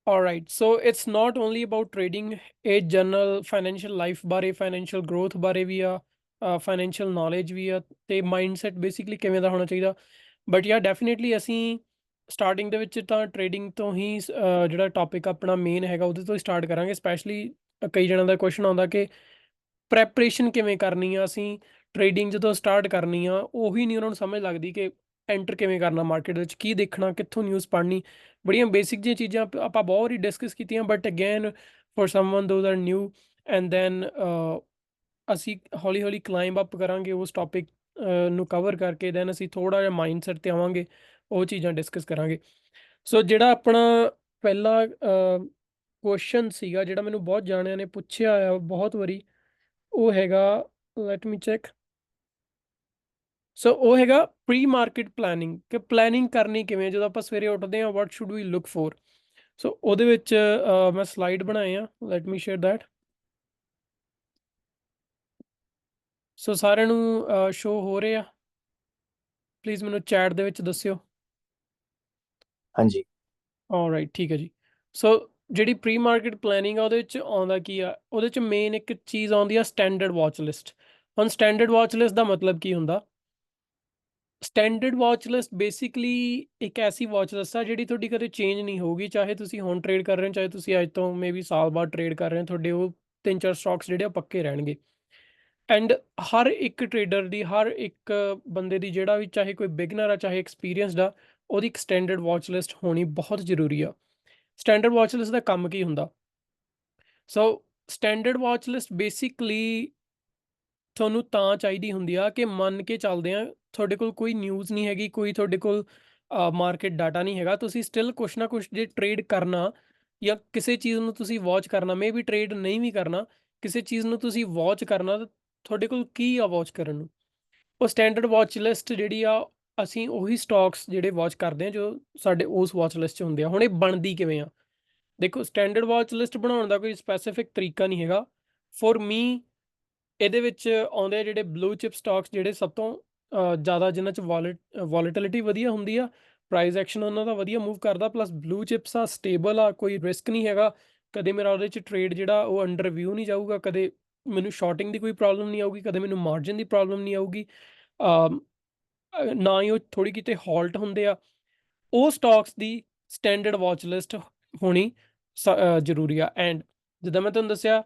All right. So it's not only about trading, ਇਹ general financial life ਬਾਰੇ, financial growth ਬਾਰੇ ਵੀ ਆ, financial knowledge ਵੀ ਆ, ਤੇ ਮਾਈਂਡਸੈਟ ਬੇਸਿਕਲੀ ਕਿਵੇਂ ਦਾ ਹੋਣਾ ਚਾਹੀਦਾ। ਬਟ ਯਾ ਡੈਫੀਨੇਟਲੀ ਅਸੀਂ ਸਟਾਰਟਿੰਗ ਦੇ ਵਿੱਚ ਤਾਂ ਟ੍ਰੇਡਿੰਗ ਤੋਂ ਹੀ ਜਿਹੜਾ ਟੌਪਿਕ ਆਪਣਾ ਮੇਨ ਹੈਗਾ ਉਹਦੇ ਤੋਂ ਹੀ ਸਟਾਰਟ ਕਰਾਂਗੇ। ਸਪੈਸ਼ਲੀ ਕਈ ਜਣਾਂ ਦਾ ਕੁਐਸਚਨ ਆਉਂਦਾ ਕਿ ਪ੍ਰੈਪਰੇਸ਼ਨ ਕਿਵੇਂ ਕਰਨੀ ਆ, ਅਸੀਂ ਟ੍ਰੇਡਿੰਗ ਜਦੋਂ ਸਟਾਰਟ ਕਰਨੀ ਆ ਉਹੀ ਨਹੀਂ ਉਹਨਾਂ ਨੂੰ ਸਮਝ ਲੱਗਦੀ ਕਿ ਐਂਟਰ ਕਿਵੇਂ ਕਰਨਾ ਮਾਰਕੀਟ ਵਿੱਚ, ਕੀ ਦੇਖਣਾ, ਕਿੱਥੋਂ ਨਿਊਜ਼ ਪੜ੍ਹਨੀ। ਬੜੀਆਂ ਬੇਸਿਕ ਜਿਹੀਆਂ ਚੀਜ਼ਾਂ ਆਪਾਂ ਬਹੁਤ ਵਾਰੀ ਡਿਸਕਸ ਕੀਤੀਆਂ, but again for someone those are new and then ਅਸੀਂ ਹੌਲੀ ਹੌਲੀ ਕਲਾਈਂਬ ਅਪ ਕਰਾਂਗੇ ਉਸ ਟੌਪਿਕ ਨੂੰ ਕਵਰ ਕਰਕੇ। ਦੈਨ ਅਸੀਂ ਥੋੜ੍ਹਾ ਜਿਹਾ ਮਾਈਂਡਸੈਟ 'ਤੇ ਆਵਾਂਗੇ, ਉਹ ਚੀਜ਼ਾਂ ਡਿਸਕਸ ਕਰਾਂਗੇ। ਸੋ ਜਿਹੜਾ ਆਪਣਾ ਪਹਿਲਾ ਕੁਐਸਚਨ ਸੀਗਾ ਜਿਹੜਾ ਮੈਨੂੰ ਬਹੁਤ ਜਾਣਿਆਂ ਨੇ ਪੁੱਛਿਆ ਆ ਬਹੁਤ ਵਾਰੀ, ਉਹ ਹੈਗਾ, ਲੈਟ ਮੀ ਚੈੱਕ। ਸੋ ਉਹ ਹੈਗਾ ਪ੍ਰੀ ਮਾਰਕੀਟ ਪਲੈਨਿੰਗ, ਕਿ ਪਲੈਨਿੰਗ ਕਰਨੀ ਕਿਵੇਂ ਜਦੋਂ ਆਪਾਂ ਸਵੇਰੇ ਉੱਠਦੇ ਹਾਂ, ਵਾਟ ਸ਼ੁੱਡ ਵੀ ਲੁੱਕ ਫੋਰ। ਸੋ ਉਹਦੇ ਵਿੱਚ ਮੈਂ ਸਲਾਈਡ ਬਣਾਏ ਆ, ਲੈਟ ਮੀ ਸ਼ੇਅਰ ਦੈਟ। ਸੋ ਸਾਰਿਆਂ ਨੂੰ ਸ਼ੋ ਹੋ ਰਹੇ ਆ? ਪਲੀਜ਼ ਮੈਨੂੰ ਚੈਟ ਦੇ ਵਿੱਚ ਦੱਸਿਓ। ਹਾਂਜੀ। ਆਲਰਾਈਟ, ਠੀਕ ਹੈ ਜੀ। ਸੋ ਜਿਹੜੀ ਪ੍ਰੀ ਮਾਰਕੀਟ ਪਲੈਨਿੰਗ ਆ ਉਹਦੇ ਵਿੱਚ ਆਉਂਦਾ ਕੀ ਆ, ਉਹਦੇ ਵਿੱਚ ਮੇਨ ਇੱਕ ਚੀਜ਼ ਆਉਂਦੀ ਆ ਸਟੈਂਡਰਡ ਵਾਚ ਲਿਸਟ। ਹੁਣ ਸਟੈਂਡਰਡ ਵਾਚ ਲਿਸਟ ਦਾ ਮਤਲਬ ਕੀ ਹੁੰਦਾ? ਸਟੈਂਡਰਡ ਵਾਚ ਲਿਸਟ ਬੇਸਿਕਲੀ ਇੱਕ ਐਸੀ ਵਾਚ ਲਿਸਟ ਆ ਜਿਹੜੀ ਤੁਹਾਡੀ ਕਦੇ ਚੇਂਜ ਨਹੀਂ ਹੋਊਗੀ, ਚਾਹੇ ਤੁਸੀਂ ਹੁਣ ਟ੍ਰੇਡ ਕਰ ਰਹੇ ਹੋ, ਚਾਹੇ ਤੁਸੀਂ ਅੱਜ ਤੋਂ ਮੇ ਬੀ ਸਾਲ ਬਾਅਦ ਟ੍ਰੇਡ ਕਰ ਰਹੇ ਹੋ, ਤੁਹਾਡੇ ਉਹ 3-4 ਸਟਾਕਸ ਜਿਹੜੇ ਆ ਪੱਕੇ ਰਹਿਣਗੇ। ਐਂਡ ਹਰ ਇੱਕ ਟ੍ਰੇਡਰ ਦੀ, ਹਰ ਇੱਕ ਬੰਦੇ ਦੀ, ਜਿਹੜਾ ਵੀ ਚਾਹੇ ਕੋਈ ਬਿਗਨਰ ਆ ਚਾਹੇ ਐਕਸਪੀਰੀਅੰਸਡ ਆ, ਉਹਦੀ ਇੱਕ ਸਟੈਂਡਰਡ ਵਾਚ ਲਿਸਟ ਹੋਣੀ ਬਹੁਤ ਜ਼ਰੂਰੀ ਆ। ਸਟੈਂਡਰਡ ਵਾਚ ਲਿਸਟ ਦਾ ਕੰਮ ਕੀ ਹੁੰਦਾ? ਸੋ ਸਟੈਂਡਰਡ ਵਾਚ ਲਿਸਟ ਬੇਸਿਕਲੀ ਤੁਹਾਨੂੰ ਤਾਂ ਚਾਹੀਦੀ ਹੁੰਦੀ ਆ ਕਿ ਮੰਨ ਕੇ ਚੱਲਦੇ ਆ ਤੁਹਾਡੇ ਕੋਲ ਕੋਈ ਨਿਊਜ਼ ਨਹੀਂ ਹੈਗੀ, ਕੋਈ ਤੁਹਾਡੇ ਕੋਲ ਮਾਰਕੀਟ ਡਾਟਾ ਨਹੀਂ ਹੈਗਾ, ਤੁਸੀਂ ਸਟਿਲ ਕੁਛ ਨਾ ਕੁਛ ਜੇ ਟ੍ਰੇਡ ਕਰਨਾ ਜਾਂ ਕਿਸੇ ਚੀਜ਼ ਨੂੰ ਤੁਸੀਂ ਵਾਚ ਕਰਨਾ, ਮੇ ਵੀ ਟ੍ਰੇਡ ਨਹੀਂ ਵੀ ਕਰਨਾ, ਕਿਸੇ ਚੀਜ਼ ਨੂੰ ਤੁਸੀਂ ਵਾਚ ਕਰਨਾ, ਤਾਂ ਤੁਹਾਡੇ ਕੋਲ ਕੀ ਆ ਵਾਚ ਕਰਨ ਨੂੰ? ਉਹ ਸਟੈਂਡਰਡ ਵਾਚ ਲਿਸਟ ਜਿਹੜੀ ਆ, ਅਸੀਂ ਉਹੀ ਸਟਾਕਸ ਜਿਹੜੇ ਵਾਚ ਕਰਦੇ ਹਾਂ ਜੋ ਸਾਡੇ ਉਸ ਵਾਚ ਲਿਸਟ 'ਚ ਹੁੰਦੇ ਆ। ਹੁਣ ਇਹ ਬਣਦੀ ਕਿਵੇਂ ਆ? ਦੇਖੋ, ਸਟੈਂਡਰਡ ਵਾਚ ਲਿਸਟ ਬਣਾਉਣ ਦਾ ਕੋਈ ਸਪੈਸੀਫਿਕ ਤਰੀਕਾ ਨਹੀਂ ਹੈਗਾ। ਫॉर ਮੀ ਇਹਦੇ ਵਿੱਚ ਆਉਂਦੇ ਆ ਜਿਹੜੇ ਬਲੂ ਚਿਪ ਸਟਾਕਸ, ਜਿਹੜੇ ਸਭ ਤੋਂ ਜ਼ਿਆਦਾ ਜਿਨ੍ਹਾਂ 'ਚ ਵੋਲੇਟਿਲਿਟੀ ਵਧੀਆ ਹੁੰਦੀ ਆ, ਪ੍ਰਾਈਸ ਐਕਸ਼ਨ ਉਹਨਾਂ ਦਾ ਵਧੀਆ ਮੂਵ ਕਰਦਾ, ਪਲੱਸ ਬਲੂ ਚਿਪਸ ਆ, ਸਟੇਬਲ ਆ, ਕੋਈ ਰਿਸਕ ਨਹੀਂ ਹੈਗਾ, ਕਦੇ ਮੇਰਾ ਉਹਦੇ 'ਚ ਟ੍ਰੇਡ ਜਿਹੜਾ ਉਹ ਅੰਡਰ ਰਿਵਿਊ ਨਹੀਂ ਜਾਊਗਾ, ਕਦੇ ਮੈਨੂੰ ਸ਼ਾਰਟਿੰਗ ਦੀ ਕੋਈ ਪ੍ਰੋਬਲਮ ਨਹੀਂ ਆਊਗੀ, ਕਦੇ ਮੈਨੂੰ ਮਾਰਜਨ ਦੀ ਪ੍ਰੋਬਲਮ ਨਹੀਂ ਆਊਗੀ, ਨਾ ਹੀ ਉਹ ਥੋੜ੍ਹੀ ਕਿਤੇ ਹਾਲਟ ਹੁੰਦੇ ਆ। ਉਹ ਸਟਾਕਸ ਦੀ ਸਟੈਂਡਰਡ ਵਾਚ ਲਿਸਟ ਹੋਣੀ ਜ਼ਰੂਰੀ ਆ। ਐਂਡ ਜਿੱਦਾਂ ਮੈਂ ਤੁਹਾਨੂੰ ਦੱਸਿਆ,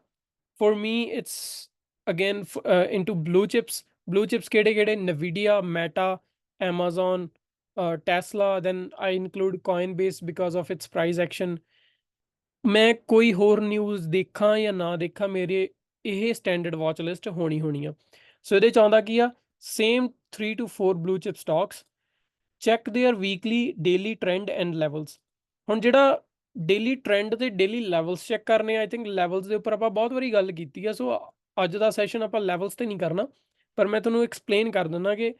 for me it's again into blue chips. Blue chips ਕਿਹੜੇ-ਕਿਹੜੇ? Nvidia, Meta, Amazon, Tesla, then I include Coinbase because of its price action. ਮੈਂ ਕੋਈ ਹੋਰ ਨਿਊਜ਼ ਦੇਖਾਂ ਜਾਂ ਨਾ ਦੇਖਾਂ, ਮੇਰੇ ਇਹ ਸਟੈਂਡਰਡ ਵਾਚ ਲਿਸਟ ਹੋਣੀ ਆ। ਸੋ ਇਹਦੇ 'ਚ ਆਉਂਦਾ ਕੀ ਆ, same 3 to 4 blue chip stocks, check there weekly, daily trend and levels. ਹੁਣ ਜਿਹੜਾ ਡੇਲੀ ਟ੍ਰੈਂਡ ਤੇ ਡੇਲੀ ਲੈਵਲਸ ਚੈੱਕ ਕਰਨੇ ਆ, ਆਈ ਥਿੰਕ ਲੈਵਲਸ ਦੇ ਉੱਪਰ ਆਪਾਂ ਬਹੁਤ ਵਾਰੀ ਗੱਲ ਕੀਤੀ ਆ। ਸੋ ਅੱਜ ਦਾ ਸੈਸ਼ਨ ਆਪਾਂ ਲੈਵਲਸ ਤੇ ਨਹੀਂ ਕਰਨਾ, ਪਰ ਮੈਂ ਤੁਹਾਨੂੰ ਐਕਸਪਲੇਨ ਕਰ ਦਿੰਦਾ ਕਿ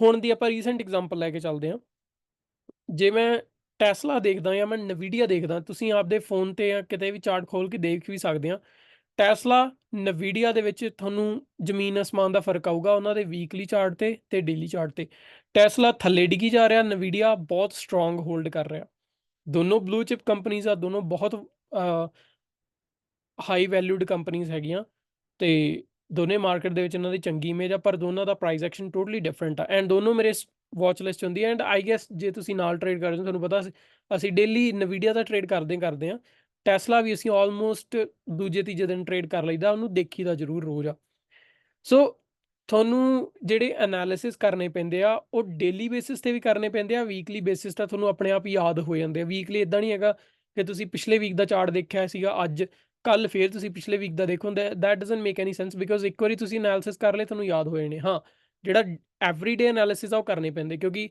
ਹੁਣ ਦੀ ਆਪਾਂ ਰੀਸੈਂਟ ਐਗਜ਼ਾਮਪਲ ਲੈ ਕੇ ਚੱਲਦੇ ਹਾਂ। ਜੇ ਮੈਂ ਟੈਸਲਾ ਦੇਖਦਾ ਜਾਂ ਮੈਂ ਨਵੀਡੀਆ ਦੇਖਦਾ, ਤੁਸੀਂ ਆਪਦੇ ਫੋਨ ਤੇ ਜਾਂ ਕਿਤੇ ਵੀ ਚਾਰਟ ਖੋਲ ਕੇ ਦੇਖ ਵੀ ਸਕਦੇ ਆ। ਟੈਸਲਾ, ਨਵੀਡੀਆ ਦੇ ਵਿੱਚ ਤੁਹਾਨੂੰ ਜ਼ਮੀਨ ਅਸਮਾਨ ਦਾ ਫਰਕ ਆਊਗਾ, ਉਹਨਾਂ ਦੇ ਵੀਕਲੀ ਚਾਰਟ ਤੇ ਡੇਲੀ ਚਾਰਟ ਤੇ। ਟੈਸਲਾ ਥੱਲੇ ਡਿੱਗੀ ਜਾ ਰਿਹਾ, ਨਵੀਡੀਆ ਬਹੁਤ ਸਟਰੋਂਗ ਹੋਲਡ ਕਰ ਰਿਹਾ। ਦੋਨੋਂ ਬਲੂ ਚਿਪ ਕੰਪਨੀਜ਼ ਆ, ਦੋਨੋਂ ਬਹੁਤ ਹਾਈ ਵੈਲਿਊਡ ਕੰਪਨੀਜ਼ ਹੈਗੀਆਂ, ਤੇ ਦੋਨੇ ਮਾਰਕੀਟ ਦੇ ਵਿੱਚ ਇਹਨਾਂ ਦੀ ਚੰਗੀ ਇਮੇਜ ਆ, ਪਰ ਦੋਨਾਂ ਦਾ ਪ੍ਰਾਈਸ ਐਕਸ਼ਨ ਟੋਟਲੀ ਡਿਫਰੈਂਟ ਆ। ਐਂਡ ਦੋਨੋਂ ਮੇਰੇ ਵਾਚ ਲਿਸਟ ਹੁੰਦੀ ਹੈ। ਐਂਡ ਆਈ ਗੈਸ ਜੇ ਤੁਸੀਂ ਨਾਲ ਟ੍ਰੇਡ ਕਰਦੇ ਹੋ, ਤੁਹਾਨੂੰ ਪਤਾ ਅਸੀਂ ਡੇਲੀ ਨਵੀਡੀਆ ਦਾ ਟ੍ਰੇਡ ਕਰਦੇ ਆ। ਟੈਸਲਾ ਵੀ ਅਸੀਂ ਆਲਮੋਸਟ ਦੂਜੇ ਤੀਜੇ ਦਿਨ ਟ੍ਰੇਡ ਕਰ ਲਈਦਾ, ਉਹਨੂੰ ਦੇਖੀਦਾ ਜ਼ਰੂਰ ਰੋਜ਼ ਆ। ਸੋ ਤੁਹਾਨੂੰ ਜਿਹੜੇ ਐਨਾਲਿਸਿਸ ਕਰਨੇ ਪੈਂਦੇ ਆ, ਉਹ ਡੇਲੀ ਬੇਸਿਸ ਤੇ ਵੀ ਕਰਨੇ ਪੈਂਦੇ ਆ, ਵੀਕਲੀ ਬੇਸਿਸ ਤਾਂ ਤੁਹਾਨੂੰ ਆਪਣੇ ਆਪ ਹੀ ਯਾਦ ਹੋ ਜਾਂਦੇ ਆ। ਵੀਕਲੀ ਇਦਾਂ ਨਹੀਂ ਹੈਗਾ ਕਿ ਤੁਸੀਂ ਪਿਛਲੇ ਵੀਕ ਦਾ ਚਾਰਟ ਦੇਖਿਆ ਸੀਗਾ ਅੱਜ, ਕੱਲ ਫੇਰ ਤੁਸੀਂ ਪਿਛਲੇ ਵੀਕ ਦਾ ਦੇਖੋ, that doesn't make any sense, because ਇੱਕ ਵਾਰੀ ਤੁਸੀਂ ਐਨਾਲਿਸਿਸ ਕਰ ਲਏ, ਤੁਹਾਨੂੰ ਯਾਦ ਹੋ ਜਾਣੇ। ਹਾਂ, ਜਿਹੜਾ ਐਵਰੀਡੇ ਐਨਾਲਿਸਿਸ ਆ ਉਹ ਕਰਨੇ ਪੈਂਦੇ, ਕਿਉਂਕਿ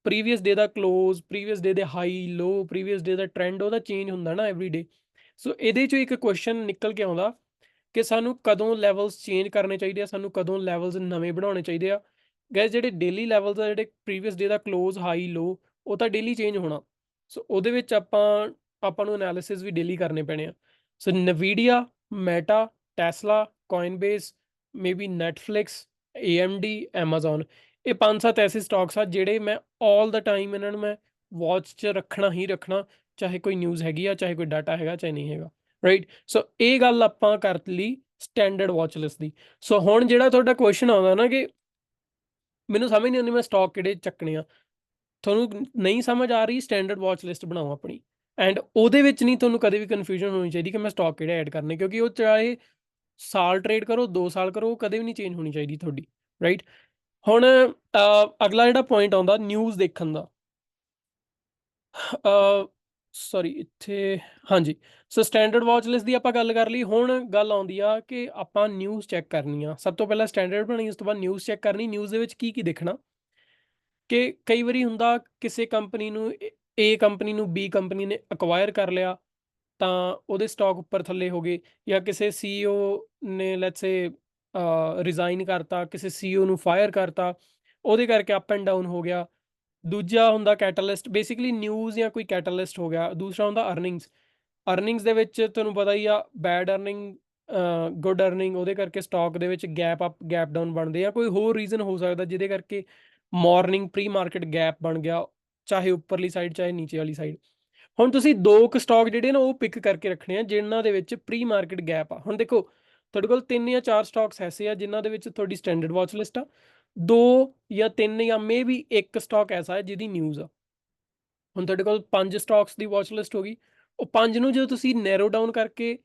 ਪ੍ਰੀਵੀਅਸ ਡੇ ਦਾ ਕਲੋਜ਼, ਪ੍ਰੀਵੀਅਸ ਡੇ ਦੇ ਹਾਈ ਲੋ, ਪ੍ਰੀਵੀਅਸ ਡੇ ਦਾ ਟ੍ਰੈਂਡ, ਉਹਦਾ ਚੇਂਜ ਹੁੰਦਾ ਨਾ ਐਵਰੀਡੇ। ਸੋ ਇਹਦੇ 'ਚੋਂ ਇੱਕ ਕੁਐਸਚਨ ਨਿਕਲ ਕੇ ਆਉਂਦਾ ਕਿ ਸਾਨੂੰ ਕਦੋਂ ਲੈਵਲਸ ਚੇਂਜ ਕਰਨੇ ਚਾਹੀਦੇ ਆ, ਸਾਨੂੰ ਕਦੋਂ ਲੈਵਲਸ ਨਵੇਂ ਬਣਾਉਣੇ ਚਾਹੀਦੇ ਆ। ਗੈਸ, ਜਿਹੜੇ ਡੇਲੀ ਲੈਵਲਸ ਆ, ਜਿਹੜੇ ਪ੍ਰੀਵੀਅਸ ਡੇ ਦਾ ਕਲੋਜ਼, ਹਾਈ ਲੋ, ਉਹ ਤਾਂ ਡੇਲੀ ਚੇਂਜ ਹੋਣਾ। ਸੋ ਉਹਦੇ ਵਿੱਚ ਆਪਾਂ ਨੂੰ ਐਨਾਲਿਸਿਸ ਵੀ ਡੇਲੀ ਕਰਨੇ ਪੈਣੇ ਆ। So Nvidia, Meta, Tesla, Coinbase, maybe Netflix, AMD, Amazon, ਇਹ 5-7 ਐਸੇ ਸਟਾਕਸ ਆ ਜਿਹੜੇ ਮੈਂ ਆਲ ਦਾ ਟਾਈਮ ਇਹਨਾਂ ਨੂੰ ਮੈਂ ਵਾਚ 'ਚ ਰੱਖਣਾ ਹੀ ਰੱਖਣਾ, ਚਾਹੇ ਕੋਈ ਨਿਊਜ਼ ਹੈਗੀ ਆ, ਚਾਹੇ ਕੋਈ ਡਾਟਾ ਹੈਗਾ, ਚਾਹੇ ਨਹੀਂ ਹੈਗਾ, ਰਾਈਟ। ਸੋ ਇਹ ਗੱਲ ਆਪਾਂ ਕਰ ਲਈ ਸਟੈਂਡਰਡ ਵਾਚ ਲਿਸਟ ਦੀ। ਸੋ ਹੁਣ ਜਿਹੜਾ ਤੁਹਾਡਾ ਕੁਐਸਚਨ ਆਉਂਦਾ ਨਾ ਕਿ ਮੈਨੂੰ ਸਮਝ ਨਹੀਂ ਆਉਂਦੀ ਮੈਂ ਸਟਾਕ ਕਿਹੜੇ ਚੱਕਣੇ ਆ, ਤੁਹਾਨੂੰ ਨਹੀਂ ਸਮਝ ਆ ਰਹੀ, ਸਟੈਂਡਰਡ ਵਾਚ ਲਿਸਟ ਬਣਾਓ ਆਪਣੀ, ਐਂਡ ਉਹਦੇ ਵਿੱਚ ਨਹੀਂ ਤੁਹਾਨੂੰ ਕਦੇ ਵੀ ਕਨਫਿਊਜ਼ਨ ਹੋਣੀ ਚਾਹੀਦੀ ਕਿ ਮੈਂ ਸਟਾਕ ਕਿਹੜੇ ਐਡ ਕਰਨੇ, ਕਿਉਂਕਿ ਉਹ ਚਾਹੇ ਸਾਲ ਟ੍ਰੇਡ ਕਰੋ, 2 ਸਾਲ ਕਰੋ, ਉਹ ਕਦੇ ਵੀ ਨਹੀਂ ਚੇਂਜ ਹੋਣੀ ਚਾਹੀਦੀ ਤੁਹਾਡੀ, ਰਾਈਟ। ਹੁਣ ਅਗਲਾ ਜਿਹੜਾ ਪੁਆਇੰਟ ਆਉਂਦਾ ਨਿਊਜ਼ ਦੇਖਣ ਦਾ, ਸੌਰੀ ਇੱਥੇ, ਹਾਂਜੀ। ਸੋ ਸਟੈਂਡਰਡ ਵਾਚ ਲਿਸਟ ਦੀ ਆਪਾਂ ਗੱਲ ਕਰ ਲਈ। ਹੁਣ ਗੱਲ ਆਉਂਦੀ ਆ ਕਿ ਆਪਾਂ ਨਿਊਜ਼ ਚੈੱਕ ਕਰਨੀ ਆ। ਸਭ ਤੋਂ ਪਹਿਲਾਂ ਸਟੈਂਡਰਡ ਬਣਾਈ, ਉਸ ਤੋਂ ਬਾਅਦ ਨਿਊਜ਼ ਚੈੱਕ ਕਰਨੀ। ਨਿਊਜ਼ ਦੇ ਵਿੱਚ ਕੀ ਕੀ ਦੇਖਣਾ ਕਿ ਕਈ ਵਾਰੀ ਹੁੰਦਾ ਕਿਸੇ ਕੰਪਨੀ ਨੂੰ, ਏ ਕੰਪਨੀ ਨੂੰ ਬੀ ਕੰਪਨੀ ਨੇ ਅਕਵਾਇਰ ਕਰ ਲਿਆ, ਤਾਂ ਉਹਦੇ ਸਟਾਕ ਉੱਪਰ ਥੱਲੇ ਹੋ ਗਏ, ਜਾਂ ਕਿਸੇ ਸੀਈਓ ਨੇ ਲੈਟਸ ਸੇ ਰਿਜ਼ਾਈਨ ਕਰਤਾ, ਕਿਸੇ ਸੀਈਓ ਨੂੰ ਫਾਇਰ ਕਰਤਾ, ਉਹਦੇ ਕਰਕੇ ਅਪ ਐਂਡ ਡਾਊਨ ਹੋ ਗਿਆ। ਦੂਜਾ ਹੁੰਦਾ ਕੈਟਾਲਿਸਟ, ਬੇਸਿਕਲੀ ਨਿਊਜ਼ ਜਾਂ ਕੋਈ ਕੈਟਾਲਿਸਟ ਹੋ ਗਿਆ। ਦੂਸਰਾ ਹੁੰਦਾ ਅਰਨਿੰਗਸ। ਅਰਨਿੰਗਸ ਦੇ ਵਿੱਚ ਤੁਹਾਨੂੰ ਪਤਾ ਹੀ ਆ, ਬੈਡ ਅਰਨਿੰਗ, ਗੁੱਡ ਅਰਨਿੰਗ, ਉਹਦੇ ਕਰਕੇ ਸਟਾਕ ਦੇ ਵਿੱਚ ਗੈਪ ਅਪ ਗੈਪ ਡਾਊਨ ਬਣਦੇ ਆ। ਕੋਈ ਹੋਰ ਰੀਜ਼ਨ ਹੋ ਸਕਦਾ ਜਿਹਦੇ ਕਰਕੇ ਮਾਰਨਿੰਗ ਪ੍ਰੀ ਮਾਰਕੀਟ ਗੈਪ ਬਣ ਗਿਆ, ਚਾਹੇ ਉੱਪਰਲੀ ਸਾਈਡ ਚਾਹੇ ਨੀਚੇ ਵਾਲੀ ਸਾਈਡ। ਹੁਣ ਤੁਸੀਂ 2 ਕੁ ਸਟਾਕ ਜਿਹੜੇ ਨਾ ਉਹ ਪਿਕ ਕਰਕੇ ਰੱਖਣੇ ਆ ਜਿਨ੍ਹਾਂ ਦੇ ਵਿੱਚ ਪ੍ਰੀ ਮਾਰਕੀਟ ਗੈਪ ਆ। ਹੁਣ ਦੇਖੋ ਤੁਹਾਡੇ ਕੋਲ 3 ਜਾਂ 4 ਸਟਾਕਸ ਐਸੇ ਆ ਜਿਨ੍ਹਾਂ ਦੇ ਵਿੱਚ ਤੁਹਾਡੀ ਸਟੈਂਡਰਡ ਵਾਚ ਲਿਸਟ ਆ, 2 ਜਾਂ 3 ਜਾਂ ਮੇ ਵੀ 1 ਸਟਾਕ ਐਸਾ ਹੈ ਜਿਹਦੀ ਨਿਊਜ਼ ਆ। ਹੁਣ ਤੁਹਾਡੇ ਕੋਲ 5 ਸਟਾਕਸ ਦੀ ਵਾਚ ਲਿਸਟ ਹੋ ਗਈ। ਉਹ 5 ਨੂੰ ਜਦੋਂ ਤੁਸੀਂ ਨੈਰੋ ਡਾਊਨ ਕਰਕੇ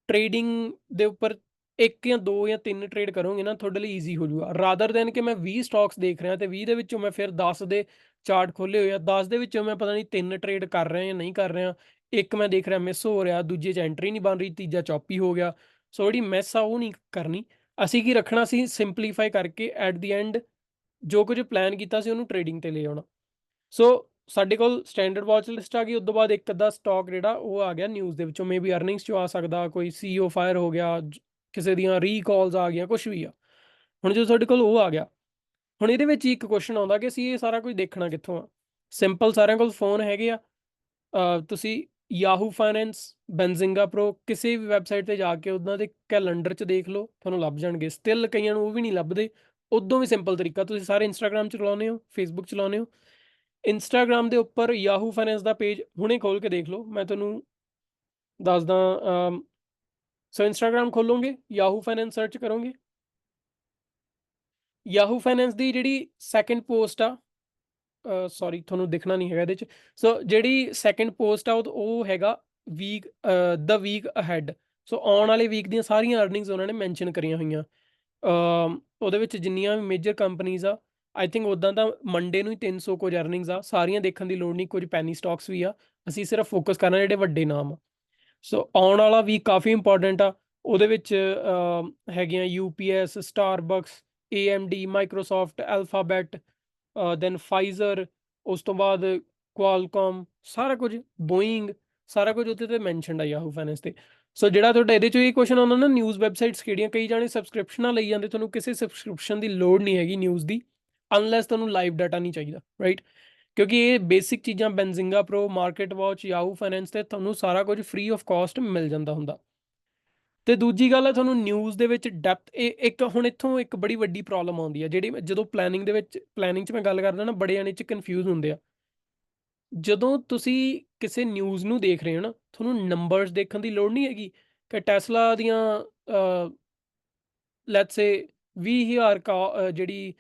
ਟ੍ਰੇਡਿੰਗ ਦੇ ਉੱਪਰ 1 ਜਾਂ 2 ਜਾਂ 3 ਟ੍ਰੇਡ ਕਰੋਗੇ ਨਾ, ਤੁਹਾਡੇ ਲਈ ਈਜ਼ੀ ਹੋ ਜਾਊਗਾ, ਰਾਦਰ ਦੈਨ ਕਿ ਮੈਂ 20 ਸਟਾਕਸ ਦੇਖ ਰਿਹਾ ਤੇ 20 ਦੇ ਵਿੱਚੋਂ ਮੈਂ ਫਿਰ 10 ਦੇ ਚਾਰਟ ਖੋਲੇ ਹੋਏ ਆ, 10 ਦੇ ਵਿੱਚੋਂ ਮੈਂ ਪਤਾ ਨਹੀਂ 3 ਟ੍ਰੇਡ ਕਰ ਰਿਹਾ ਜਾਂ ਨਹੀਂ ਕਰ ਰਿਹਾ, ਇੱਕ ਮੈਂ ਦੇਖ ਰਿਹਾ ਮਿਸ ਹੋ ਰਿਹਾ, ਦੂਜੇ 'ਚ ਐਂਟਰੀ ਨਹੀਂ ਬਣ ਰਹੀ, ਤੀਜਾ ਚੌਪੀ ਹੋ ਗਿਆ। ਸੋ ਜਿਹੜੀ ਮਿਸ ਆ ਉਹ ਨਹੀਂ ਕਰਨੀ। ਅਸੀਂ ਕੀ ਰੱਖਣਾ ਸੀ, ਸਿੰਪਲੀਫਾਈ ਕਰਕੇ ਐਟ ਦੀ ਐਂਡ ਜੋ ਕੁਝ ਪਲਾਨ ਕੀਤਾ ਸੀ ਉਹਨੂੰ ਟ੍ਰੇਡਿੰਗ ਤੇ ਲੈ ਆਉਣਾ। ਸੋ ਸਾਡੇ ਕੋਲ ਸਟੈਂਡਰਡ ਵਾਚ ਲਿਸਟ ਆ ਗਈ। ਉਸ ਤੋਂ ਬਾਅਦ ਇੱਕ ਅੱਧਾ ਸਟਾਕ ਜਿਹੜਾ ਉਹ ਆ ਗਿਆ ਨਿਊਜ਼ ਦੇ ਵਿੱਚੋਂ, ਮੇ ਬੀ ਅਰਨਿੰਗਸ 'ਚੋਂ ਆ ਸਕਦਾ, ਕੋਈ ਸੀਈਓ ਫਾਇਰ ਹੋ ਗਿਆ, ਕਿਸੇ ਦੀਆਂ ਰੀਕਾਲਸ ਆ ਗਈਆਂ, ਕੁਝ ਵੀ ਆ। ਹੁਣ ਜਦੋਂ ਤੁਹਾਡੇ ਕੋਲ ਉਹ ਆ ਗਿਆ, ਹੁਣ ਇਹਦੇ ਵਿੱਚ ਹੀ ਇੱਕ ਕੁਐਸਚਨ ਆਉਂਦਾ ਕਿ ਅਸੀਂ ਇਹ ਸਾਰਾ ਕੁਝ ਦੇਖਣਾ ਕਿੱਥੋਂ ਆ। ਸਿੰਪਲ, ਸਾਰਿਆਂ ਕੋਲ ਫੋਨ ਹੈਗੇ ਆ। ਤੁਸੀਂ ਯਾਹੂ ਫਾਈਨੈਂਸ, ਬੈਨਜ਼ਿੰਗਾ ਪ੍ਰੋ, ਕਿਸੇ ਵੀ ਵੈਬਸਾਈਟ ਤੇ ਜਾ ਕੇ ਉਹਨਾਂ ਦੇ ਕੈਲੰਡਰ 'ਚ ਦੇਖ ਲਓ, ਤੁਹਾਨੂੰ ਲੱਭ ਜਾਣਗੇ। ਸਟਿਲ ਕਈਆਂ ਨੂੰ ਉਹ ਵੀ ਨਹੀਂ ਲੱਭਦੇ। ਉਦੋਂ ਵੀ ਸਿੰਪਲ ਤਰੀਕਾ, ਤੁਸੀਂ ਸਾਰੇ ਇੰਸਟਾਗ੍ਰਾਮ ਚਲਾਉਂਦੇ ਹੋ, ਫੇਸਬੁੱਕ ਚਲਾਉਂਦੇ ਹੋ, ਇੰਸਟਾਗ੍ਰਾਮ ਦੇ ਉੱਪਰ ਯਾਹੂ ਫਾਈਨੈਂਸ ਦਾ ਪੇਜ ਹੁਣੇ ਖੋਲ ਕੇ ਦੇਖ ਲਓ, ਮੈਂ ਤੁਹਾਨੂੰ ਦੱਸਦਾ। ਸੋ ਇੰਸਟਾਗ੍ਰਾਮ ਖੋਲੋਗੇ, ਯਾਹੂ ਫਾਈਨੈਂਸ ਸਰਚ ਕਰੋਗੇ, ਯਾਹੂ ਫਾਈਨੈਂਸ ਦੀ ਜਿਹੜੀ ਸੈਕਿੰਡ ਪੋਸਟ ਆ, ਸੌਰੀ ਤੁਹਾਨੂੰ ਦਿਖਣਾ ਨਹੀਂ ਹੈਗਾ ਇਹਦੇ 'ਚ। ਸੋ ਜਿਹੜੀ ਸੈਕਿੰਡ ਪੋਸਟ ਆ ਉਹ ਹੈਗਾ ਵੀਕ, ਦ ਵੀਕ ਅਹੈਡ। ਸੋ ਆਉਣ ਵਾਲੇ ਵੀਕ ਦੀਆਂ ਸਾਰੀਆਂ ਅਰਨਿੰਗਸ ਉਹਨਾਂ ਨੇ ਮੈਂਸ਼ਨ ਕਰੀਆਂ ਹੋਈਆਂ। ਉਹਦੇ ਵਿੱਚ ਜਿੰਨੀਆਂ ਵੀ ਮੇਜਰ ਕੰਪਨੀਜ਼ ਆ, ਆਈ ਥਿੰਕ ਉੱਦਾਂ ਤਾਂ ਮੰਡੇ ਨੂੰ ਹੀ 300 ਕੁਝ ਅਰਨਿੰਗਸ ਆ। ਸਾਰੀਆਂ ਦੇਖਣ ਦੀ ਲੋੜ ਨਹੀਂ, ਕੁਝ ਪੈਨੀ ਸਟਾਕਸ ਵੀ ਆ। ਅਸੀਂ ਸਿਰਫ ਫੋਕਸ ਕਰਨਾ ਜਿਹੜੇ ਵੱਡੇ ਨਾਮ ਆ। ਸੋ ਆਉਣ ਵਾਲਾ ਵੀਕ ਕਾਫੀ ਇੰਪੋਰਟੈਂਟ ਆ। ਉਹਦੇ ਵਿੱਚ ਹੈਗੀਆਂ UPS, Starbucks, AMD, Microsoft, Alphabet, then Pfizer, ਉਸ ਤੋਂ ਬਾਅਦ ਕੁਆਲਕॉम, ਸਾਰਾ ਕੁਝ, ਬੋਇੰਗ, ਸਾਰਾ ਕੁਝ ਉੱਥੇ ਤੇ ਮੈਂਸ਼ਨਡ ਆ ਯਾਹੂ ਫਾਈਨੈਂਸ ਤੇ। ਸੋ ਜਿਹੜਾ ਤੁਹਾਡਾ ਇਹਦੇ 'ਚੋਂ ਇਹ ਕੁਐਸਚਨ ਆਉਂਦਾ ਨਾ, ਨਿਊਜ਼ ਵੈਬਸਾਈਟਸ ਕਿਹੜੀਆਂ, ਕਈ ਜਾਣੇ ਸਬਸਕ੍ਰਿਪਸ਼ਨਾਂ ਲਈ ਜਾਂਦੇ, ਤੁਹਾਨੂੰ ਕਿਸੇ ਸਬਸਕ੍ਰਿਪਸ਼ਨ ਦੀ ਲੋੜ ਨਹੀਂ ਹੈਗੀ ਨਿਊਜ਼ ਦੀ, ਅਨਲੈਸ ਤੁਹਾਨੂੰ ਲਾਈਵ ਡਾਟਾ ਨਹੀਂ ਚਾਹੀਦਾ, ਰਾਈਟ। ਕਿਉਂਕਿ ਇਹ ਬੇਸਿਕ ਚੀਜ਼ਾਂ Benzinga Pro, MarketWatch, Yahoo Finance ਤੇ ਤੁਹਾਨੂੰ ਸਾਰਾ ਕੁਝ ਫ੍ਰੀ ਆਫ ਕਾਸਟ ਮਿਲ ਜਾਂਦਾ ਹੁੰਦਾ। ਤੇ ਦੂਜੀ ਗੱਲ ਹੈ, ਤੁਹਾਨੂੰ ਨਿਊਜ਼ ਦੇ ਵਿੱਚ ਡੈਪਥ, ਇਹ ਇੱਕ ਹੁਣ ਇੱਥੋਂ ਇੱਕ ਬੜੀ ਵੱਡੀ ਪ੍ਰੋਬਲਮ ਆਉਂਦੀ ਆ, ਜਿਹੜੀ ਜਦੋਂ ਪਲੈਨਿੰਗ ਦੇ ਵਿੱਚ, ਪਲੈਨਿੰਗ 'ਚ ਮੈਂ ਗੱਲ ਕਰਦਾ ਨਾ, ਬੜੇ ਜਾਣੇ 'ਚ ਕਨਫਿਊਜ਼ ਹੁੰਦੇ ਆ। ਜਦੋਂ ਤੁਸੀਂ ਕਿਸੇ ਨਿਊਜ਼ ਨੂੰ ਦੇਖ ਰਹੇ ਹੋ ਨਾ, ਤੁਹਾਨੂੰ ਨੰਬਰਸ ਦੇਖਣ ਦੀ ਲੋੜ ਨਹੀਂ ਹੈਗੀ ਕਿ ਟੈਸਲਾ ਦੀਆਂ ਲੈਟਸ ਸੇ 20,000 ਜਿਹੜੀ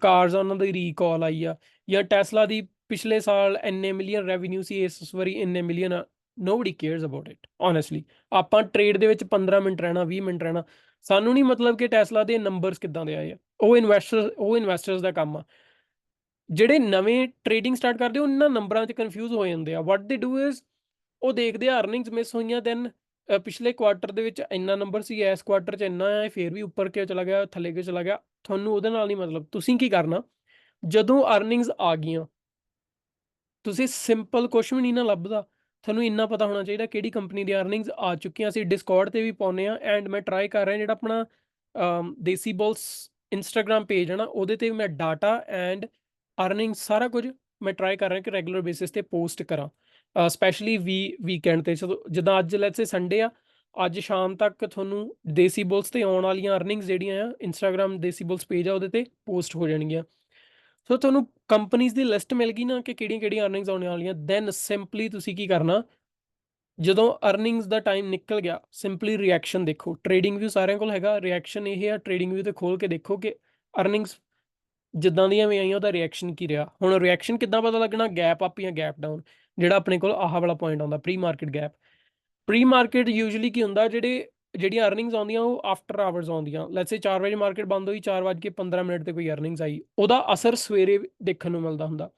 ਕਾਰਸ ਆ ਉਹਨਾਂ ਦੀ ਰੀਕਾਲ ਆਈ ਆ, ਜਾਂ ਟੈਸਲਾ ਦੀ ਪਿਛਲੇ ਸਾਲ ਇੰਨੇ ਮਿਲੀਅਨ ਰੈਵਨਿਊ ਸੀ, ਇਸ ਵਾਰੀ ਇੰਨੇ ਮਿਲੀਅਨ ਆ। Nobody cares about it honestly. ਆਪਾਂ ਟ੍ਰੇਡ ਦੇ ਵਿੱਚ 15 ਮਿੰਟ ਰਹਿਣਾ, 20 ਮਿੰਟ ਰਹਿਣਾ, ਸਾਨੂੰ ਨਹੀਂ ਮਤਲਬ ਕਿ ਟੈਸਲਾ ਦੇ ਨੰਬਰਸ ਕਿੱਦਾਂ ਦੇ ਆਏ ਆ। ਉਹ ਇਨਵੈਸਟਰਸ ਦਾ ਕੰਮ ਆ। ਜਿਹੜੇ ਨਵੇਂ ਟ੍ਰੇਡਿੰਗ ਸਟਾਰਟ ਕਰਦੇ ਉਹਨਾਂ ਨੰਬਰਾਂ 'ਚ ਕਨਫਿਊਜ਼ ਹੋ ਜਾਂਦੇ ਆ। ਵਾਟ ਦੇ ਡੂ ਇਜ਼, ਉਹ ਦੇਖਦੇ ਆ ਅਰਨਿੰਗਸ ਮਿਸ ਹੋਈਆਂ, ਦੈਨ ਪਿਛਲੇ ਕੁਆਟਰ ਦੇ ਵਿੱਚ ਇੰਨਾ ਨੰਬਰ ਸੀ, ਇਸ ਕੁਆਟਰ 'ਚ ਇੰਨਾ ਹੈ, ਫਿਰ ਵੀ ਉੱਪਰ ਕਿਉਂ ਚਲਾ ਗਿਆ, ਥੱਲੇ ਕਿਉਂ ਚਲਾ ਗਿਆ। ਤੁਹਾਨੂੰ ਉਹਦੇ ਨਾਲ ਨਹੀਂ ਮਤਲਬ। ਤੁਸੀਂ ਕੀ ਕਰਨਾ, ਜਦੋਂ ਅਰਨਿੰਗਸ ਆ ਗਈਆਂ, ਤੁਸੀਂ ਸਿੰਪਲ ਕੁਛ ਵੀ ਨਹੀਂ ਨਾ ਲੱਭਦਾ, ਤੁਹਾਨੂੰ ਇੰਨਾ ਪਤਾ ਹੋਣਾ ਚਾਹੀਦਾ ਕਿਹੜੀ ਕੰਪਨੀ ਦੀ ਅਰਨਿੰਗਸ ਆ ਚੁੱਕੀਆਂ। ਅਸੀਂ ਡਿਸਕੌਰਡ ਤੇ ਵੀ ਪਾਉਂਦੇ ਆ, ਐਂਡ ਮੈਂ ਟਰਾਈ ਕਰ ਰਿਹਾ ਜਿਹੜਾ ਆਪਣਾ ਦੇਸੀ ਬੋਲਸ ਇੰਸਟਾਗ੍ਰਾਮ ਪੇਜ ਹੈ ਨਾ, ਉਹਦੇ ਤੇ ਵੀ ਮੈਂ ਡਾਟਾ ਐਂਡ ਅਰਨਿੰਗ ਸਾਰਾ ਕੁਝ ਮੈਂ ਟਰਾਈ ਕਰ ਰਿਹਾ ਕਿ ਰੈਗੂਲਰ ਬੇਸਿਸ ਤੇ ਪੋਸਟ ਕਰਾਂ, ਸਪੈਸ਼ਲੀ ਵੀਕਐਂਡ ਤੇ। ਜਿੱਦਾਂ ਅੱਜ ਲੈਟਸ ਸੇ ਸੰਡੇ ਆ, ਅੱਜ ਸ਼ਾਮ ਤੱਕ ਤੁਹਾਨੂੰ ਦੇਸੀ ਬੁਲਸ ਤੇ ਆਉਣ ਵਾਲੀਆਂ ਅਰਨਿੰਗਸ ਜਿਹੜੀਆਂ ਆ, ਇੰਸਟਾਗ੍ਰਾਮ ਦੇਸੀ ਬੁਲਸ ਪੇਜ ਆ ਉਹਦੇ ਤੇ ਪੋਸਟ ਹੋ ਜਾਣਗੀਆਂ। ਸੋ ਤੁਹਾਨੂੰ ਕੰਪਨੀਜ਼ ਦੀ ਲਿਸਟ ਮਿਲ ਗਈ ਨਾ ਕਿ ਕਿਹੜੀਆਂ ਅਰਨਿੰਗਸ ਆਉਣ ਵਾਲੀਆਂ, ਦੈਨ ਸਿੰਪਲੀ ਤੁਸੀਂ ਕੀ ਕਰਨਾ, ਜਦੋਂ ਅਰਨਿੰਗਸ ਦਾ ਟਾਈਮ ਨਿਕਲ ਗਿਆ ਸਿੰਪਲੀ ਰਿਐਕਸ਼ਨ ਦੇਖੋ। ਟ੍ਰੇਡਿੰਗ ਵੀ ਸਾਰਿਆਂ ਕੋਲ ਹੈਗਾ, ਰਿਐਕਸ਼ਨ ਇਹ ਆ ਟ੍ਰੇਡਿੰਗ ਵੀ ਤੇ ਖੋਲ ਕੇ ਦੇਖੋ ਕਿ ਅਰਨਿੰਗਸ ਜਿੱਦਾਂ ਦੀਆਂ ਵੀ ਆਈਆਂ ਉਹਦਾ ਰਿਐਕਸ਼ਨ ਕੀ ਰਿਹਾ। ਹੁਣ ਰਿਐਕਸ਼ਨ ਕਿੱਦਾਂ ਪਤਾ ਲੱਗਣਾ, ਗੈਪ ਅਪ ਜਾਂ ਗੈਪ ਡਾਊਨ, ਜਿਹੜਾ ਆਪਣੇ ਕੋਲ ਆਹ ਵਾਲਾ ਪੁਆਇੰਟ ਆਉਂਦਾ pre market gap. Pre market usually ਕੀ ਹੁੰਦਾ, ਜਿਹੜੀਆਂ ਅਰਨਿੰਗਸ ਆਉਂਦੀਆਂ ਉਹ ਆਫਟਰ ਆਵਰਸ ਆਉਂਦੀਆਂ। ਲੈਟਸ ਸੇ 4 ਵਜੇ ਮਾਰਕੀਟ ਬੰਦ ਹੋਈ, 4:15 ਤੇ ਕੋਈ ਅਰਨਿੰਗਸ ਆਈ, ਉਹਦਾ ਅਸਰ ਸਵੇਰੇ ਦੇਖਣ ਨੂੰ ਮਿਲਦਾ ਹੁੰਦਾ।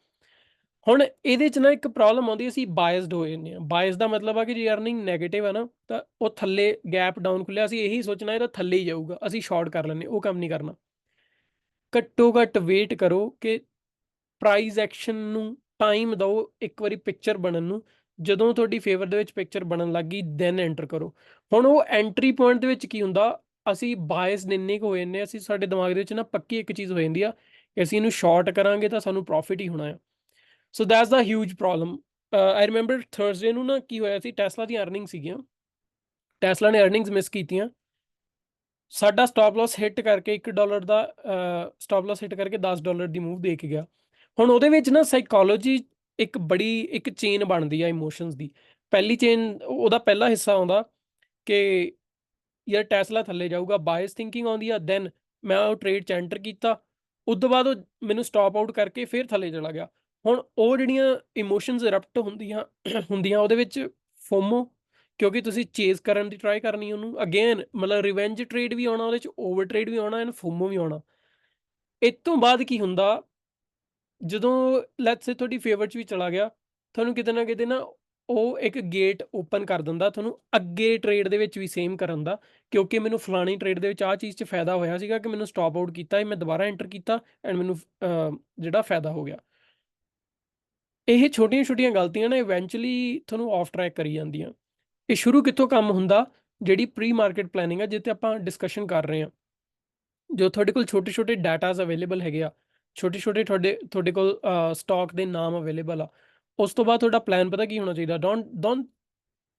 ਹੁਣ ਇਹਦੇ ਚ ਨਾ ਇੱਕ ਪ੍ਰੋਬਲਮ ਆਉਂਦੀ, ਅਸੀਂ ਬਾਇਸਡ ਹੋ ਜਾਂਦੇ ਹਾਂ। ਬਾਇਸ ਦਾ ਮਤਲਬ ਆ ਕਿ ਜੇ ਅਰਨਿੰਗ ਨੈਗੇਟਿਵ ਆ ਨਾ ਤਾਂ ਉਹ ਥੱਲੇ ਗੈਪ ਡਾਊਨ ਖੁੱਲਿਆ, ਅਸੀਂ ਇਹੀ ਸੋਚਣਾ ਇਹਦਾ ਥੱਲੇ ਹੀ ਜਾਊਗਾ, ਅਸੀਂ ਸ਼ਾਰਟ ਕਰ ਲੈਂਦੇ, ਉਹ ਕੰਮ ਨਹੀਂ ਕਰਨਾ। ਘੱਟੋ ਘੱਟ ਵੇਟ ਕਰੋ ਕਿ ਪ੍ਰਾਈਸ ਐਕਸ਼ਨ ਨੂੰ ਟਾਈਮ ਦਿਓ ਇੱਕ ਵਾਰੀ ਪਿਕਚਰ ਬਣਨ ਨੂੰ। ਜਦੋਂ ਤੁਹਾਡੀ ਫੇਵਰ ਦੇ ਵਿੱਚ ਪਿਕਚਰ ਬਣਨ ਲੱਗ ਗਈ ਦੈਨ ਐਂਟਰ ਕਰੋ। ਹੁਣ ਉਹ ਐਂਟਰੀ ਪੁਆਇੰਟ ਦੇ ਵਿੱਚ ਕੀ ਹੁੰਦਾ, ਅਸੀਂ ਬਾਇਸ ਇੰਨੇ ਕੁ ਹੋ ਜਾਂਦੇ, ਅਸੀਂ ਸਾਡੇ ਦਿਮਾਗ ਦੇ ਵਿੱਚ ਨਾ ਪੱਕੀ ਇੱਕ ਚੀਜ਼ ਹੋ ਜਾਂਦੀ ਆ ਕਿ ਅਸੀਂ ਇਹਨੂੰ ਸ਼ਾਰਟ ਕਰਾਂਗੇ ਤਾਂ ਸਾਨੂੰ ਪ੍ਰੋਫਿਟ ਹੀ ਹੋਣਾ ਆ। So that's the huge problem. I remember Thursday ਨੂੰ ਨਾ ਕੀ ਹੋਇਆ ਸੀ, ਟੈਸਲਾ ਦੀ ਅਰਨਿੰਗ ਸੀਗੀਆਂ, ਟੈਸਲਾ ਨੇ ਅਰਨਿੰਗਸ ਮਿਸ ਕੀਤੀਆਂ, ਸਾਡਾ ਸਟਾਪ ਲਾਸ ਹਿੱਟ ਕਰਕੇ $1 ਦਾ ਸਟਾਪ ਲਾਸ ਹਿੱਟ ਕਰਕੇ $10 ਦੀ ਮੂਵ ਦੇ ਕੇ ਗਿਆ। ਹੁਣ ਉਹਦੇ ਵਿੱਚ ਨਾ ਸਾਈਕੋਲੋਜੀ ਇੱਕ ਚੇਨ ਬਣਦੀ ਆ ਇਮੋਸ਼ਨਸ ਦੀ। ਪਹਿਲੀ ਚੇਨ, ਉਹਦਾ ਪਹਿਲਾ ਹਿੱਸਾ ਆਉਂਦਾ ਕਿ ਯਾਰ ਟੈਸਲਾ ਥੱਲੇ ਜਾਊਗਾ, ਬਾਇਸ ਥਿੰਕਿੰਗ ਆਉਂਦੀ ਆ। ਦੈਨ ਮੈਂ ਉਹ ਟ੍ਰੇਡ ਚ ਐਂਟਰ ਕੀਤਾ, ਉਸ ਤੋਂ ਬਾਅਦ ਉਹ ਮੈਨੂੰ ਸਟਾਪ ਆਊਟ ਕਰਕੇ ਫਿਰ ਥੱਲੇ ਚਲਾ ਗਿਆ। ਹੁਣ ਉਹ ਜਿਹੜੀਆਂ ਇਮੋਸ਼ਨਸ ਇਰਪਟ ਹੁੰਦੀਆਂ ਉਹਦੇ ਵਿੱਚ ਫੋਮੋ, ਕਿਉਂਕਿ ਤੁਸੀਂ ਚੇਜ਼ ਕਰਨ ਦੀ ਟਰਾਈ ਕਰਨੀ ਉਹਨੂੰ ਅਗੇਨ, ਮਤਲਬ ਰਿਵੈਂਜ ਟ੍ਰੇਡ ਵੀ ਆਉਣਾ ਉਹਦੇ ਚ, ਓਵਰ ਟ੍ਰੇਡ ਵੀ ਆਉਣਾ ਐਂਡ ਫੋਮੋ ਵੀ ਆਉਣਾ। ਇਸ ਤੋਂ ਬਾਅਦ ਕੀ ਹੁੰਦਾ, ਜਦੋਂ ਲੈਟਸ ਸੇ ਤੁਹਾਡੀ ਫੇਵਰ ਚ ਵੀ ਚਲਾ ਗਿਆ, ਤੁਹਾਨੂੰ ਕਿਤੇ ਨਾ ਕਿਤੇ ਨਾ ਉਹ ਇੱਕ ਗੇਟ ਓਪਨ ਕਰ ਦਿੰਦਾ ਤੁਹਾਨੂੰ ਅੱਗੇ ਟ੍ਰੇਡ ਦੇ ਵਿੱਚ ਵੀ ਸੇਮ ਕਰਨ ਦਾ, ਕਿਉਂਕਿ ਮੈਨੂੰ ਫਲਾਣੀ ਟ੍ਰੇਡ ਦੇ ਵਿੱਚ ਆਹ ਚੀਜ਼ 'ਚ ਫਾਇਦਾ ਹੋਇਆ ਸੀਗਾ ਕਿ ਮੈਨੂੰ ਸਟਾਪ ਆਊਟ ਕੀਤਾ, ਮੈਂ ਦੁਬਾਰਾ ਐਂਟਰ ਕੀਤਾ ਐਂਡ ਮੈਨੂੰ ਜਿਹੜਾ ਫਾਇਦਾ ਹੋ ਗਿਆ। ਇਹ ਛੋਟੀਆਂ ਛੋਟੀਆਂ ਗਲਤੀਆਂ ਨਾ ਇਵੈਂਚੁਅਲੀ ਤੁਹਾਨੂੰ ਆਫ ਟਰੈਕ ਕਰੀ ਜਾਂਦੀਆਂ। ਇਹ ਸ਼ੁਰੂ ਕਿੱਥੋਂ ਕੰਮ ਹੁੰਦਾ, ਜਿਹੜੀ ਪ੍ਰੀ ਮਾਰਕੀਟ ਪਲੈਨਿੰਗ ਆ ਜਿੱਤੇ ਆਪਾਂ ਡਿਸਕਸ਼ਨ ਕਰ ਰਹੇ ਹਾਂ, ਜੋ ਤੁਹਾਡੇ ਕੋਲ ਛੋਟੇ ਛੋਟੇ ਡਾਟਾਸ ਅਵੇਲੇਬਲ ਹੈਗੇ ਆ, ਛੋਟੇ ਛੋਟੇ ਤੁਹਾਡੇ ਕੋਲ ਸਟਾਕ ਦੇ ਨਾਮ ਅਵੇਲੇਬਲ ਆ, ਉਸ ਤੋਂ ਬਾਅਦ ਤੁਹਾਡਾ ਪਲਾਨ ਪਤਾ ਕੀ ਹੋਣਾ ਚਾਹੀਦਾ, don't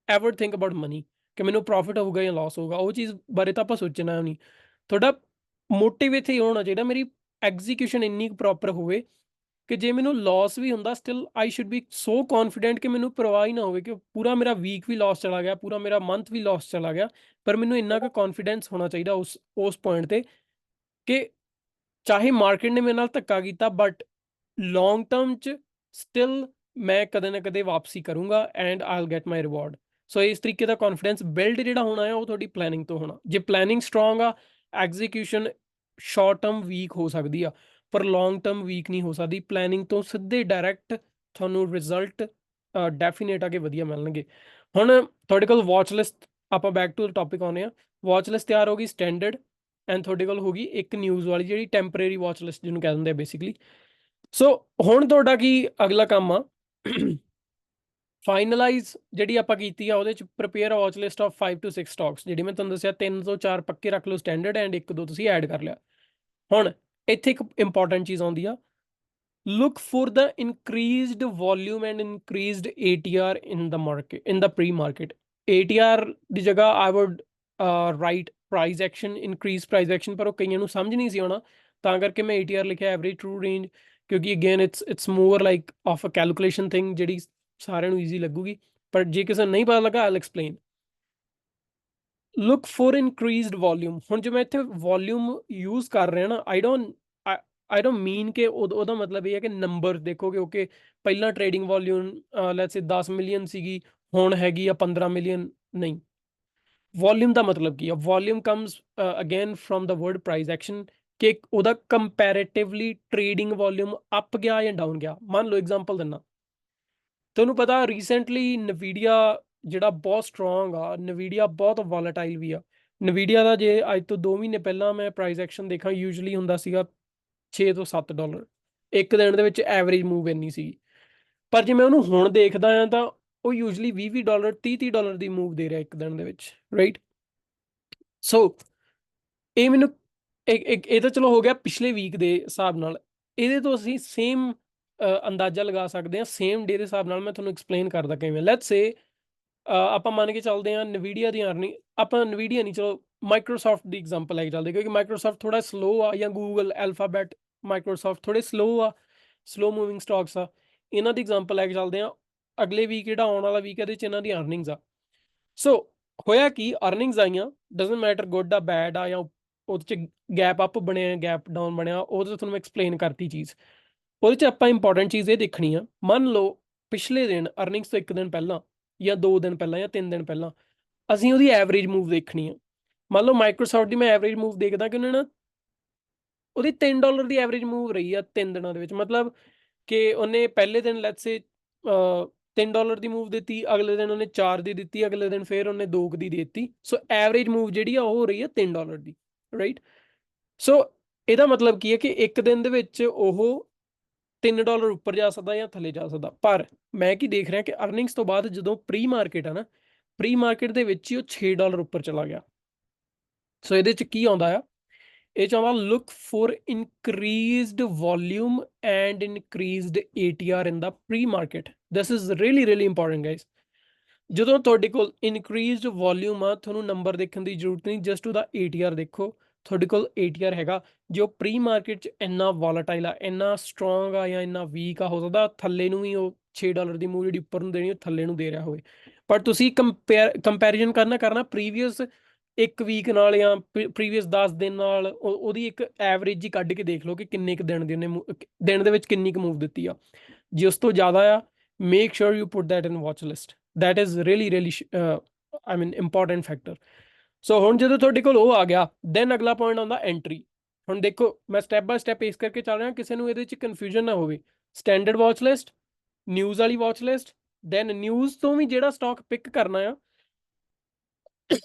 ever think about money ਕਿ ਮੈਨੂੰ ਪ੍ਰੋਫਿਟ ਹੋਊਗਾ ਜਾਂ ਲਾਸ ਹੋਊਗਾ, ਉਹ ਚੀਜ਼ ਬਾਰੇ ਤਾਂ ਆਪਾਂ ਸੋਚਣਾ ਨਹੀਂ। ਤੁਹਾਡਾ ਮੋਟਿਵ ਇੱਥੇ ਇਹ ਹੋਣਾ ਚਾਹੀਦਾ, ਮੇਰੀ ਐਗਜ਼ੀਕਿਊਸ਼ਨ ਇੰਨੀ ਪ੍ਰੋਪਰ ਹੋਵੇ ਕਿ ਜੇ ਮੈਨੂੰ ਲਾਸ ਵੀ ਹੁੰਦਾ still I should be so confident ਕਿ ਮੈਨੂੰ ਪਰਵਾਹ ਹੀ ਨਾ ਹੋਵੇ ਕਿ ਪੂਰਾ ਮੇਰਾ ਵੀਕ ਵੀ ਲਾਸ ਚਲਾ ਗਿਆ, ਪੂਰਾ ਮੇਰਾ ਮੰਥ ਵੀ ਲਾਸ ਚਲਾ ਗਿਆ, ਪਰ ਮੈਨੂੰ ਇੰਨਾ ਕੁ ਕੌਨਫੀਡੈਂਸ ਹੋਣਾ ਚਾਹੀਦਾ ਉਸ ਪੁਆਇੰਟ ਤੇ ਕਿ ਚਾਹੇ ਮਾਰਕੀਟ ਨੇ ਮੇਰੇ ਨਾਲ ਧੱਕਾ ਕੀਤਾ ਬਟ ਲੌਂਗ ਟਰਮ ਚ ਸਟਿਲ ਮੈਂ ਕਦੇ ਨਾ ਕਦੇ ਵਾਪਸੀ ਕਰੂੰਗਾ and I'll get my reward. So ਇਸ ਤਰੀਕੇ ਦਾ ਕੌਨਫੀਡੈਂਸ ਬਿਲਡ ਜਿਹੜਾ ਹੋਣਾ ਹੈ ਉਹ ਤੁਹਾਡੀ ਪਲੈਨਿੰਗ ਤੋਂ ਹੋਣਾ। ਜੇ ਪਲੈਨਿੰਗ ਸਟਰੋਂਗ ਆ, ਐਗਜ਼ੀਕਿਊਸ਼ਨ ਸ਼ਾਰਟ ਟਰਮ ਵੀਕ ਹੋ ਸਕਦੀ ਆ ਪਰ ਲੌਂਗ ਟਰਮ ਵੀਕ ਨਹੀਂ ਹੋ ਸਕਦੀ। ਪਲੈਨਿੰਗ ਤੋਂ ਸਿੱਧੇ ਡਾਇਰੈਕਟ ਤੁਹਾਨੂੰ ਰਿਜ਼ਲਟ ਡੈਫੀਨੇਟ ਆ ਕੇ ਵਧੀਆ ਮਿਲਣਗੇ। ਹੁਣ ਤੁਹਾਡੇ ਕੋਲ ਵਾਚ ਲਿਸਟ, ਆਪਾਂ ਬੈਕ ਟੂ ਟੌਪਿਕ ਆਉਂਦੇ ਆ। ਵਾਚ ਲਿਸਟ ਤਿਆਰ ਹੋ ਗਈ ਸਟੈਂਡਰਡ, ਐਂਡ ਤੁਹਾਡੇ ਕੋਲ ਹੋ ਗਈ ਇੱਕ ਨਿਊਜ਼ ਵਾਲੀ ਜਿਹੜੀ ਟੈਂਪਰੇਰੀ ਵਾਚ ਲਿਸਟ ਜਿਹਨੂੰ ਕਹਿ ਦਿੰਦੇ ਆ ਬੇਸਿਕਲੀ। ਸੋ ਹੁਣ ਤੁਹਾਡਾ ਕੀ ਅਗਲਾ ਕੰਮ ਆ, ਫਾਈਨਲਾਈਜ਼ ਜਿਹੜੀ ਆਪਾਂ ਕੀਤੀ ਆ ਉਹਦੇ ਚ prepare watch list of 5 to 6 stocks, ਜਿਹੜੀ ਮੈਂ ਤੁਹਾਨੂੰ ਦੱਸਿਆ 3 ਤੋਂ 4 ਪੱਕੇ ਰੱਖ ਲਓ ਸਟੈਂਡਰਡ ਐਂਡ 1-2 ਤੁਸੀਂ ਐਡ ਕਰ ਲਿਆ। ਹੁਣ ਇੱਥੇ ਇੱਕ ਇੰਪੋਰਟੈਂਟ ਚੀਜ਼ ਆਉਂਦੀ ਆ, look for the increased volume and increased ATR in the market, in the pre-market. ATR ਦੀ ਜਗ੍ਹਾ I would write price action, increase price action, ਪਰ ਉਹ ਕਈਆਂ ਨੂੰ ਸਮਝ ਨਹੀਂ ਸੀ ਆਉਣਾ ਤਾਂ ਕਰਕੇ ਮੈਂ ATR ਲਿਖਿਆ, ਐਵਰੇਜ ਟਰੂ ਰੇਂਜ, ਕਿਉਂਕਿ again it's more like of a calculation thing ਜਿਹੜੀ ਸਾਰਿਆਂ ਨੂੰ ਈਜ਼ੀ ਲੱਗੂਗੀ। ਪਰ ਜੇ ਕਿਸੇ ਨੂੰ ਨਹੀਂ ਪਤਾ ਲੱਗਾ I'll explain. Look for increased volume. ਹੁਣ ਜੇ ਮੈਂ ਇੱਥੇ ਵੋਲਿਊਮ ਯੂਜ਼ ਕਰ ਰਿਹਾ ਨਾ, ਆਈ ਡੋਂਟ ਮੀਨ ਕਿ ਉਹਦਾ ਮਤਲਬ ਇਹ ਹੈ ਕਿ ਨੰਬਰ ਦੇਖੋਗੇ ਓਕੇ ਪਹਿਲਾਂ trading volume let's say 10 million ਸੀਗੀ, ਹੁਣ ਹੈਗੀ ਆ 15 ਮਿਲੀਅਨ। ਨਹੀਂ, ਵੋਲਿਊਮ ਦਾ ਮਤਲਬ ਕੀ ਆ, volume comes again from the word price action, ਕਿ ਉਹਦਾ ਕੰਪੈਰੇਟਿਵਲੀ ਟ੍ਰੇਡਿੰਗ ਵੋਲਿਊਮ ਅਪ ਗਿਆ ਜਾਂ ਡਾਊਨ ਗਿਆ। ਮੰਨ ਲਓ ਐਗਜ਼ਾਮਪਲ ਦਿੰਦਾ, ਤੁਹਾਨੂੰ ਪਤਾ ਰੀਸੈਂਟਲੀ ਨਵੀਡੀਆ ਜਿਹੜਾ ਬਹੁਤ ਸਟਰੋਂਗ ਆ, ਨਵੀਡੀਆ ਬਹੁਤ ਵੋਲੇਟਾਈਲ ਵੀ ਆ। ਨਵੀਡੀਆ ਦਾ ਜੇ ਅੱਜ ਤੋਂ 2 ਮਹੀਨੇ ਪਹਿਲਾਂ ਮੈਂ ਪ੍ਰਾਈਸ ਐਕਸ਼ਨ ਦੇਖਾਂ ਯੂਜੂਲੀ ਹੁੰਦਾ ਸੀਗਾ $6 ਤੋਂ $7, ਇੱਕ ਦਿਨ ਦੇ ਵਿੱਚ ਐਵਰੇਜ ਮੂਵ ਇੰਨੀ ਸੀ। ਪਰ ਜੇ ਮੈਂ ਉਹਨੂੰ ਹੁਣ ਦੇਖਦਾ ਆ ਤਾਂ ਉਹ ਯੂਜੂਲੀ $20 $30 ਦੀ ਮੂਵ ਦੇ ਰਿਹਾ ਇੱਕ ਦਿਨ ਦੇ ਵਿੱਚ, ਰਾਈਟ। ਸੋ ਇਹ ਮੈਨੂੰ ਇਹ ਤਾਂ ਚਲੋ ਹੋ ਗਿਆ ਪਿਛਲੇ ਵੀਕ ਦੇ ਹਿਸਾਬ ਨਾਲ, ਇਹਦੇ ਤੋਂ ਅਸੀਂ ਸੇਮ ਅੰਦਾਜ਼ਾ ਲਗਾ ਸਕਦੇ ਹਾਂ ਸੇਮ ਡੇ ਦੇ ਹਿਸਾਬ ਨਾਲ। ਮੈਂ ਤੁਹਾਨੂੰ ਐਕਸਪਲੇਨ ਕਰਦਾ ਕਿਵੇਂ। ਲੈਟਸ ਸੇ ਆਪਾਂ ਮੰਨ ਕੇ ਚੱਲਦੇ ਹਾਂ ਨਵੀਡੀਆ ਦੀ ਅਰਨਿੰਗ, ਆਪਾਂ ਨਵੀਡੀਆ ਨਹੀਂ, ਚਲੋ ਮਾਈਕਰੋਸਾਫਟ ਦੀ ਐਗਜ਼ਾਮਪਲ ਲੈ ਕੇ ਚੱਲਦੇ ਕਿਉਂਕਿ ਮਾਈਕਰੋਸਾਫਟ ਥੋੜਾ ਸਲੋ ਆ, ਜਾਂ ਗੂਗਲ, ਐਲਫਾਬੈਟ, ਮਾਈਕਰੋਸਾਫਟ ਥੋੜੇ ਸਲੋ ਮੂਵਿੰਗ ਸਟਾਕਸ ਆ। ਇਹਨਾਂ ਦੀ ਐਗਜ਼ਾਮਪਲ ਲੈ ਕੇ ਚੱਲਦੇ ਆ। ਅਗਲੇ ਵੀਕ ਜਿਹੜਾ ਆਉਣ ਵਾਲਾ ਵੀਕ ਇਹਦੇ ਚ ਇਹਨਾਂ ਦੀ ਅਰਨਿੰਗਸ ਆ। ਸੋ ਹੋਇਆ ਕੀ, ਅਰਨਿੰਗਸ ਆਈਆਂ, ਡਜ਼ਨਟ ਮੈਟਰ ਗੁੱਡ ਆ ਬੈਡ ਆ, ਜਾਂ ਉਹਦੇ ਚ ਗੈਪ ਅਪ ਬਣਿਆ ਗੈਪ ਡਾਊਨ ਬਣਿਆ, ਉਹਦੇ ਤੁਹਾਨੂੰ ਐਕਸਪਲੇਨ ਕਰਤੀ ਚੀਜ਼। ਉਹਦੇ ਚ ਆਪਾਂ ਇੰਪੋਰਟੈਂਟ ਚੀਜ਼ ਇਹ ਦੇਖਣੀ ਆ, ਮੰਨ ਲਓ ਪਿਛਲੇ ਦਿਨ ਅਰਨਿੰਗਸ ਤੋਂ 1 ਦਿਨ ਪਹਿਲਾਂ ਜਾਂ 2 ਦਿਨ ਪਹਿਲਾਂ ਜਾਂ 3 ਦਿਨ ਪਹਿਲਾਂ ਅਸੀਂ ਉਹਦੀ ਐਵਰੇਜ ਮੂਵ ਦੇਖਣੀ ਆ। ਮੰਨ ਲਓ ਮਾਈਕਰੋਸਾਫਟ ਦੀ ਮੈਂ ਐਵਰੇਜ ਮੂਵ ਦੇਖਦਾ ਕਿ ਉਹਨੇ ਨਾ ਉਹਦੀ $3 ਦੀ ਐਵਰੇਜ ਮੂਵ ਰਹੀ ਆ 3 ਦਿਨਾਂ ਦੇ ਵਿੱਚ। ਮਤਲਬ ਕਿ ਉਹਨੇ ਪਹਿਲੇ ਦਿਨ ਲੈਟਸ ਸੇ $3 ਦੀ ਮੂਵ ਦਿੱਤੀ, ਅਗਲੇ ਦਿਨ ਉਹਨੇ 4 ਦੀ ਦਿੱਤੀ, ਅਗਲੇ ਦਿਨ ਫਿਰ ਉਹਨੇ 2 ਦੀ ਦਿੱਤੀ। ਸੋ ਐਵਰੇਜ ਮੂਵ ਜਿਹੜੀ ਆ ਉਹ ਹੋ ਰਹੀ ਆ $3 ਦੀ, ਰਾਈਟ। ਸੋ ਇਹਦਾ ਮਤਲਬ ਕੀ ਹੈ ਕਿ ਇੱਕ ਦਿਨ ਦੇ ਵਿੱਚ ਉਹ $3 ਉੱਪਰ ਜਾ ਸਕਦਾ ਜਾਂ ਥੱਲੇ ਜਾ ਸਕਦਾ। ਪਰ ਮੈਂ ਕੀ ਦੇਖ ਰਿਹਾ ਕਿ ਅਰਨਿੰਗਸ ਤੋਂ ਬਾਅਦ ਜਦੋਂ ਪ੍ਰੀ ਮਾਰਕੀਟ ਆ ਨਾ, ਪ੍ਰੀ ਮਾਰਕੀਟ ਦੇ ਵਿੱਚ ਹੀ ਉਹ $6 ਉੱਪਰ ਚਲਾ ਗਿਆ। ਸੋ ਇਹਦੇ ਚ ਕੀ ਆਉਂਦਾ ਆ, ਇਹ ਚ ਆਉਂਦਾ look for increased volume and increased ATR in the pre market. This is really important guys. ਜਦੋਂ ਤੁਹਾਡੇ ਕੋਲ ਇਨਕਰੀਜ਼ਡ ਵੋਲਿਊਮ ਆ, ਤੁਹਾਨੂੰ ਨੰਬਰ ਦੇਖਣ ਦੀ ਜ਼ਰੂਰਤ ਨਹੀਂ, ਜਸਟ ਉਹਦਾ ATR ਦੇਖੋ। ਤੁਹਾਡੇ ਕੋਲ ATR ਹੈਗਾ ਜੋ ਪ੍ਰੀ ਮਾਰਕੀਟ ਚ ਇੰਨਾ ਵੋਲਾਟਾਈਲ ਆ, ਇੰਨਾ ਸਟਰੋਂਗ ਆ ਜਾਂ ਇੰਨਾ ਵੀਕ ਆ, ਹੋ ਸਕਦਾ ਥੱਲੇ ਨੂੰ ਵੀ ਉਹ $6 ਦੀ ਮੂਵ ਜਿਹੜੀ ਉੱਪਰ ਨੂੰ ਦੇਣੀ ਉਹ ਥੱਲੇ ਨੂੰ ਦੇ ਰਿਹਾ ਹੋਵੇ। ਪਰ ਤੁਸੀਂ ਕੰਪੈਰੀਜ਼ਨ ਕਰਨਾ ਪ੍ਰੀਵੀਅਸ 1 ਵੀਕ ਨਾਲ ਜਾਂ ਪ੍ਰੀਵੀਅਸ 10 ਦਿਨ ਨਾਲ, ਉਹਦੀ ਇੱਕ ਐਵਰੇਜ ਹੀ ਕੱਢ ਕੇ ਦੇਖ ਲਓ ਕਿ ਕਿੰਨੇ ਕੁ ਦਿਨ ਦੀ ਉਹਨੇ ਦਿਨ ਦੇ ਵਿੱਚ ਕਿੰਨੀ ਕੁ ਮੂਵ ਦਿੱਤੀ ਆ। ਜੇ ਉਸ ਤੋਂ ਜ਼ਿਆਦਾ ਆ, make sure you put that in watch list. That is really I mean important factor. So ਹੁਣ ਜਦੋਂ ਤੁਹਾਡੇ ਕੋਲ ਉਹ ਆ ਗਿਆ, ਦੈਨ ਅਗਲਾ ਪੁਆਇੰਟ ਆਉਂਦਾ ਐਂਟਰੀ। ਹੁਣ ਦੇਖੋ ਮੈਂ ਸਟੈਪ ਬਾय ਸਟੈਪ ਇਸ ਕਰਕੇ ਚੱਲ ਰਿਹਾ, ਕਿਸੇ ਨੂੰ ਇਹਦੇ ਚ ਕਨਫਿਊਜ਼ਨ ਨਾ ਹੋਵੇ। ਸਟੈਂਡਰਡ ਵਾਚ ਲਿਸਟ, ਨਿਊਜ਼ ਵਾਲੀ ਵਾਚ ਲਿਸਟ, ਦੈਨ ਨਿਊਜ਼ ਤੋਂ ਵੀ ਜਿਹੜਾ ਸਟਾਕ ਪਿਕ ਕਰਨਾ ਆ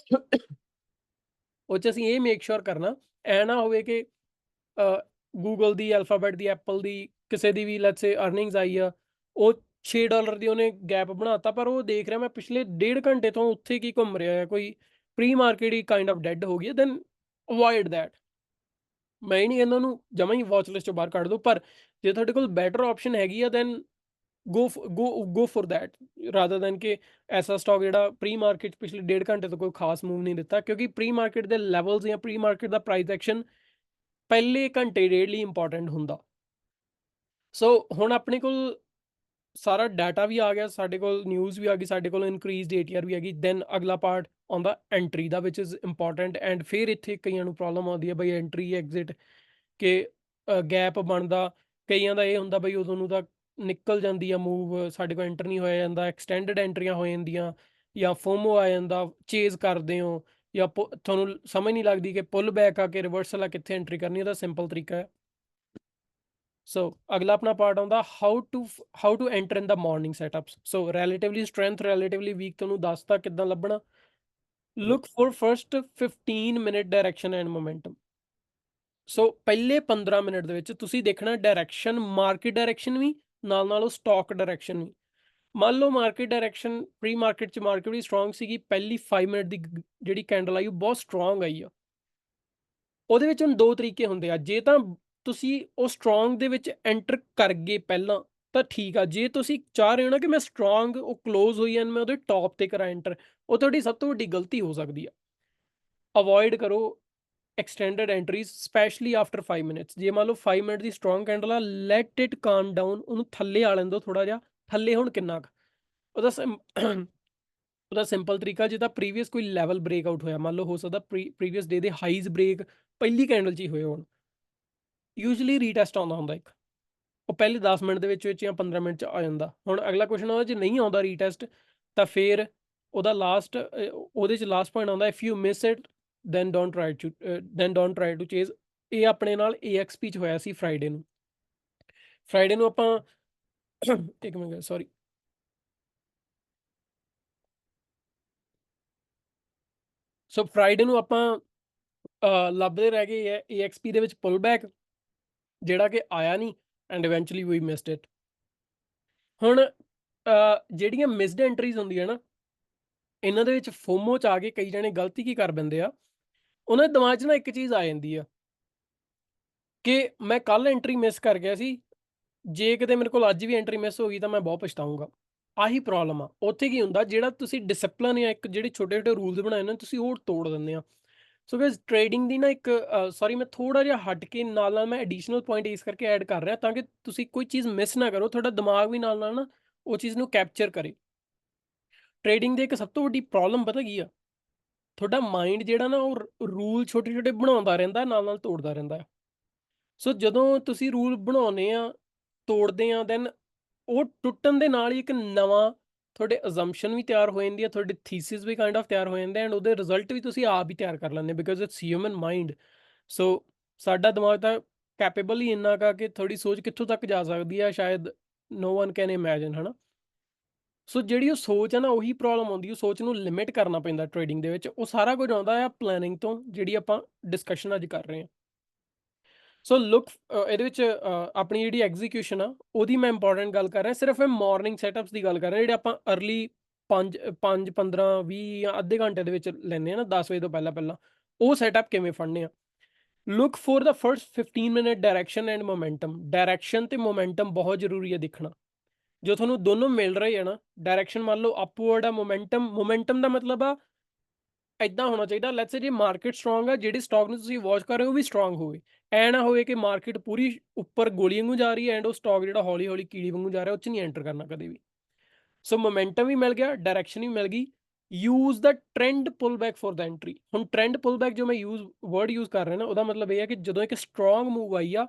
ਉਹ ਚ ਅਸੀਂ ਇਹ ਮੇਕ ਸ਼ੋਰ ਕਰਨਾ ਐ ਨਾ ਹੋਵੇ ਕਿ ਗੂਗਲ ਦੀ, ਅਲਫਾਬੈਟ ਦੀ, ਐਪਲ ਦੀ, ਕਿਸੇ ਦੀ ਵੀ ਲੈਟਸ ਸੇ ਅਰਨਿੰਗਸ ਆਈ ਆ, ਉਹ $6 ਦੀ ਉਹਨੇ ਗੈਪ ਬਣਾਤਾ, ਪਰ ਉਹ ਦੇਖ ਰਿਹਾ ਮੈਂ ਪਿਛਲੇ 1.5 ਘੰਟੇ ਤੋਂ ਉੱਥੇ ਕੀ ਘੁੰਮ ਰਿਹਾ ਹੈ, ਕੋਈ ਪ੍ਰੀ ਮਾਰਕੀਟ ਹੀ ਕਾਈਂਡ ਆਫ ਡੈਡ ਹੋ ਗਈ ਹੈ, ਦੈਨ ਅਵੋਇਡ ਦੈਟ। ਮੈਂ ਹੀ ਨਹੀਂ ਇਹਨਾਂ ਨੂੰ ਜਮਾ ਹੀ ਵਾਚ ਲਿਸਟ ਚੋਂ ਬਾਹਰ ਕੱਢ ਦੋ। ਪਰ ਜੇ ਤੁਹਾਡੇ ਕੋਲ ਬੈਟਰ ਆਪਸ਼ਨ ਹੈਗੀ ਆ, then go for that rather than ਕਿ ਐਸਾ ਸਟਾਕ ਜਿਹੜਾ ਪ੍ਰੀ ਮਾਰਕੀਟ ਪਿਛਲੇ 1.5 ਘੰਟੇ ਤੋਂ ਕੋਈ ਖਾਸ ਮੂਵ ਨਹੀਂ ਦਿੱਤਾ, ਕਿਉਂਕਿ ਪ੍ਰੀ ਮਾਰਕੀਟ ਦੇ ਲੈਵਲਸ ਜਾਂ ਪ੍ਰੀ ਮਾਰਕੀਟ ਦਾ ਪ੍ਰਾਈਸ ਐਕਸ਼ਨ ਪਹਿਲੇ ਘੰਟੇ ਡੇਢ ਲਈ ਇੰਪੋਰਟੈਂਟ ਹੁੰਦਾ। ਸੋ ਹੁਣ ਆਪਣੇ ਕੋਲ ਸਾਰਾ ਡਾਟਾ ਵੀ ਆ ਗਿਆ, ਸਾਡੇ ਕੋਲ ਨਿਊਜ਼ ਵੀ ਆ ਗਈ, ਸਾਡੇ ਕੋਲ ਇਨਕਰੀਜ਼ਡ ATR ਵੀ ਆ ਗਈ। ਦੈਨ ਅਗਲਾ ਪਾਰਟ ਆਉਂਦਾ entry the, which is important. And ਫਿਰ ਇੱਥੇ ਕਈਆਂ ਨੂੰ ਪ੍ਰੋਬਲਮ ਆਉਂਦੀ ਹੈ ਬਈ ਐਂਟਰੀ ਐਗਜ਼ਿਟ, ਕਿ ਗੈਪ ਬਣਦਾ। ਕਈਆਂ ਦਾ ਇਹ ਹੁੰਦਾ ਬਈ ਉਦੋਂ ਨੂੰ ਤਾਂ ਨਿਕਲ ਜਾਂਦੀ ਆ ਮੂਵ, ਸਾਡੇ ਕੋਲ ਐਂਟਰ ਨਹੀਂ ਹੋਇਆ ਜਾਂਦਾ, ਐਕਸਟੈਂਡਡ ਐਂਟਰੀਆਂ ਹੋ ਜਾਂਦੀਆਂ, ਜਾਂ ਫੋਮੋ ਆ ਜਾਂਦਾ, ਚੇਜ਼ ਕਰਦੇ ਹੋ, ਜਾਂ ਤੁਹਾਨੂੰ ਸਮਝ ਨਹੀਂ ਲੱਗਦੀ ਕਿ ਪੁੱਲ ਬੈਕ ਆ ਕੇ ਰਿਵਰਸਲ ਆ ਕਿੱਥੇ ਐਂਟਰੀ ਕਰਨੀ। ਉਹਦਾ ਸਿੰਪਲ ਤਰੀਕਾ ਹੈ। ਸੋ ਅਗਲਾ ਆਪਣਾ ਪਾਰਟ ਆਉਂਦਾ how to enter in the morning setups. So relatively strength, relatively weak ਤੁਹਾਨੂੰ ਦੱਸਤਾ ਕਿੱਦਾਂ ਲੱਭਣਾ। Look for first 15 minute direction and momentum. So ਪਹਿਲੇ 15 ਮਿੰਟ ਦੇ ਵਿੱਚ ਤੁਸੀਂ ਦੇਖਣਾ ਡਾਇਰੈਕਸ਼ਨ, ਮਾਰਕੀਟ ਡਾਇਰੈਕਸ਼ਨ ਵੀ ਨਾਲ ਨਾਲ ਉਹ ਸਟਾਕ ਡਾਇਰੈਕਸ਼ਨ ਵੀ। ਮੰਨ ਲਓ ਮਾਰਕੀਟ ਡਾਇਰੈਕਸ਼ਨ ਪ੍ਰੀ ਮਾਰਕੀਟ ਚ ਮਾਰਕੀਟ ਵੀ ਸਟਰੋਂਗ ਸੀਗੀ, ਪਹਿਲੀ 5 ਮਿੰਟ ਦੀ ਜਿਹੜੀ ਕੈਂਡਲ ਆਈ ਉਹ ਬਹੁਤ ਸਟਰੋਂਗ ਆਈ ਆ। ਉਹਦੇ ਵਿੱਚ ਹੁਣ 2 ਤਰੀਕੇ ਹੁੰਦੇ ਆ, ਜੇ ਤਾਂ ਤੁਸੀਂ ਉਹ ਸਟਰੋਂਗ ਦੇ ਵਿੱਚ ਐਂਟਰ ਕਰ ਗਏ ਪਹਿਲਾਂ ਤਾਂ ਠੀਕ ਆ। ਜੇ ਤੁਸੀਂ ਚਾਹ ਰਹੇ ਹੋ ਨਾ ਕਿ ਮੈਂ ਸਟਰੋਂਗ ਉਹ ਕਲੋਜ਼ ਹੋਈ ਐਂਡ ਮੈਂ ਉਹਦੇ ਟੌਪ ਤੇ ਕਰਾਂ ਐਂਟਰ, ਉਹ ਤੁਹਾਡੀ ਸਭ ਤੋਂ ਵੱਡੀ ਗਲਤੀ ਹੋ ਸਕਦੀ ਆ। ਅਵੋਇਡ ਕਰੋ extended entries especially after 5 minutes। ਜੇ ਮੰਨ ਲਓ 5 ਮਿੰਟ ਦੀ ਸਟਰੋਂਗ ਕੈਂਡਲ ਆ, ਲੈਟ ਇਟ ਕਾਮ ਡਾਊਨ, ਉਹਨੂੰ ਥੱਲੇ ਆ ਲੈਣ ਦਿਓ ਥੋੜਾ ਜਿਹਾ। ਥੱਲੇ ਹੁਣ ਕਿੰਨਾ ਕੁ ਉਹਦਾ ਸਿੰਪਲ ਤਰੀਕਾ, ਜੇ ਤਾਂ ਪ੍ਰੀਵੀਅਸ ਕੋਈ ਲੈਵਲ ਬ੍ਰੇਕਆਊਟ ਹੋਇਆ, ਮੰਨ ਲਓ ਹੋ ਸਕਦਾ ਪ੍ਰੀਵੀਅਸ ਡੇ ਦੇ ਹਾਈਜ਼ ਬ੍ਰੇਕ ਪਹਿਲੀ ਕੈਂਡਲ 'ਚ ਹੀ ਹੋਏ ਹੋਣ, ਯੂਜੂਲੀ ਰੀਟੈਸਟ ਆਉਂਦਾ ਹੁੰਦਾ ਇੱਕ, ਉਹ ਪਹਿਲੇ 10 ਮਿੰਟ ਦੇ ਵਿੱਚ ਜਾਂ 15 ਮਿੰਟ 'ਚ ਆ ਜਾਂਦਾ। ਹੁਣ ਅਗਲਾ ਕੁਐਸਚਨ ਆਉਂਦਾ ਜੇ ਨਹੀਂ ਆਉਂਦਾ ਰੀਟੈਸਟ, ਤਾਂ ਫਿਰ ਉਹਦਾ ਉਹਦੇ 'ਚ ਲਾਸਟ ਪੁਆਇੰਟ ਆਉਂਦਾ, if you miss it then don't try to chase। ਇਹ ਆਪਣੇ ਨਾਲ AXP 'ਚ ਹੋਇਆ ਸੀ ਫਰਾਈਡੇ ਨੂੰ ਆਪਾਂ ਇੱਕ ਮਿੰਟ ਸੌਰੀ, ਸੋ ਫਰਾਈਡੇ ਨੂੰ ਆਪਾਂ ਲੱਭਦੇ ਰਹਿ ਗਏ ਹੈ AXP ਦੇ ਵਿੱਚ ਪੁੱਲ ਬੈਕ, ਜਿਹੜਾ ਕਿ ਆਇਆ ਨਹੀਂ, and eventually we missed it. ਹੁਣ ਜਿਹੜੀਆਂ ਮਿਸਡ ਐਂਟਰੀਜ਼ ਹੁੰਦੀਆਂ ਨਾ, ਇਹਨਾਂ ਦੇ ਵਿੱਚ ਫੋਮੋ 'ਚ ਆ ਕੇ ਕਈ ਜਣੇ ਗਲਤੀ ਕੀ ਕਰ ਪੈਂਦੇ ਆ, ਉਹਨਾਂ ਦੇ ਦਿਮਾਗ 'ਚ ਨਾ ਇੱਕ ਚੀਜ਼ ਆ ਜਾਂਦੀ ਆ ਕਿ ਮੈਂ ਕੱਲ ਐਂਟਰੀ ਮਿਸ ਕਰ ਗਿਆ ਸੀ, ਜੇ ਕਿਤੇ ਮੇਰੇ ਕੋਲ ਅੱਜ ਵੀ ਐਂਟਰੀ ਮਿਸ ਹੋ ਗਈ ਤਾਂ ਮੈਂ ਬਹੁਤ ਪਛਤਾਊਂਗਾ। ਆਹੀ ਪ੍ਰੋਬਲਮ ਆ। ਉੱਥੇ ਕੀ ਹੁੰਦਾ, ਜਿਹੜਾ ਤੁਸੀਂ ਡਿਸਪਲਿਨ ਜਾਂ ਇੱਕ ਜਿਹੜੇ ਛੋਟੇ ਛੋਟੇ ਰੂਲਸ ਬਣਾਏ ਨੇ ਤੁਸੀਂ ਉਹ ਤੋੜ ਦਿੰਦੇ ਆ। ਸੋ ਗਾਇਸ ਟ੍ਰੇਡਿੰਗ ਦੀ ਨਾ ਇੱਕ ਸੌਰੀ ਮੈਂ ਥੋੜਾ ਜਿਹਾ ਹਟ ਕੇ ਨਾਲ ਮੈਂ ਐਡੀਸ਼ਨਲ ਪੁਆਇੰਟ ਇਸ ਕਰਕੇ ਐਡ ਕਰ ਰਿਹਾ ਤਾਂ ਕਿ ਤੁਸੀਂ ਕੋਈ ਚੀਜ਼ ਮਿਸ ਨਾ ਕਰੋ, ਤੁਹਾਡਾ ਦਿਮਾਗ ਵੀ ਨਾਲ ਨਾ ਉਹ ਚੀਜ਼ ਨੂੰ ਕੈਪਚਰ ਕਰੇ। ਟ੍ਰੇਡਿੰਗ ਦੀ ਇੱਕ ਸਭ ਤੋਂ ਵੱਡੀ ਪ੍ਰੋਬਲਮ ਪਤਾ ਕੀ ਆ? ਤੁਹਾਡਾ ਮਾਈਂਡ ਜਿਹੜਾ ਨਾ ਉਹ ਰੂਲ ਛੋਟੇ-ਛੋਟੇ ਬਣਾਉਂਦਾ ਰਹਿੰਦਾ, ਨਾਲ ਤੋੜਦਾ ਰਹਿੰਦਾ। ਸੋ ਜਦੋਂ ਤੁਸੀਂ ਰੂਲ ਬਣਾਉਂਦੇ ਆ, ਤੋੜਦੇ ਆ, ਦੈਨ ਉਹ ਟੁੱਟਣ ਦੇ ਨਾਲ ਹੀ ਇੱਕ ਨਵਾਂ ਤੁਹਾਡੇ ਅਜ਼ੰਪਸ਼ਨ ਵੀ ਤਿਆਰ ਹੋ ਜਾਂਦੀ ਹੈ, ਤੁਹਾਡੇ ਥੀਸਿਸ ਵੀ ਕਾਈਂਡ ਆਫ ਤਿਆਰ ਹੋ ਜਾਂਦੇ ਐਂਡ ਉਹਦੇ ਰਿਜ਼ਲਟ ਵੀ ਤੁਸੀਂ ਆਪ ਹੀ ਤਿਆਰ ਕਰ ਲੈਂਦੇ ਬਿਕਾਜ਼ ਇਟਸ ਹਿਊਮਨ ਮਾਈਂਡ। ਸੋ ਸਾਡਾ ਦਿਮਾਗ ਤਾਂ ਕੈਪੇਬਲ ਹੀ ਇੰਨਾ ਕਾ ਕਿ ਤੁਹਾਡੀ ਸੋਚ ਕਿੱਥੋਂ ਤੱਕ ਜਾ ਸਕਦੀ ਆ, ਸ਼ਾਇਦ ਨੋ ਵਨ ਕੈਨ ਇਮੈਜਿਨ, ਹਨਾ। ਸੋ ਜਿਹੜੀ ਉਹ ਸੋਚ ਹੈ ਨਾ, ਉਹੀ ਪ੍ਰੋਬਲਮ ਆਉਂਦੀ, ਉਹ ਸੋਚ ਨੂੰ ਲਿਮਿਟ ਕਰਨਾ ਪੈਂਦਾ ਟ੍ਰੇਡਿੰਗ ਦੇ ਵਿੱਚ। ਉਹ ਸਾਰਾ ਕੁਝ ਆਉਂਦਾ ਆ ਪਲੈਨਿੰਗ ਤੋਂ, ਜਿਹੜੀ ਆਪਾਂ ਡਿਸਕਸ਼ਨ ਅੱਜ ਕਰ ਰਹੇ ਹਾਂ। ਸੋ ਲੁੱਕ ਇਹਦੇ ਵਿੱਚ ਆਪਣੀ ਜਿਹੜੀ ਐਗਜ਼ੀਕਿਊਸ਼ਨ ਆ ਉਹਦੀ ਮੈਂ ਇੰਪੋਰਟੈਂਟ ਗੱਲ ਕਰ ਰਿਹਾ, ਸਿਰਫ ਮੈਂ ਮਾਰਨਿੰਗ ਸੈਟਅਪਸ ਦੀ ਗੱਲ ਕਰ ਰਿਹਾ, ਜਿਹੜੇ ਆਪਾਂ ਅਰਲੀ 5 15 20 ਜਾਂ ਅੱਧੇ ਘੰਟੇ ਦੇ ਵਿੱਚ ਲੈਂਦੇ ਆ ਨਾ, 10 ਵਜੇ ਤੋਂ ਪਹਿਲਾਂ ਪਹਿਲਾਂ ਉਹ ਸੈਟਅਪ ਕਿਵੇਂ ਫੜਨੇ ਆ। Look for the first 15 minute direction and momentum. Direction ਤੇ ਮੋਮੈਂਟਮ ਬਹੁਤ ਜ਼ਰੂਰੀ ਹੈ ਦੇਖਣਾ। ਜੋ ਤੁਹਾਨੂੰ ਦੋਨੋਂ ਮਿਲ ਰਹੇ ਆ ਨਾ, ਡਾਇਰੈਕਸ਼ਨ ਮੰਨ ਲਓ ਅਪਵਰਡ ਆ, ਮੋਮੈਂਟਮ ਦਾ ਮਤਲਬ ਆ ਇਦਾਂ ਹੋਣਾ ਚਾਹੀਦਾ, ਲੈਟਸ ਸੇ ਜੇ ਮਾਰਕੀਟ ਸਟਰੋਂਗ ਆ, ਜਿਹੜੀ ਸਟਾਕ ਨੂੰ ਤੁਸੀਂ ਵਾਚ ਕਰ ਰਹੇ ਹੋ ਉਹ ਵੀ ਸਟਰੋਂਗ ਹੋਵੇ। ਐ ਨਾ ਹੋਵੇ ਕਿ ਮਾਰਕੀਟ ਪੂਰੀ ਉੱਪਰ ਗੋਲੀ ਵਾਂਗੂ ਜਾ ਰਹੀ ਹੈ ਐਂਡ ਉਹ ਸਟਾਕ ਜਿਹੜਾ ਹੌਲੀ ਹੌਲੀ ਕੀੜੀ ਵਾਂਗੂ ਜਾ ਰਿਹਾ, ਉਹ 'ਚ ਨਹੀਂ ਐਂਟਰ ਕਰਨਾ ਕਦੇ ਵੀ। ਸੋ ਮੋਮੈਂਟਮ ਵੀ ਮਿਲ ਗਿਆ, ਡਾਇਰੈਕਸ਼ਨ ਵੀ ਮਿਲ ਗਈ। Use the trend pull back for the entry. ਹੁਣ ਟ੍ਰੈਂਡ ਪੁੱਲ ਬੈਕ ਜੋ ਮੈਂ ਵਰਡ ਯੂਜ਼ ਕਰ ਰਿਹਾ ਨਾ, ਉਹਦਾ ਮਤਲਬ ਇਹ ਹੈ ਕਿ ਜਦੋਂ ਇੱਕ ਸਟਰੋਂਗ ਮੂਵ ਆਈ ਆ,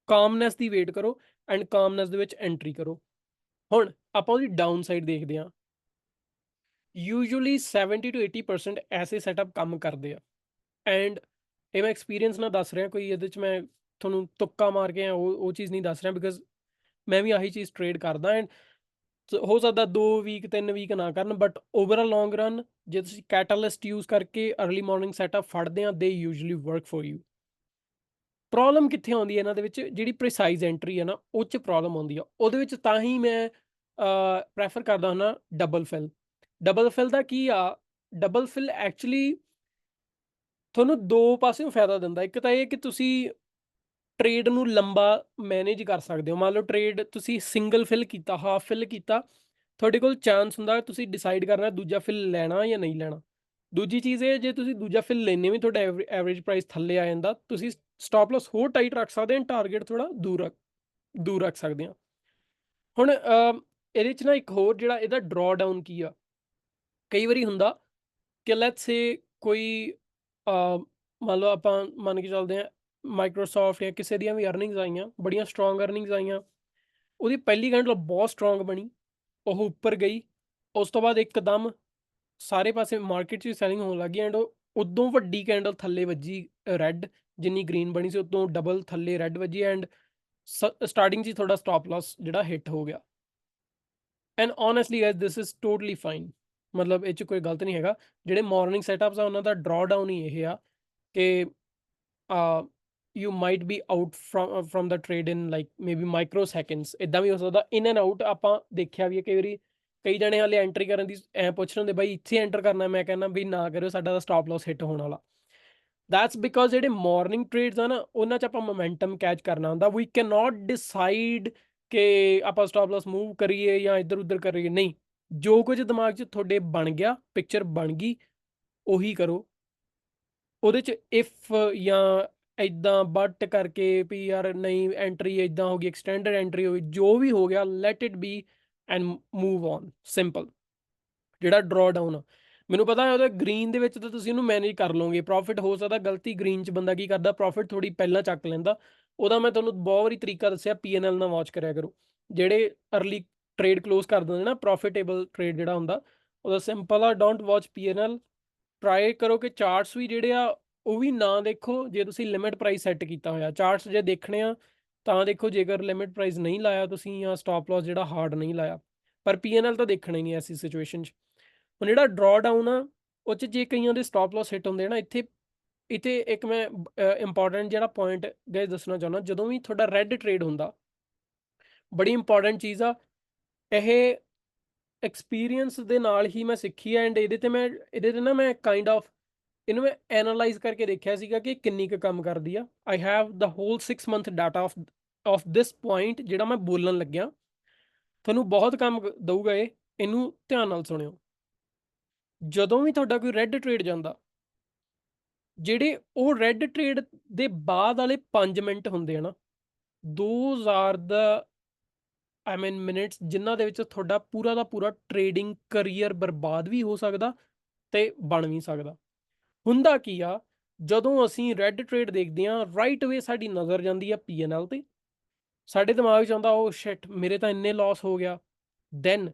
ਕਾਮਨੈਸ ਦੀ ਵੇਟ ਕਰੋ ਐਂਡ ਕਾਮਨੈਸ ਦੇ ਵਿੱਚ ਐਂਟਰੀ ਕਰੋ। ਹੁਣ ਆਪਾਂ ਉਹਦੀ ਡਾਊਨ ਸਾਈਡ ਦੇਖਦੇ ਹਾਂ। ਯੂਜੂਅਲੀ 70 to 80% ਐਸੇ ਸੈਟਅਪ ਕੰਮ ਕਰਦੇ ਆ ਐਂਡ ਇਹ ਮੈਂ ਐਕਸਪੀਰੀਅੰਸ ਨਾਲ ਦੱਸ ਰਿਹਾ, ਕੋਈ ਇਹਦੇ 'ਚ ਮੈਂ ਤੁਹਾਨੂੰ ਤੁੱਕਾ ਮਾਰ ਕੇ ਉਹ ਚੀਜ਼ ਨਹੀਂ ਦੱਸ ਰਿਹਾ ਬਿਕਾਜ਼ ਮੈਂ ਵੀ ਆਹੀ ਚੀਜ਼ ਟ੍ਰੇਡ ਕਰਦਾ ਐਂਡ ਹੋ ਸਕਦਾ 2 ਵੀਕ 3 ਵੀਕ ਨਾ ਕਰਨ, but over a long run ਜੇ ਤੁਸੀਂ ਕੈਟਾਲਿਸਟ ਯੂਜ਼ ਕਰਕੇ ਅਰਲੀ ਮਾਰਨਿੰਗ ਸੈਟਅਪ ਫੜਦੇ ਆ, they usually work for you. Problem ਕਿੱਥੇ ਆਉਂਦੀ ਹੈ ਇਹਨਾਂ ਦੇ ਵਿੱਚ? ਜਿਹੜੀ ਪ੍ਰੀਸਾਈਜ਼ ਐਂਟਰੀ ਹੈ ਨਾ, ਉਹ 'ਚ ਪ੍ਰੋਬਲਮ ਆਉਂਦੀ ਆ। ਉਹਦੇ ਵਿੱਚ ਤਾਂ ਹੀ ਮੈਂ ਪ੍ਰੈਫਰ ਕਰਦਾ ਹੁੰਦਾ ਡਬਲ ਫਿਲ। ਡਬਲ ਫਿਲ ਦਾ ਕੀ ਆ? ਡਬਲ ਫਿਲ ਐਕਚੁਅਲੀ ਤੁਹਾਨੂੰ ਦੋ ਪਾਸਿਓਂ ਫਾਇਦਾ ਦਿੰਦਾ। ਇੱਕ ਤਾਂ ਇਹ ਕਿ ਤੁਸੀਂ ਟ੍ਰੇਡ ਨੂੰ ਲੰਬਾ ਮੈਨੇਜ ਕਰ ਸਕਦੇ ਹੋ। ਮੰਨ ਲਓ ਟ੍ਰੇਡ ਤੁਸੀਂ ਸਿੰਗਲ ਫਿਲ ਕੀਤਾ, ਹਾਫ ਫਿਲ ਕੀਤਾ, ਤੁਹਾਡੇ ਕੋਲ ਚਾਂਸ ਹੁੰਦਾ ਤੁਸੀਂ ਡਿਸਾਈਡ ਕਰਨਾ ਦੂਜਾ ਫਿਲ ਲੈਣਾ ਜਾਂ ਨਹੀਂ ਲੈਣਾ। ਦੂਜੀ ਚੀਜ਼ ਇਹ, ਜੇ ਤੁਸੀਂ ਦੂਜਾ ਫਿਲ ਲੈਂਦੇ ਵੀ ਤੁਹਾਡਾ ਐਵਰੇਜ ਪ੍ਰਾਈਸ ਥੱਲੇ ਆ ਜਾਂਦਾ, ਤੁਸੀਂ ਸਟਾਪ ਲਾਸ ਹੋਰ ਟਾਈਟ ਰੱਖ ਸਕਦੇ ਹੋ, ਟਾਰਗੇਟ ਥੋੜਾ ਦੂਰ ਰੱਖ ਸਕਦੇ ਹਾਂ। ਹੁਣ ਇਹਦੇ 'ਚ ਨਾ ਇੱਕ ਹੋਰ ਜਿਹੜਾ ਇਹਦਾ ਡਰਾ ਡਾਊਨ ਕੀ ਆ, ਕਈ ਵਾਰੀ ਹੁੰਦਾ ਕਿ ਲੈਟਸ ਸੇ ਕੋਈ ਮੰਨ ਲਓ ਆਪਾਂ ਮੰਨ ਕੇ ਚੱਲਦੇ ਹਾਂ ਮਾਈਕਰੋਸਾਫਟ ਜਾਂ ਕਿਸੇ ਦੀਆਂ ਵੀ ਅਰਨਿੰਗਸ ਆਈਆਂ, ਬੜੀਆਂ ਸਟਰੋਂਗ ਅਰਨਿੰਗਸ ਆਈਆਂ, ਉਹਦੀ ਪਹਿਲੀ ਕੈਂਡਲ ਬਹੁਤ ਸਟਰੋਂਗ ਬਣੀ, ਉਹ ਉੱਪਰ ਗਈ, ਉਸ ਤੋਂ ਬਾਅਦ ਇੱਕਦਮ ਸਾਰੇ ਪਾਸੇ ਮਾਰਕੀਟ 'ਚ ਸੈਲਿੰਗ ਹੋਣ ਲੱਗ ਗਈ ਐਂਡ ਉਹ ਉਦੋਂ ਵੱਡੀ ਕੈਂਡਲ ਥੱਲੇ ਵੱਜੀ ਰੈੱਡ, ਜਿੰਨੀ ਗ੍ਰੀਨ ਬਣੀ ਸੀ ਉਦੋਂ ਡਬਲ ਥੱਲੇ ਰੈੱਡ ਵੱਜੀ ਐਂਡ ਸਟਾਰਟਿੰਗ 'ਚ ਹੀ ਤੁਹਾਡਾ ਸਟਾਪ ਲਾਸ ਜਿਹੜਾ ਹਿੱਟ ਹੋ ਗਿਆ। And honestly guys this is totally fine, ਮਤਲਬ ਇਹ 'ਚ ਕੋਈ ਗਲਤ ਨਹੀਂ ਹੈਗਾ। ਜਿਹੜੇ ਮਾਰਨਿੰਗ ਸੈਟਅਪਸ ਆ ਉਹਨਾਂ ਦਾ ਡਰਾ ਡਾਊਨ ਹੀ ਇਹ ਆ ਕਿ you might B out from the trade in like maybe micro seconds. ਇੱਦਾਂ ਵੀ ਹੋ ਸਕਦਾ ਇਨ ਐਂਡ ਆਊਟ। ਆਪਾਂ ਦੇਖਿਆ ਵੀ ਹੈ ਕਈ ਵਾਰੀ ਕਈ ਜਣੇ ਹਾਲੇ ਐਂਟਰੀ ਕਰਨ ਦੀ ਐ ਪੁੱਛ ਰਹੇ ਹੁੰਦੇ, ਬਾਈ ਇੱਥੇ ਐਂਟਰ ਕਰਨਾ? ਮੈਂ ਕਹਿੰਦਾ ਵੀ ਨਾ ਕਰਿਓ, ਸਾਡਾ ਤਾਂ ਸਟਾਪ ਲਾਸ ਹਿੱਟ ਹੋਣ ਵਾਲਾ। ਦੈਟਸ ਬਿਕਾਜ਼ ਜਿਹੜੇ ਮਾਰਨਿੰਗ ਟ੍ਰੇਡਸ ਆ ਨਾ, ਉਹਨਾਂ 'ਚ ਆਪਾਂ ਮੋਮੈਂਟਮ ਕੈਚ ਕਰਨਾ ਹੁੰਦਾ। ਵੀ ਕੈਨ ਨਾਟ ਡਿਸਾਈਡ ਕਿ ਆਪਾਂ ਸਟਾਪ ਲਾਸ ਮੂਵ ਕਰੀਏ ਜਾਂ ਇੱਧਰ ਉੱਧਰ ਕਰੀਏ, ਨਹੀਂ। ਜੋ ਕੁਝ ਦਿਮਾਗ 'ਚ ਤੁਹਾਡੇ ਬਣ ਗਿਆ, ਪਿਕਚਰ ਬਣ ਗਈ, ਉਹੀ ਕਰੋ। ਉਹਦੇ 'ਚ ਇਫ ਜਾਂ ਇੱਦਾਂ ਬਟ ਕਰਕੇ ਵੀ ਯਾਰ ਨਹੀਂ ਐਂਟਰੀ ਇੱਦਾਂ ਹੋ ਗਈ, ਐਕਸਟੈਂਡਡ ਐਂਟਰੀ ਹੋ ਗਈ, ਜੋ ਵੀ ਹੋ ਗਿਆ let it be and move on, simple. ਜਿਹੜਾ ਡਰਾ ਡਾਊਨ ਆ, ਮੈਨੂੰ ਪਤਾ ਹੈ ਉਹਦੇ ਗ੍ਰੀਨ ਦੇ ਵਿੱਚ ਤਾਂ ਤੁਸੀਂ ਉਹਨੂੰ ਮੈਨੇਜ ਕਰ ਲਓਗੇ, ਪ੍ਰੋਫਿਟ ਹੋ ਸਕਦਾ ਗਲਤੀ ਗ੍ਰੀਨ 'ਚ ਬੰਦਾ ਕੀ ਕਰਦਾ, ਪ੍ਰੋਫਿਟ ਥੋੜੀ ਪਹਿਲਾਂ ਚੱਕ ਲੈਂਦਾ। ਉਹਦਾ ਮੈਂ ਤੁਹਾਨੂੰ ਬਹੁਤ ਵਾਰੀ ਤਰੀਕਾ ਦੱਸਿਆ, PNL ਨਾਲ ਵਾਚ ਕਰਿਆ ਕਰੋ। ਜਿਹੜੇ ਅਰਲੀ ਟ੍ਰੇਡ ਕਲੋਜ਼ ਕਰ ਦਿੰਦੇ ਨਾ, ਪ੍ਰੋਫਿਟੇਬਲ ਟ੍ਰੇਡ ਜਿਹੜਾ ਹੁੰਦਾ, ਉਹਦਾ ਸਿੰਪਲ ਆ, ਡੋਂਟ ਵਾਚ PNL। ਟਰਾਈ ਕਰੋ ਕਿ ਚਾਰਟਸ ਵੀ ਜਿਹੜੇ ਆ ਉਹ ਵੀ ਨਾ ਦੇਖੋ ਜੇ ਤੁਸੀਂ ਲਿਮਿਟ ਪ੍ਰਾਈਸ ਸੈੱਟ ਕੀਤਾ ਹੋਇਆ। ਚਾਰਟਸ ਜੇ ਦੇਖਣੇ ਆ ਤਾਂ ਦੇਖੋ, ਜੇਕਰ ਲਿਮਿਟ ਪ੍ਰਾਈਸ ਨਹੀਂ ਲਾਇਆ ਤੁਸੀਂ ਜਾਂ ਸਟਾਪ ਲਾਸ ਜਿਹੜਾ ਹਾਰਡ ਨਹੀਂ ਲਾਇਆ, ਪਰ PNL ਤਾਂ ਦੇਖਣਾ ਹੀ ਨਹੀਂ ਐਸੀ ਸਿਚੁਏਸ਼ਨ 'ਚ। ਹੁਣ ਜਿਹੜਾ ਡਰਾ ਡਾਊਨ ਆ, ਉਹ 'ਚ ਜੇ ਕਈਆਂ ਦੇ ਸਟਾਪ ਲਾਸ ਹਿੱਟ ਹੁੰਦੇ ਆ ਨਾ, ਇੱਥੇ ਇੱਕ ਮੈਂ ਇੰਪੋਰਟੈਂਟ ਜਿਹੜਾ ਪੁਆਇੰਟ ਗਾਇਸ ਦੱਸਣਾ ਚਾਹੁੰਦਾ, ਜਦੋਂ ਵੀ ਤੁਹਾਡਾ ਰੈੱਡ ਟ੍ਰੇਡ ਹੁੰਦਾ, ਬੜੀ ਇੰਪੋਰਟੈਂਟ ਚੀਜ਼ ਆ ਇਹ, ਐਕਸਪੀਰੀਅੰਸ ਦੇ ਨਾਲ ਹੀ ਮੈਂ ਸਿੱਖੀ ਹੈ ਐਂਡ ਇਹਦੇ ਤੇ ਨਾ ਮੈਂ ਕਾਈਂਡ ਆਫ ਇਹਨੂੰ ਮੈਂ ਐਨਾਲਾਈਜ਼ ਕਰਕੇ ਦੇਖਿਆ ਸੀਗਾ ਕਿ ਕਿੰਨੀ ਕੁ ਕੰਮ ਕਰਦੀ ਆ। I have the whole 6 month data of this point ਜਿਹੜਾ ਮੈਂ ਬੋਲਣ ਲੱਗਿਆ, ਤੁਹਾਨੂੰ ਬਹੁਤ ਕੰਮ ਦਊਗਾ ਇਹ, ਇਹਨੂੰ ਧਿਆਨ ਨਾਲ ਸੁਣਿਓ। ਜਦੋਂ ਵੀ ਤੁਹਾਡਾ ਕੋਈ ਰੈੱਡ ਟ੍ਰੇਡ ਜਾਂਦਾ, ਜਿਹੜੇ ਉਹ ਰੈੱਡ ਟ੍ਰੇਡ ਦੇ ਬਾਅਦ ਵਾਲੇ 5 ਮਿੰਟ ਹੁੰਦੇ ਆ ਨਾ, those are the I mean minutes ਜਿਨ੍ਹਾਂ ਦੇ ਵਿੱਚ ਤੁਹਾਡਾ ਪੂਰਾ ਦਾ ਪੂਰਾ ਟ੍ਰੇਡਿੰਗ ਕਰੀਅਰ ਬਰਬਾਦ ਵੀ ਹੋ ਸਕਦਾ ਤੇ ਬਣ ਵੀ ਸਕਦਾ। ਹੁੰਦਾ ਕੀ ਆ, ਜਦੋਂ ਅਸੀਂ ਰੈੱਡ ਟ੍ਰੇਡ ਦੇਖਦੇ ਹਾਂ ਰਾਈਟ ਅਵੇ ਸਾਡੀ ਨਜ਼ਰ ਜਾਂਦੀ ਆ P&L ਤੇ, ਸਾਡੇ ਦਿਮਾਗ 'ਚ ਆਉਂਦਾ ਓ ਸ਼ਿਟ ਮੇਰੇ ਤਾਂ ਇੰਨੇ ਲਾਸ ਹੋ ਗਿਆ। ਦੈਨ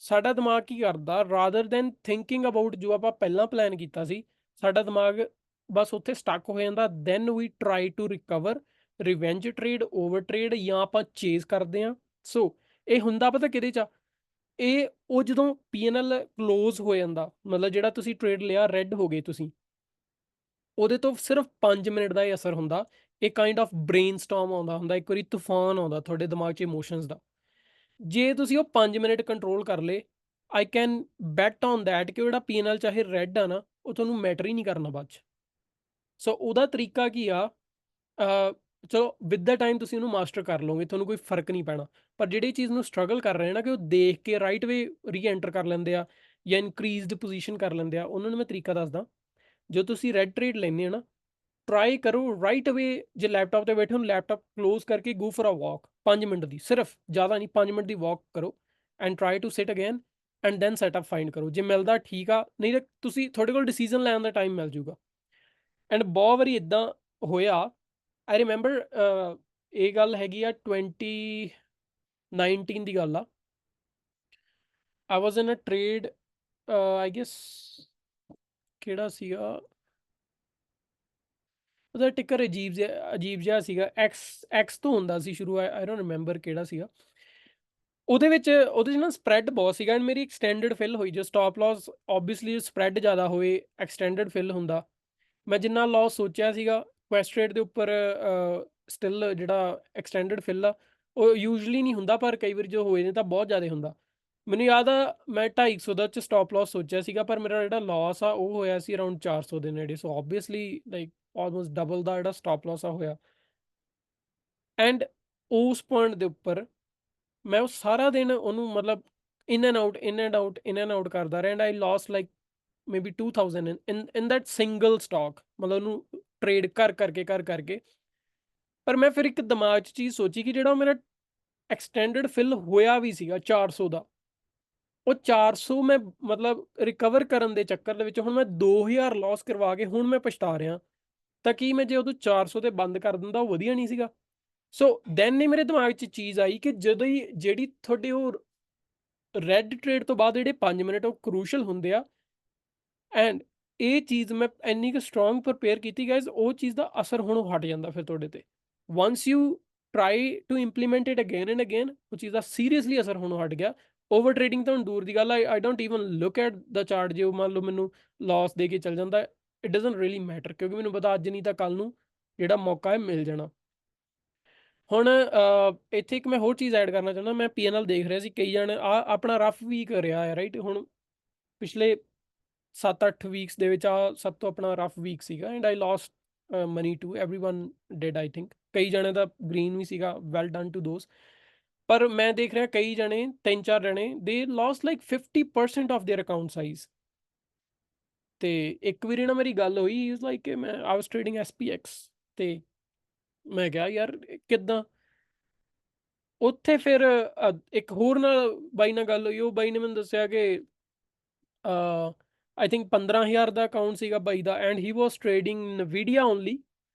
ਸਾਡਾ ਦਿਮਾਗ ਕੀ ਕਰਦਾ, ਰਾਦਰ ਦੈਨ ਥਿੰਕਿੰਗ ਅਬਾਊਟ ਜੋ ਆਪਾਂ ਪਹਿਲਾਂ ਪਲਾਨ ਕੀਤਾ ਸੀ, ਸਾਡਾ ਦਿਮਾਗ ਬਸ ਉੱਥੇ ਸਟਕ ਹੋ ਜਾਂਦਾ। Then we try to recover, revenge trade, over trade, ਜਾਂ ਆਪਾਂ ਚੇਜ਼ ਕਰਦੇ ਹਾਂ। ਸੋ ਇਹ ਹੁੰਦਾ ਪਤਾ ਕਿਹਦੇ 'ਚ ਆ, ਇਹ ਉਹ ਜਦੋਂ P&L ਕਲੋਜ਼ ਹੋ ਜਾਂਦਾ, ਮਤਲਬ ਜਿਹੜਾ ਤੁਸੀਂ ਟ੍ਰੇਡ ਲਿਆ ਰੈੱਡ ਹੋ ਗਏ ਤੁਸੀਂ, ਉਹਦੇ ਤੋਂ ਸਿਰਫ 5 ਮਿੰਟ ਦਾ ਹੀ ਅਸਰ ਹੁੰਦਾ। ਇਹ ਕਾਈਂਡ ਆਫ ਬ੍ਰੇਨ ਸਟੋਰਮ ਆਉਂਦਾ ਹੁੰਦਾ, ਇੱਕ ਵਾਰੀ ਤੂਫਾਨ ਆਉਂਦਾ ਤੁਹਾਡੇ ਦਿਮਾਗ 'ਚ ਇਮੋਸ਼ਨਸ ਦਾ। ਜੇ ਤੁਸੀਂ ਉਹ 5 ਮਿੰਟ ਕੰਟਰੋਲ ਕਰ ਲਏ, I can bat on that ਕਿ ਉਹ ਜਿਹੜਾ P&L ਚਾਹੇ ਰੈੱਡ ਆ ਨਾ, ਉਹ ਤੁਹਾਨੂੰ ਮੈਟਰ ਹੀ ਨਹੀਂ ਕਰਨਾ ਬਾਅਦ 'ਚ। ਸੋ ਉਹਦਾ ਤਰੀਕਾ ਕੀ ਆ, ਚਲੋ ਵਿਦ ਦਾ ਟਾਈਮ ਤੁਸੀਂ ਉਹਨੂੰ ਮਾਸਟਰ ਕਰ ਲਓਗੇ, ਤੁਹਾਨੂੰ ਕੋਈ ਫਰਕ ਨਹੀਂ ਪੈਣਾ। ਪਰ ਜਿਹੜੀ ਚੀਜ਼ ਨੂੰ ਸਟਰਗਲ ਕਰ ਰਹੇ ਨਾ ਕਿ ਉਹ ਦੇਖ ਕੇ ਰਾਈਟ ਵੇ ਰੀ-ਐਂਟਰ ਕਰ ਲੈਂਦੇ ਆ ਜਾਂ ਇਨਕਰੀਜ਼ਡ ਪੋਜੀਸ਼ਨ ਕਰ ਲੈਂਦੇ ਆ, ਉਹਨਾਂ ਨੂੰ ਮੈਂ ਤਰੀਕਾ ਦੱਸਦਾ। ਜੋ ਤੁਸੀਂ ਰੈੱਡ ਟ੍ਰੇਡ ਲੈਂਦੇ ਆ ਨਾ, ਟਰਾਈ ਕਰੋ ਰਾਈਟ ਅਵੇ, ਜੇ ਲੈਪਟਾਪ ਤੇ ਬੈਠੇ ਹੋ ਲੈਪਟਾਪ ਕਲੋਜ਼ ਕਰਕੇ go for a walk 5 minute ਦੀ, ਸਿਰਫ ਜ਼ਿਆਦਾ ਨਹੀਂ 5 ਮਿੰਟ ਦੀ ਵਾਕ ਕਰੋ and try to sit again and then setup find ਕਰੋ। ਜੇ ਮਿਲਦਾ ਠੀਕ ਆ, ਨਹੀਂ ਤਾਂ ਤੁਸੀਂ ਤੁਹਾਡੇ ਕੋਲ ਡਿਸੀਜਨ ਲੈਣ ਦਾ ਟਾਈਮ ਮਿਲ ਜੂਗਾ। ਐਂਡ ਬਹੁਤ ਵਾਰੀ ਇਦਾਂ ਹੋਇਆ, ਆਈ ਰਿਮੈਂਬਰ ਇਹ ਗੱਲ ਹੈਗੀ ਆ 2019 ਦੀ ਗੱਲ ਆ। ਆਈ ਵਾਜ਼ ਇਨ ਅ ਟ੍ਰੇਡ, ਆਈ ਗੈਸ ਕਿਹੜਾ ਸੀਗਾ ਉਹਦਾ ਟਿੱਕਰ, ਅਜੀਬ ਜਿਹਾ ਸੀਗਾ, ਐਕਸ ਤੋਂ ਹੁੰਦਾ ਸੀ ਸ਼ੁਰੂ, ਆਈ ਡੋਂਟ ਰਿਮੈਂਬਰ ਕਿਹੜਾ ਸੀਗਾ। ਉਹਦੇ 'ਚ ਨਾ ਸਪਰੈਡ ਬਹੁਤ ਸੀਗਾ ਐਂਡ ਮੇਰੀ ਐਕਸਟੈਂਡਡ ਫਿਲ ਹੋਈ। ਜੋ ਸਟਾਪ ਲਾਸ ਓਬਵੀਅਸਲੀ ਸਪਰੈਡ ਜ਼ਿਆਦਾ ਹੋਏ ਐਕਸਟੈਂਡਡ ਫਿਲ ਹੁੰਦਾ। ਮੈਂ ਜਿੰਨਾ ਲਾਸ ਸੋਚਿਆ ਸੀਗਾ ਕੁਐਸਟ ਰੇਟ ਦੇ ਉੱਪਰ, ਸਟਿਲ ਜਿਹੜਾ ਐਕਸਟੈਂਡਡ ਫਿਲ ਆ ਉਹ ਯੂਜੂਅਲੀ ਨਹੀਂ ਹੁੰਦਾ, ਪਰ ਕਈ ਵਾਰ ਜੋ ਹੋਏ ਨੇ ਤਾਂ ਬਹੁਤ ਜ਼ਿਆਦਾ ਹੁੰਦਾ। ਮੈਨੂੰ ਯਾਦ ਆ ਮੈਂ 250 ਦਾ ਚ ਸਟਾਪ ਲਾਸ ਸੋਚਿਆ ਸੀਗਾ, ਪਰ ਮੇਰਾ ਜਿਹੜਾ ਲਾਸ ਆ ਉਹ ਹੋਇਆ ਸੀ ਅਰਾਊਂਡ 400 ਦੇ ਨੇੜੇ। ਸੋ ਓਬਵੀਅਸਲੀ ਲਾਈਕ ਆਲਮੋਸਟ ਡਬਲ ਦਾ ਜਿਹੜਾ ਸਟਾਪ ਲਾਸ ਆ ਹੋਇਆ। ਐਂਡ ਉਸ ਪੁਆਇੰਟ ਦੇ ਉੱਪਰ ਮੈਂ ਉਹ ਸਾਰਾ ਦਿਨ ਉਹਨੂੰ ਮਤਲਬ in and out, in and out, in and out ਕਰਦਾ ਰਿਹਾ and I loss like maybe 2000 in that single stock, ਮਤਲਬ ਉਹਨੂੰ ਟ੍ਰੇਡ ਕਰ ਕਰਕੇ। ਪਰ ਮੈਂ ਫਿਰ ਇੱਕ ਦਿਮਾਗ 'ਚ ਚੀਜ਼ ਸੋਚੀ ਕਿ ਜਿਹੜਾ ਉਹ ਮੇਰਾ ਐਕਸਟੈਂਡਡ ਫਿਲ ਹੋਇਆ ਵੀ ਸੀਗਾ 400 ਦਾ, ਉਹ 400 ਮੈਂ ਮਤਲਬ ਰਿਕਵਰ ਕਰਨ ਦੇ ਚੱਕਰ ਦੇ ਵਿੱਚ ਹੁਣ ਮੈਂ 2000 ਲਾਸ ਕਰਵਾ ਕੇ ਹੁਣ ਮੈਂ ਪਛਤਾ ਰਿਹਾ। ਤਾਂ ਕੀ ਮੈਂ ਜੇ ਉਦੋਂ 400 ਤੇ ਬੰਦ ਕਰ ਦਿੰਦਾ ਉਹ ਵਧੀਆ ਨਹੀਂ ਸੀਗਾ? ਸੋ ਦੈਨ ਹੀ ਮੇਰੇ ਦਿਮਾਗ 'ਚ ਚੀਜ਼ ਆਈ ਕਿ ਜਦੋਂ ਹੀ ਜਿਹੜੀ ਤੁਹਾਡੇ ਉਹ ਰੈੱਡ ਟ੍ਰੇਡ ਤੋਂ ਬਾਅਦ ਜਿਹੜੇ 5 ਮਿੰਟ ਉਹ ਕਰੂਸ਼ਲ ਹੁੰਦੇ ਆ, ਐਂਡ ਇਹ ਚੀਜ਼ ਮੈਂ ਇੰਨੀ ਕੁ ਸਟਰੋਂਗ ਪ੍ਰਪੇਅਰ ਕੀਤੀ ਗਾਇਜ਼, ਉਹ ਚੀਜ਼ ਦਾ ਅਸਰ ਹੁਣ ਹਟ ਜਾਂਦਾ ਫਿਰ ਤੁਹਾਡੇ ਤੇ। Once you try to implement it again and again, ਉਹ ਚੀਜ਼ ਦਾ ਸੀਰੀਅਸਲੀ ਅਸਰ ਹੁਣ ਹਟ ਗਿਆ। ਓਵਰ ਟ੍ਰੇਡਿੰਗ ਤਾਂ ਹੁਣ ਦੂਰ ਦੀ ਗੱਲ ਆ, I don't even look at the chart. ਜੇ ਉਹ ਮੰਨ ਲਓ ਮੈਨੂੰ ਲਾਸ ਦੇ ਕੇ ਚੱਲ ਜਾਂਦਾ, ਇਟ ਡਜ਼ਨਟ ਰੀਅਲੀ ਮੈਟਰ, ਕਿਉਂਕਿ ਮੈਨੂੰ ਪਤਾ ਅੱਜ ਨਹੀਂ ਤਾਂ ਕੱਲ ਨੂੰ ਜਿਹੜਾ ਮੌਕਾ ਹੈ ਮਿਲ ਜਾਣਾ। ਹੁਣ ਇੱਥੇ ਇੱਕ ਮੈਂ ਹੋਰ ਚੀਜ਼ ਐਡ ਕਰਨਾ ਚਾਹੁੰਦਾ। ਮੈਂ P&L ਦੇਖ ਰਿਹਾ ਸੀ, ਕਈ ਜਣੇ ਆ ਆਪਣਾ ਰਫ ਵੀਕ ਰਿਹਾ ਹੈ ਰਾਈਟ। ਹੁਣ ਪਿਛਲੇ 7-8 ਵੀਕਸ ਦੇ ਵਿੱਚ ਆ ਸਭ ਤੋਂ ਆਪਣਾ ਰਫ ਵੀਕ ਸੀਗਾ and I lost money too everyone did I think. ਕਈ ਜਣੇ ਦਾ ਗ੍ਰੀਨ ਵੀ ਸੀਗਾ, ਵੈਲ ਡਨ ਟੂ ਦੋਸ। ਪਰ ਮੈਂ ਦੇਖ ਰਿਹਾ ਕਈ ਜਣੇ, 3-4 ਜਣੇ ਦੇ loss like 50% of there account size. ਤੇ ਇੱਕ ਵਾਰੀ ਨਾ ਮੇਰੀ ਗੱਲ ਹੋਈ, ਇਜ਼ ਲਾਈਕ ਕਿ ਮੈਂ ਆਈ ਵਾਸ ਟ੍ਰੇਡਿੰਗ SPX ਤੇ ਮੈਂ ਕਿਹਾ ਯਾਰ ਕਿੱਦਾਂ। ਉੱਥੇ ਫਿਰ ਇੱਕ ਹੋਰ ਨਾਲ ਬਾਈ ਨਾਲ ਗੱਲ ਹੋਈ, ਉਹ ਬਾਈ ਨੇ ਮੈਨੂੰ ਦੱਸਿਆ ਕਿ ਆਈ ਥਿੰਕ 15,000 ਦਾ ਅਕਾਊਂਟ ਸੀਗਾ ਬਾਈ ਦਾ and he was trading Nvidia only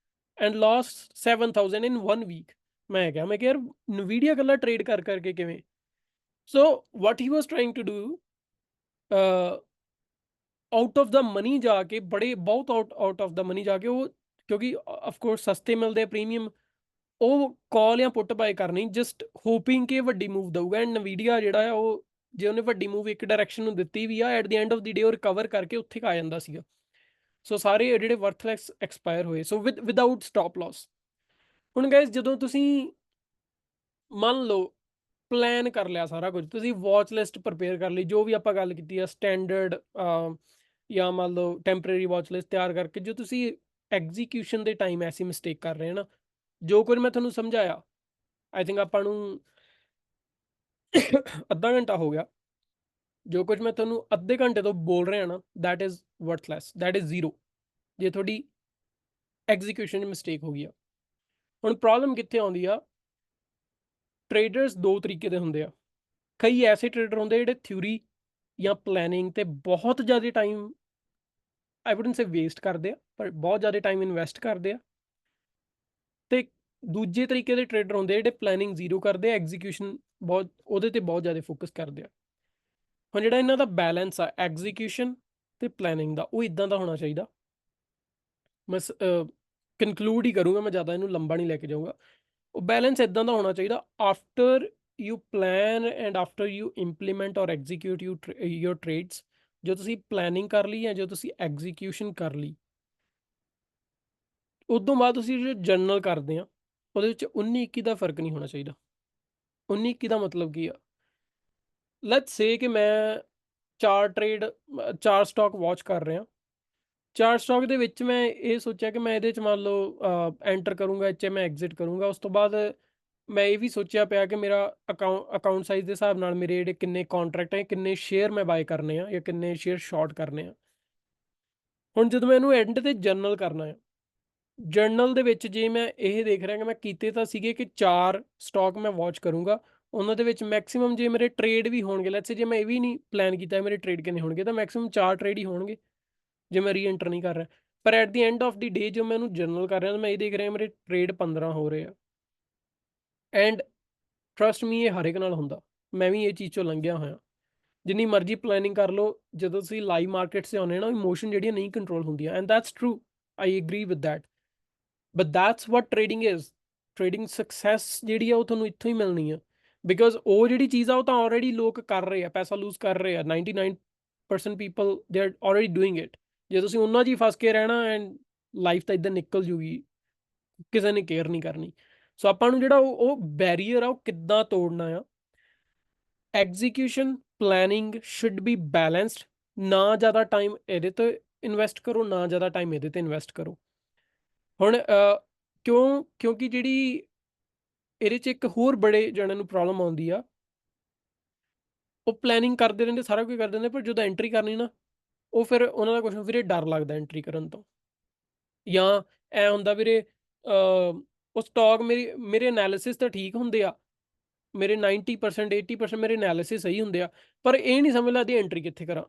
and lost 7,000 in 1 week. ਮੈਂ ਕਿਹਾ ਯਾਰ ਨਵੀਡੀਆ ਇਕੱਲਾ ਟ੍ਰੇਡ ਕਰ ਕਰਕੇ ਕਿਵੇਂ? So what he was trying to do, out of the money ਜਾ ਕੇ, ਬੜੇ ਬਹੁਤ ਆਊਟ ਆਫ ਦਾ ਮਨੀ ਜਾ ਕੇ, ਉਹ ਕਿਉਂਕਿ ਅਫਕੋਰਸ ਸਸਤੇ ਮਿਲਦੇ ਪ੍ਰੀਮੀਅਮ, ਉਹ ਕਾਲ ਜਾਂ ਪੁੱਟ ਬਾਏ ਕਰਨੀ ਜਸਟ ਹੋਪਿੰਗ ਕਿ ਵੱਡੀ ਮੂਵ ਦਊਗਾ। ਐਂਡ ਨਵੀਡੀਆ ਜਿਹੜਾ ਆ ਉਹ ਜੇ ਉਹਨੇ ਵੱਡੀ ਮੂਵ ਇੱਕ ਡਾਇਰੈਕਸ਼ਨ ਨੂੰ ਦਿੱਤੀ ਵੀ ਆ, at the end of the day ਉਹ ਰਿਕਵਰ ਕਰਕੇ ਉੱਥੇ ਆ ਜਾਂਦਾ ਸੀਗਾ। ਸੋ ਸਾਰੇ ਜਿਹੜੇ ਵਰਥਲੈਸ ਐਕਸਪਾਇਰ ਹੋਏ, ਸੋ ਵਿਦਆਊਟ ਸਟਾਪ ਲਾਸ। ਹੁਣ ਗਾਇਜ਼ ਜਦੋਂ ਤੁਸੀਂ ਮੰਨ ਲਓ ਪਲਾਨ ਕਰ ਲਿਆ ਸਾਰਾ ਕੁਝ, ਤੁਸੀਂ ਵਾਚ ਲਿਸਟ ਪ੍ਰਪੇਅਰ ਕਰ ਲਈ, ਜੋ ਵੀ ਆਪਾਂ ਗੱਲ ਕੀਤੀ ਆ ਸਟੈਂਡਰਡ ਜਾਂ ਮੰਨ ਲਓ ਟੈਂਪਰੇਰੀ ਵਾਚ ਲਿਸਟ ਤਿਆਰ ਕਰਕੇ, ਜੋ ਤੁਸੀਂ ਐਗਜ਼ੀਕਿਊਸ਼ਨ ਦੇ ਟਾਈਮ ਐਸੀ ਮਿਸਟੇਕ ਕਰ ਰਹੇ ਹੋ ਨਾ, ਜੋ ਕੁਝ ਮੈਂ ਤੁਹਾਨੂੰ ਸਮਝਾਇਆ, ਆਈ ਥਿੰਕ ਆਪਾਂ ਨੂੰ ਅੱਧਾ ਘੰਟਾ ਹੋ ਗਿਆ। ਜੋ ਕੁਝ ਮੈਂ ਤੁਹਾਨੂੰ ਅੱਧੇ ਘੰਟੇ ਤੋਂ ਬੋਲ ਰਿਹਾ ਨਾ, that is worthless, that is zero. ਜੇ ਤੁਹਾਡੀ ਐਗਜ਼ੀਕਿਊਸ਼ਨ 'ਚ ਮਿਸਟੇਕ ਹੋ ਗਈ ਆ। ਹੁਣ ਪ੍ਰੋਬਲਮ ਕਿੱਥੇ ਆਉਂਦੀ ਆ, ਟ੍ਰੇਡਰਸ ਦੋ ਤਰੀਕੇ ਦੇ ਹੁੰਦੇ ਆ। ਕਈ ਐਸੇ ਟ੍ਰੇਡਰ ਹੁੰਦੇ ਜਿਹੜੇ ਥਿਊਰੀ ਜਾਂ ਪਲੈਨਿੰਗ ਤੇ ਬਹੁਤ ਜ਼ਿਆਦਾ ਟਾਈਮ, ਆਈ ਵੁਡਨਟ ਸੇ ਵੇਸਟ ਕਰਦੇ ਆ, ਪਰ ਬਹੁਤ ਜ਼ਿਆਦਾ ਟਾਈਮ ਇਨਵੈਸਟ ਕਰਦੇ ਆ। ਤੇ ਦੂਜੇ ਤਰੀਕੇ ਦੇ ਟ੍ਰੇਡਰ ਹੁੰਦੇ ਆ ਜਿਹੜੇ ਪਲੈਨਿੰਗ ਜ਼ੀਰੋ ਕਰਦੇ ਆ, ਐਗਜ਼ੀਕਿਊਸ਼ਨ ਬਹੁਤ ਉਹਦੇ ਤੇ ਬਹੁਤ ਜ਼ਿਆਦਾ ਫੋਕਸ ਕਰਦੇ ਆ। ਹੁਣ ਜਿਹੜਾ ਇਹਨਾਂ ਦਾ ਬੈਲੈਂਸ ਆ ਐਗਜ਼ੀਕਿਊਸ਼ਨ ਤੇ ਪਲੈਨਿੰਗ ਦਾ, ਉਹ ਇਦਾਂ ਦਾ ਹੋਣਾ ਚਾਹੀਦਾ। ਮੈਂ ਕਨਕਲੂਡ ਹੀ ਕਰੂੰਗਾ, ਮੈਂ ਜ਼ਿਆਦਾ ਇਹਨੂੰ ਲੰਬਾ ਨਹੀਂ ਲੈ ਕੇ ਜਾਊਂਗਾ। ਉਹ ਬੈਲੈਂਸ ਇਦਾਂ ਦਾ ਹੋਣਾ ਚਾਹੀਦਾ, after you plan and after you implement ਔਰ ਐਗਜ਼ੀਕਿਊਟ ਯੂਰ ਟ੍ਰੇਡਸ, ਜੋ ਤੁਸੀਂ ਪਲੈਨਿੰਗ ਕਰ ਲਈ ਜਾਂ ਜੋ ਤੁਸੀਂ ਐਗਜ਼ੀਕਿਊਸ਼ਨ ਕਰ ਲਈ, ਉਸ ਤੋਂ ਬਾਅਦ ਤੁਸੀਂ ਜੋ ਜਰਨਲ ਕਰਦੇ ਆ ਉਹਦੇ ਵਿੱਚ 19-21 ਦਾ ਫਰਕ ਨਹੀਂ ਹੋਣਾ ਚਾਹੀਦਾ। 19-21 ਦਾ ਮਤਲਬ ਕੀ ਆ, ਲੈਟਸ ਸੇ ਕਿ ਮੈਂ ਚਾਰ ਸਟਾਕ ਵਾਚ ਕਰ ਰਿਹਾ। ਚਾਰ ਸਟਾਕ ਦੇ ਵਿੱਚ ਮੈਂ ਇਹ ਸੋਚਿਆ ਕਿ ਮੈਂ ਇਹਦੇ 'ਚ ਮੰਨ ਲਓ ਐਂਟਰ ਕਰੂੰਗਾ, ਇਹ 'ਚ ਮੈਂ ਐਗਜ਼ਿਟ ਕਰੂੰਗਾ। ਉਸ ਤੋਂ ਬਾਅਦ ਮੈਂ ਇਹ ਵੀ ਸੋਚਿਆ ਪਿਆ ਕਿ ਮੇਰਾ ਅਕਾਊਂਟ ਸਾਈਜ਼ ਦੇ ਹਿਸਾਬ ਨਾਲ ਮੇਰੇ ਜਿਹੜੇ ਕਿੰਨੇ ਕੰਟਰੈਕਟ ਹੈ, ਕਿੰਨੇ ਸ਼ੇਅਰ ਮੈਂ ਬਾਏ ਕਰਨੇ ਆ ਜਾਂ ਕਿੰਨੇ ਸ਼ੇਅਰ ਸ਼ਾਰਟ ਕਰਨੇ ਆ। ਹੁਣ ਜਦੋਂ ਮੈਂ ਇਹਨੂੰ ਐਂਡ ਤੇ ਜਰਨਲ ਕਰਨਾ ਹੈ, ਜਰਨਲ ਦੇ ਵਿੱਚ ਜੇ ਮੈਂ ਇਹ ਦੇਖ ਰਿਹਾ ਕਿ ਮੈਂ ਕੀਤੇ ਤਾਂ ਸੀਗੇ ਕਿ 4 ਸਟਾਕ ਮੈਂ ਵਾਚ ਕਰੂੰਗਾ, ਉਹਨਾਂ ਦੇ ਵਿੱਚ ਮੈਕਸਿਮਮ ਜੇ ਮੇਰੇ ਟ੍ਰੇਡ ਵੀ ਹੋਣਗੇ, ਲੈਟਸ ਸੇ ਜੇ ਮੈਂ ਇਹ ਵੀ ਨਹੀਂ ਪਲਾਨ ਕੀਤਾ ਮੇਰੇ ਟ੍ਰੇਡ ਕਿੰਨੇ ਹੋਣਗੇ, ਤਾਂ ਮੈਕਸਿਮਮ 4 ਟ੍ਰੇਡ ਹੀ ਹੋਣਗੇ ਜੇ ਮੈਂ ਰੀ ਐਂਟਰ ਨਹੀਂ ਕਰ ਰਿਹਾ। ਪਰ at the end of the day ਜੋ ਮੈਂ ਇਹਨੂੰ ਜਰਨਲ ਕਰ ਰਿਹਾ, ਤਾਂ ਮੈਂ ਇਹ ਦੇਖ ਰਿਹਾ ਮੇਰੇ ਟ੍ਰੇਡ 15 ਹੋ ਰਹੇ ਆ। ਐਂਡ ਟਰਸਟ ਮੀ, ਇਹ ਹਰ ਇੱਕ ਨਾਲ ਹੁੰਦਾ, ਮੈਂ ਵੀ ਇਹ ਚੀਜ਼ ਚੋਂ ਲੰਘਿਆ ਹੋਇਆ। ਜਿੰਨੀ ਮਰਜ਼ੀ ਪਲੈਨਿੰਗ ਕਰ ਲਓ, ਜਦੋਂ ਤੁਸੀਂ ਲਾਈਵ ਮਾਰਕੀਟ 'ਤੇ ਆਉਂਦੇ ਨਾ, ਇਮੋਸ਼ਨ ਜਿਹੜੀਆਂ ਨਹੀਂ ਕੰਟਰੋਲ ਹੁੰਦੀਆਂ, and that's true, I agree with that, but that's what trading is. Trading success ਜਿਹੜੀ ਆ ਉਹ ਤੁਹਾਨੂੰ ਇੱਥੋਂ ਹੀ ਮਿਲਣੀ ਆ, ਬਿਕੋਜ਼ ਉਹ ਜਿਹੜੀ ਚੀਜ਼ ਆ ਉਹ ਤਾਂ ਆਲਰੇਡੀ ਲੋਕ ਕਰ ਰਹੇ ਆ, ਪੈਸਾ ਲੂਜ਼ ਕਰ ਰਹੇ ਆ। 99% people they are already doing it. ਜੇ ਤੁਸੀਂ ਉਹਨਾਂ 'ਚ ਹੀ ਫਸ ਕੇ ਰਹਿਣਾ, ਐਂਡ ਲਾਈਫ ਤਾਂ ਇੱਦਾਂ ਨਿਕਲ ਜੂਗੀ, ਕਿਸੇ ਨੇ ਕੇਅਰ ਨਹੀਂ ਕਰਨੀ। ਸੋ ਆਪਾਂ ਨੂੰ ਜਿਹੜਾ ਉਹ ਬੈਰੀਅਰ ਆ ਉਹ ਕਿੱਦਾਂ ਤੋੜਨਾ ਆ, execution planning should be balanced. ਨਾ ਜ਼ਿਆਦਾ ਟਾਈਮ ਇਹਦੇ ਤੇ ਇਨਵੈਸਟ ਕਰੋ, ਨਾ ਜ਼ਿਆਦਾ ਟਾਈਮ ਇਹਦੇ ਤੇ ਇਨਵੈਸਟ ਕਰੋ। ਹੁਣ ਕਿਉਂਕਿ ਜਿਹੜੀ ਇਹਦੇ 'ਚ ਇੱਕ ਹੋਰ ਬੜੇ ਜਣਿਆਂ ਨੂੰ ਪ੍ਰੋਬਲਮ ਆਉਂਦੀ ਆ, ਉਹ ਪਲੈਨਿੰਗ ਕਰਦੇ ਰਹਿੰਦੇ, ਸਾਰਾ ਕੁਝ ਕਰਦੇ ਰਹਿੰਦੇ, ਪਰ ਜਦੋਂ ਐਂਟਰੀ ਕਰਨੀ ਨਾ, ਉਹ ਫਿਰ ਉਹਨਾਂ ਦਾ ਕੁਛ ਵੀਰੇ ਡਰ ਲੱਗਦਾ ਐਂਟਰੀ ਕਰਨ ਤੋਂ, ਜਾਂ ਐ ਹੁੰਦਾ ਵੀਰੇ ਉਹ ਸਟਾਕ ਮੇਰੇ ਐਨਾਲਿਸਿਸ ਤਾਂ ਠੀਕ ਹੁੰਦੇ ਆ, ਮੇਰੇ 90% 80% ਮੇਰੇ ਐਨਾਲਿਸਿਸ ਸਹੀ ਹੁੰਦੇ ਆ, ਪਰ ਇਹ ਨਹੀਂ ਸਮਝ ਲੱਗਦੀ ਐਂਟਰੀ ਕਿੱਥੇ ਕਰਾਂ।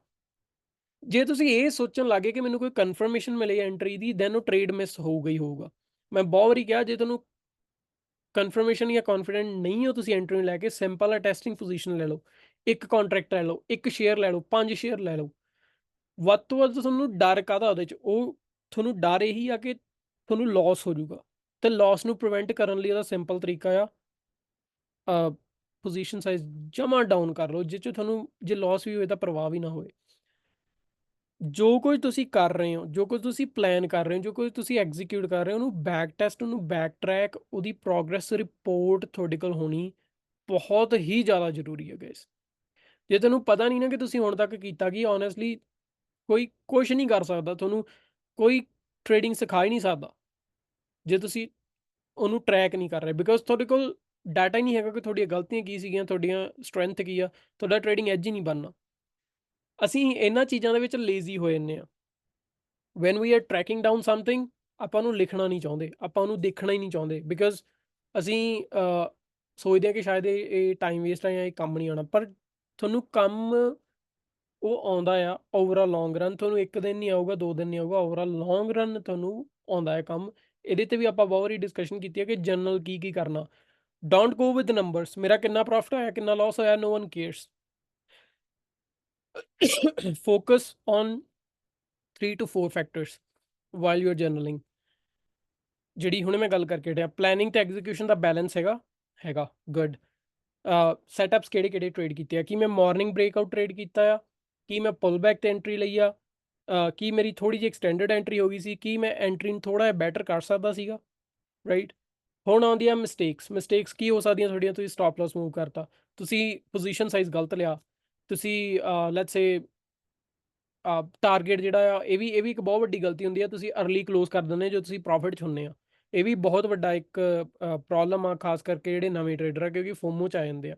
ਜੇ ਤੁਸੀਂ ਇਹ ਸੋਚਣ ਲੱਗੇ ਕਿ ਮੈਨੂੰ ਕੋਈ ਕਨਫਰਮੇਸ਼ਨ ਮਿਲੇ ਐਂਟਰੀ ਦੀ, ਦੈਨ ਉਹ ਟ੍ਰੇਡ ਮਿਸ ਹੋਊਗਾ ਹੀ ਹੋਊਗਾ। ਮੈਂ ਬਹੁਤ ਵਾਰੀ ਕਿਹਾ, ਜੇ ਤੁਹਾਨੂੰ ਕਨਫਰਮੇਸ਼ਨ ਜਾਂ ਕੌਨਫੀਡੈਂਟ ਨਹੀਂ ਹੋ ਤੁਸੀਂ ਐਂਟਰੀ ਨੂੰ ਲੈ ਕੇ, ਸਿੰਪਲ ਆ ਟੈਸਟਿੰਗ ਪੋਜੀਸ਼ਨ ਲੈ ਲਓ, ਇੱਕ ਕੰਟਰੈਕਟ ਲੈ ਲਓ, ਇੱਕ ਸ਼ੇਅਰ ਲੈ ਲਓ, 5 ਸ਼ੇਅਰ ਲੈ ਲਓ। ਵੱਧ ਤੋਂ ਵੱਧ ਤੁਹਾਨੂੰ ਡਰ ਕਾਹਦਾ ਉਹਦੇ 'ਚ, ਉਹ ਤੁਹਾਨੂੰ ਡਰ ਇਹੀ ਆ ਕਿ ਤੁਹਾਨੂੰ ਲਾਸ ਹੋ ਜਾਊਗਾ, ਤੇ ਲਾਸ ਨੂੰ ਪ੍ਰੀਵੈਂਟ ਕਰਨ ਲਈ ਉਹਦਾ ਸਿੰਪਲ ਤਰੀਕਾ ਆ, ਪੋਜੀਸ਼ਨ ਸਾਈਜ਼ ਜਮਾ ਡਾਊਨ ਕਰ ਲਓ, ਜਿਸ 'ਚ ਤੁਹਾਨੂੰ ਜੇ ਲਾਸ ਵੀ ਹੋਏ ਤਾਂ ਪ੍ਰਵਾਹ ਵੀ ਨਾ ਹੋਵੇ। ਜੋ ਕੁਝ ਤੁਸੀਂ ਕਰ ਰਹੇ ਹੋ, ਜੋ ਕੁਝ ਤੁਸੀਂ ਪਲਾਨ ਕਰ ਰਹੇ ਹੋ, ਜੋ ਕੁਝ ਤੁਸੀਂ ਐਗਜ਼ੀਕਿਊਟ ਕਰ ਰਹੇ ਹੋ, ਉਹਨੂੰ ਬੈਕ ਟੈਸਟ, ਉਹਨੂੰ ਬੈਕ ਟਰੈਕ, ਉਹਦੀ ਪ੍ਰੋਗਰੈਸ ਰਿਪੋਰਟ ਤੁਹਾਡੇ ਕੋਲ ਹੋਣੀ ਬਹੁਤ ਹੀ ਜ਼ਿਆਦਾ ਜ਼ਰੂਰੀ ਹੈ ਗਾਇਸ। ਜੇ ਤੁਹਾਨੂੰ ਪਤਾ ਨਹੀਂ ਨਾ ਕਿ ਤੁਸੀਂ ਹੁਣ ਤੱਕ ਕੀਤਾ ਕੀ, ਓਨੈਸਟਲੀ ਕੋਈ ਕੁਝ ਨਹੀਂ ਕਰ ਸਕਦਾ, ਤੁਹਾਨੂੰ ਕੋਈ ਟ੍ਰੇਡਿੰਗ ਸਿਖਾ ਹੀ ਨਹੀਂ ਸਕਦਾ ਜੇ ਤੁਸੀਂ ਉਹਨੂੰ ਟਰੈਕ ਨਹੀਂ ਕਰ ਰਹੇ, ਬਿਕੋਜ਼ ਤੁਹਾਡੇ ਕੋਲ ਡਾਟਾ ਹੀ ਨਹੀਂ ਹੈਗਾ ਕਿ ਤੁਹਾਡੀਆਂ ਗਲਤੀਆਂ ਕੀ ਸੀਗੀਆਂ, ਤੁਹਾਡੀਆਂ ਸਟਰੈਂਥ ਕੀ ਆ, ਤੁਹਾਡਾ ਟ੍ਰੇਡਿੰਗ ਐਜ ਹੀ ਨਹੀਂ ਬਣਨਾ। ਅਸੀਂ ਇਹਨਾਂ ਚੀਜ਼ਾਂ ਦੇ ਵਿੱਚ ਲੇਜ਼ੀ ਹੋ ਜਾਂਦੇ ਆ। When we are tracking down something, ਆਪਾਂ ਉਹਨੂੰ ਲਿਖਣਾ ਨਹੀਂ ਚਾਹੁੰਦੇ, ਆਪਾਂ ਉਹਨੂੰ ਦੇਖਣਾ ਹੀ ਨਹੀਂ ਚਾਹੁੰਦੇ, ਬਿਕੋਜ਼ ਅਸੀਂ ਸੋਚਦੇ ਹਾਂ ਕਿ ਸ਼ਾਇਦ ਇਹ ਟਾਈਮ ਵੇਸਟ ਆ ਜਾਂ ਇਹ ਕੰਮ ਨਹੀਂ ਆਉਣਾ, ਪਰ ਤੁਹਾਨੂੰ ਕੰਮ ਉਹ ਆਉਂਦਾ ਆ ਓਵਰ ਅ ਲੌਂਗ ਰਨ। ਤੁਹਾਨੂੰ ਇੱਕ ਦਿਨ ਨਹੀਂ ਆਊਗਾ, 2 ਦਿਨ ਨਹੀਂ ਆਊਗਾ, ਓਵਰ ਅ ਲੌਂਗ ਰਨ ਤੁਹਾਨੂੰ ਆਉਂਦਾ ਹੈ ਕੰਮ। ਇਹਦੇ ਤੇ ਵੀ ਆਪਾਂ ਬਹੁਤ ਵਾਰੀ ਡਿਸਕਸ਼ਨ ਕੀਤੀ ਹੈ ਕਿ ਜਨਰਲ ਕੀ ਕਰਨਾ। ਡੋਂਟ ਗੋ ਵਿਦ ਨੰਬਰਸ, ਮੇਰਾ ਕਿੰਨਾ ਪ੍ਰੋਫਿਟ ਹੋਇਆ, ਕਿੰਨਾ ਲਾਸ ਹੋਇਆ, no one cares. Focus on 3 to 4 factors while you are journaling. ਜਿਹੜੀ ਹੁਣ ਮੈਂ ਗੱਲ ਕਰਕੇ ਹਟਿਆ, ਪਲੈਨਿੰਗ ਤੇ ਐਗਜ਼ੀਕਿਊਸ਼ਨ ਦਾ ਬੈਲੈਂਸ ਹੈਗਾ ਗੁੱਡ। ਸੈਟਅਪਸ ਕਿਹੜੇ ਟ੍ਰੇਡ ਕੀਤੇ ਆ, ਕੀ ਮੈਂ ਮਾਰਨਿੰਗ ਬ੍ਰੇਕਆਊਟ ਟ੍ਰੇਡ ਕੀਤਾ ਆ, ਕੀ ਮੈਂ ਪੁੱਲ ਬੈਕ ਤੇ ਐਂਟਰੀ ਲਈ ਆ, ਕੀ ਮੇਰੀ ਥੋੜੀ ਜਿਹੀ ਐਕਸਟੈਂਡਡ ਐਂਟਰੀ ਹੋ ਗਈ ਸੀ, ਕੀ ਮੈਂ ਐਂਟਰੀ ਨੂੰ ਥੋੜਾ ਜਿਹਾ ਬੈਟਰ ਕਰ ਸਕਦਾ ਸੀਗਾ, ਰਾਈਟ। ਹੁਣ ਆਉਂਦੀ ਆ ਮਿਸਟੇਕਸ ਕੀ ਹੋ ਸਕਦੀਆਂ ਤੁਹਾਡੀਆਂ, ਤੁਸੀਂ ਸਟਾਪ ਲਾਸ ਮੂਵ ਕਰਤਾ, ਤੁਸੀਂ ਪੋਜੀਸ਼ਨ ਸਾਈਜ਼ ਗਲਤ ਲਿਆ, ਤੁਸੀਂ ਲੈਟਸ ਸੇ ਟਾਰਗੇਟ ਜਿਹੜਾ ਆ, ਇਹ ਵੀ ਇੱਕ ਬਹੁਤ ਵੱਡੀ ਗਲਤੀ ਹੁੰਦੀ ਆ, ਤੁਸੀਂ ਅਰਲੀ ਕਲੋਜ਼ ਕਰ ਦਿੰਦੇ ਜੋ ਤੁਸੀਂ ਪ੍ਰੋਫਿਟ 'ਚ ਹੁੰਦੇ ਆ। ਇਹ ਵੀ ਬਹੁਤ ਵੱਡਾ ਇੱਕ ਪ੍ਰੋਬਲਮ ਆ, ਖਾਸ ਕਰਕੇ ਜਿਹੜੇ ਨਵੇਂ ਟ੍ਰੇਡਰ ਆ, ਕਿਉਂਕਿ ਫੋਮੋ 'ਚ ਆ ਜਾਂਦੇ ਆ।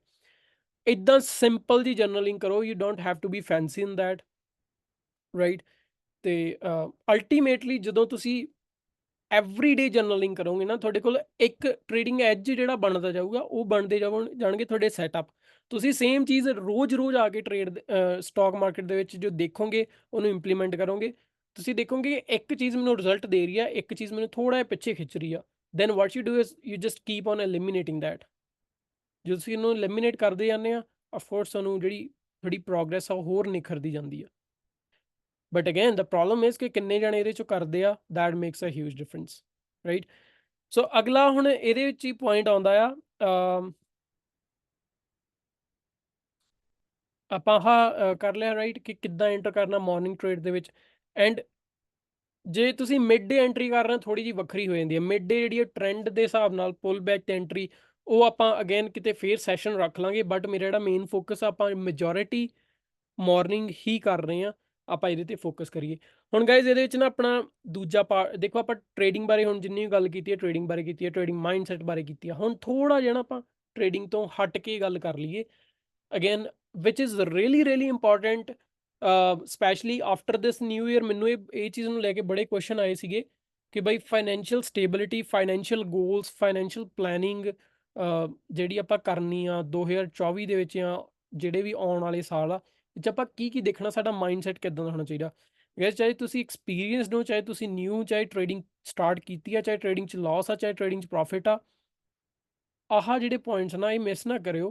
ਇੱਦਾਂ ਸਿੰਪਲ ਜੀ ਜਰਨਲਿੰਗ ਕਰੋ, you don't have to be fancy in that, right. ਤੇ ਅਲਟੀਮੇਟਲੀ ਜਦੋਂ ਤੁਸੀਂ ਐਵਰੀਡੇ ਜਰਨਲਿੰਗ ਕਰੋਗੇ ਨਾ, ਤੁਹਾਡੇ ਕੋਲ ਇੱਕ ਟ੍ਰੇਡਿੰਗ ਐਜ ਜਿਹੜਾ ਬਣਦਾ ਜਾਊਗਾ, ਉਹ ਬਣਦੇ ਜਾਣਗੇ ਤੁਹਾਡੇ ਸੈਟਅਪ। ਤੁਸੀਂ ਸੇਮ ਚੀਜ਼ ਰੋਜ਼-ਰੋਜ਼ ਆ ਕੇ ਸਟਾਕ ਮਾਰਕੀਟ ਦੇ ਵਿੱਚ ਜੋ ਦੇਖੋਗੇ, ਉਹਨੂੰ ਇੰਪਲੀਮੈਂਟ ਕਰੋਗੇ, ਤੁਸੀਂ ਦੇਖੋਗੇ ਇੱਕ ਚੀਜ਼ ਮੈਨੂੰ ਰਿਜ਼ਲਟ ਦੇ ਰਹੀ ਆ, ਇੱਕ ਚੀਜ਼ ਮੈਨੂੰ ਥੋੜਾ ਜਿਹਾ ਪਿੱਛੇ ਖਿੱਚ ਰਹੀ ਆ। Then what you do is you just keep on eliminating that. ਜਦੋਂ ਤੁਸੀਂ ਇਹਨੂੰ ਐਲੀਮੀਨੇਟ ਕਰਦੇ ਜਾਂਦੇ ਆ, ਆਫ ਕੋਰਸ ਤੁਹਾਨੂੰ ਜਿਹੜੀ ਤੁਹਾਡੀ ਪ੍ਰੋਗਰੈਸ ਆ ਉਹ ਹੋਰ ਨਿਖਰਦੀ ਜਾਂਦੀ ਆ। But again the problem is ਕਿ ਕਿੰਨੇ ਜਣੇ ਇਹਦੇ ਚੋਂ ਕਰਦੇ ਆ, that makes a huge difference, right. So ਅਗਲਾ ਹੁਣ ਇਹਦੇ ਵਿੱਚ ਹੀ ਪੁਆਇੰਟ ਆਉਂਦਾ ਆ, ਆਪਾਂ ਆਹ ਕਰ ਲਿਆ ਰਾਈਟ, ਕਿ ਕਿੱਦਾਂ ਐਂਟਰ ਕਰਨਾ ਮਾਰਨਿੰਗ ਟ੍ਰੇਡ ਦੇ ਵਿੱਚ। ਐਂਡ ਜੇ ਤੁਸੀਂ ਮਿਡ ਡੇ ਐਂਟਰੀ ਕਰ ਰਹੇ ਹੋ, ਥੋੜੀ ਜਿਹੀ ਵੱਖਰੀ ਹੋ ਜਾਂਦੀ ਹੈ। ਮਿਡ ਡੇ ਜਿਹੜੀ ਟ੍ਰੈਂਡ ਦੇ ਹਿਸਾਬ ਨਾਲ ਪੁੱਲ ਬੈਕ ਤੇ ਐਂਟਰੀ, ਉਹ ਆਪਾਂ ਅਗੇਨ ਕਿਤੇ ਫੇਰ ਸੈਸ਼ਨ ਰੱਖ ਲਾਂਗੇ। ਬਟ ਮੇਰਾ ਜਿਹੜਾ ਮੇਨ ਫੋਕਸ ਆ, ਆਪਾਂ ਮੈਜੋਰਿਟੀ ਮਾਰਨਿੰਗ ਹੀ ਕਰ ਰਹੇ ਹਾਂ, ਆਪਾਂ ਇਹਦੇ ਤੇ ਫੋਕਸ ਕਰੀਏ। ਹੁਣ ਗਾਇਜ਼ ਇਹਦੇ ਵਿੱਚ ਨਾ ਆਪਣਾ ਦੂਜਾ ਪਾਰਟ ਦੇਖੋ, ਆਪਾਂ ਟ੍ਰੇਡਿੰਗ ਬਾਰੇ ਹੁਣ ਜਿੰਨੀ ਗੱਲ ਕੀਤੀ ਹੈ, ਟ੍ਰੇਡਿੰਗ ਬਾਰੇ ਕੀਤੀ ਹੈ, ਟ੍ਰੇਡਿੰਗ ਮਾਈਂਡਸੈਟ ਬਾਰੇ ਕੀਤੀ ਹੈ। ਹੁਣ ਥੋੜਾ ਜਿਹਾ ਨਾ ਆਪਾਂ ਟ੍ਰੇਡਿੰਗ ਤੋਂ ਹਟ ਕੇ ਗੱਲ ਕਰ ਲਈਏ again, which is really important, specially after this new year. ਮੈਨੂੰ ਇਹ ਚੀਜ਼ ਨੂੰ ਲੈ ਕੇ ਬੜੇ ਕੁਐਸਚਨ ਆਏ ਸੀਗੇ ਕਿ ਬਈ financial stability, financial goals, financial planning ਜਿਹੜੀ ਆਪਾਂ ਕਰਨੀ ਆ 2024 ਦੇ ਵਿੱਚ, ਜਾਂ ਜਿਹੜੇ ਵੀ ਆਉਣ ਵਾਲੇ ਸਾਲ ਆ ਵਿੱਚ, ਆਪਾਂ ਕੀ ਦੇਖਣਾ, ਸਾਡਾ ਮਾਈਂਡਸੈਟ ਕਿੱਦਾਂ ਦਾ ਹੋਣਾ ਚਾਹੀਦਾ। ਗਾਇਜ਼ ਚਾਹੇ ਤੁਸੀਂ ਐਕਸਪੀਰੀਅੰਸਡ ਹੋ, ਚਾਹੇ ਤੁਸੀਂ ਨਿਊ, ਚਾਹੇ ਟ੍ਰੇਡਿੰਗ ਸਟਾਰਟ ਕੀਤੀ ਆ, ਚਾਹੇ ਟ੍ਰੇਡਿੰਗ 'ਚ ਲਾਸ ਆ, ਚਾਹੇ ਟ੍ਰੇਡਿੰਗ 'ਚ ਪ੍ਰੋਫਿਟ ਆ, ਆਹ ਜਿਹੜੇ ਪੁਆਇੰਟਸ ਨਾ ਇਹ ਮਿਸ ਨਾ ਕਰਿਓ,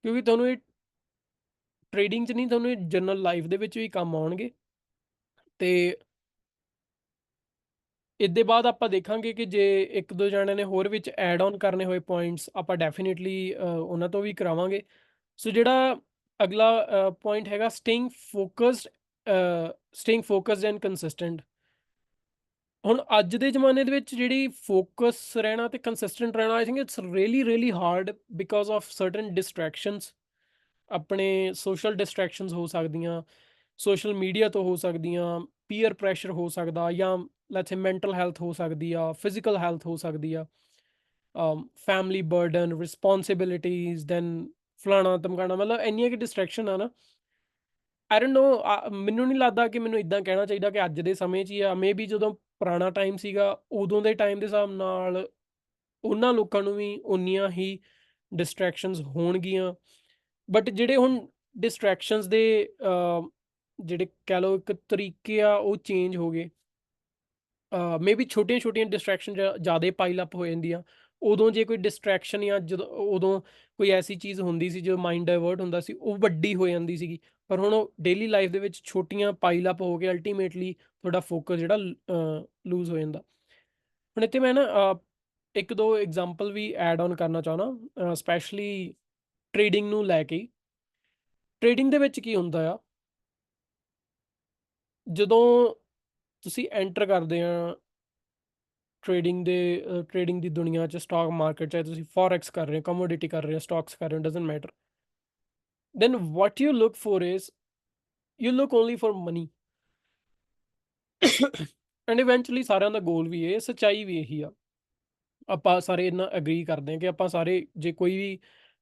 ਕਿਉਂਕਿ ਤੁਹਾਨੂੰ ਇਹ ਟ੍ਰੇਡਿੰਗ 'ਚ ਨਹੀਂ, ਤੁਹਾਨੂੰ ਇਹ ਜਨਰਲ ਲਾਈਫ ਦੇ ਵਿੱਚ ਵੀ ਕੰਮ ਆਉਣਗੇ। ਤੇ ਇਹਦੇ ਬਾਅਦ ਆਪਾਂ ਦੇਖਾਂਗੇ ਕਿ ਜੇ ਇੱਕ ਦੋ ਜਣਿਆਂ ਨੇ ਹੋਰ ਵਿੱਚ ਐਡ ਔਨ ਕਰਨੇ ਹੋਏ ਪੁਆਇੰਟਸ, ਆਪਾਂ ਡੈਫੀਨੇਟਲੀ ਉਹਨਾਂ ਤੋਂ ਵੀ ਕਰਾਵਾਂਗੇ। ਸੋ ਜਿਹੜਾ ਅਗਲਾ ਪੁਆਇੰਟ ਹੈਗਾ, ਸਟੇਇੰਗ ਫੋਕਸਡ ਐਂਡ ਕੰਸਿਸਟੈਂਟ। ਹੁਣ ਅੱਜ ਦੇ ਜ਼ਮਾਨੇ ਦੇ ਵਿੱਚ ਜਿਹੜੀ ਫੋਕਸ ਰਹਿਣਾ ਤੇ ਕੰਸਿਸਟੈਂਟ ਰਹਿਣਾ, I think it's really hard because of certain distractions. ਆਪਣੇ ਸੋਸ਼ਲ ਡਿਸਟਰੈਕਸ਼ਨਸ ਹੋ ਸਕਦੀਆਂ, ਸੋਸ਼ਲ ਮੀਡੀਆ ਤੋਂ ਹੋ ਸਕਦੀਆਂ, ਪੀਅਰ ਪ੍ਰੈਸ਼ਰ ਹੋ ਸਕਦਾ, ਜਾਂ ਲੈਟਸ ਸੇ ਮੈਂਟਲ ਹੈਲਥ ਹੋ ਸਕਦੀ ਆ, ਫਿਜ਼ੀਕਲ ਹੈਲਥ ਹੋ ਸਕਦੀ ਆ, ਫੈਮਿਲੀ ਬਰਡਨ, ਰਿਸਪੌਂਸਿਬਿਲਿਟੀਜ਼, ਦੈਨ ਫਲਾਣਾ ਧਮਕਾਣਾ, ਮਤਲਬ ਇੰਨੀਆਂ ਕਿ ਡਿਸਟਰੈਕਸ਼ਨ ਆ ਨਾ। ਆਈ ਡੋਂਟ ਨੋ, ਮੈਨੂੰ ਨਹੀਂ ਲੱਗਦਾ ਕਿ ਮੈਨੂੰ ਇੱਦਾਂ ਕਹਿਣਾ ਚਾਹੀਦਾ ਕਿ ਅੱਜ ਦੇ ਸਮੇਂ 'ਚ ਹੀ ਆ। ਮੇ ਬੀ ਜਦੋਂ ਪੁਰਾਣਾ ਟਾਈਮ ਸੀਗਾ, ਉਦੋਂ ਦੇ ਟਾਈਮ ਦੇ ਹਿਸਾਬ ਨਾਲ ਉਹਨਾਂ ਲੋਕਾਂ ਨੂੰ ਵੀ ਉਨੀਆਂ ਹੀ ਡਿਸਟਰੈਕਸ਼ਨਸ ਹੋਣਗੀਆਂ। ਬਟ ਜਿਹੜੇ ਹੁਣ ਡਿਸਟਰੈਕਸ਼ਨਸ ਦੇ ਜਿਹੜੇ ਕਹਿ ਲਓ ਇੱਕ ਤਰੀਕੇ ਆ, ਉਹ ਚੇਂਜ ਹੋ ਗਏ। ਮੇ ਬੀ ਛੋਟੀਆਂ ਡਿਸਟਰੈਕਸ਼ਨ ਜ਼ਿਆਦਾ ਪਾਈਲ ਅਪ ਹੋ ਜਾਂਦੀਆਂ। ਉਦੋਂ ਜੇ ਕੋਈ ਡਿਸਟਰੈਕਸ਼ਨ, ਜਾਂ ਜਦੋਂ ਉਦੋਂ ਕੋਈ ਐਸੀ ਚੀਜ਼ ਹੁੰਦੀ ਸੀ ਜੋ ਮਾਈਂਡ ਡਾਇਵਰਟ ਹੁੰਦਾ ਸੀ, ਉਹ ਵੱਡੀ ਹੋ ਜਾਂਦੀ ਸੀਗੀ। ਪਰ ਹੁਣ ਉਹ ਡੇਲੀ ਲਾਈਫ ਦੇ ਵਿੱਚ ਛੋਟੀਆਂ ਪਾਈਲ ਅਪ ਹੋ ਕੇ ਅਲਟੀਮੇਟਲੀ ਤੁਹਾਡਾ ਫੋਕਸ ਜਿਹੜਾ ਲੂਜ਼ ਹੋ ਜਾਂਦਾ। ਹੁਣ ਇੱਥੇ ਮੈਂ ਨਾ ਇੱਕ ਦੋ ਐਗਜ਼ਾਮਪਲ ਵੀ ਐਡ ਔਨ ਕਰਨਾ ਚਾਹੁੰਦਾ, ਸਪੈਸ਼ਲੀ ਟ੍ਰੇਡਿੰਗ ਨੂੰ ਲੈ ਕੇ। ਟ੍ਰੇਡਿੰਗ ਦੇ ਵਿੱਚ ਕੀ ਹੁੰਦਾ ਆ, ਜਦੋਂ ਤੁਸੀਂ ਐਂਟਰ ਕਰਦੇ ਆ ਟ੍ਰੇਡਿੰਗ ਦੀ ਦੁਨੀਆ 'ਚ, ਸਟਾਕ ਮਾਰਕੀਟ, ਚਾਹੇ ਤੁਸੀਂ ਫੋਰੈਕਸ ਕਰ ਰਹੇ ਹੋ, ਕਮੋਡਿਟੀ ਕਰ ਰਹੇ ਹੋ, ਸਟਾਕਸ ਕਰ ਰਹੇ ਹੋ, doesn't matter. Then what you look for is, you look only for money. And eventually ਸਾਰਿਆਂ ਦਾ ਗੋਲ ਵੀ ਇਹ, ਸੱਚਾਈ ਵੀ ਇਹੀ ਆ। ਆਪਾਂ ਸਾਰੇ ਇਹਨਾਂ ਐਗਰੀ ਕਰਦੇ ਹਾਂ ਕਿ ਆਪਾਂ ਸਾਰੇ ਜੇ ਕੋਈ ਵੀ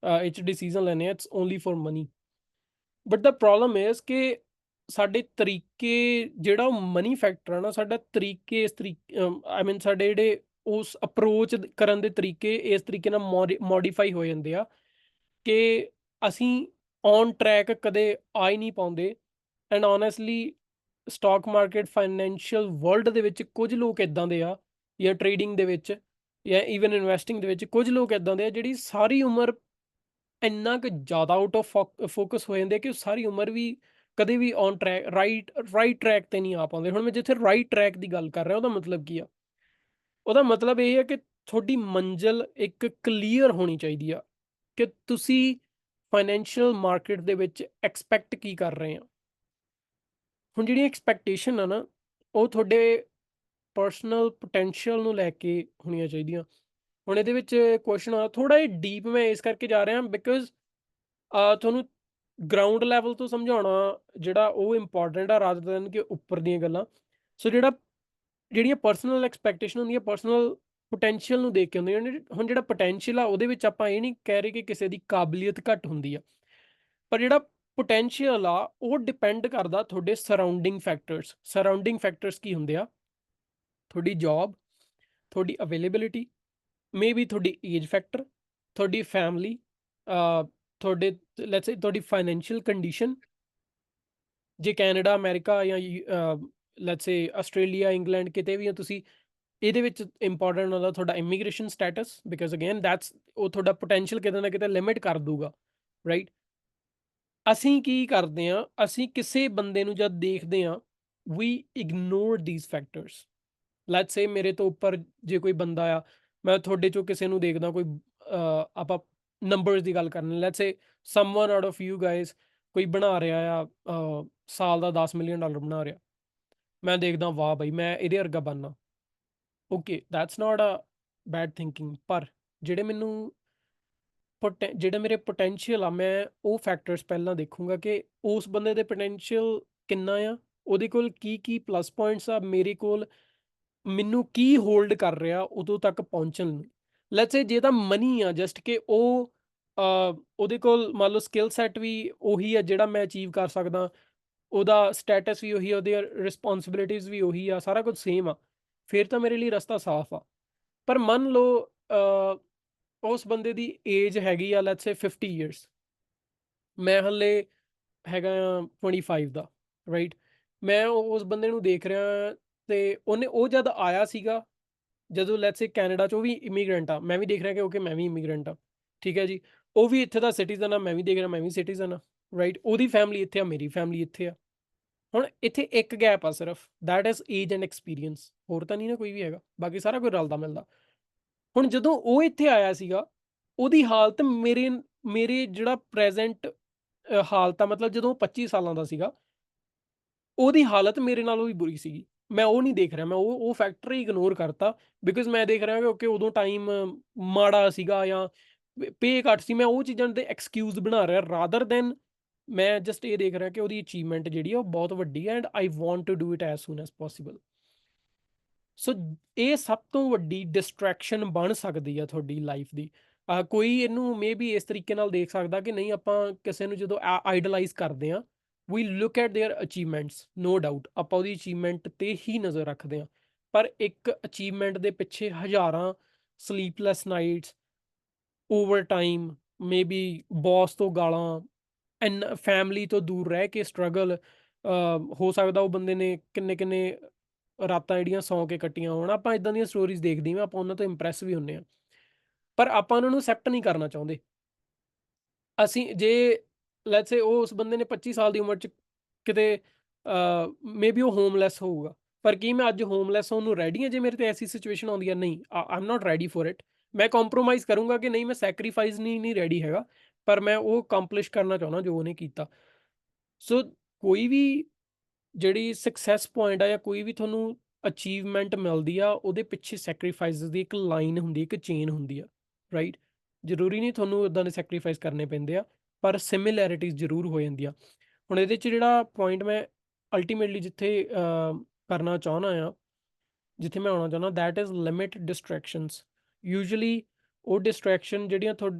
ਇਹ 'ਚ ਡਿਸੀਜ਼ਨ ਲੈਂਦੇ ਆ, it's only for money. But the problem is ਕਿ ਸਾਡੇ ਤਰੀਕੇ, ਜਿਹੜਾ ਉਹ ਮਨੀ ਫੈਕਟਰ ਆ ਨਾ, ਸਾਡਾ ਤਰੀਕੇ ਇਸ ਤਰੀਕੇ, ਆਈ ਮੀਨ ਸਾਡੇ ਜਿਹੜੇ ਉਸ ਅਪਰੋਚ ਕਰਨ ਦੇ ਤਰੀਕੇ ਇਸ ਤਰੀਕੇ ਨਾਲ ਮੋਡੀਫਾਈ ਹੋ ਜਾਂਦੇ ਆ ਕਿ ਅਸੀਂ ਔਨ ਟਰੈਕ ਕਦੇ ਆ ਹੀ ਨਹੀਂ ਪਾਉਂਦੇ। And honestly stock market, financial world ਦੇ ਵਿੱਚ ਕੁਝ ਲੋਕ ਇੱਦਾਂ ਦੇ ਆ, ਜਾਂ ਟ੍ਰੇਡਿੰਗ ਦੇ ਵਿੱਚ, ਜਾਂ ਈਵਨ ਇਨਵੈਸਟਿੰਗ ਦੇ ਵਿੱਚ ਕੁਝ ਲੋਕ ਇੱਦਾਂ ਦੇ ਆ ਜਿਹੜੀ ਸਾਰੀ ਉਮਰ ਇੰਨਾ ਕੁ ਜ਼ਿਆਦਾ ਆਊਟ ਆਫ ਫੋਕਸ ਹੋ ਜਾਂਦੇ ਕਿ ਉਹ ਸਾਰੀ ਉਮਰ ਵੀ ਕਦੇ ਵੀ ਔਨ ਟਰੈਕ, ਰਾਈਟ ਟਰੈਕ ਤੇ ਨਹੀਂ ਆ ਪਾਉਂਦੇ। ਹੁਣ ਮੈਂ ਜਿੱਥੇ ਰਾਈਟ ਟਰੈਕ ਦੀ ਗੱਲ ਕਰ ਰਿਹਾ, ਉਹਦਾ ਮਤਲਬ ਕੀ ਆ? ਉਹਦਾ ਮਤਲਬ ਇਹ ਹੈ ਕਿ ਤੁਹਾਡੀ ਮੰਜ਼ਿਲ ਇੱਕ ਕਲੀਅਰ ਹੋਣੀ ਚਾਹੀਦੀ ਆ ਕਿ ਤੁਸੀਂ ਫਾਈਨੈਂਸ਼ੀਅਲ ਮਾਰਕੀਟ ਦੇ ਵਿੱਚ ਐਕਸਪੈਕਟ ਕੀ ਕਰ ਰਹੇ ਆ। ਹੁਣ ਜਿਹੜੀ ਐਕਸਪੈਕਟੇਸ਼ਨ ਆ ਨਾ, ਉਹ ਤੁਹਾਡੇ ਪਰਸਨਲ ਪੋਟੈਂਸ਼ੀਅਲ ਨੂੰ ਲੈ ਕੇ ਹੋਣੀਆਂ ਚਾਹੀਦੀਆਂ। ਹੁਣ ਇਹਦੇ ਵਿੱਚ ਕੁਐਸਚਨ ਆ ਥੋੜਾ ਜਿਹਾ ਡੀਪ, ਮੈਂ ਇਸ ਕਰਕੇ ਜਾ ਰਿਹਾ ਬਿਕੋਜ਼ ਤੁਹਾਨੂੰ ਗਰਾਊਂਡ ਲੈਵਲ ਤੋਂ ਸਮਝਾਉਣਾ ਜਿਹੜਾ ਉਹ ਇੰਪੋਰਟੈਂਟ ਆ, ਰਾਦਰ ਦੈਨ ਕਿ ਉੱਪਰ ਦੀਆਂ ਗੱਲਾਂ। ਸੋ ਜਿਹੜੀਆਂ ਪਰਸਨਲ ਐਕਸਪੈਕਟੇਸ਼ਨ ਹੁੰਦੀਆਂ, ਪਰਸਨਲ ਪੋਟੈਂਸ਼ੀਅਲ ਨੂੰ ਦੇਖ ਕੇ ਹੁੰਦੀਆਂ। ਹੁਣ ਜਿਹੜਾ ਪੋਟੈਂਸ਼ੀਅਲ ਆ, ਉਹਦੇ ਵਿੱਚ ਆਪਾਂ ਇਹ ਨਹੀਂ ਕਹਿ ਰਹੇ ਕਿ ਕਿਸੇ ਦੀ ਕਾਬਲੀਅਤ ਘੱਟ ਹੁੰਦੀ ਆ, ਪਰ ਜਿਹੜਾ ਪੋਟੈਂਸ਼ੀਅਲ ਆ ਉਹ ਡਿਪੈਂਡ ਕਰਦਾ ਤੁਹਾਡੇ ਸਰਾਊਂਡਿੰਗ ਫੈਕਟਰਸ ਕੀ ਹੁੰਦੇ ਆ? ਤੁਹਾਡੀ ਜੌਬ, ਤੁਹਾਡੀ ਅਵੇਲੇਬਿਲਿਟੀ, ਮੇਬੀ ਤੁਹਾਡੀ ਏਜ ਫੈਕਟਰ, ਤੁਹਾਡੀ ਫੈਮਿਲੀ, ਤੁਹਾਡੇ ਲੈਟਸ ਸੇ ਤੁਹਾਡੀ ਫਾਈਨੈਂਸ਼ੀਅਲ ਕੰਡੀਸ਼ਨ। ਜੇ ਕੈਨੇਡਾ, ਅਮਰੀਕਾ ਜਾਂ ਲੈਟਸ ਸੇ ਆਸਟ੍ਰੇਲੀਆ, ਇੰਗਲੈਂਡ ਕਿਤੇ ਵੀ ਆ ਤੁਸੀਂ, ਇਹਦੇ ਵਿੱਚ ਇੰਪੋਰਟੈਂਟ ਹੁੰਦਾ ਤੁਹਾਡਾ immigration status, because again that's ਉਹ ਤੁਹਾਡਾ ਪੋਟੈਂਸ਼ੀਅਲ ਕਿਤੇ ਨਾ ਕਿਤੇ ਲਿਮਿਟ ਕਰ ਦੂਗਾ, ਰਾਈਟ? ਅਸੀਂ ਕੀ ਕਰਦੇ ਹਾਂ, ਅਸੀਂ ਕਿਸੇ ਬੰਦੇ ਨੂੰ ਜਦ ਦੇਖਦੇ ਹਾਂ, we ignore these factors. Let's say ਮੇਰੇ ਤੋਂ ਉੱਪਰ ਜੇ ਕੋਈ ਬੰਦਾ ਆ, ਮੈਂ ਤੁਹਾਡੇ ਚੋਂ ਕਿਸੇ ਨੂੰ ਦੇਖਦਾ ਕੋਈ ਆਪਾਂ ਨੰਬਰਸ ਦੀ ਗੱਲ ਕਰਨੀ, let's say someone out of you guys ਕੋਈ ਬਣਾ ਰਿਹਾ ਆ ਸਾਲ ਦਾ $10 ਮਿਲੀਅਨ ਬਣਾ ਰਿਹਾ, ਮੈਂ ਦੇਖਦਾ ਵਾਹ ਬਈ ਮੈਂ ਇਹਦੇ ਵਰਗਾ ਬਣਨਾ। Okay, that's not a bad thinking, ਪਰ ਜਿਹੜੇ ਮੈਨੂੰ ਜਿਹੜੇ ਮੇਰੇ ਪੋਟੈਂਸ਼ੀਅਲ ਆ, ਮੈਂ ਉਹ ਫੈਕਟਰਸ ਪਹਿਲਾਂ ਦੇਖੂੰਗਾ ਕਿ ਉਸ ਬੰਦੇ ਦੇ ਪੋਟੈਂਸ਼ੀਅਲ ਕਿੰਨਾ ਆ, ਉਹਦੇ ਕੋਲ ਕੀ ਕੀ ਪਲੱਸ ਪੁਆਇੰਟਸ ਆ, ਮੇਰੇ ਕੋਲ ਮੈਨੂੰ ਕੀ ਹੋਲਡ ਕਰ ਰਿਹਾ ਉਦੋਂ ਤੱਕ ਪਹੁੰਚਣ ਨੂੰ। ਲੈਟਸ ਸੇ ਜੇ ਤਾਂ ਮਨੀ ਆ ਜਸਟ ਕਿ ਉਹ ਉਹਦੇ ਕੋਲ ਮੰਨ ਲਓ ਸਕਿੱਲ ਸੈਟ ਵੀ ਉਹੀ ਆ ਜਿਹੜਾ ਮੈਂ ਅਚੀਵ ਕਰ ਸਕਦਾ, ਉਹਦਾ ਸਟੇਟਸ ਵੀ ਉਹੀ ਆ, ਉਹਦੀਆਂ ਰਿਸਪੌਂਸਿਬਿਲਿਟੀਜ਼ ਵੀ ਉਹੀ ਆ, ਸਾਰਾ ਕੁਝ ਸੇਮ ਆ, ਫਿਰ ਤਾਂ ਮੇਰੇ ਲਈ ਰਸਤਾ ਸਾਫ਼ ਆ। ਪਰ ਮੰਨ ਲਓ ਉਸ ਬੰਦੇ ਦੀ ਏਜ ਹੈਗੀ ਆ ਲੈਟਸ ਸੇ 50 ਇਅਰਸ, ਮੈਂ ਹਲੇ ਹੈਗਾ ਆ 25 ਦਾ, ਰਾਈਟ? ਮੈਂ ਉਸ ਬੰਦੇ ਨੂੰ ਦੇਖ ਰਿਹਾ ਤੇ ਉਹ ਜਦ ਆਇਆ ਸੀਗਾ, ਜਦੋਂ ਲੈਟਸ ਸੇ ਕੈਨੇਡਾ 'ਚ, ਉਹ ਵੀ ਇਮੀਗ੍ਰੈਂਟ ਆ, ਮੈਂ ਵੀ ਦੇਖ ਰਿਹਾ ਕਿ ਓਕੇ ਮੈਂ ਵੀ ਇਮੀਗ੍ਰੈਂਟ ਆ, ਠੀਕ ਹੈ ਜੀ। ਉਹ ਵੀ ਇੱਥੇ ਦਾ ਸਿਟੀਜ਼ਨ ਆ, ਮੈਂ ਵੀ ਦੇਖ ਰਿਹਾ ਮੈਂ ਵੀ ਸਿਟੀਜ਼ਨ ਆ, ਰਾਈਟ? ਉਹਦੀ ਫੈਮਿਲੀ ਇੱਥੇ ਆ, ਮੇਰੀ ਫੈਮਿਲੀ ਇੱਥੇ ਆ। ਹੁਣ ਇੱਥੇ ਇੱਕ ਗੈਪ ਆ ਸਿਰਫ, that is age and experience, ਹੋਰ ਤਾਂ ਨਹੀਂ ਨਾ ਕੋਈ ਵੀ ਹੈਗਾ, ਬਾਕੀ ਸਾਰਾ ਕੁਝ ਰਲਦਾ ਮਿਲਦਾ। ਹੁਣ ਜਦੋਂ ਉਹ ਇੱਥੇ ਆਇਆ ਸੀਗਾ, ਉਹਦੀ ਹਾਲਤ ਮੇਰੇ ਮੇਰੇ ਜਿਹੜਾ ਪ੍ਰੈਜ਼ੈਂਟ ਹਾਲਤ ਆ, ਮਤਲਬ ਜਦੋਂ ਉਹ 25 ਸਾਲਾਂ ਦਾ ਸੀਗਾ, ਉਹਦੀ ਹਾਲਤ ਮੇਰੇ ਨਾਲੋਂ ਵੀ ਬੁਰੀ ਸੀਗੀ। ਮੈਂ ਉਹ ਨਹੀਂ ਦੇਖ ਰਿਹਾ, ਮੈਂ ਉਹ ਫੈਕਟਰ ਹੀ ਇਗਨੋਰ ਕਰਤਾ, ਬਿਕਾਜ਼ ਮੈਂ ਦੇਖ ਰਿਹਾ ਕਿ ਓਕੇ ਉਦੋਂ ਟਾਈਮ ਮਾੜਾ ਸੀਗਾ ਜਾਂ ਪੇ ਘੱਟ ਸੀ, ਮੈਂ ਉਹ ਚੀਜ਼ਾਂ ਦੇ ਐਕਸਕਿਊਜ਼ ਬਣਾ ਰਿਹਾ ਰਾਦਰ ਦੈਨ ਮੈਂ ਜਸਟ ਇਹ ਦੇਖ ਰਿਹਾ ਕਿ ਉਹਦੀ ਅਚੀਵਮੈਂਟ ਜਿਹੜੀ ਆ ਉਹ ਬਹੁਤ ਵੱਡੀ ਹੈ and I want to do it as soon as possible. So ਇਹ ਸਭ ਤੋਂ ਵੱਡੀ ਡਿਸਟਰੈਕਸ਼ਨ ਬਣ ਸਕਦੀ ਆ ਤੁਹਾਡੀ ਲਾਈਫ ਦੀ। ਕੋਈ ਇਹਨੂੰ ਮੇ ਬੀ ਇਸ ਤਰੀਕੇ ਨਾਲ ਦੇਖ ਸਕਦਾ ਕਿ ਨਹੀਂ, ਆਪਾਂ ਕਿਸੇ ਨੂੰ ਜਦੋਂ ਆਈਡਲਾਈਜ਼ ਕਰਦੇ ਹਾਂ, we look at their achievements, no doubt ਆਪਾਂ ਉਹਦੀ ਅਚੀਵਮੈਂਟ ਤੇ ਹੀ ਨਜ਼ਰ ਰੱਖਦੇ ਹਾਂ, ਪਰ ਇੱਕ ਅਚੀਵਮੈਂਟ ਦੇ ਪਿੱਛੇ ਹਜ਼ਾਰਾਂ sleepless nights, overtime, maybe boss ਤੋਂ ਗਾਲਾਂ, ਫੈਮਿਲੀ ਤੋਂ ਦੂਰ ਰਹਿ ਕੇ ਸਟਰਗਲ, ਹੋ ਸਕਦਾ ਉਹ ਬੰਦੇ ਨੇ ਕਿੰਨੇ ਕਿੰਨੇ ਰਾਤਾਂ ਜਿਹੜੀਆਂ ਸੌਂ ਕੇ ਕੱਟੀਆਂ ਹੋਣ। ਆਪਾਂ ਇਦਾਂ ਦੀਆਂ ਸਟੋਰੀਜ਼ ਦੇਖਦੇ ਹਾਂ, ਆਪਾਂ ਉਹਨਾਂ ਤੋਂ ਇੰਪ੍ਰੈਸ ਵੀ ਹੁੰਦੇ ਹਾਂ, ਪਰ ਆਪਾਂ ਉਹਨਾਂ ਨੂੰ ਅਸੈਪਟ ਨਹੀਂ ਕਰਨਾ ਚਾਹੁੰਦੇ। ਅਸੀਂ ਜੇ ਲੈਟਸ ਸੇ ਉਹ ਉਸ ਬੰਦੇ ਨੇ 25 ਸਾਲ ਦੀ ਉਮਰ 'ਚ ਕਿਤੇ ਮੇਬੀ ਉਹ ਹੋਮਲੈਸ ਹੋਊਗਾ, ਪਰ ਕੀ ਮੈਂ ਅੱਜ ਹੋਮਲੈਸ ਹੋਣ ਨੂੰ ਰੈਡੀ ਹਾਂ ਜੇ ਮੇਰੇ ਤੇ ਐਸੀ ਸਿਚੁਏਸ਼ਨ ਆਉਂਦੀ ਹੈ? ਨਹੀਂ, ਆਈ am not ready for it. ਮੈਂ ਕੰਪਰੋਮਾਈਜ਼ ਕਰੂੰਗਾ ਕਿ ਨਹੀਂ, ਮੈਂ ਸੈਕਰੀਫਾਈਸ ਨਹੀਂ ਰੈਡੀ ਹੈਗਾ, ਪਰ ਮੈਂ ਉਹ ਅਕੰਪਲਿਸ਼ ਕਰਨਾ ਚਾਹੁੰਦਾ ਜੋ ਉਹਨੇ ਕੀਤਾ। ਸੋ ਕੋਈ ਵੀ ਜਿਹੜੀ ਸਕਸੈਸ ਪੁਆਇੰਟ ਆ ਜਾਂ ਕੋਈ ਵੀ ਤੁਹਾਨੂੰ ਅਚੀਵਮੈਂਟ ਮਿਲਦੀ ਆ, ਉਹਦੇ ਪਿੱਛੇ ਸੈਕਰੀਫਾਈਸਿਸ ਦੀ ਇੱਕ ਲਾਈਨ ਹੁੰਦੀ, ਇੱਕ ਚੇਨ ਹੁੰਦੀ ਆ, ਰਾਈਟ? ਜ਼ਰੂਰੀ ਨਹੀਂ ਤੁਹਾਨੂੰ ਇੱਦਾਂ ਦੇ ਸੈਕਰੀਫਾਈਸ ਕਰਨੇ ਪੈਂਦੇ ਆ, ਪਰ ਸਿਮਿਲੈਰਿਟੀਜ਼ ਜ਼ਰੂਰ ਹੋ ਜਾਂਦੀਆਂ। ਹੁਣ ਇਹਦੇ 'ਚ ਜਿਹੜਾ ਪੁਆਇੰਟ ਮੈਂ ਅਲਟੀਮੇਟਲੀ ਜਿੱਥੇ ਕਰਨਾ ਚਾਹੁੰਦਾ ਆ, ਜਿੱਥੇ ਮੈਂ ਆਉਣਾ ਚਾਹੁੰਦਾ, that is limit distractions. Usually ਉਹ ਡਿਸਟਰੈਕਸ਼ਨ ਜਿਹੜੀਆਂ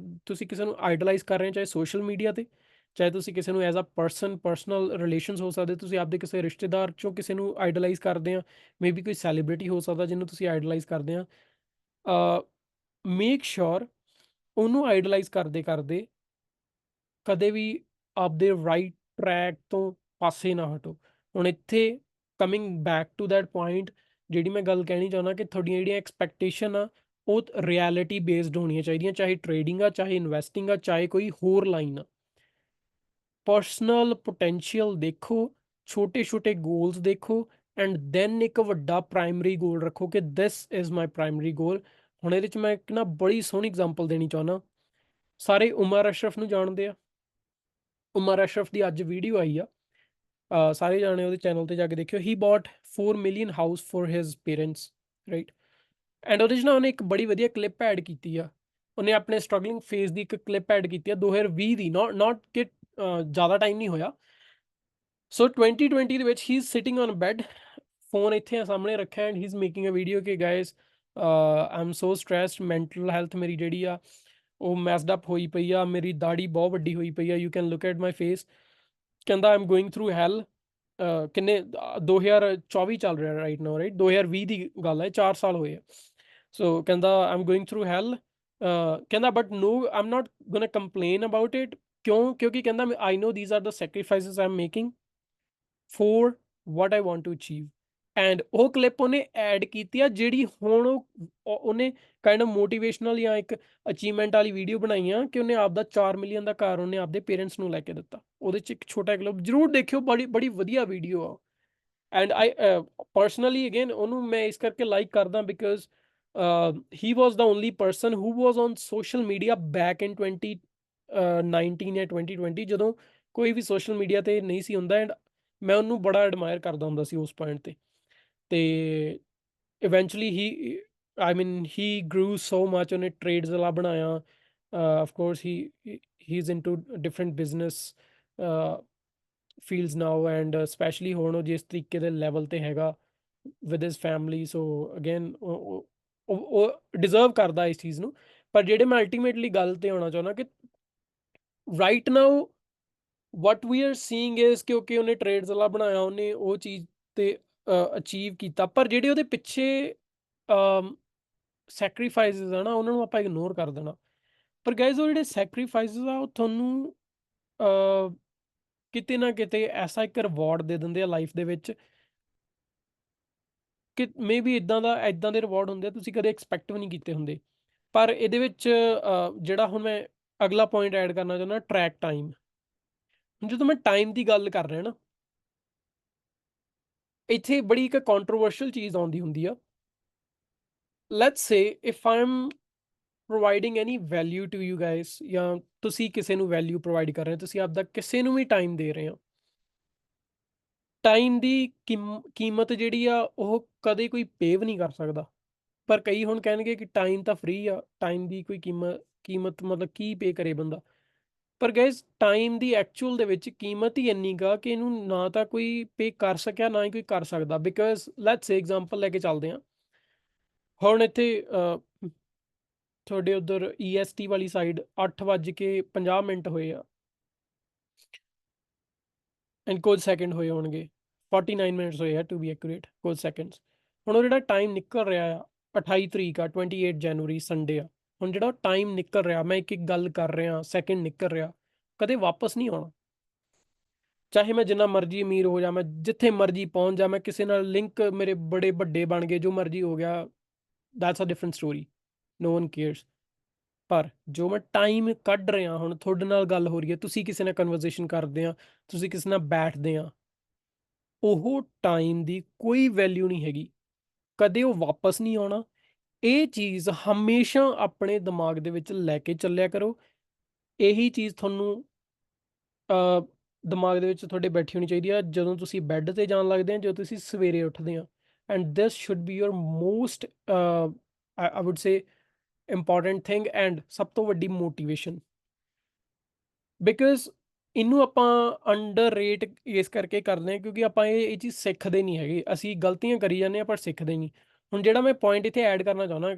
ਤੁਸੀਂ ਕਿਸੇ ਨੂੰ ਆਈਡਲਾਈਜ਼ ਕਰ ਰਹੇ ਹੋ, ਚਾਹੇ ਸੋਸ਼ਲ ਮੀਡੀਆ ਤੇ, ਚਾਹੇ ਤੁਸੀਂ ਕਿਸੇ ਨੂੰ ਐਜ਼ ਅ ਪਰਸਨਲ ਰਿਲੇਸ਼ਨਸ ਹੋ ਸਕਦੇ, ਤੁਸੀਂ ਆਪਦੇ ਕਿਸੇ ਰਿਸ਼ਤੇਦਾਰ ਚੋਂ ਕਿਸੇ ਨੂੰ ਆਈਡਲਾਈਜ਼ ਕਰਦੇ ਆ, ਮੇਬੀ ਕੋਈ ਸੈਲੀਬ੍ਰਿਟੀ ਹੋ ਸਕਦਾ ਜਿਹਨੂੰ ਤੁਸੀਂ ਆਈਡਲਾਈਜ਼ ਕਰਦੇ ਆ। ਮੇਕ ਸ਼ੋਰ ਉਹਨੂੰ ਆਈਡਲਾਈਜ਼ ਕਰਦੇ ਕਰਦੇ ਕਦੇ ਵੀ ਆਪਦੇ ਰਾਈਟ ਟਰੈਕ ਤੋਂ ਪਾਸੇ ਨਾ ਹਟੋ। ਹੁਣ ਇੱਥੇ coming back to that point, ਜਿਹੜੀ ਮੈਂ ਗੱਲ ਕਹਿਣੀ ਚਾਹੁੰਦਾ ਕਿ ਤੁਹਾਡੀਆਂ ਜਿਹੜੀਆਂ ਐਕਸਪੈਕਟੇਸ਼ਨ ਆ ਉਹ ਰਿਐਲਿਟੀ ਬੇਸਡ ਹੋਣੀਆਂ ਚਾਹੀਦੀਆਂ, ਚਾਹੇ ਟ੍ਰੇਡਿੰਗ ਆ, ਚਾਹੇ ਇਨਵੈਸਟਿੰਗ ਆ, ਚਾਹੇ ਕੋਈ ਹੋਰ ਲਾਈਨ ਆ। ਪਰਸਨਲ ਪੋਟੈਂਸ਼ੀਅਲ ਦੇਖੋ, ਛੋਟੇ ਛੋਟੇ ਗੋਲਸ ਦੇਖੋ, ਐਂਡ ਦੈਨ ਇੱਕ ਵੱਡਾ ਪ੍ਰਾਇਮਰੀ ਗੋਲ ਰੱਖੋ ਕਿ ਦਿਸ ਇਜ਼ ਮਾਈ ਪ੍ਰਾਇਮਰੀ ਗੋਲ। ਹੁਣ ਇਹਦੇ 'ਚ ਮੈਂ ਇੱਕ ਨਾ ਬੜੀ ਸੋਹਣੀ ਐਗਜ਼ਾਮਪਲ ਦੇਣੀ ਚਾਹੁੰਦਾ। ਸਾਰੇ ਉਮਰ ਅਸ਼ਰਫ ਨੂੰ ਜਾਣਦੇ ਆ। ਉਮਰ ਅਸ਼ਰਫ ਦੀ ਅੱਜ ਵੀਡੀਓ ਆਈ ਆ, ਸਾਰੇ ਜਾਣੇ ਉਹਦੇ ਚੈਨਲ ਤੇ ਜਾ ਕੇ ਦੇਖਿਓ। He bought 4 million house for his parents, right? And ਉਹਦੇ 'ਚ ਨਾ ਉਹਨੇ ਇੱਕ ਬੜੀ ਵਧੀਆ ਕਲਿੱਪ ਐਡ ਕੀਤੀ ਆ। ਉਹਨੇ ਆਪਣੇ ਸਟਰਗਲਿੰਗ ਫੇਸ ਦੀ ਇੱਕ ਕਲਿੱਪ ਐਡ ਕੀਤੀ ਆ 2020 ਦੀ, ਨਾਟ ਕਿ ਜ਼ਿਆਦਾ ਟਾਈਮ ਨਹੀਂ ਹੋਇਆ। ਸੋ 2020 ਦੇ ਵਿੱਚ he is sitting on bed, phone ਇੱਥੇ ਸਾਹਮਣੇ ਰੱਖਿਆ, and he is making a video ਕਿ guys I am so stressed, mental health ਮੇਰੀ ਜਿਹੜੀ ਆ ਉਹ ਮੈਸਡ ਅਪ ਹੋਈ ਪਈ ਆ, ਮੇਰੀ ਦਾੜੀ ਬਹੁਤ ਵੱਡੀ ਹੋਈ ਪਈ ਆ, you can look at my face. ਕਹਿੰਦਾ ਆਈ ਐਮ ਗੋਇੰਗ ਥਰੂ ਹੈਲ ਕਿੰਨੇ 2024 ਚੱਲ ਰਿਹਾ ਰਾਈਟ ਨਾਓ ਰਾਈਟ 2020 ਦੀ ਗੱਲ ਹੈ 4 ਸਾਲ ਹੋਏ ਆ ਸੋ ਕਹਿੰਦਾ I am going through hell ਕਹਿੰਦਾ but no I am not gonna complain about it ਕਿਉਂਕਿ ਕਹਿੰਦਾ I know these are the sacrifices I am making for what I want to achieve and ਉਹ ਕਲਿੱਪ ਉਹਨੇ add ਕੀਤੀ ਆ ਜਿਹੜੀ ਹੁਣ ਉਹਨੇ ਕਾਈਂਡ ਆਫ ਮੋਟੀਵੇਸ਼ਨਲ ਜਾਂ ਇੱਕ ਅਚੀਵਮੈਂਟ ਵਾਲੀ ਵੀਡੀਓ ਬਣਾਈ ਆ ਕਿ ਉਹਨੇ ਆਪਦਾ 4 ਮਿਲੀਅਨ ਦਾ ਘਰ ਉਹਨੇ ਆਪਦੇ ਪੇਰੈਂਟਸ ਨੂੰ ਲੈ ਕੇ ਦਿੱਤਾ ਉਹਦੇ ਚ ਇੱਕ ਛੋਟਾ ਕਲਿੱਪ ਜਰੂਰ ਦੇਖਿਓ ਬੜੀ ਬੜੀ ਵਧੀਆ ਵੀਡੀਓ ਆ ਐਂਡ ਆਈ ਪਰਸਨਲੀ ਅਗੇਨ ਉਹਨੂੰ ਮੈਂ ਇਸ ਕਰਕੇ ਲਾਈਕ ਕਰਦਾ because he was the only person who was on social media back ਇਨ 2019 ਜਾਂ 2020 ਜਦੋਂ ਕੋਈ ਵੀ ਸੋਸ਼ਲ ਮੀਡੀਆ ਤੇ ਨਹੀਂ ਸੀ ਹੁੰਦਾ ਐਂਡ ਮੈਂ ਉਹਨੂੰ ਬੜਾ ਐਡਮਾਇਰ ਕਰਦਾ ਹੁੰਦਾ ਸੀ ਉਸ ਪੁਆਇੰਟ ਤੇ ਇਵੈਂਚੁਅਲੀ ਆਈ ਮੀਨ ਹੀ ਗਰੂ ਸੋ ਮਚ ਉਹਨੇ ਟ੍ਰੇਡਸ ਵਾਲਾ ਬਣਾਇਆ of course he is into different business fields now and specially ਹੁਣ ਉਹ ਜਿਸ ਤਰੀਕੇ ਦੇ ਲੈਵਲ ਤੇ ਹੈਗਾ with his family so again ਉਹ ਡਿਜ਼ਰਵ ਕਰਦਾ ਇਸ ਚੀਜ਼ ਨੂੰ ਪਰ ਜਿਹੜੇ ਮੈਂ ਅਲਟੀਮੇਟਲੀ ਗੱਲ ਤੇ ਆਉਣਾ ਚਾਹੁੰਦਾ ਕਿ right now what we are seeing is ਕਿਉਂਕਿ ਉਹਨੇ ਟ੍ਰੇਡਸ ਵਾਲਾ ਬਣਾਇਆ ਉਹਨੇ ਉਹ ਚੀਜ਼ ਤੇ ਅਚੀਵ ਕੀਤਾ ਪਰ ਜਿਹੜੇ ਉਹਦੇ ਪਿੱਛੇ ਸੈਕਰੀਫਾਈਸਿਸ ਆ ਨਾ ਉਹਨਾਂ ਨੂੰ ਆਪਾਂ ਇਗਨੋਰ ਕਰ ਦੇਣਾ ਪਰ ਗਾਇਜ਼ ਉਹ ਜਿਹੜੇ ਸੈਕਰੀਫਾਈਸਿਸ ਆ ਉਹ ਤੁਹਾਨੂੰ ਕਿਤੇ ਨਾ ਕਿਤੇ ਐਸਾ ਇੱਕ ਰਿਵਾਰਡ ਦੇ ਦਿੰਦੇ ਆ ਲਾਈਫ ਦੇ ਵਿੱਚ ਕਿ ਮੇਬੀ ਇਦਾਂ ਦੇ ਰਿਵਾਰਡ ਹੁੰਦੇ ਆ ਤੁਸੀਂ ਕਦੇ ਐਕਸਪੈਕਟ ਵੀ ਨਹੀਂ ਕੀਤੇ ਹੁੰਦੇ ਪਰ ਇਹਦੇ ਵਿੱਚ ਜਿਹੜਾ ਹੁਣ ਮੈਂ ਅਗਲਾ ਪੁਆਇੰਟ ਐਡ ਕਰਨਾ ਚਾਹੁੰਦਾ ਟਰੈਕ ਟਾਈਮ ਜਦੋਂ ਮੈਂ ਟਾਈਮ ਦੀ ਗੱਲ ਕਰ ਰਿਹਾ ਨਾ ਇੱਥੇ ਬੜੀ ਇੱਕ ਕੰਟਰੋਵਰਸ਼ੀਅਲ ਚੀਜ਼ ਆਉਂਦੀ ਹੁੰਦੀ ਆ let's say if I am providing any value to you guys ਜਾਂ ਤੁਸੀਂ ਕਿਸੇ ਨੂੰ ਵੈਲਿਊ ਪ੍ਰੋਵਾਈਡ ਕਰ ਰਹੇ ਹੋ ਤੁਸੀਂ ਆਪਦਾ ਕਿਸੇ ਨੂੰ ਵੀ ਟਾਈਮ ਦੇ ਰਹੇ ਹੋ ਟਾਈਮ ਦੀ ਕੀਮਤ ਜਿਹੜੀ ਆ ਉਹ ਕਦੇ ਕੋਈ ਪੇ ਵੀ ਨਹੀਂ ਕਰ ਸਕਦਾ ਪਰ ਕਈ ਹੁਣ ਕਹਿਣਗੇ ਕਿ ਟਾਈਮ ਤਾਂ ਫ੍ਰੀ ਆ ਟਾਈਮ ਦੀ ਕੋਈ ਕੀਮਤ ਮਤਲਬ ਕੀ ਪੇ ਕਰੇ ਬੰਦਾ ਪਰ ਗਾਇਸ ਟਾਈਮ ਦੀ ਐਕਚੁਅਲ ਦੇ ਵਿੱਚ ਕੀਮਤ ਹੀ ਇੰਨੀ ਗਾ ਕਿ ਇਹਨੂੰ ਨਾ ਤਾਂ ਕੋਈ ਪੇ ਕਰ ਸਕਿਆ ਨਾ ਹੀ ਕੋਈ ਕਰ ਸਕਦਾ ਬਿਕਾਜ਼ ਲੈਟਸ ਸੇ ਐਗਜ਼ਾਮਪਲ ਲੈ ਕੇ ਚੱਲਦੇ ਹਾਂ ਹੁਣ ਇੱਥੇ ਤੁਹਾਡੇ ਉਧਰ EST ਵਾਲੀ ਸਾਈਡ 8:50 ਹੋਏ ਆ ਐਂਡ ਕੁਝ ਸੈਕਿੰਡ ਹੋਏ ਹੋਣਗੇ 49 ਮਿੰਟਸ ਹੋਏ ਆ ਟੂ ਬੀ ਐਕੂਰੇਟ ਕੁਝ ਸੈਕਿੰਡਸ ਹੁਣ ਉਹ ਜਿਹੜਾ ਟਾਈਮ ਨਿਕਲ ਰਿਹਾ ਆ 28 ਤਰੀਕ ਆ 28 ਜਨਵਰੀ ਸੰਡੇ ਆ ਹੁਣ ਜਿਹੜਾ ਟਾਈਮ ਨਿਕਲ ਰਿਹਾ ਮੈਂ ਇੱਕ ਗੱਲ ਕਰ ਰਿਹਾ ਸੈਕਿੰਡ ਨਿਕਲ ਰਿਹਾ ਕਦੇ ਵਾਪਸ ਨਹੀਂ ਆਉਣਾ ਚਾਹੇ ਮੈਂ ਜਿੰਨਾ ਮਰਜ਼ੀ ਅਮੀਰ ਹੋ ਜਾ ਮੈਂ ਜਿੱਥੇ ਮਰਜ਼ੀ ਪਹੁੰਚ ਜਾ ਮੈਂ ਕਿਸੇ ਨਾਲ ਲਿੰਕ ਮੇਰੇ ਬੜੇ ਵੱਡੇ ਬਣ ਗਏ ਜੋ ਮਰਜ਼ੀ ਹੋ ਗਿਆ that's a different story no one cares ਪਰ ਜੋ ਮੈਂ ਟਾਈਮ ਕੱਢ ਰਿਹਾ ਹੁਣ ਤੁਹਾਡੇ ਨਾਲ ਗੱਲ ਹੋ ਰਹੀ ਹੈ ਤੁਸੀਂ ਕਿਸੇ ਨਾਲ ਕਨਵਰਸੇਸ਼ਨ ਕਰਦੇ ਆ ਤੁਸੀਂ ਕਿਸੇ ਨਾਲ ਬੈਠਦੇ ਆ ਉਹ ਟਾਈਮ ਦੀ ਕੋਈ ਵੈਲਿਊ ਨਹੀਂ ਹੈਗੀ ਕਦੇ ਉਹ ਵਾਪਸ ਨਹੀਂ ਆਉਣਾ ਇਹ ਚੀਜ਼ ਹਮੇਸ਼ਾ ਆਪਣੇ ਦਿਮਾਗ ਦੇ ਵਿੱਚ ਲੈ ਕੇ ਚੱਲਿਆ ਕਰੋ ਇਹੀ ਚੀਜ਼ ਤੁਹਾਨੂੰ ਦਿਮਾਗ ਦੇ ਵਿੱਚ ਤੁਹਾਡੇ ਬੈਠੀ ਹੋਣੀ ਚਾਹੀਦੀ ਆ ਜਦੋਂ ਤੁਸੀਂ ਬੈੱਡ ਤੇ ਜਾਣ ਲੱਗਦੇ ਆ ਜਦੋਂ ਤੁਸੀਂ ਸਵੇਰੇ ਉੱਠਦੇ ਆ and this should be your most I wood say important thing and ਸਭ ਤੋਂ ਵੱਡੀ ਮੋਟੀਵੇਸ਼ਨ ਬਿਕਾਜ਼ ਇਹਨੂੰ ਆਪਾਂ ਅੰਡਰ ਰੇਟ ਇਸ ਕਰਕੇ ਕਰਦੇ ਹਾਂ ਕਿਉਂਕਿ ਆਪਾਂ ਇਹ ਚੀਜ਼ ਸਿੱਖਦੇ ਨਹੀਂ ਹੈਗੇ ਅਸੀਂ ਗਲਤੀਆਂ ਕਰੀ ਜਾਂਦੇ ਹਾਂ ਪਰ ਸਿੱਖਦੇ ਨਹੀਂ ਹੁਣ ਜਿਹੜਾ ਮੈਂ ਪੁਆਇੰਟ ਇੱਥੇ ਐਡ ਕਰਨਾ ਚਾਹੁੰਦਾ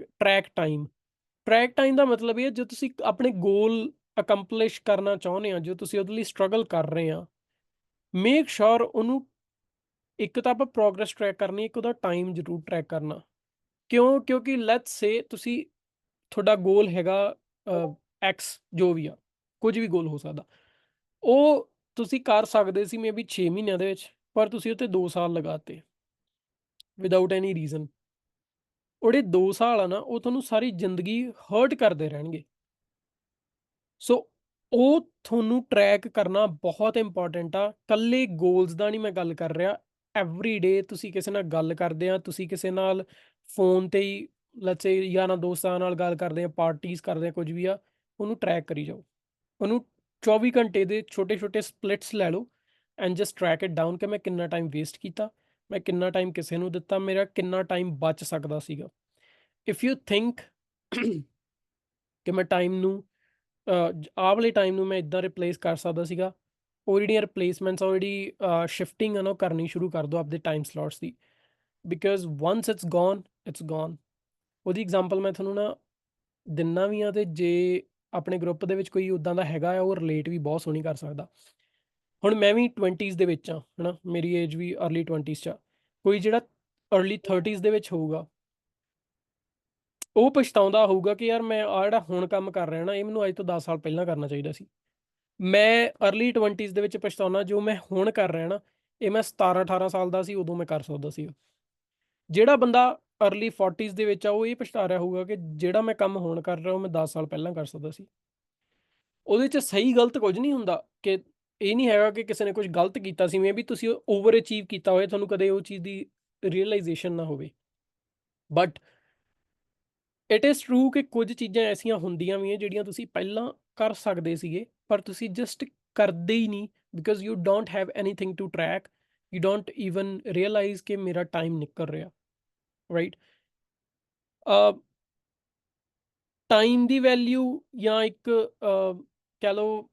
ਟਰੈਕ ਟਾਈਮ ਦਾ ਮਤਲਬ ਇਹ ਹੈ ਜੋ ਤੁਸੀਂ ਆਪਣੇ ਗੋਲ ਅਕੰਪਲਿਸ਼ ਕਰਨਾ ਚਾਹੁੰਦੇ ਆ ਜੋ ਤੁਸੀਂ ਉਹਦੇ ਲਈ ਸਟਰਗਲ ਕਰ ਰਹੇ ਆ ਮੇਕ ਸ਼ੋਰ ਉਹਨੂੰ ਇੱਕ ਤਾਂ ਆਪਾਂ ਪ੍ਰੋਗਰੈਸ ਟਰੈਕ ਕਰਨੀ ਇੱਕ ਉਹਦਾ ਟਾਈਮ ਜ਼ਰੂਰ ਟਰੈਕ ਕਰਨਾ ਕਿਉਂਕਿ ਲੈਟਸ ਸੇ ਤੁਸੀਂ ਤੁਹਾਡਾ ਗੋਲ ਹੈਗਾ ਐਕਸ ਜੋ ਵੀ ਆ ਕੁਝ ਵੀ ਗੋਲ ਹੋ ਸਕਦਾ ਉਹ ਤੁਸੀਂ ਕਰ ਸਕਦੇ ਸੀ ਮੇਬੀ 6 ਮਹੀਨਿਆਂ ਦੇ ਵਿੱਚ ਪਰ ਤੁਸੀਂ ਉੱਤੇ 2 ਸਾਲ ਲਗਾਤੇ ਵਿਦਆਊਟ ਐਨੀ ਰੀਜ਼ਨ ਉਹਦੇ 2 ਸਾਲ ਆ ਨਾ ਉਹ ਤੁਹਾਨੂੰ ਸਾਰੀ ਜ਼ਿੰਦਗੀ ਹਰਟ ਕਰਦੇ ਰਹਿਣਗੇ ਸੋ ਉਹ ਤੁਹਾਨੂੰ ਟਰੈਕ ਕਰਨਾ ਬਹੁਤ ਇੰਪੋਰਟੈਂਟ ਆ ਕੱਲੇ ਗੋਲਸ ਦਾ ਨਹੀਂ ਮੈਂ ਗੱਲ ਕਰ ਰਿਹਾ ਐਵਰੀ ਡੇ ਤੁਸੀਂ ਕਿਸੇ ਨਾਲ ਗੱਲ ਕਰਦੇ ਆ ਤੁਸੀਂ ਕਿਸੇ ਨਾਲ ਫੋਨ ਤੇ ਹੀ ਲੈਟਸ ਸੇ ਯਾਰਾਂ ਦੋਸਤਾਂ ਨਾਲ ਗੱਲ ਕਰਦੇ ਆ ਪਾਰਟੀਆਂ ਕਰਦੇ ਆ ਕੁਝ ਵੀ ਆ ਉਹਨੂੰ ਟਰੈਕ ਕਰੀ ਜਾਓ ਉਹਨੂੰ 24 ਘੰਟੇ ਦੇ ਛੋਟੇ ਛੋਟੇ ਸਪਲਿਟਸ ਲੈ ਲਓ and just track it down ਕਿ ਮੈਂ ਕਿੰਨਾ ਟਾਈਮ ਵੇਸਟ ਕੀਤਾ ਮੈਂ ਕਿੰਨਾ ਟਾਈਮ ਕਿਸੇ ਨੂੰ ਦਿੱਤਾ ਮੇਰਾ ਕਿੰਨਾ ਟਾਈਮ ਬਚ ਸਕਦਾ ਸੀਗਾ ਇਫ ਯੂ ਥਿੰਕ ਕਿ ਮੈਂ ਟਾਈਮ ਨੂੰ ਆਹ ਵਾਲੇ ਟਾਈਮ ਨੂੰ ਮੈਂ ਇਦਾਂ ਰਿਪਲੇਸ ਕਰ ਸਕਦਾ ਸੀਗਾ ਉਹ ਜਿਹੜੀਆਂ ਰਿਪਲੇਸਮੈਂਟਸ ਆ ਉਹ ਜਿਹੜੀ ਸ਼ਿਫਟਿੰਗ ਆ ਨਾ ਉਹ ਕਰਨੀ ਸ਼ੁਰੂ ਕਰ ਦਿਓ ਆਪਦੇ time slots the because ones it's gone ਉਹਦੀ ਐਗਜ਼ਾਮਪਲ ਮੈਂ ਤੁਹਾਨੂੰ ਨਾ ਦਿੰਨਾ ਵੀ ਆ ਤੇ ਜੇ ਆਪਣੇ ਗਰੁੱਪ ਦੇ ਵਿੱਚ ਕੋਈ ਉੱਦਾਂ ਦਾ ਹੈਗਾ ਆ ਉਹ ਰਿਲੇਟ ਵੀ ਬਹੁਤ ਸੋਹਣੀ ਕਰ ਸਕਦਾ ਹੁਣ ਮੈਂ ਵੀ 20s ਦੇ ਵਿੱਚ ਆ, ਹਨਾ, ਮੇਰੀ ਏਜ ਵੀ ਅਰਲੀ 20s 'ਚ ਆ। ਕੋਈ ਜਿਹੜਾ ਅਰਲੀ 30s ਦੇ ਵਿੱਚ ਹੋਊਗਾ, ਉਹ ਪਛਤਾਉਂਦਾ ਹੋਊਗਾ ਕਿ ਯਾਰ ਮੈਂ ਆਹ ਜਿਹੜਾ ਹੁਣ ਕੰਮ ਕਰ ਰਿਹਾ ਨਾ, ਇਹ ਮੈਨੂੰ ਅੱਜ ਤੋਂ 10 ਸਾਲ ਪਹਿਲਾਂ ਕਰਨਾ ਚਾਹੀਦਾ ਸੀ। ਮੈਂ ਅਰਲੀ 20s ਦੇ ਵਿੱਚ ਪਛਤਾਉਣਾ, ਜੋ ਮੈਂ ਹੁਣ ਕਰ ਰਿਹਾ ਨਾ, ਇਹ ਮੈਂ 17-18 ਸਾਲ ਦਾ ਸੀ ਉਦੋਂ ਮੈਂ ਕਰ ਸਕਦਾ ਸੀ। ਜਿਹੜਾ ਬੰਦਾ ਅਰਲੀ 40s ਦੇ ਵਿੱਚ ਆ, ਉਹ ਇਹ ਪਛਤਾ ਰਿਹਾ ਹੋਊਗਾ ਕਿ ਜਿਹੜਾ ਮੈਂ ਕੰਮ ਹੁਣ ਕਰ ਰਿਹਾ ਉਹ ਮੈਂ 10 ਸਾਲ ਪਹਿਲਾਂ ਕਰ ਸਕਦਾ ਸੀ। ਉਹਦੇ 'ਚ ਸਹੀ ਗਲਤ ਕੁਝ ਨਹੀਂ ਹੁੰਦਾ, ਕਿ ਇਹ ਨਹੀਂ ਹੈਗਾ ਕਿ ਕਿਸੇ ਨੇ ਕੁਝ ਗਲਤ ਕੀਤਾ ਸੀ, ਮੇਬੀ ਤੁਸੀਂ ਓਵਰ ਅਚੀਵ ਕੀਤਾ ਹੋਏ, ਤੁਹਾਨੂੰ ਕਦੇ ਉਹ ਚੀਜ਼ ਦੀ ਰੀਅਲਾਈਜ਼ੇਸ਼ਨ ਨਾ ਹੋਵੇ। ਬਟ ਇਟ ਇਜ਼ ਟਰੂ ਕਿ ਕੁਝ ਚੀਜ਼ਾਂ ਐਸੀਆਂ ਹੁੰਦੀਆਂ ਵੀ ਆ ਜਿਹੜੀਆਂ ਤੁਸੀਂ ਪਹਿਲਾਂ ਕਰ ਸਕਦੇ ਸੀਗੇ, ਪਰ ਤੁਸੀਂ ਜਸਟ ਕਰਦੇ ਹੀ ਨਹੀਂ, because you don't have anything to track, you don't even realize ਕਿ ਮੇਰਾ ਟਾਈਮ ਨਿਕਲ ਰਿਹਾ, ਰਾਈਟ। ਟਾਈਮ ਦੀ ਵੈਲਿਊ ਜਾਂ ਇੱਕ ਕਹਿ ਲਓ,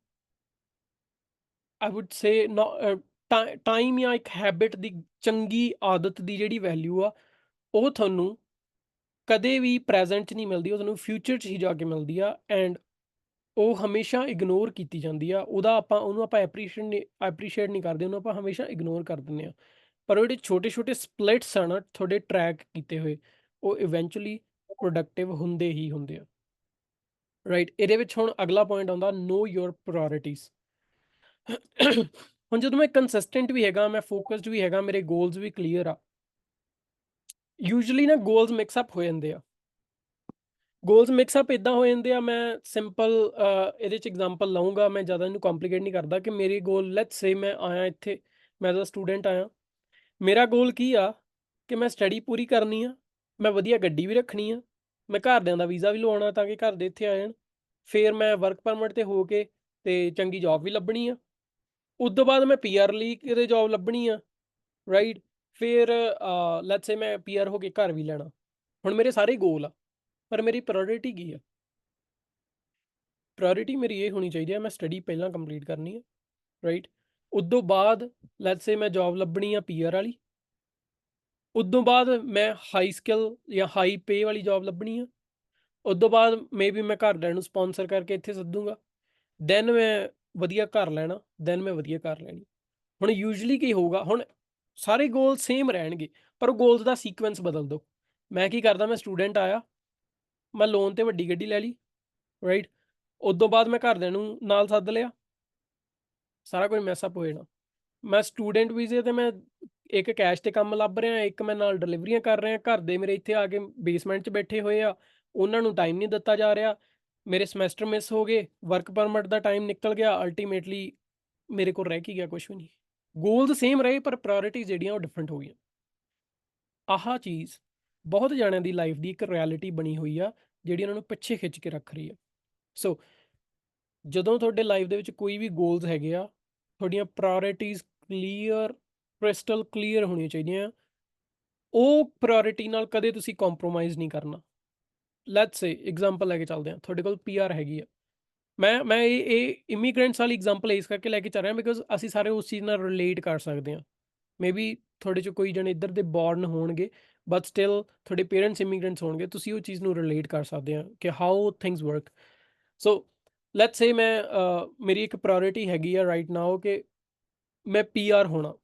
ਆਈ ਵੁੱਡ ਸੇ ਟਾਈਮ ਜਾਂ ਇੱਕ ਹੈਬਿਟ ਦੀ, ਚੰਗੀ ਆਦਤ ਦੀ ਜਿਹੜੀ ਵੈਲਿਊ ਆ, ਉਹ ਤੁਹਾਨੂੰ ਕਦੇ ਵੀ ਪ੍ਰੈਜ਼ੈਂਟ 'ਚ ਨਹੀਂ ਮਿਲਦੀ, ਉਹ ਤੁਹਾਨੂੰ ਫਿਊਚਰ 'ਚ ਹੀ ਜਾ ਕੇ ਮਿਲਦੀ ਆ, ਐਂਡ ਉਹ ਹਮੇਸ਼ਾ ਇਗਨੋਰ ਕੀਤੀ ਜਾਂਦੀ ਆ। ਉਹਨੂੰ ਆਪਾਂ ਐਪਰੀਸ਼ੀਏਟ ਨਹੀਂ ਕਰਦੇ, ਉਹਨੂੰ ਆਪਾਂ ਹਮੇਸ਼ਾ ਇਗਨੋਰ ਕਰ ਦਿੰਦੇ ਆ। ਪਰ ਉਹ ਜਿਹੜੇ ਛੋਟੇ-ਛੋਟੇ ਸਪਲਿਟਸ ਆ ਨਾ ਤੁਹਾਡੇ ਟਰੈਕ ਕੀਤੇ ਹੋਏ, ਉਹ ਇਵੈਂਚੁਅਲੀ ਪ੍ਰੋਡਕਟਿਵ ਹੁੰਦੇ ਹੀ ਹੁੰਦੇ ਆ, ਰਾਈਟ। ਇਹਦੇ ਵਿੱਚ ਹੁਣ ਅਗਲਾ ਪੁਆਇੰਟ ਆਉਂਦਾ, ਨੋ ਯੋਰ ਪ੍ਰਾਇਓਰਟੀਜ਼। ਹੁਣ ਜਦੋਂ ਮੈਂ ਕੰਸਿਸਟੈਂਟ ਵੀ ਹੈਗਾ, ਮੈਂ ਫੋਕਸਡ ਵੀ ਹੈਗਾ, ਮੇਰੇ ਗੋਲਸ ਵੀ ਕਲੀਅਰ ਆ, ਯੂਜੂਅਲੀ ਨਾ ਗੋਲਸ ਮਿਕਸ ਅਪ ਹੋ ਜਾਂਦੇ ਆ। ਗੋਲਸ ਮਿਕਸ ਅਪ ਇਦਾਂ ਹੋ ਜਾਂਦੇ ਆ, ਮੈਂ ਸਿੰਪਲ ਇਹਦੇ 'ਚ ਐਗਜ਼ਾਮਪਲ ਲਊਂਗਾ, ਮੈਂ ਜ਼ਿਆਦਾ ਇਹਨੂੰ ਕੰਪਲੀਕੇਟ ਨਹੀਂ ਕਰਦਾ, ਕਿ ਮੇਰੇ ਗੋਲ, ਲੈਟਸ ਸੇ ਮੈਂ ਆਇਆ ਇੱਥੇ, ਮੈਂ ਐਜ਼ ਅ ਸਟੂਡੈਂਟ ਆਇਆ, ਮੇਰਾ ਗੋਲ ਕੀ ਆ ਕਿ ਮੈਂ ਸਟੱਡੀ ਪੂਰੀ ਕਰਨੀ ਆ, ਮੈਂ ਵਧੀਆ ਗੱਡੀ ਵੀ ਰੱਖਣੀ ਆ, ਮੈਂ ਘਰਦਿਆਂ ਦਾ ਵੀਜ਼ਾ ਵੀ ਲਵਾਉਣਾ ਤਾਂ ਕਿ ਘਰ ਦੇ ਇੱਥੇ ਆ ਜਾਣ, ਫਿਰ ਮੈਂ ਵਰਕ ਪਰਮਿਟ 'ਤੇ ਹੋ ਕੇ ਤੇ ਚੰਗੀ ਜੌਬ ਵੀ ਲੱਭਣੀ ਆ, ਉਸ ਤੋਂ ਬਾਅਦ ਮੈਂ ਪੀਆਰ ਲਈ ਕਿਤੇ ਜੌਬ ਲੱਭਣੀ ਆ, ਰਾਈਟ। ਫਿਰ ਲੈਟਸ ਸੇ ਮੈਂ ਪੀਆਰ ਹੋ ਕੇ ਘਰ ਵੀ ਲੈਣਾ। ਹੁਣ ਮੇਰੇ ਸਾਰੇ ਗੋਲ ਆ, ਪਰ ਮੇਰੀ ਪ੍ਰਾਇੋਰਟੀ ਕੀ ਆ? ਪ੍ਰਾਇੋਰਟੀ ਮੇਰੀ ਇਹ ਹੋਣੀ ਚਾਹੀਦੀ ਹੈ, ਮੈਂ ਸਟੱਡੀ ਪਹਿਲਾਂ ਕੰਪਲੀਟ ਕਰਨੀ ਹੈ, ਰਾਈਟ। ਉਦੋਂ ਬਾਅਦ ਲੈਟਸ ਸੇ ਮੈਂ ਜੌਬ ਲੱਭਣੀ ਆ ਪੀਆਰ ਵਾਲੀ, ਉਦੋਂ ਬਾਅਦ ਮੈਂ ਹਾਈ ਸਕਿੱਲ ਜਾਂ ਹਾਈ ਪੇ ਵਾਲੀ ਜੌਬ ਲੱਭਣੀ ਆ, ਉਦੋਂ ਬਾਅਦ ਮੇਬੀ ਮੈਂ ਘਰਦਿਆਂ ਨੂੰ ਸਪੋਂਸਰ ਕਰਕੇ ਇੱਥੇ ਸੱਦੂਗਾ, ਦੈਨ ਮੈਂ ਵਧੀਆ ਘਰ ਲੈਣਾ, ਦੈਨ ਮੈਂ ਵਧੀਆ ਘਰ ਲੈਣੀ। ਹੁਣ ਯੂਜੂਅਲੀ ਕੀ ਹੋਊਗਾ, ਹੁਣ ਸਾਰੇ ਗੋਲ ਸੇਮ ਰਹਿਣਗੇ, ਪਰ ਉਹ ਗੋਲਸ ਦਾ ਸੀਕੁਐਂਸ ਬਦਲ ਦਿਓ। ਮੈਂ ਕੀ ਕਰਦਾ, ਮੈਂ ਸਟੂਡੈਂਟ ਆਇਆ, ਮੈਂ ਲੋਨ 'ਤੇ ਵੱਡੀ ਗੱਡੀ ਲੈ ਲਈ, ਰਾਈਟ। ਉਦੋਂ ਬਾਅਦ ਮੈਂ ਘਰਦਿਆਂ ਨੂੰ ਨਾਲ ਸੱਦ ਲਿਆ, ਸਾਰਾ ਕੁਝ ਮੈਸਅਪ ਹੋ ਜਾਣਾ। ਮੈਂ ਸਟੂਡੈਂਟ ਵੀਜ਼ੇ 'ਤੇ ਮੈਂ ਇੱਕ ਕੈਸ਼ 'ਤੇ ਕੰਮ ਲੱਭ ਰਿਹਾ, ਇੱਕ ਮੈਂ ਨਾਲ ਡਿਲੀਵਰੀਆਂ ਕਰ ਰਿਹਾ, ਘਰ ਦੇ ਮੇਰੇ ਇੱਥੇ ਆ ਕੇ ਬੇਸਮੈਂਟ 'ਚ ਬੈਠੇ ਹੋਏ ਆ, ਉਹਨਾਂ ਨੂੰ ਟਾਈਮ ਨਹੀਂ ਦਿੱਤਾ ਜਾ ਰਿਹਾ, ਮੇਰੇ ਸਮੈਸਟਰ ਮਿਸ ਹੋ ਗਏ, ਵਰਕ ਪਰਮਿਟ ਦਾ ਟਾਈਮ ਨਿਕਲ ਗਿਆ, ਅਲਟੀਮੇਟਲੀ ਮੇਰੇ ਕੋਲ ਰਹਿ ਕੀ ਗਿਆ? ਕੁਛ ਵੀ ਨਹੀਂ। ਗੋਲਸ ਸੇਮ ਰਹੇ, ਪਰ ਪ੍ਰਾਇੋਰਟੀਜ਼ ਜਿਹੜੀਆਂ ਉਹ ਡਿਫਰੈਂਟ ਹੋ ਗਈਆਂ। ਆਹ ਚੀਜ਼ ਬਹੁਤ ਜਾਣਿਆਂ ਦੀ ਲਾਈਫ ਦੀ ਇੱਕ ਰਿਐਲਿਟੀ ਬਣੀ ਹੋਈ ਆ, ਜਿਹੜੀ ਉਹਨਾਂ ਨੂੰ ਪਿੱਛੇ ਖਿੱਚ ਕੇ ਰੱਖ ਰਹੀ ਆ। ਸੋ ਜਦੋਂ ਤੁਹਾਡੇ ਲਾਈਫ ਦੇ ਵਿੱਚ ਕੋਈ ਵੀ ਗੋਲਸ ਹੈਗੇ ਆ, ਤੁਹਾਡੀਆਂ ਪ੍ਰਾਇੋਰਟੀਜ਼ ਕਲੀਅਰ, ਕ੍ਰਿਸਟਲ ਕਲੀਅਰ ਹੋਣੀਆਂ ਚਾਹੀਦੀਆਂ। ਉਹ ਪ੍ਰਾਇੋਰਟੀ ਨਾਲ ਕਦੇ ਤੁਸੀਂ ਕੰਪਰੋਮਾਈਜ਼ ਨਹੀਂ ਕਰਨਾ। ਲੈਟਸ ਸੇ ਐਗਜ਼ਾਮਪਲ ਲੈ ਕੇ ਚੱਲਦੇ ਹਾਂ, ਤੁਹਾਡੇ ਕੋਲ ਪੀਆਰ ਹੈਗੀ ਆ, ਮੈਂ ਇਹ ਇਮੀਗ੍ਰੈਂਟਸ ਵਾਲੀ ਐਗਜ਼ਾਮਪਲ ਇਸ ਕਰਕੇ ਲੈ ਕੇ ਚੱਲ ਰਿਹਾ, ਬਿਕੋਜ਼ ਅਸੀਂ ਸਾਰੇ ਉਸ ਚੀਜ਼ ਨਾਲ ਰਿਲੇਟ ਕਰ ਸਕਦੇ ਹਾਂ। ਮੇਬੀ ਤੁਹਾਡੇ 'ਚ ਕੋਈ ਜਣੇ ਇੱਧਰ ਦੇ ਬੋਰਨ ਹੋਣਗੇ, ਬਟ ਸਟਿਲ ਤੁਹਾਡੇ ਪੇਰੈਂਟਸ ਇਮੀਗ੍ਰੈਂਟਸ ਹੋਣਗੇ, ਤੁਸੀਂ ਉਹ ਚੀਜ਼ ਨੂੰ ਰਿਲੇਟ ਕਰ ਸਕਦੇ ਆ ਕਿ how things work. So let's ਸੇ ਮੇਰੀ ਇੱਕ ਪ੍ਰਾਇੋਰਟੀ ਹੈਗੀ ਆ ਰਾਈਟ ਨਾਓ ਕਿ ਮੈਂ ਪੀਆਰ ਹੋਣਾ।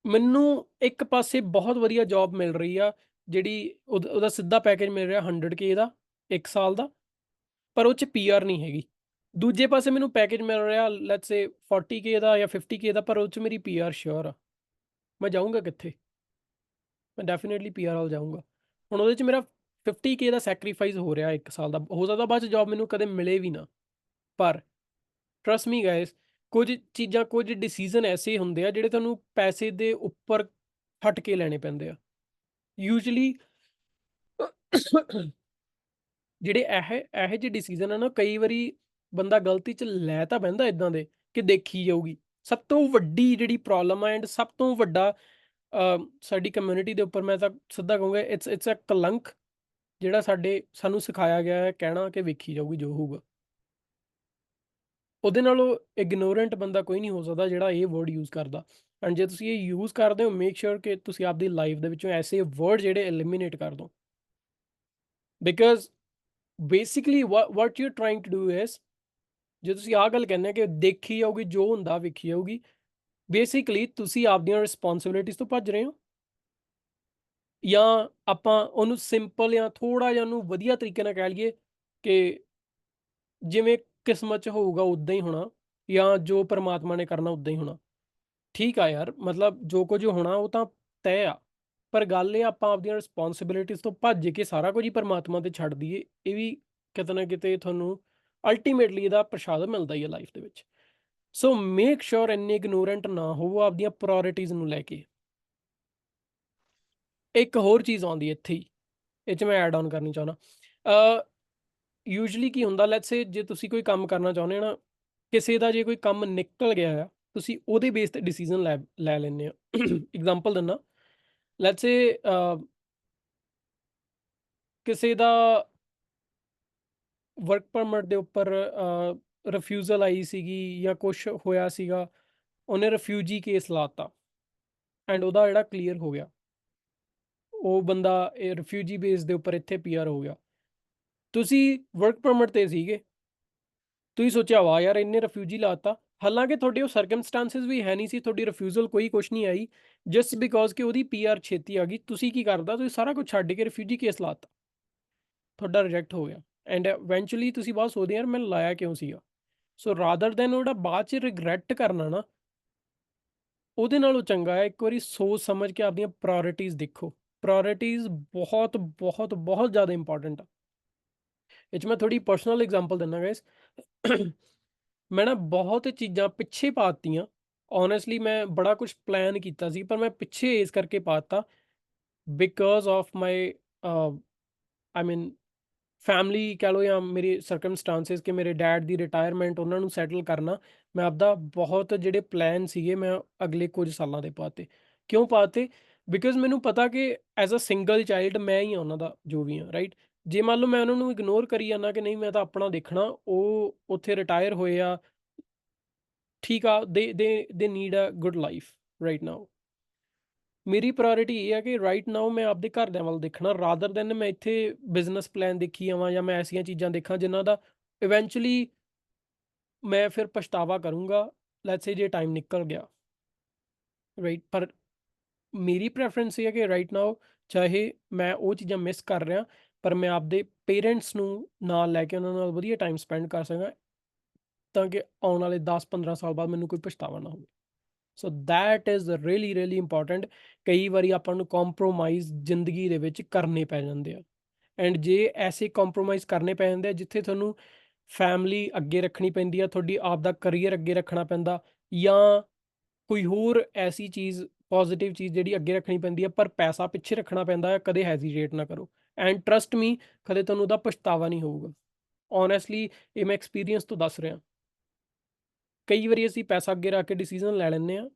ਮੈਨੂੰ ਇੱਕ ਪਾਸੇ ਬਹੁਤ ਵਧੀਆ ਜੌਬ ਮਿਲ ਰਹੀ ਆ, ਜਿਹੜੀ ਉਹਦਾ ਸਿੱਧਾ ਪੈਕੇਜ ਮਿਲ ਰਿਹਾ 100K ਦਾ 1 ਸਾਲ ਦਾ, ਪਰ ਉਹ 'ਚ ਪੀਆਰ ਨਹੀਂ ਹੈਗੀ। ਦੂਜੇ ਪਾਸੇ ਮੈਨੂੰ ਪੈਕੇਜ ਮਿਲ ਰਿਹਾ ਲੈਟਸ ਸੇ 40K ਦਾ ਜਾਂ 50K ਦਾ, ਪਰ ਉਹ 'ਚ ਮੇਰੀ ਪੀਆਰ ਸ਼ੋਰ ਆ। ਮੈਂ ਜਾਊਂਗਾ ਕਿੱਥੇ? ਮੈਂ ਡੈਫੀਨੇਟਲੀ ਪੀਆਰ ਵੱਲ ਜਾਊਂਗਾ। ਹੁਣ ਉਹਦੇ 'ਚ ਮੇਰਾ 50K ਦਾ ਸੈਕਰੀਫਾਈਸ ਹੋ ਰਿਹਾ 1 ਸਾਲ ਦਾ, ਹੋ ਸਕਦਾ ਬਾਅਦ 'ਚ ਜੌਬ ਮੈਨੂੰ ਕਦੇ ਮਿਲੇ ਵੀ ਨਾ, ਪਰ ਟਰਸਟ ਮੀ ਗਾਇਜ਼, ਕੁਝ ਚੀਜ਼ਾਂ, ਕੁਝ ਡਿਸੀਜ਼ਨ ਐਸੇ ਹੁੰਦੇ ਆ ਜਿਹੜੇ ਤੁਹਾਨੂੰ ਪੈਸੇ ਦੇ ਉੱਪਰ ਹਟ ਕੇ ਲੈਣੇ ਪੈਂਦੇ ਆ। ਯੂਜੂਅਲੀ ਜਿਹੜੇ ਇਹੋ ਜਿਹੇ ਡਿਸੀਜ਼ਨ ਆ ਨਾ, ਕਈ ਵਾਰੀ ਬੰਦਾ ਗਲਤੀ 'ਚ ਲੈ ਤਾਂ ਬਹਿੰਦਾ ਇੱਦਾਂ ਦੇ ਕਿ ਦੇਖੀ ਜਾਊਗੀ। ਸਭ ਤੋਂ ਵੱਡੀ ਜਿਹੜੀ ਪ੍ਰੋਬਲਮ ਆ ਐਂਡ ਸਭ ਤੋਂ ਵੱਡਾ ਸਾਡੀ ਕਮਿਊਨਿਟੀ ਦੇ ਉੱਪਰ, ਮੈਂ ਤਾਂ ਸਿੱਧਾ ਕਹੂੰਗਾ, ਇਟਸ ਅ ਕਲੰਕ, ਜਿਹੜਾ ਸਾਨੂੰ ਸਿਖਾਇਆ ਗਿਆ ਹੈ ਕਹਿਣਾ ਕਿ ਵੇਖੀ ਜਾਊਗੀ ਜੋ ਹੋਊਗਾ। ਉਹਦੇ ਨਾਲੋਂ ਇਗਨੋਰੈਂਟ ਬੰਦਾ ਕੋਈ ਨਹੀਂ ਹੋ ਸਕਦਾ ਜਿਹੜਾ ਇਹ ਵਰਡ ਯੂਜ਼ ਕਰਦਾ। ਐਂਡ ਜੇ ਤੁਸੀਂ ਇਹ ਯੂਜ਼ ਕਰਦੇ ਹੋ, ਮੇਕ ਸ਼ੋਰ ਕਿ ਤੁਸੀਂ ਆਪਦੀ ਲਾਈਫ ਦੇ ਵਿੱਚੋਂ ਐਸੇ ਵਰਡ ਜਿਹੜੇ ਐਲੀਮੀਨੇਟ ਕਰ ਦਿਓ, because basically what you're trying to do is ਜੇ ਤੁਸੀਂ ਆਹ ਗੱਲ ਕਹਿੰਦੇ ਕਿ ਦੇਖੀ ਜਾਊਗੀ, ਜੋ ਹੁੰਦਾ ਵੇਖੀ ਜਾਊਗੀ, ਬੇਸਿਕਲੀ ਤੁਸੀਂ ਆਪਦੀਆਂ ਰਿਸਪੌਂਸਿਬਿਲਿਟੀਜ਼ ਤੋਂ ਭੱਜ ਰਹੇ ਹੋ, ਜਾਂ ਆਪਾਂ ਉਹਨੂੰ ਸਿੰਪਲ ਜਾਂ ਥੋੜ੍ਹਾ ਜਿਹਾ ਉਹਨੂੰ ਵਧੀਆ ਤਰੀਕੇ ਨਾਲ ਕਹਿ ਲਈਏ ਕਿ ਜਿਵੇਂ ਕਿਸਮਤ 'ਚ ਹੋਊਗਾ ਉੱਦਾਂ ਹੀ ਹੋਣਾ, ਜਾਂ ਜੋ ਪਰਮਾਤਮਾ ਨੇ ਕਰਨਾ ਉੱਦਾਂ ਹੀ ਹੋਣਾ। ਠੀਕ ਆ ਯਾਰ, ਮਤਲਬ ਜੋ ਕੁਝ ਹੋਣਾ ਉਹ ਤਾਂ ਤੈਅ ਆ, ਪਰ ਗੱਲ ਇਹ ਆਪਾਂ ਆਪਦੀਆਂ ਰਿਸਪੌਂਸਿਬਿਲਿਟੀਜ਼ ਤੋਂ ਭੱਜ ਕੇ ਸਾਰਾ ਕੁਝ ਹੀ ਪਰਮਾਤਮਾ 'ਤੇ ਛੱਡ ਦਈਏ, ਇਹ ਵੀ ਕਿਤੇ ਨਾ ਕਿਤੇ ਤੁਹਾਨੂੰ ਅਲਟੀਮੇਟਲੀ ਇਹਦਾ ਪ੍ਰਸ਼ਾਦ ਮਿਲਦਾ ਹੀ ਹੈ ਲਾਈਫ ਦੇ ਵਿੱਚ। ਸੋ ਮੇਕ ਸ਼ੋਰ ਇੰਨੇ ਇਗਨੋਰੈਂਟ ਨਾ ਹੋਵੋ ਆਪਦੀਆਂ ਪ੍ਰਾਇੋਰਟੀਜ਼ ਨੂੰ ਲੈ ਕੇ। ਇੱਕ ਹੋਰ ਚੀਜ਼ ਆਉਂਦੀ ਹੈ ਇੱਥੇ ਹੀ, ਇਹ 'ਚ ਮੈਂ ਐਡ ਆਨ ਕਰਨੀ ਚਾਹੁੰਦਾ। ਯੂਜੂਲੀ ਕੀ ਹੁੰਦਾ, ਲੈਟਸ ਸੇ ਜੇ ਤੁਸੀਂ ਕੋਈ ਕੰਮ ਕਰਨਾ ਚਾਹੁੰਦੇ ਹੋ ਨਾ, ਕਿਸੇ ਦਾ ਜੇ ਕੋਈ ਕੰਮ ਨਿਕਲ ਗਿਆ ਆ, ਤੁਸੀਂ ਉਹਦੇ ਬੇਸ ਤੇ ਡਿਸੀਜਨ ਲੈ ਲੈਂਦੇ ਹੋ। ਐਗਜ਼ਾਮਪਲ ਦਿੰਦਾ, ਲੈਟਸ ਸੇ ਕਿਸੇ ਦਾ ਵਰਕ ਪਰਮਿਟ ਦੇ ਉੱਪਰ ਰਿਫਿਊਜ਼ਲ ਆਈ ਸੀਗੀ ਜਾਂ ਕੁਛ ਹੋਇਆ ਸੀਗਾ, ਉਹਨੇ ਰਿਫਿਊਜੀ ਕੇਸ ਲਾਤਾ ਐਂਡ ਉਹਦਾ ਜਿਹੜਾ ਕਲੀਅਰ ਹੋ ਗਿਆ, ਉਹ ਬੰਦਾ ਇਹ ਰਿਫਿਊਜੀ ਬੇਸ ਦੇ ਉੱਪਰ ਇੱਥੇ ਪੀਆਰ ਹੋ ਗਿਆ। ਤੁਸੀਂ ਵਰਕ ਪਰਮਿਟ ਤੇ ਸੀਗੇ, ਤੁਸੀਂ ਸੋਚਿਆ ਵਾਹ ਯਾਰ ਇੰਨੇ ਰਿਫਿਊਜੀ ਲਾਤਾ, ਹਾਲਾਂਕਿ ਤੁਹਾਡੇ ਉਹ ਸਰਕਮਸਟੈਂਸਿਸ ਵੀ ਹੈ ਨਹੀਂ ਸੀ, ਤੁਹਾਡੀ ਰਿਫਿਊਜ਼ਲ ਕੋਈ ਕੁਛ ਨਹੀਂ ਆਈ, ਜਸਟ ਬਿਕੋਜ਼ ਕਿ ਉਹਦੀ ਪੀਆਰ ਛੇਤੀ ਆ ਗਈ। ਤੁਸੀਂ ਕੀ ਕਰਦਾ, ਤੁਸੀਂ ਸਾਰਾ ਕੁਝ ਛੱਡ ਕੇ ਰਿਫਿਊਜੀ ਕੇਸ ਲਾਤਾ, ਤੁਹਾਡਾ ਰਿਜੈਕਟ ਹੋ ਗਿਆ ਐਂਡ ਇਵੈਂਚੁਅਲੀ ਤੁਸੀਂ ਬਾਅਦ ਸੋਚਦੇ ਯਾਰ ਮੈਂ ਲਾਇਆ ਕਿਉਂ ਸੀਗਾ। ਸੋ ਰਾਦਰ ਦੈਨ ਉਹਦਾ ਬਾਅਦ 'ਚ ਰਿਗਰੈਟ ਕਰਨਾ ਨਾ, ਉਹਦੇ ਨਾਲੋਂ ਚੰਗਾ ਹੈ ਇੱਕ ਵਾਰੀ ਸੋਚ ਸਮਝ ਕੇ ਆਪਦੀਆਂ ਪ੍ਰਾਇੋਰਟੀਜ਼ ਦੇਖੋ। ਪ੍ਰਾਇੋਰਟੀਜ਼ ਬਹੁਤ ਬਹੁਤ ਬਹੁਤ ਜ਼ਿਆਦਾ ਇੰਪੋਰਟੈਂਟ ਆ। ਇਹ 'ਚ ਮੈਂ ਥੋੜੀ ਪਰਸਨਲ ਐਗਜ਼ਾਮਪਲ ਦਿੰਦਾ ਗਾਇਸ। ਮੈਂ ਨਾ ਬਹੁਤ ਚੀਜ਼ਾਂ ਪਿੱਛੇ ਪਾਤੀਆਂ, ਓਨੈਸਟਲੀ ਮੈਂ ਬੜਾ ਕੁਝ ਪਲਾਨ ਕੀਤਾ ਸੀ, ਪਰ ਮੈਂ ਪਿੱਛੇ ਇਸ ਕਰਕੇ ਪਾਤਾ because of my I mean family ਕਹਿ ਲਓ ਜਾਂ ਮੇਰੇ ਸਰਕਮਸਟਾਂਸਿਸ, ਕਿ ਮੇਰੇ ਡੈਡ ਦੀ ਰਿਟਾਇਰਮੈਂਟ ਉਹਨਾਂ ਨੂੰ ਸੈਟਲ ਕਰਨਾ। ਮੈਂ ਆਪਦਾ ਬਹੁਤ ਜਿਹੜੇ ਪਲਾਨ ਸੀਗੇ ਮੈਂ ਅਗਲੇ ਕੁਝ ਸਾਲਾਂ ਦੇ ਪਾਤੇ। ਕਿਉਂ ਪਾਤੇ? ਬਿਕੋਜ਼ ਮੈਨੂੰ ਪਤਾ ਕਿ ਐਜ਼ ਅ ਸਿੰਗਲ ਚਾਈਲਡ ਮੈਂ ਹੀ ਹਾਂ ਉਹਨਾਂ ਦਾ ਜੋ ਵੀ ਹਾਂ, ਰਾਈਟ। ਜੇ ਮੰਨ ਲਓ ਮੈਂ ਉਹਨਾਂ ਨੂੰ ਇਗਨੋਰ ਕਰੀ ਜਾਂਦਾ ਕਿ ਨਹੀਂ ਮੈਂ ਤਾਂ ਆਪਣਾ ਦੇਖਣਾ, ਉਹ ਉੱਥੇ ਰਿਟਾਇਰ ਹੋਏ ਆ, ਠੀਕ ਆ, they need a good life right now. ਮੇਰੀ ਪ੍ਰਾਇੋਰਟੀ ਇਹ ਹੈ ਕਿ ਰਾਈਟ ਨਾਓ ਮੈਂ ਆਪਦੇ ਘਰਦਿਆਂ ਵੱਲ ਦੇਖਣਾ, ਰਾਦਰ ਦੈਨ ਮੈਂ ਇੱਥੇ ਬਿਜ਼ਨਸ ਪਲਾਨ ਦੇਖੀ ਜਾਵਾਂ ਜਾਂ ਮੈਂ ਐਸੀਆਂ ਚੀਜ਼ਾਂ ਦੇਖਾਂ ਜਿਨ੍ਹਾਂ ਦਾ ਇਵੈਂਚੁਅਲੀ ਮੈਂ ਫਿਰ ਪਛਤਾਵਾ ਕਰੂੰਗਾ, ਲੈਟਸ ਸੇ ਜੇ ਟਾਈਮ ਨਿਕਲ ਗਿਆ, ਰਾਈਟ। ਪਰ ਮੇਰੀ ਪ੍ਰੈਫਰੈਂਸ ਇਹ ਹੈ ਕਿ ਰਾਈਟ ਨਾਓ ਚਾਹੇ ਮੈਂ ਉਹ ਚੀਜ਼ਾਂ ਮਿਸ ਕਰ ਰਿਹਾ, ਪਰ ਮੈਂ ਆਪਦੇ ਪੇਰੈਂਟਸ ਨੂੰ ਨਾਲ ਲੈ ਕੇ ਉਹਨਾਂ ਨਾਲ ਵਧੀਆ ਟਾਈਮ ਸਪੈਂਡ ਕਰ ਸਕਾਂ, ਤਾਂ ਕਿ ਆਉਣ ਵਾਲੇ 10-15 ਸਾਲ ਬਾਅਦ ਮੈਨੂੰ ਕੋਈ ਪਛਤਾਵਾ ਨਾ ਹੋਵੇ। So that is really really important. ਕਈ ਵਾਰੀ ਆਪਾਂ ਨੂੰ ਕੰਪਰੋਮਾਈਜ਼ ਜ਼ਿੰਦਗੀ ਦੇ ਵਿੱਚ ਕਰਨੇ ਪੈ ਜਾਂਦੇ ਆ, ਐਂਡ ਜੇ ਐਸੇ ਕੰਪਰੋਮਾਈਜ਼ ਕਰਨੇ ਪੈ ਜਾਂਦੇ ਆ ਜਿੱਥੇ ਤੁਹਾਨੂੰ ਫੈਮਿਲੀ ਅੱਗੇ ਰੱਖਣੀ ਪੈਂਦੀ ਆ, ਤੁਹਾਡੀ ਆਪ ਦਾ ਕਰੀਅਰ ਅੱਗੇ ਰੱਖਣਾ ਪੈਂਦਾ, ਜਾਂ ਕੋਈ ਹੋਰ ਐਸੀ ਚੀਜ਼ ਪੋਜ਼ਿਟਿਵ ਚੀਜ਼ ਜਿਹੜੀ ਅੱਗੇ ਰੱਖਣੀ ਪੈਂਦੀ ਆ, ਪਰ ਪੈਸਾ ਪਿੱਛੇ ਰੱਖਣਾ ਪੈਂਦਾ ਹੈ, ਕਦੇ ਹੈਜ਼ੀਟੇਟ ਨਾ ਕਰੋ ਐਂਡ ਟਰਸਟ ਮੀ, ਕਦੇ ਤੁਹਾਨੂੰ ਉਹਦਾ ਪਛਤਾਵਾ ਨਹੀਂ ਹੋਊਗਾ। ਓਨੈਸਟਲੀ ਇਹ ਮੈਂ ਐਕਸਪੀਰੀਅੰਸ ਤੋਂ ਦੱਸ ਰਿਹਾ। ਕਈ ਵਾਰੀ ਅਸੀਂ ਪੈਸਾ ਅੱਗੇ ਰੱਖ ਕੇ ਡਿਸੀਜ਼ਨ ਲੈ ਲੈਂਦੇ ਹਾਂ।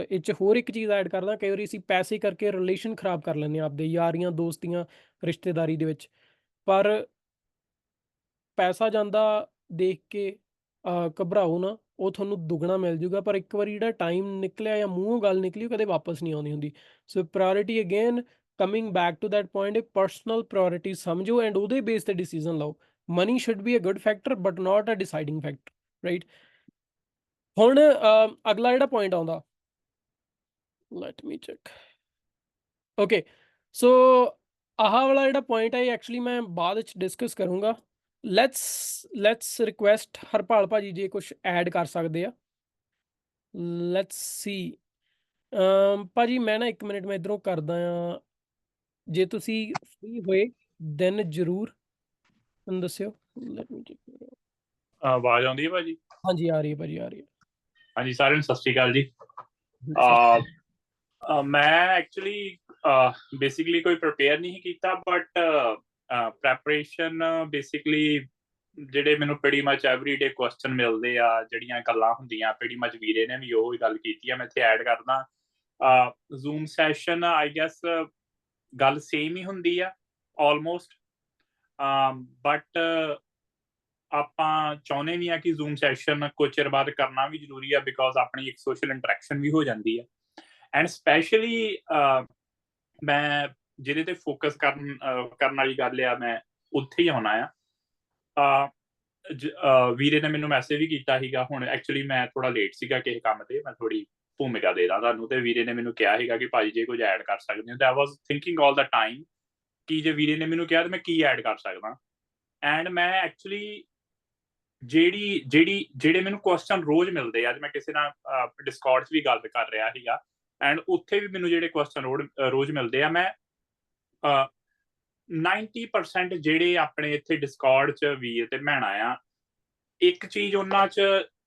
ਇਹ 'ਚ ਹੋਰ ਇੱਕ ਚੀਜ਼ ਐਡ ਕਰਦਾ, ਕਈ ਵਾਰੀ ਅਸੀਂ ਪੈਸੇ ਕਰਕੇ ਰਿਲੇਸ਼ਨ ਖਰਾਬ ਕਰ ਲੈਂਦੇ ਹਾਂ ਆਪਦੇ, ਯਾਰੀਆਂ ਦੋਸਤੀਆਂ ਰਿਸ਼ਤੇਦਾਰੀ ਦੇ ਵਿੱਚ। ਪਰ ਪੈਸਾ ਜਾਂਦਾ ਦੇਖ ਕੇ ਘਬਰਾਓ ਨਾ, ਉਹ ਤੁਹਾਨੂੰ ਦੁੱਗਣਾ ਮਿਲ ਜੂਗਾ, ਪਰ ਇੱਕ ਵਾਰੀ ਜਿਹੜਾ ਟਾਈਮ ਨਿਕਲਿਆ ਜਾਂ ਮੂੰਹੋਂ ਗੱਲ ਨਿਕਲੀ ਉਹ ਕਦੇ ਵਾਪਸ ਨਹੀਂ ਆਉਂਦੀ ਹੁੰਦੀ। So priority again coming back to that point, personal priority ਸਮਝੋ ਐਂਡ ਉਹਦੇ ਬੇਸ ਤੇ ਡਿਸੀਜ਼ਨ ਲਓ। Money should be a good factor but not a deciding factor, right. ਹੁਣ ਅਗਲਾ ਜਿਹੜਾ ਪੁਆਇੰਟ ਆਉਂਦਾ, let me check, okay. So ਆਹ ਵਾਲਾ ਜਿਹੜਾ ਪੁਆਇੰਟ ਹੈ ਐਕਚੁਅਲੀ ਮੈਂ ਬਾਅਦ ਵਿੱਚ ਡਿਸਕਸ ਕਰੂੰਗਾ। ਲੈਟਸ ਰਿਕੁਐਸਟ ਹਰਪਾਲ ਭਾਜੀ ਜੇ ਕੁਝ ਐਡ ਕਰ ਸਕਦੇ ਆ। ਲੈਟਸ ਸੀ ਭਾਜੀ ਮੈਂ ਨਾ 1 ਮਿੰਟ ਮੈਂ ਇੱਧਰੋਂ ਕਰਦਾ ਆ, ਜੇ ਤੁਸੀਂ ਫ੍ਰੀ ਹੋਏ ਦੈਨ ਜ਼ਰੂਰ ਮੈਨੂੰ ਦੱਸਿਓ। Let me check. ਆਵਾਜ਼ ਆਉਂਦੀ ਹੈ ਭਾਜੀ? ਹਾਂਜੀ ਆ ਰਹੀ ਹੈ ਭਾਜੀ, ਆ ਰਹੀ ਹੈ। ਹਾਂਜੀ, ਸਾਰਿਆਂ ਨੂੰ ਸਤਿ ਸ਼੍ਰੀ ਅਕਾਲ ਜੀ। ਮੈਂ ਐਕਚੁਅਲੀ ਬੇਸਿਕਲੀ ਕੋਈ ਪ੍ਰਿਪੇਅਰ ਨਹੀਂ ਕੀਤਾ, ਬਟ ਪ੍ਰੈਪਰੇਸ਼ਨ ਬੇਸਿਕਲੀ ਜਿਹੜੇ ਮੈਨੂੰ ਪ੍ਰੀਟੀ ਮਚ ਐਵਰੀਡੇ ਕੁਐਸਚਨ ਮਿਲਦੇ ਆ, ਜਿਹੜੀਆਂ ਗੱਲਾਂ ਹੁੰਦੀਆਂ ਪ੍ਰੀਟੀ ਮਚ ਵੀਰੇ ਨੇ ਵੀ ਉਹ ਗੱਲ ਕੀਤੀ ਆ, ਮੈਂ ਇੱਥੇ ਐਡ ਕਰਦਾ। ਜ਼ੂਮ ਸੈਸ਼ਨ ਆਈ ਗੈਸ ਗੱਲ ਸੇਮ ਹੀ ਹੁੰਦੀ ਆ ਆਲਮੋਸਟ, ਬਟ ਆਪਾਂ ਚਾਹੁੰਦੇ ਵੀ ਆ ਕਿ ਜ਼ੂਮ ਸੈਸ਼ਨ ਕੁਝ ਚਿਰ ਬਾਅਦ ਕਰਨਾ ਵੀ ਜ਼ਰੂਰੀ ਆ, ਬਿਕੋਜ਼ ਆਪਣੀ ਇੱਕ ਸੋਸ਼ਲ ਇੰਟਰੈਕਸ਼ਨ ਵੀ ਹੋ ਜਾਂਦੀ ਆ। ਐਂਡ ਸਪੈਸ਼ਲੀ ਮੈਂ ਜਿਹਦੇ ਤੇ ਫੋਕਸ ਕਰਨ ਵਾਲੀ ਗੱਲ ਆ, ਮੈਂ ਉੱਥੇ ਹੀ ਆਉਣਾ ਆ। ਵੀਰੇ ਨੇ ਮੈਨੂੰ ਮੈਸੇਜ ਵੀ ਕੀਤਾ ਸੀਗਾ। ਹੁਣ ਐਕਚੁਅਲੀ ਮੈਂ ਥੋੜਾ ਲੇਟ ਸੀਗਾ ਕਿਸੇ ਕੰਮ ਤੇ, ਮੈਂ ਥੋੜੀ ਭੂਮਿਕਾ ਦੇ ਦਾਂ ਤੁਹਾਨੂੰ। ਤੇ ਵੀਰੇ ਨੇ ਮੈਨੂੰ ਕਿਹਾ ਸੀਗਾ ਕਿ ਭਾਜੀ ਜੇ ਕੁਝ ਐਡ ਕਰ ਸਕਦੇ ਹੋ। ਤੇ ਆਈ ਵਾਸ ਥਿੰਕਿੰਗ ਆਲ ਦਾ ਟਾਈਮ ਕਿ ਜੇ ਵੀਰੇ ਨੇ ਮੈਨੂੰ ਕਿਹਾ ਤਾਂ ਮੈਂ ਕੀ ਐਡ ਕਰ ਸਕਦਾ। ਐਂਡ ਮੈਂ ਐਕਚੁਅਲੀ ਜਿਹੜੇ ਮੈਨੂੰ ਕੁਐਸਚਨ ਰੋਜ਼ ਮਿਲਦੇ ਆ, ਅੱਜ ਮੈਂ ਕਿਸੇ ਨਾਲ ਡਿਸਕੌਰਡ 'ਚ ਵੀ ਗੱਲ ਕਰ ਰਿਹਾ ਸੀਗਾ, ਐਂਡ ਉੱਥੇ ਵੀ ਮੈਨੂੰ ਜਿਹੜੇ ਕੁਐਸਚਨ ਰੋਜ਼ ਮਿਲਦੇ ਆ, ਮੈਂ 90% ਜਿਹੜੇ ਆਪਣੇ ਇੱਥੇ ਡਿਸਕੌਰਡ 'ਚ ਵੀਰ ਤੇ ਭੈਣਾਂ ਆ, ਇੱਕ ਚੀਜ਼ ਉਹਨਾਂ 'ਚ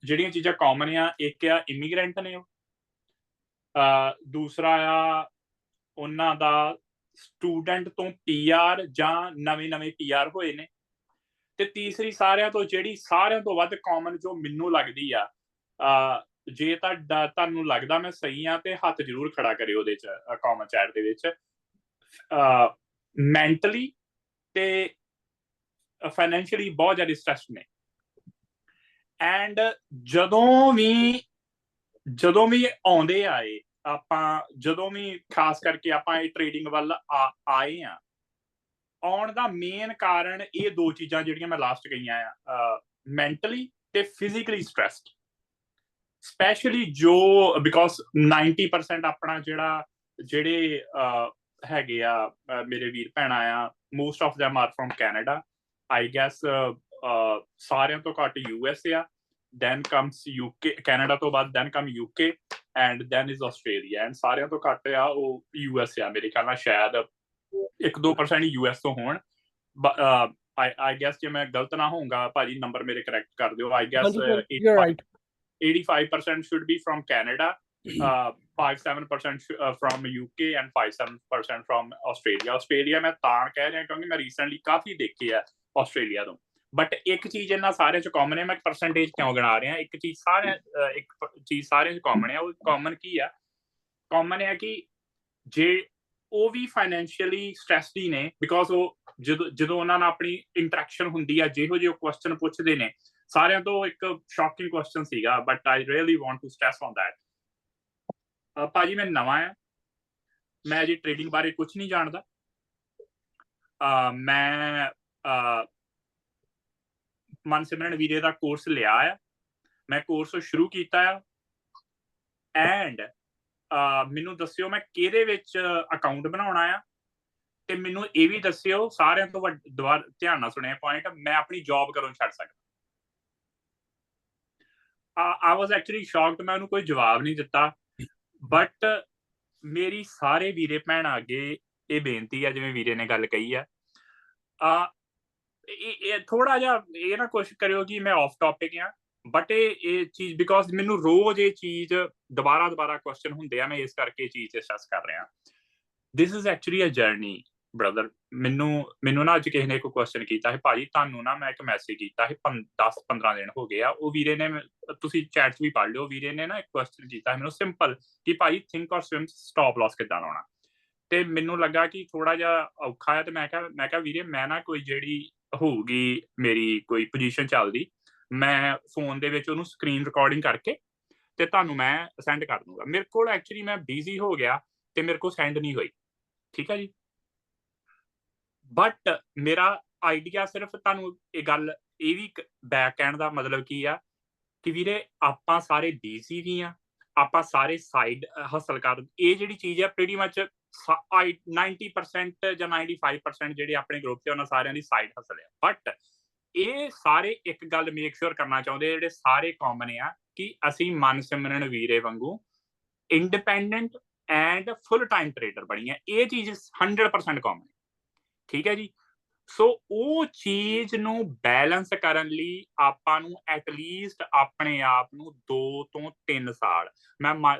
ਜਿਹੜੀਆਂ ਚੀਜ਼ਾਂ ਕਾਮਨ ਆ, ਇੱਕ ਆ ਇਮੀਗ੍ਰੈਂਟ ਨੇ ਉਹ, ਦੂਸਰਾ ਆ ਉਹਨਾਂ ਦਾ ਸਟੂਡੈਂਟ ਤੋਂ PR ਜਾਂ ਨਵੇਂ PR ਹੋਏ ਨੇ, ਤੇ ਤੀਸਰੀ ਸਾਰਿਆਂ ਤੋਂ ਵੱਧ ਕਾਮਨ ਜੋ ਮੈਨੂੰ ਲੱਗਦੀ ਆ, ਜੇ ਤੁਹਾਨੂੰ ਲੱਗਦਾ ਮੈਂ ਸਹੀ ਆ ਤੇ ਹੱਥ ਜ਼ਰੂਰ ਖੜਾ ਕਰਿਓ ਉਹਦੇ 'ਚ ਕਾਮਨ ਚੈਟ ਦੇ ਵਿੱਚ, ਮੈਂਟਲੀ ਤੇ ਫਾਈਨੈਂਸ਼ੀਅਲੀ ਬਹੁਤ ਜ਼ਿਆਦਾ ਸਟ੍ਰੈਸਡ ਨੇ। ਐਂਡ ਜਦੋਂ ਵੀ ਆਉਂਦੇ ਆਏ ਆਪਾਂ, ਜਦੋਂ ਵੀ ਖਾਸ ਕਰਕੇ ਆਪਾਂ ਇਹ ਟ੍ਰੇਡਿੰਗ ਵੱਲ ਆਏ ਆ, ਆਉਣ ਦਾ ਮੇਨ ਕਾਰਨ ਇਹ ਦੋ ਚੀਜ਼ਾਂ ਜਿਹੜੀਆਂ ਮੈਂ ਲਾਸਟ ਕਹੀਆਂ ਆ, ਮੈਂਟਲੀ ਤੇ ਫਿਜ਼ੀਕਲੀ ਸਟ੍ਰੈਸਡ। ਸਪੈਸ਼ਲੀ ਜੋ ਬਿਕੋਜ਼ 90% ਆਪਣਾ ਜਿਹੜੇ ਹੈਗੇ ਆ ਮੇਰੇ ਵੀਰ ਭੈਣਾਂ ਆ, most of them are from Canada, I guess ਸਾਰਿਆਂ ਤੋਂ ਘੱਟ US ਆ, then comes UK, ਕੈਨੇਡਾ ਤੋਂ ਬਾਅਦ then come UK and then is Australia, and ਸਾਰਿਆਂ ਤੋਂ ਘੱਟ ਆ ਉਹ US ਆ। ਮੇਰੇ ਖਿਆਲ ਨਾਲ ਸ਼ਾਇਦ 1-2% ਹੀ US ਤੋਂ ਹੋਣ। I guess ਜੇ ਮੈਂ ਗਲਤ ਨਾ ਹੋਊਂਗਾ ਭਾਜੀ, ਨੰਬਰ ਮੇਰੇ ਕਰੈਕਟ ਕਰ ਦਿਓ। I guess 85% should be from Canada, 5-7% from UK and 5-7% from Australia ਮੈਂ ਤਾਂ ਕਹਿ ਰਿਹਾ ਕਿਉਂਕਿ ਮੈਂ ਰੀਸੈਂਟਲੀ ਕਾਫੀ ਦੇਖੇ ਆ ਆਸਟ੍ਰੇਲੀਆ ਤੋਂ। ਬਟ ਇੱਕ ਚੀਜ਼ ਇਹਨਾਂ ਸਾਰਿਆਂ 'ਚ ਕਾਮਨ ਹੈ, ਮੈਂ ਪਰਸੈਂਟੇਜ ਕਿਉਂ ਗਿਣਾ ਰਿਹਾ, ਇੱਕ ਚੀਜ਼ ਸਾਰਿਆਂ 'ਚ ਕਾਮਨ ਹੈ। ਉਹ ਕਾਮਨ ਕੀ ਆ? ਕਾਮਨ ਹੈ ਕਿ ਜੇ ਉਹ ਵੀ ਫਾਈਨੈਂਸ਼ੀਅਲੀ ਸਟ੍ਰੈਸਡ ਹੀ ਨੇ, ਬਿਕੋਜ਼ ਉਹ ਜਦੋਂ ਉਹਨਾਂ ਨਾਲ ਆਪਣੀ ਇੰਟਰੈਕਸ਼ਨ ਹੁੰਦੀ ਆ, ਜਿਹੋ ਜਿਹੇ ਕੁਐਸਚਨ ਪੁੱਛਦੇ ਨੇ, ਸਾਰਿਆਂ ਤੋਂ ਇੱਕ ਸ਼ੌਕਿੰਗ ਕੁਐਸਚਨ ਸੀਗਾ, but I really want to stress on that. ਭਾਜੀ ਮੈਂ ਨਵਾਂ ਆ, ਮੈਂ ਅਜੇ ਟ੍ਰੇਡਿੰਗ ਬਾਰੇ ਕੁਝ ਨਹੀਂ ਜਾਣਦਾ। ਮੈਂ ਮਨਸਿਮਰਨ ਵੀਰੇ ਦਾ ਕੋਰਸ ਲਿਆ ਆ, ਮੈਂ ਕੋਰਸ ਸ਼ੁਰੂ ਕੀਤਾ ਆ, ਐਂਡ ਮੈਨੂੰ ਦੱਸਿਓ ਮੈਂ ਕਿਹਦੇ ਵਿੱਚ ਅਕਾਊਂਟ ਬਣਾਉਣਾ ਆ, ਤੇ ਮੈਨੂੰ ਇਹ ਵੀ ਦੱਸਿਓ, ਸਾਰਿਆਂ ਤੋਂ ਦੁਬਾਰਾ ਧਿਆਨ ਨਾਲ ਸੁਣਿਆ ਪੁਆਇੰਟ, ਮੈਂ ਆਪਣੀ ਜੌਬ ਕਦੋਂ ਛੱਡ ਸਕਦਾ। I was actually shocked, ਮੈਂ ਉਹਨੂੰ ਕੋਈ ਜਵਾਬ ਨਹੀਂ ਦਿੱਤਾ। ਬਟ ਮੇਰੀ ਸਾਰੇ ਵੀਰੇ ਭੈਣਾਂ ਅੱਗੇ ਇਹ ਬੇਨਤੀ ਆ, ਜਿਵੇਂ ਵੀਰੇ ਨੇ ਗੱਲ ਕਹੀ ਆ, ਇਹ ਥੋੜਾ ਜਿਹਾ ਇਹ ਨਾ ਕੋਸ਼ਿਸ਼ ਕਰਿਓ ਕਿ ਮੈਂ ਆਫ ਟੌਪਿਕ ਆ, ਬਟ ਇਹ ਚੀਜ਼ ਬਿਕੋਜ਼ ਮੈਨੂੰ ਰੋਜ਼ ਇਹ ਚੀਜ਼ ਦੁਬਾਰਾ ਕੁਐਸਚਨ ਹੁੰਦੇ ਆ, ਮੈਂ ਇਸ ਕਰਕੇ ਇਹ ਚੀਜ਼ ਡਿਸਕਸ ਕਰ ਰਿਹਾ। This is actually a journey brother. ਮੈਨੂੰ ਨਾ ਅੱਜ ਕਿਸੇ ਨੇ ਇੱਕ ਕੁਐਸਚਨ ਕੀਤਾ ਸੀ, ਭਾਜੀ ਤੁਹਾਨੂੰ ਨਾ ਮੈਂ ਇੱਕ ਮੈਸੇਜ ਕੀਤਾ ਸੀ 10-15 ਦਿਨ ਹੋ ਗਏ ਆ, ਉਹ ਵੀਰੇ ਨੇ, ਤੁਸੀਂ ਚੈਟ 'ਚ ਵੀ ਪੜ੍ਹ ਲਿਓ, ਵੀਰੇ ਨੇ ਨਾ ਇੱਕ ਕੁਐਸਚਨ ਕੀਤਾ ਮੈਨੂੰ ਸਿੰਪਲ ਕਿ ਭਾਜੀ ਥਿੰਕ ਔਰ ਸਵਿਮ ਸਟਾਪ ਲਾਸ ਕਿੱਦਾਂ ਲਾਉਣਾ। ਤੇ ਮੈਨੂੰ ਲੱਗਾ ਕਿ ਥੋੜਾ ਜਿਹਾ ਔਖਾ ਹੈ, ਤੇ ਮੈਂ ਕਿਹਾ ਵੀਰੇ ਮੈਂ ਨਾ ਕੋਈ ਜਿਹੜੀ ਹੋਊਗੀ ਮੇਰੀ ਕੋਈ ਪੋਜੀਸ਼ਨ ਚੱਲਦੀ, ਮੈਂ ਫੋਨ ਦੇ ਵਿੱਚ ਉਹਨੂੰ ਸਕਰੀਨ ਰਿਕਾਰਡਿੰਗ ਕਰਕੇ ਤੇ ਤੁਹਾਨੂੰ ਮੈਂ ਸੈਂਡ ਕਰ ਦੂੰਗਾ। ਮੇਰੇ ਕੋਲ ਐਕਚੁਅਲੀ ਮੈਂ ਬਿਜ਼ੀ ਹੋ ਗਿਆ ਤੇ ਮੇਰੇ ਕੋਲ ਸੈਂਡ ਨਹੀਂ ਹੋਈ, ਠੀਕ ਹੈ ਜੀ। ਬਟ ਮੇਰਾ ਆਈਡੀਆ ਸਿਰਫ ਤੁਹਾਨੂੰ ਇਹ ਗੱਲ ਇਹ ਵੀ ਬੈਕ ਕਹਿਣ ਦਾ ਮਤਲਬ ਕੀ ਆ ਕਿ ਵੀਰੇ ਆਪਾਂ ਸਾਰੇ ਬਿਜ਼ੀ ਵੀ ਆ, ਆਪਾਂ ਸਾਰੇ ਸਾਈਡ ਹਸਲ ਕਰ, ਇਹ ਜਿਹੜੀ ਚੀਜ਼ ਆ ਪ੍ਰੀਟੀ ਮੱਚ 90% ਜਾਂ 95% ਜਿਹੜੇ ਆਪਣੇ ਗਰੁੱਪ 'ਚ ਉਹਨਾਂ ਸਾਰਿਆਂ ਦੀ ਸਾਈਡ ਹਸਲ ਆ। ਬਟ ਇਹ ਸਾਰੇ ਇੱਕ ਗੱਲ ਮੇਕ ਸ਼ੋਰ ਕਰਨਾ ਚਾਹੁੰਦੇ, ਜਿਹੜੇ ਸਾਰੇ ਕਾਮਨ ਆ, ਕਿ ਅਸੀਂ ਮਨਸਿਮਰਨ ਵੀਰੇ ਵਾਂਗੂ independent and full time trader ਬਣੀਏ। ਇਹ ਚੀਜ਼ 100% ਕਾਮਨ, ਠੀਕ ਹੈ ਜੀ। ਸੋ ਉਹ ਚੀਜ਼ ਨੂੰ ਬੈਲੈਂਸ ਕਰਨ ਲਈ ਆਪਾਂ ਨੂੰ ਐਟਲੀਸਟ ਆਪਣੇ ਆਪ ਨੂੰ 2 ਤੋਂ 3 ਸਾਲ, ਮੈਂ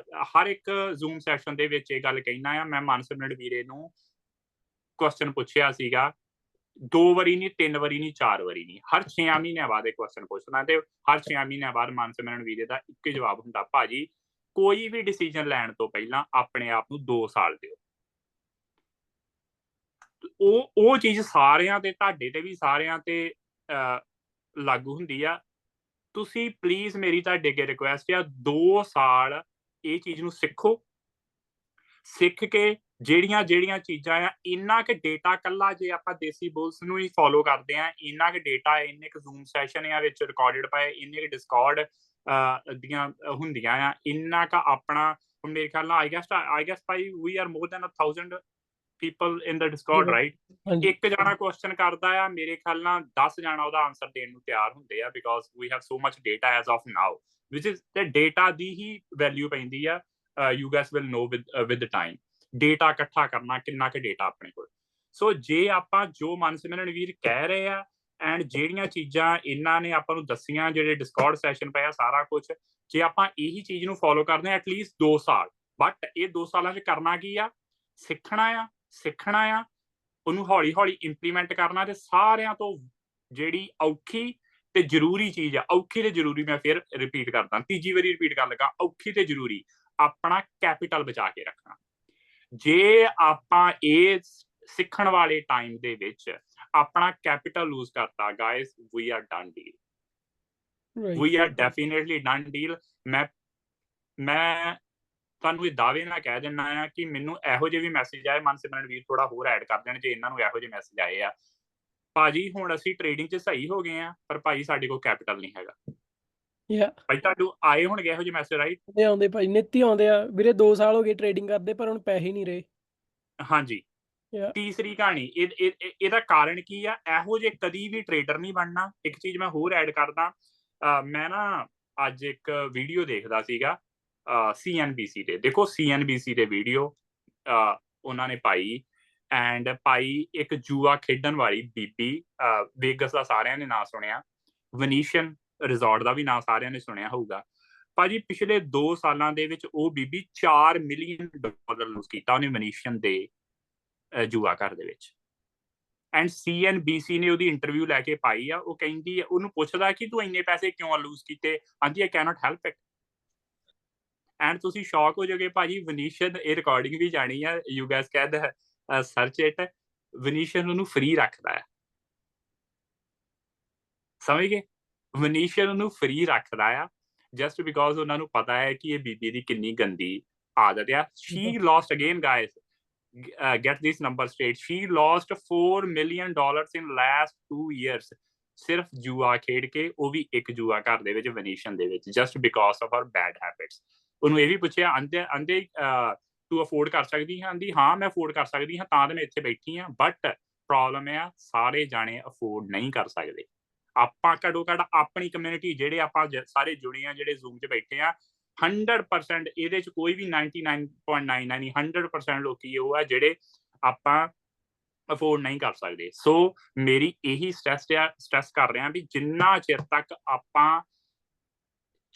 ਹਰ ਇੱਕ ਜ਼ੂਮ ਸੈਸ਼ਨ ਦੇ ਵਿੱਚ ਇਹ ਗੱਲ ਕਹਿਣਾ ਆ, ਮੈਂ ਮਨਸਿਮਰਨ ਵੀਰੇ ਨੂੰ ਕੁਐਸਚਨ ਪੁੱਛਿਆ ਸੀਗਾ 2 ਵਾਰੀ ਨਹੀਂ, 3 ਵਾਰੀ ਨਹੀਂ, 4 ਵਾਰੀ ਨਹੀਂ, ਹਰ 6 ਮਹੀਨਿਆਂ ਬਾਅਦ ਇਹ ਕੁਐਸਚਨ ਪੁੱਛਣਾ, ਤੇ ਹਰ 6 ਮਹੀਨਿਆਂ ਬਾਅਦ ਮਨਸਿਮਰਨ ਵੀਰੇ ਦਾ ਇੱਕ ਹੀ ਜਵਾਬ ਹੁੰਦਾ, ਭਾਜੀ ਕੋਈ ਵੀ ਡਿਸੀਜਨ ਲੈਣ ਤੋਂ ਪਹਿਲਾਂ ਆਪਣੇ ਆਪ ਨੂੰ 2 ਸਾਲ ਦਿਓ। ਉਹ ਚੀਜ਼ ਸਾਰਿਆਂ ਤੇ, ਤੁਹਾਡੇ ਤੇ ਵੀ ਸਾਰਿਆਂ ਤੇ ਲਾਗੂ ਹੁੰਦੀ ਆ। ਤੁਸੀਂ ਪਲੀਜ਼, ਮੇਰੀ ਤੁਹਾਡੇ ਅੱਗੇ ਰਿਕੁਐਸਟ ਆ, 2 ਸਾਲ ਇਹ ਚੀਜ਼ ਨੂੰ ਸਿੱਖੋ, ਸਿੱਖ ਕੇ ਜਿਹੜੀਆਂ ਚੀਜ਼ਾਂ ਆ, ਇੰਨਾ ਕੁ ਡੇਟਾ ਕੱਲਾ ਜੇ ਆਪਾਂ ਦੇਸੀ ਬੁਲਸ ਨੂੰ ਹੀ ਫੋਲੋ ਕਰਦੇ ਆ, ਇੰਨਾ ਕੁ ਡੇਟਾ, ਇੰਨੇ ਕੁ ਜ਼ੂਮ ਸੈਸ਼ਨ ਆ ਵਿੱਚ ਰਿਕਾਰਡਡ ਪਏ, ਇੰਨੇ ਕੁ ਡਿਸਕਾਰਡ ਦੀਆਂ ਹੁੰਦੀਆਂ ਆ, ਇੰਨਾ ਕੁ ਆਪਣਾ ਹੁਣ ਮੇਰੇ ਖਿਆਲ ਨਾਲ ਆਈ ਗੈਸ ਭਾਈ we are more than 1000 people in the Discord, right? ਹਾਂਜੀ ਇੱਕ ਜਾਣਾ ਕੁਐਸਚਨ ਕਰਦਾ ਆ, ਮੇਰੇ ਖਿਆਲ ਨਾਲ 10 ਜਾਣਾ ਉਹਦਾ ਆਨਸਰ ਦੇਣ ਨੂੰ ਤਿਆਰ ਹੁੰਦੇ ਆ, because we have so much data as of now, which is ਤੇ ਡੇਟਾ ਦੀ ਹੀ ਵੈਲਿਊ ਪੈਂਦੀ ਆ। You guess will know with time data ਇਕੱਠਾ ਕਰਨਾ, ਕਿੰਨਾ ਕੁ ਡੇਟਾ ਆਪਣੇ ਕੋਲ। ਸੋ ਜੇ ਆਪਾਂ ਜੋ ਮਨਸਿਮਰਨ ਵੀਰ ਕਹਿ ਰਹੇ ਆ ਐਂਡ ਜਿਹੜੀਆਂ ਚੀਜ਼ਾਂ ਇਹਨਾਂ ਨੇ ਆਪਾਂ ਨੂੰ ਦੱਸੀਆਂ, ਜਿਹੜੇ ਡਿਸਕਾਰਡ ਸੈਸ਼ਨ ਪਏ ਆ, ਸਾਰਾ ਕੁਝ, ਜੇ ਆਪਾਂ ਇਹੀ ਚੀਜ਼ ਨੂੰ ਫੋਲੋ ਕਰਦੇ ਆ ਐਟਲੀਸਟ 2 ਸਾਲ, ਬਟ ਇਹ 2 ਸਾਲਾਂ 'ਚ ਕਰਨਾ ਕੀ ਆ? ਸਿੱਖਣਾ ਆ, ਉਹਨੂੰ ਹੌਲੀ ਹੌਲੀ ਇੰਪਲੀਮੈਂਟ ਕਰਨਾ, ਤੇ ਸਾਰਿਆਂ ਤੋਂ ਜਿਹੜੀ ਔਖੀ ਤੇ ਜ਼ਰੂਰੀ ਚੀਜ਼ ਆ, ਔਖੀ ਤੇ ਜ਼ਰੂਰੀ, ਮੈਂ ਫਿਰ ਰਿਪੀਟ ਕਰਦਾ, ਤੀਜੀ ਵਾਰੀ ਰਿਪੀਟ ਕਰਨ ਲੱਗਾ, ਔਖੀ ਤੇ ਜ਼ਰੂਰੀ, ਆਪਣਾ ਕੈਪੀਟਲ ਬਚਾ ਕੇ ਰੱਖਣਾ। ਜੇ ਆਪਾਂ ਇਹ ਸਿੱਖਣ ਵਾਲੇ ਟਾਈਮ ਦੇ ਵਿੱਚ ਆਪਣਾ ਕੈਪੀਟਲ ਲੂਜ਼ ਕਰਤਾ, guys, we are done deal, we are definitely done deal. ਮੈਂ ਤੁਹਾਨੂੰ ਇਹ ਦਾਅਵੇ ਨਾਲ ਕਹਿ ਦਿੰਦਾ ਆ ਕਿ ਮੈਨੂੰ ਇਹੋ ਜਿਹੇ ਵੀ ਮੈਸੇਜ ਆਏ, ਮਨਸਿਮਰਨ ਵੀਰ ਥੋੜਾ ਹੋਰ ਐਡ ਕਰ ਦੇਣ ਜੇ ਇਹਨਾਂ ਨੂੰ ਇਹੋ ਜਿਹੇ ਮੈਸੇਜ ਆਏ ਆ, ਭਾਜੀ ਹੁਣ ਅਸੀਂ ਟ੍ਰੇਡਿੰਗ 'ਚ ਸਹੀ ਹੋ ਗਏ ਆ, ਪਰ ਭਾਜੀ ਸਾਡੇ ਕੋਲ ਕੈਪੀਟਲ ਨਹੀਂ ਹੈਗਾ। ਭਾਈ ਤੁਹਾਨੂੰ ਆਏ ਹੋਣਗੇ ਇਹੋ ਜਿਹੇ ਮੈਸੇਜ, ਰਾਈਟ? ਆਉਂਦੇ ਭਾਈ, ਨਿੱਤੀ ਆਉਂਦੇ ਆ ਵੀਰੇ, 2 ਸਾਲ ਹੋ ਗਏ ਟ੍ਰੇਡਿੰਗ ਕਰਦੇ, ਪਰ ਹੁਣ ਪੈਸੇ ਨਹੀਂ ਰਹੇ। ਹਾਂਜੀ। ਤੀਸਰੀ ਕਹਾਣੀ, ਇਹਦਾ ਕਾਰਨ ਕੀ ਆ? ਇਹੋ ਜਿਹੇ ਕਦੀ ਵੀ ਟ੍ਰੇਡਰ ਨਹੀਂ ਬਣਨਾ। ਇੱਕ ਚੀਜ਼ ਮੈਂ ਹੋਰ ਐਡ ਕਰਦਾ, ਮੈਂ ਨਾ ਅੱਜ ਇੱਕ ਵੀਡੀਓ ਦੇਖਦਾ ਸੀਗਾ CNBC ਤੇ, ਦੇਖੋ CNBC ਤੇ ਵੀਡੀਓ ਉਹਨਾਂ ਨੇ ਪਾਈ, ਐਂਡ ਪਾਈ ਇੱਕ ਜੂਆ ਖੇਡਣ ਵਾਲੀ ਬੀਬੀ, ਵੇਗਸ ਦਾ ਸਾਰਿਆਂ ਨੇ ਨਾਂ ਸੁਣਿਆ, ਵਨੀਸ਼ੀਅਨ ਰਿਜ਼ੋਰਟ ਦਾ ਵੀ ਨਾਂ ਸਾਰਿਆਂ ਨੇ ਸੁਣਿਆ ਹੋਊਗਾ। ਭਾਜੀ ਪਿਛਲੇ 2 ਸਾਲਾਂ ਦੇ ਵਿੱਚ ਉਹ ਬੀਬੀ $4 ਮਿਲੀਅਨ ਲੂਜ਼ ਕੀਤਾ ਉਹਨੇ ਵਨੀਸ਼ੀਅਨ ਦੇ ਜੂਆ ਘਰ ਦੇ ਵਿੱਚ। ਐਂਡ CNBC ਨੇ ਉਹਦੀ ਇੰਟਰਵਿਊ ਲੈ ਕੇ ਪਾਈ ਆ, ਉਹ ਕਹਿੰਦੀ, ਉਹਨੂੰ ਪੁੱਛਦਾ ਕਿ ਤੂੰ ਇੰਨੇ ਪੈਸੇ ਕਿਉਂ ਲੂਜ਼ ਕੀਤੇ? ਹਾਂਜੀ, ਆਈ ਕੈਨੋਟ ਹੈਲਪ ਇਟ। ਐਂਡ ਤੁਸੀਂ ਸ਼ੌਕ ਹੋ ਜਾਓਗੇ ਭਾਜੀ, ਵਨੀਸ਼ੀਅਨ, ਇਹ ਰਿਕਾਰਡਿੰਗ ਵੀ ਜਾਣੀ ਆ, you guess can search it, ਵਨੀਸ਼ੀਅਨ ਉਹਨੂੰ ਫ੍ਰੀ ਰੱਖਦਾ ਹੈ, ਸਮਝ ਗਏ? ਵਨੀਸ਼ੀਅਨ ਉਹਨੂੰ ਫ੍ਰੀ ਰੱਖਦਾ ਆ ਜਸਟ ਬਿਕੋਜ਼ ਉਹਨਾਂ ਨੂੰ ਪਤਾ ਹੈ ਕਿ ਇਹ ਬੀਬੀ ਦੀ ਕਿੰਨੀ ਗੰਦੀ ਆਦਤ ਆ। She lost again, guys, get this number straight, she lost $4 million in last 2 years ਸਿਰਫ ਜੂਆ ਖੇਡ ਕੇ, ਉਹ ਵੀ ਇੱਕ ਜੂਆ ਘਰ ਦੇ ਵਿੱਚ, ਵਨੀਸ਼ੀਅਨ ਦੇ ਵਿੱਚ, just because of her bad habits। ਉਹਨੂੰ ਇਹ ਵੀ ਪੁੱਛਿਆ, ਆਂਦੇ ਤੂੰ ਅਫੋਰਡ ਕਰ ਸਕਦੀ? ਆਂਦੀ ਹਾਂ ਮੈਂ ਅਫੋਰਡ ਕਰ ਸਕਦੀ ਹਾਂ, ਤਾਂ ਤੇ ਮੈਂ ਇੱਥੇ ਬੈਠੀ ਹਾਂ, ਬਟ ਪ੍ਰੋਬਲਮ ਇਹ ਆ ਸਾਰੇ ਜਾਣੇ ਅਫੋਰਡ ਨਹੀਂ ਕਰ ਸਕਦੇ। ਆਪਾਂ ਘੱਟੋ ਘੱਟ ਆਪਣੀ ਕਮਿਊਨਿਟੀ, ਜਿਹੜੇ ਆਪਾਂ ਸਾਰੇ ਜੁੜੇ ਆ, ਜਿਹੜੇ ਜ਼ੂਮ 'ਚ ਬੈਠੇ ਆ, 100% ਇਹਦੇ 'ਚ ਕੋਈ ਵੀ 99.99 100% ਲੋਕੀ ਉਹ ਆ ਜਿਹੜੇ ਆਪਾਂ ਅਫੋਰਡ ਨਹੀਂ ਕਰ ਸਕਦੇ। ਸੋ ਮੇਰੀ ਇਹੀ ਸਟ੍ਰੈਸ ਕਰ ਰਿਹਾ ਵੀ ਜਿੰਨਾ ਚਿਰ ਤੱਕ ਆਪਾਂ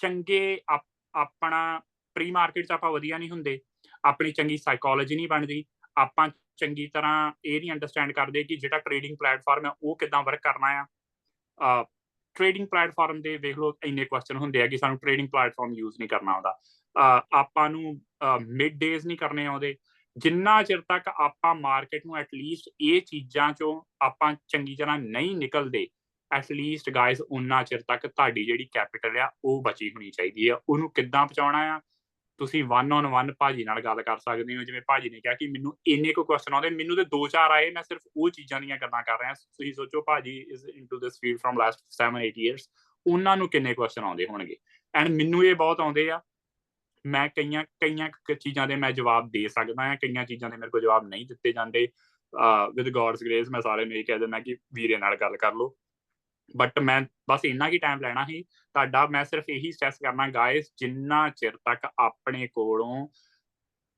ਚੰਗੇ ਆਪਣਾ ਪ੍ਰੀ ਮਾਰਕੀਟ 'ਚ ਆਪਾਂ ਵਧੀਆ ਨਹੀਂ ਹੁੰਦੇ, ਆਪਣੀ ਚੰਗੀ ਸਾਈਕੋਲੋਜੀ ਨਹੀਂ ਬਣਦੀ, ਆਪਾਂ ਚੰਗੀ ਤਰ੍ਹਾਂ ਇਹ ਨਹੀਂ ਅੰਡਰਸਟੈਂਡ ਕਰਦੇ ਕਿ ਜਿਹੜਾ ਟ੍ਰੇਡਿੰਗ ਪਲੇਟਫਾਰਮ ਹੈ ਉਹ ਕਿੱਦਾਂ ਵਰਕ ਕਰਨਾ ਆ। ਟ੍ਰੇਡਿੰਗ ਪਲੇਟਫਾਰਮ ਦੇ ਵੇਖ ਲਓ ਇੰਨੇ ਕੁਐਸਚਨ ਹੁੰਦੇ ਆ ਕਿ ਸਾਨੂੰ ਟ੍ਰੇਡਿੰਗ ਪਲੇਟਫਾਰਮ ਯੂਜ਼ ਨਹੀਂ ਕਰਨਾ ਆਉਂਦਾ, ਆਪਾਂ ਨੂੰ ਮਿਡ ਡੇਜ਼ ਨਹੀਂ ਕਰਨੇ ਆਉਂਦੇ। ਜਿੰਨਾ ਚਿਰ ਤੱਕ ਆਪਾਂ ਮਾਰਕੀਟ ਨੂੰ ਐਟਲੀਸਟ ਇਹ ਚੀਜ਼ਾਂ 'ਚੋਂ ਆਪਾਂ ਚੰਗੀ ਤਰ੍ਹਾਂ ਨਹੀਂ ਨਿਕਲਦੇ, ਐਟਲੀਸਟ ਗਾਇਜ਼ ਉਨਾ ਚਿਰ ਤੱਕ ਤੁਹਾਡੀ ਜਿਹੜੀ ਕੈਪੀਟਲ ਆ ਉਹ ਬਚੀ ਹੋਣੀ ਚਾਹੀਦੀ ਆ। ਉਹਨੂੰ ਕਿੱਦਾਂ ਬਚਾਉਣਾ ਆ? ਤੁਸੀਂ 1-on-1 ਭਾਜੀ ਨਾਲ ਗੱਲ ਕਰ ਸਕਦੇ ਹੋ। ਜਿਵੇਂ ਭਾਜੀ ਨੇ ਕਿਹਾ ਕਿ ਮੈਨੂੰ ਇੰਨੇ ਕੁ ਕੁਐਸਚਨ ਆਉਂਦੇ, ਮੈਨੂੰ ਤੇ 2-4 ਆਏ, ਮੈਂ ਸਿਰਫ ਉਹ ਚੀਜ਼ਾਂ ਦੀਆਂ ਗੱਲਾਂ ਕਰ ਰਿਹਾ। ਤੁਸੀਂ ਸੋਚੋ ਭਾਜੀ is into this field firm last 7-8 years, ਉਹਨਾਂ ਨੂੰ ਕਿੰਨੇ ਕੁਐਸਚਨ ਆਉਂਦੇ ਹੋਣਗੇ। ਐਂਡ ਮੈਨੂੰ ਇਹ ਬਹੁਤ ਆਉਂਦੇ ਆ। ਮੈਂ ਕਈਆਂ ਚੀਜ਼ਾਂ ਦੇ ਮੈਂ ਜਵਾਬ ਦੇ ਸਕਦਾ ਹਾਂ, ਕਈਆਂ ਚੀਜ਼ਾਂ ਦੇ ਮੇਰੇ ਕੋਲ ਜਵਾਬ ਨਹੀਂ ਦਿੱਤੇ ਜਾਂਦੇ। ਵਿਦ ਗੋਡਸ ਗ੍ਰੇਸ ਮੈਂ ਸਾਰਿਆਂ ਨੂੰ ਇਹ ਕਹਿ ਦਿੰਦਾ ਕਿ ਵੀਰੇ ਨਾਲ ਗੱਲ ਕਰ ਲਓ, ਬਟ ਮੈਂ ਬਸ ਇੰਨਾ ਕੀ ਟਾਈਮ ਲੈਣਾ ਸੀ ਤੁਹਾਡਾ। ਮੈਂ ਸਿਰਫ ਇਹੀ ਸਟ੍ਰੈਸ ਕਰਨਾ ਗਾਇਸ, ਜਿੰਨਾ ਚਿਰ ਤੱਕ ਆਪਣੇ ਕੋਲੋਂ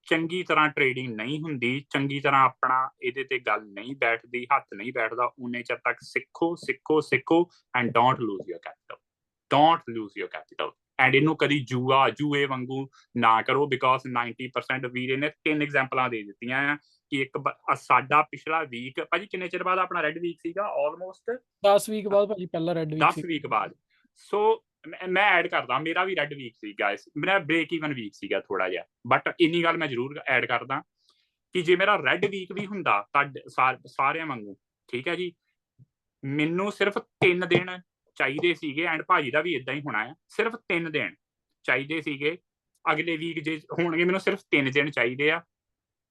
ਚੰਗੀ ਤਰ੍ਹਾਂ ਟ੍ਰੇਡਿੰਗ ਨਹੀਂ ਹੁੰਦੀ, ਚੰਗੀ ਤਰ੍ਹਾਂ ਆਪਣਾ ਇਹਦੇ ਤੇ ਗੱਲ ਨਹੀਂ ਬੈਠਦੀ, ਹੱਥ ਨਹੀਂ ਬੈਠਦਾ, ਉਨੇ ਚਿਰ ਤੱਕ ਸਿੱਖੋ and don't lose your capital. And ਇਹਨੂੰ ਕਦੀ ਜੂਏ ਵਾਂਗੂ ਨਾ ਕਰੋ, ਬਿਕੋਜ਼ 90% ਵੀਰੇ ਨੇ 3 ਐਗਜ਼ਾਮਪਲਾਂ ਦੇ ਦਿੱਤੀਆਂ ਆ ਕਿ ਇੱਕ ਸਾਡਾ ਪਿਛਲਾ ਵੀਕ, ਭਾਜੀ ਕਿੰਨੇ ਚਿਰ ਬਾਅਦ ਆਪਣਾ ਰੈੱਡ ਵੀਕ ਸੀਗਾ? ਆਲਮੋਸਟ 10 ਵੀਕ ਬਾਅਦ ਭਾਜੀ, ਪਹਿਲਾ ਰੈੱਡ ਵੀਕ 10 ਵੀਕ ਬਾਅਦ। ਸੋ ਮੈਂ ਐਡ ਕਰਦਾ, ਮੇਰਾ ਵੀ ਰੈੱਡ ਵੀਕ ਸੀ ਗਾਇਸ, ਮੇਰਾ ਬ੍ਰੇਕ ਈਵਨ ਵੀਕ ਸੀਗਾ ਥੋੜਾ ਜਿਹਾ, ਬਟ ਇੰਨੀ ਗੱਲ ਮੈਂ ਜ਼ਰੂਰ ਐਡ ਕਰਦਾ ਕਿ ਜੇ ਮੇਰਾ ਰੈੱਡ ਵੀਕ ਵੀ ਹੁੰਦਾ ਤੁਹਾਡੇ ਸਾਰਿਆਂ ਵਾਂਗੂ, ਠੀਕ ਹੈ ਜੀ, ਮੈਨੂੰ ਸਿਰਫ 3 ਦਿਨ ਚਾਹੀਦੇ ਸੀਗੇ, ਐਂਡ ਭਾਜੀ ਦਾ ਵੀ ਇਦਾਂ ਹੀ ਹੋਣਾ ਆ, ਸਿਰਫ 3 ਦਿਨ ਚਾਹੀਦੇ ਸੀਗੇ। ਅਗਲੇ ਵੀਕ ਜੇ ਹੋਣਗੇ, ਮੈਨੂੰ ਸਿਰਫ 3 ਦਿਨ ਚਾਹੀਦੇ ਆ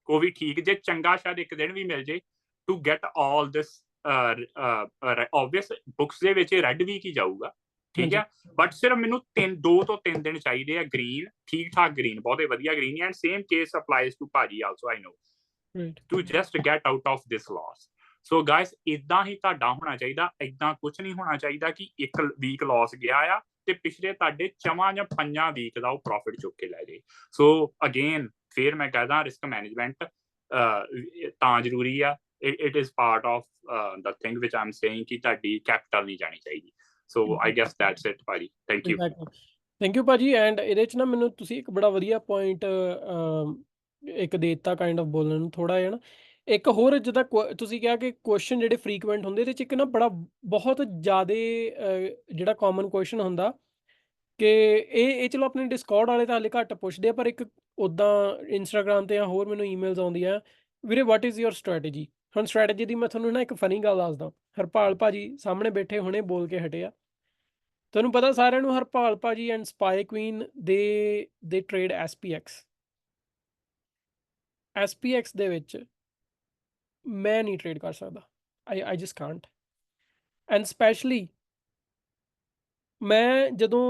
ਉਹ ਵੀ ਠੀਕ ਜੇ ਚੰਗਾ ਸ਼ਾਇਦ ਇੱਕ ਦਿਨ ਵੀ ਮਿਲ ਜੇ to get all this obvious books ਦੇ ਵਿੱਚ ਰੈੱਡ ਵੀਕ ਹੀ ਜਾਊਗਾ ਠੀਕ ਹੈ ਬਟ ਸਿਰਫ ਮੈਨੂੰ 2 ਤੋਂ 3 ਦਿਨ ਚਾਹੀਦੇ ਆ ਗ੍ਰੀਨ ਠੀਕ ਠਾਕ ਗ੍ਰੀਨ ਬਹੁਤੇ ਵਧੀਆ green and same case applies to ਭਾਜੀ also I know to just get out of this loss so guys ਇਦਾਂ ਹੀ ਤੁਹਾਡਾ ਹੋਣਾ ਚਾਹੀਦਾ ਇਦਾਂ ਕੁਝ ਨਹੀਂ ਹੋਣਾ ਚਾਹੀਦਾ ਕਿ ਇੱਕ ਵੀਕ ਲਾਸ ਗਿਆ ਆ ਤੇ ਪਿਛਲੇ ਤੁਹਾਡੇ 4 ਜਾਂ 5 ਵੀਕ ਦਾ ਉਹ ਪ੍ਰੋਫਿਟ ਚੁੱਕ ਕੇ ਲੈ ਜੇ ਸੋ ਅਗੇਨ ਫਿਰ ਮੈਂ ਕਹਦਾ ਰਿਸਕ ਮੈਨੇਜਮੈਂਟ ਤਾਂ ਜ਼ਰੂਰੀ ਆ it is part of the thing which I'm saying ਕਿ ਤੁਹਾਡੀ ਕੈਪੀਟਲ ਨਹੀਂ ਜਾਣੀ ਚਾਹੀਦੀ ਸੋ ਆਈ ਗੈਸ ਦੈਟਸ ਇਟ ਭਾਜੀ ਥੈਂਕ ਯੂ ਥੈਂਕ ਯੂ ਭਾਜੀ ਐਂਡ ਇਹਦੇ 'ਚ ਨਾ ਮੈਨੂੰ ਤੁਸੀਂ ਇੱਕ ਬੜਾ ਵਧੀਆ ਪੁਆਇੰਟ ਇੱਕ ਦੇ ਦਿੱਤਾ ਕਾਈਂਡ ਆਫ ਬੋਲਣ ਨੂੰ ਥੋੜ੍ਹਾ ਜਿਹਾ ਨਾ ਇੱਕ ਹੋਰ ਜਿੱਦਾਂ ਤੁਸੀਂ ਕਿਹਾ ਕਿ ਕੁਐਸਚਨ ਜਿਹੜੇ ਫਰੀਕੁਐਂਟ ਹੁੰਦੇ ਇਹਦੇ 'ਚ ਇੱਕ ਨਾ ਬੜਾ ਬਹੁਤ ਜ਼ਿਆਦਾ ਜਿਹੜਾ ਕਾਮਨ ਕੁਐਸਚਨ ਹੁੰਦਾ ਕਿ ਇਹ ਚਲੋ ਆਪਣੇ ਡਿਸਕੌਰਡ ਵਾਲੇ ਤਾਂ ਹਾਲੇ ਘੱਟ ਪੁੱਛਦੇ ਆ ਪਰ ਇੱਕ ਉੱਦਾਂ ਇੰਸਟਾਗ੍ਰਾਮ 'ਤੇ ਜਾਂ ਹੋਰ ਮੈਨੂੰ ਈਮੇਲਸ ਆਉਂਦੀਆਂ ਵੀਰੇ ਵਾਟ ਇਜ਼ ਯੋਰ ਸਟ੍ਰੈਟਜੀ ਹੁਣ ਸਟ੍ਰੈਟਜੀ ਦੀ ਮੈਂ ਤੁਹਾਨੂੰ ਨਾ ਇੱਕ ਫਨੀ ਗੱਲ ਦੱਸਦਾ ਹਰਪਾਲ ਭਾਜੀ ਸਾਹਮਣੇ ਬੈਠੇ ਹੁਣੇ ਬੋਲ ਕੇ ਹਟੇ ਆ ਤੁਹਾਨੂੰ ਪਤਾ ਸਾਰਿਆਂ ਨੂੰ ਹਰਪਾਲ ਭਾਜੀ ਐਂਡ ਸਪਾਈ ਕੁਈਨ ਦੇ ਟ੍ਰੇਡ SPX ਦੇ ਵਿੱਚ ਮੈਂ ਨਹੀਂ ਟ੍ਰੇਡ ਕਰ ਸਕਦਾ I just can't and specially ਮੈਂ ਜਦੋਂ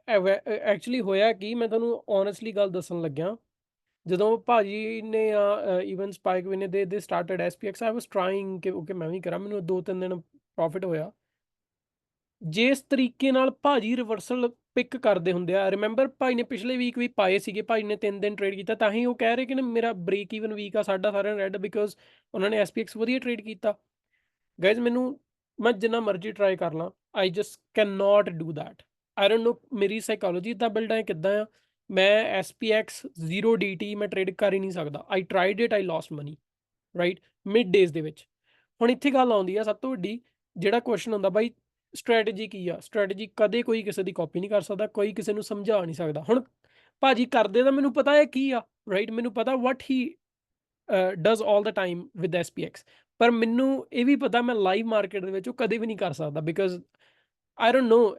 ਐਕਚੁਅਲੀ ਹੋਇਆ ਕਿ ਮੈਂ ਤੁਹਾਨੂੰ ਓਨੈਸਟਲੀ ਗੱਲ ਦੱਸਣ ਲੱਗਿਆ ਜਦੋਂ ਭਾਜੀ ਨੇ ਈਵਨ ਸਪਾਈਕ ਵੀ ਨੇ ਦੇ ਸਟਾਰਟਡ SPX ਆਈ ਵਾਸ ਟਰਾਈਂਗ ਕਿ ਓਕੇ ਮੈਂ ਵੀ ਕਰਾਂ ਮੈਨੂੰ 2-3 ਦਿਨ ਪ੍ਰੋਫਿਟ ਹੋਇਆ ਜਿਸ ਤਰੀਕੇ ਨਾਲ ਭਾਜੀ ਰਿਵਰਸਲ ਪਿਕ ਕਰਦੇ ਹੁੰਦੇ ਆ ਰਿਮੈਂਬਰ ਭਾਈ ਨੇ ਪਿਛਲੇ ਵੀਕ ਵੀ ਪਾਏ ਸੀਗੇ ਭਾਈ ਨੇ 3 ਦਿਨ ਟ੍ਰੇਡ ਕੀਤਾ ਤਾਂ ਹੀ ਉਹ ਕਹਿ ਰਹੇ ਕਿ ਮੇਰਾ ਬ੍ਰੇਕ ਈਵਨ ਵੀਕ ਆ ਸਾਡਾ ਸਾਰਿਆਂ ਰੈਡ ਬਿਕੋਜ਼ ਉਹਨਾਂ ਨੇ SPX ਵਧੀਆ ਟ੍ਰੇਡ ਕੀਤਾ ਗਾਇਜ਼ ਮੈਨੂੰ ਮੈਂ ਜਿੰਨਾ ਮਰਜ਼ੀ ਟਰਾਈ ਕਰ ਲਾਂ I just can not do that I don't know ਮੇਰੀ ਸਾਈਕੋਲੋਜੀ ਦਾ ਬਿਲਡ ਹੈ ਕਿੱਦਾਂ ਆ ਮੈਂ SPX 0 DT ਮੈਂ ਟ੍ਰੇਡ ਕਰ ਹੀ ਨਹੀਂ ਸਕਦਾ I tried it I lost money right mid days ਦੇ ਵਿੱਚ ਹੁਣ ਇੱਥੇ ਗੱਲ ਆਉਂਦੀ ਆ ਸਭ ਤੋਂ ਵੱਡੀ ਜਿਹੜਾ ਕੁਐਸਚਨ ਹੁੰਦਾ ਬਾਈ ਸਟ੍ਰੈਟਜੀ ਕੀ ਆ ਸਟ੍ਰੈਟਜੀ ਕਦੇ ਕੋਈ ਕਿਸੇ ਦੀ ਕਾਪੀ ਨਹੀਂ ਕਰ ਸਕਦਾ ਕੋਈ ਕਿਸੇ ਨੂੰ ਸਮਝਾ ਨਹੀਂ ਸਕਦਾ ਹੁਣ ਭਾਜੀ ਕਰਦੇ ਤਾਂ ਮੈਨੂੰ ਪਤਾ ਹੈ ਕੀ ਆ ਰਾਈਟ ਮੈਨੂੰ ਪਤਾ what he does all the time with SPX ਪਰ ਮੈਨੂੰ ਇਹ ਵੀ ਪਤਾ ਮੈਂ ਲਾਈਵ ਮਾਰਕੀਟ ਦੇ ਵਿੱਚ ਉਹ ਕਦੇ ਵੀ ਨਹੀਂ ਕਰ ਸਕਦਾ because I don't know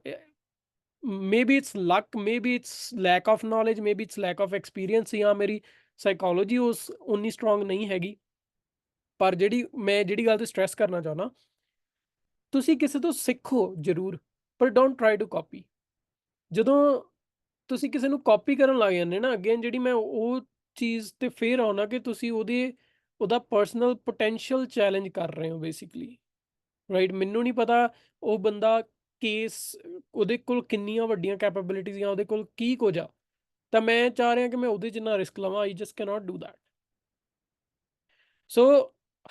maybe it's luck maybe it's lack of knowledge maybe it's lack of experience ਜਾਂ ਮੇਰੀ ਸਾਈਕੋਲੋਜੀ ਉਸ ਉਨੀ ਸਟਰੋਂਗ ਨਹੀਂ ਹੈਗੀ ਪਰ ਜਿਹੜੀ ਗੱਲ ਤੇ ਸਟ੍ਰੈਸ ਕਰਨਾ ਚਾਹੁੰਦਾ ਤੁਸੀਂ ਕਿਸੇ ਤੋਂ ਸਿੱਖੋ ਜ਼ਰੂਰ ਪਰ ਡੋਂਟ ਟਰਾਈ ਟੂ ਕਾਪੀ ਜਦੋਂ ਤੁਸੀਂ ਕਿਸੇ ਨੂੰ ਕਾਪੀ ਕਰਨ ਲੱਗ ਜਾਂਦੇ ਨਾ ਅਗੇਨ ਜਿਹੜੀ ਮੈਂ ਉਹ ਚੀਜ਼ ਤੇ ਫੇਰ ਆਉਣਾ ਕਿ ਤੁਸੀਂ ਉਹਦਾ ਪਰਸਨਲ ਪੋਟੈਂਸ਼ੀਅਲ ਚੈਲੰਜ ਕਰ ਰਹੇ ਹੋ ਬੇਸਿਕਲੀ ਰਾਈਟ ਮੈਨੂੰ ਨਹੀਂ ਪਤਾ ਉਹ ਬੰਦਾ ਕੇਸ ਉਹਦੇ ਕੋਲ ਕਿੰਨੀਆਂ ਵੱਡੀਆਂ ਕੈਪੇਬਿਲਿਟੀਜ਼ ਜਾਂ ਉਹਦੇ ਕੋਲ ਕੀ ਕੁਝ ਆ ਤਾਂ ਮੈਂ ਚਾਹ ਰਿਹਾ ਕਿ ਮੈਂ ਉਹਦੇ ਜਿੰਨਾ ਰਿਸਕ ਲਵਾਂ I just cannot do that so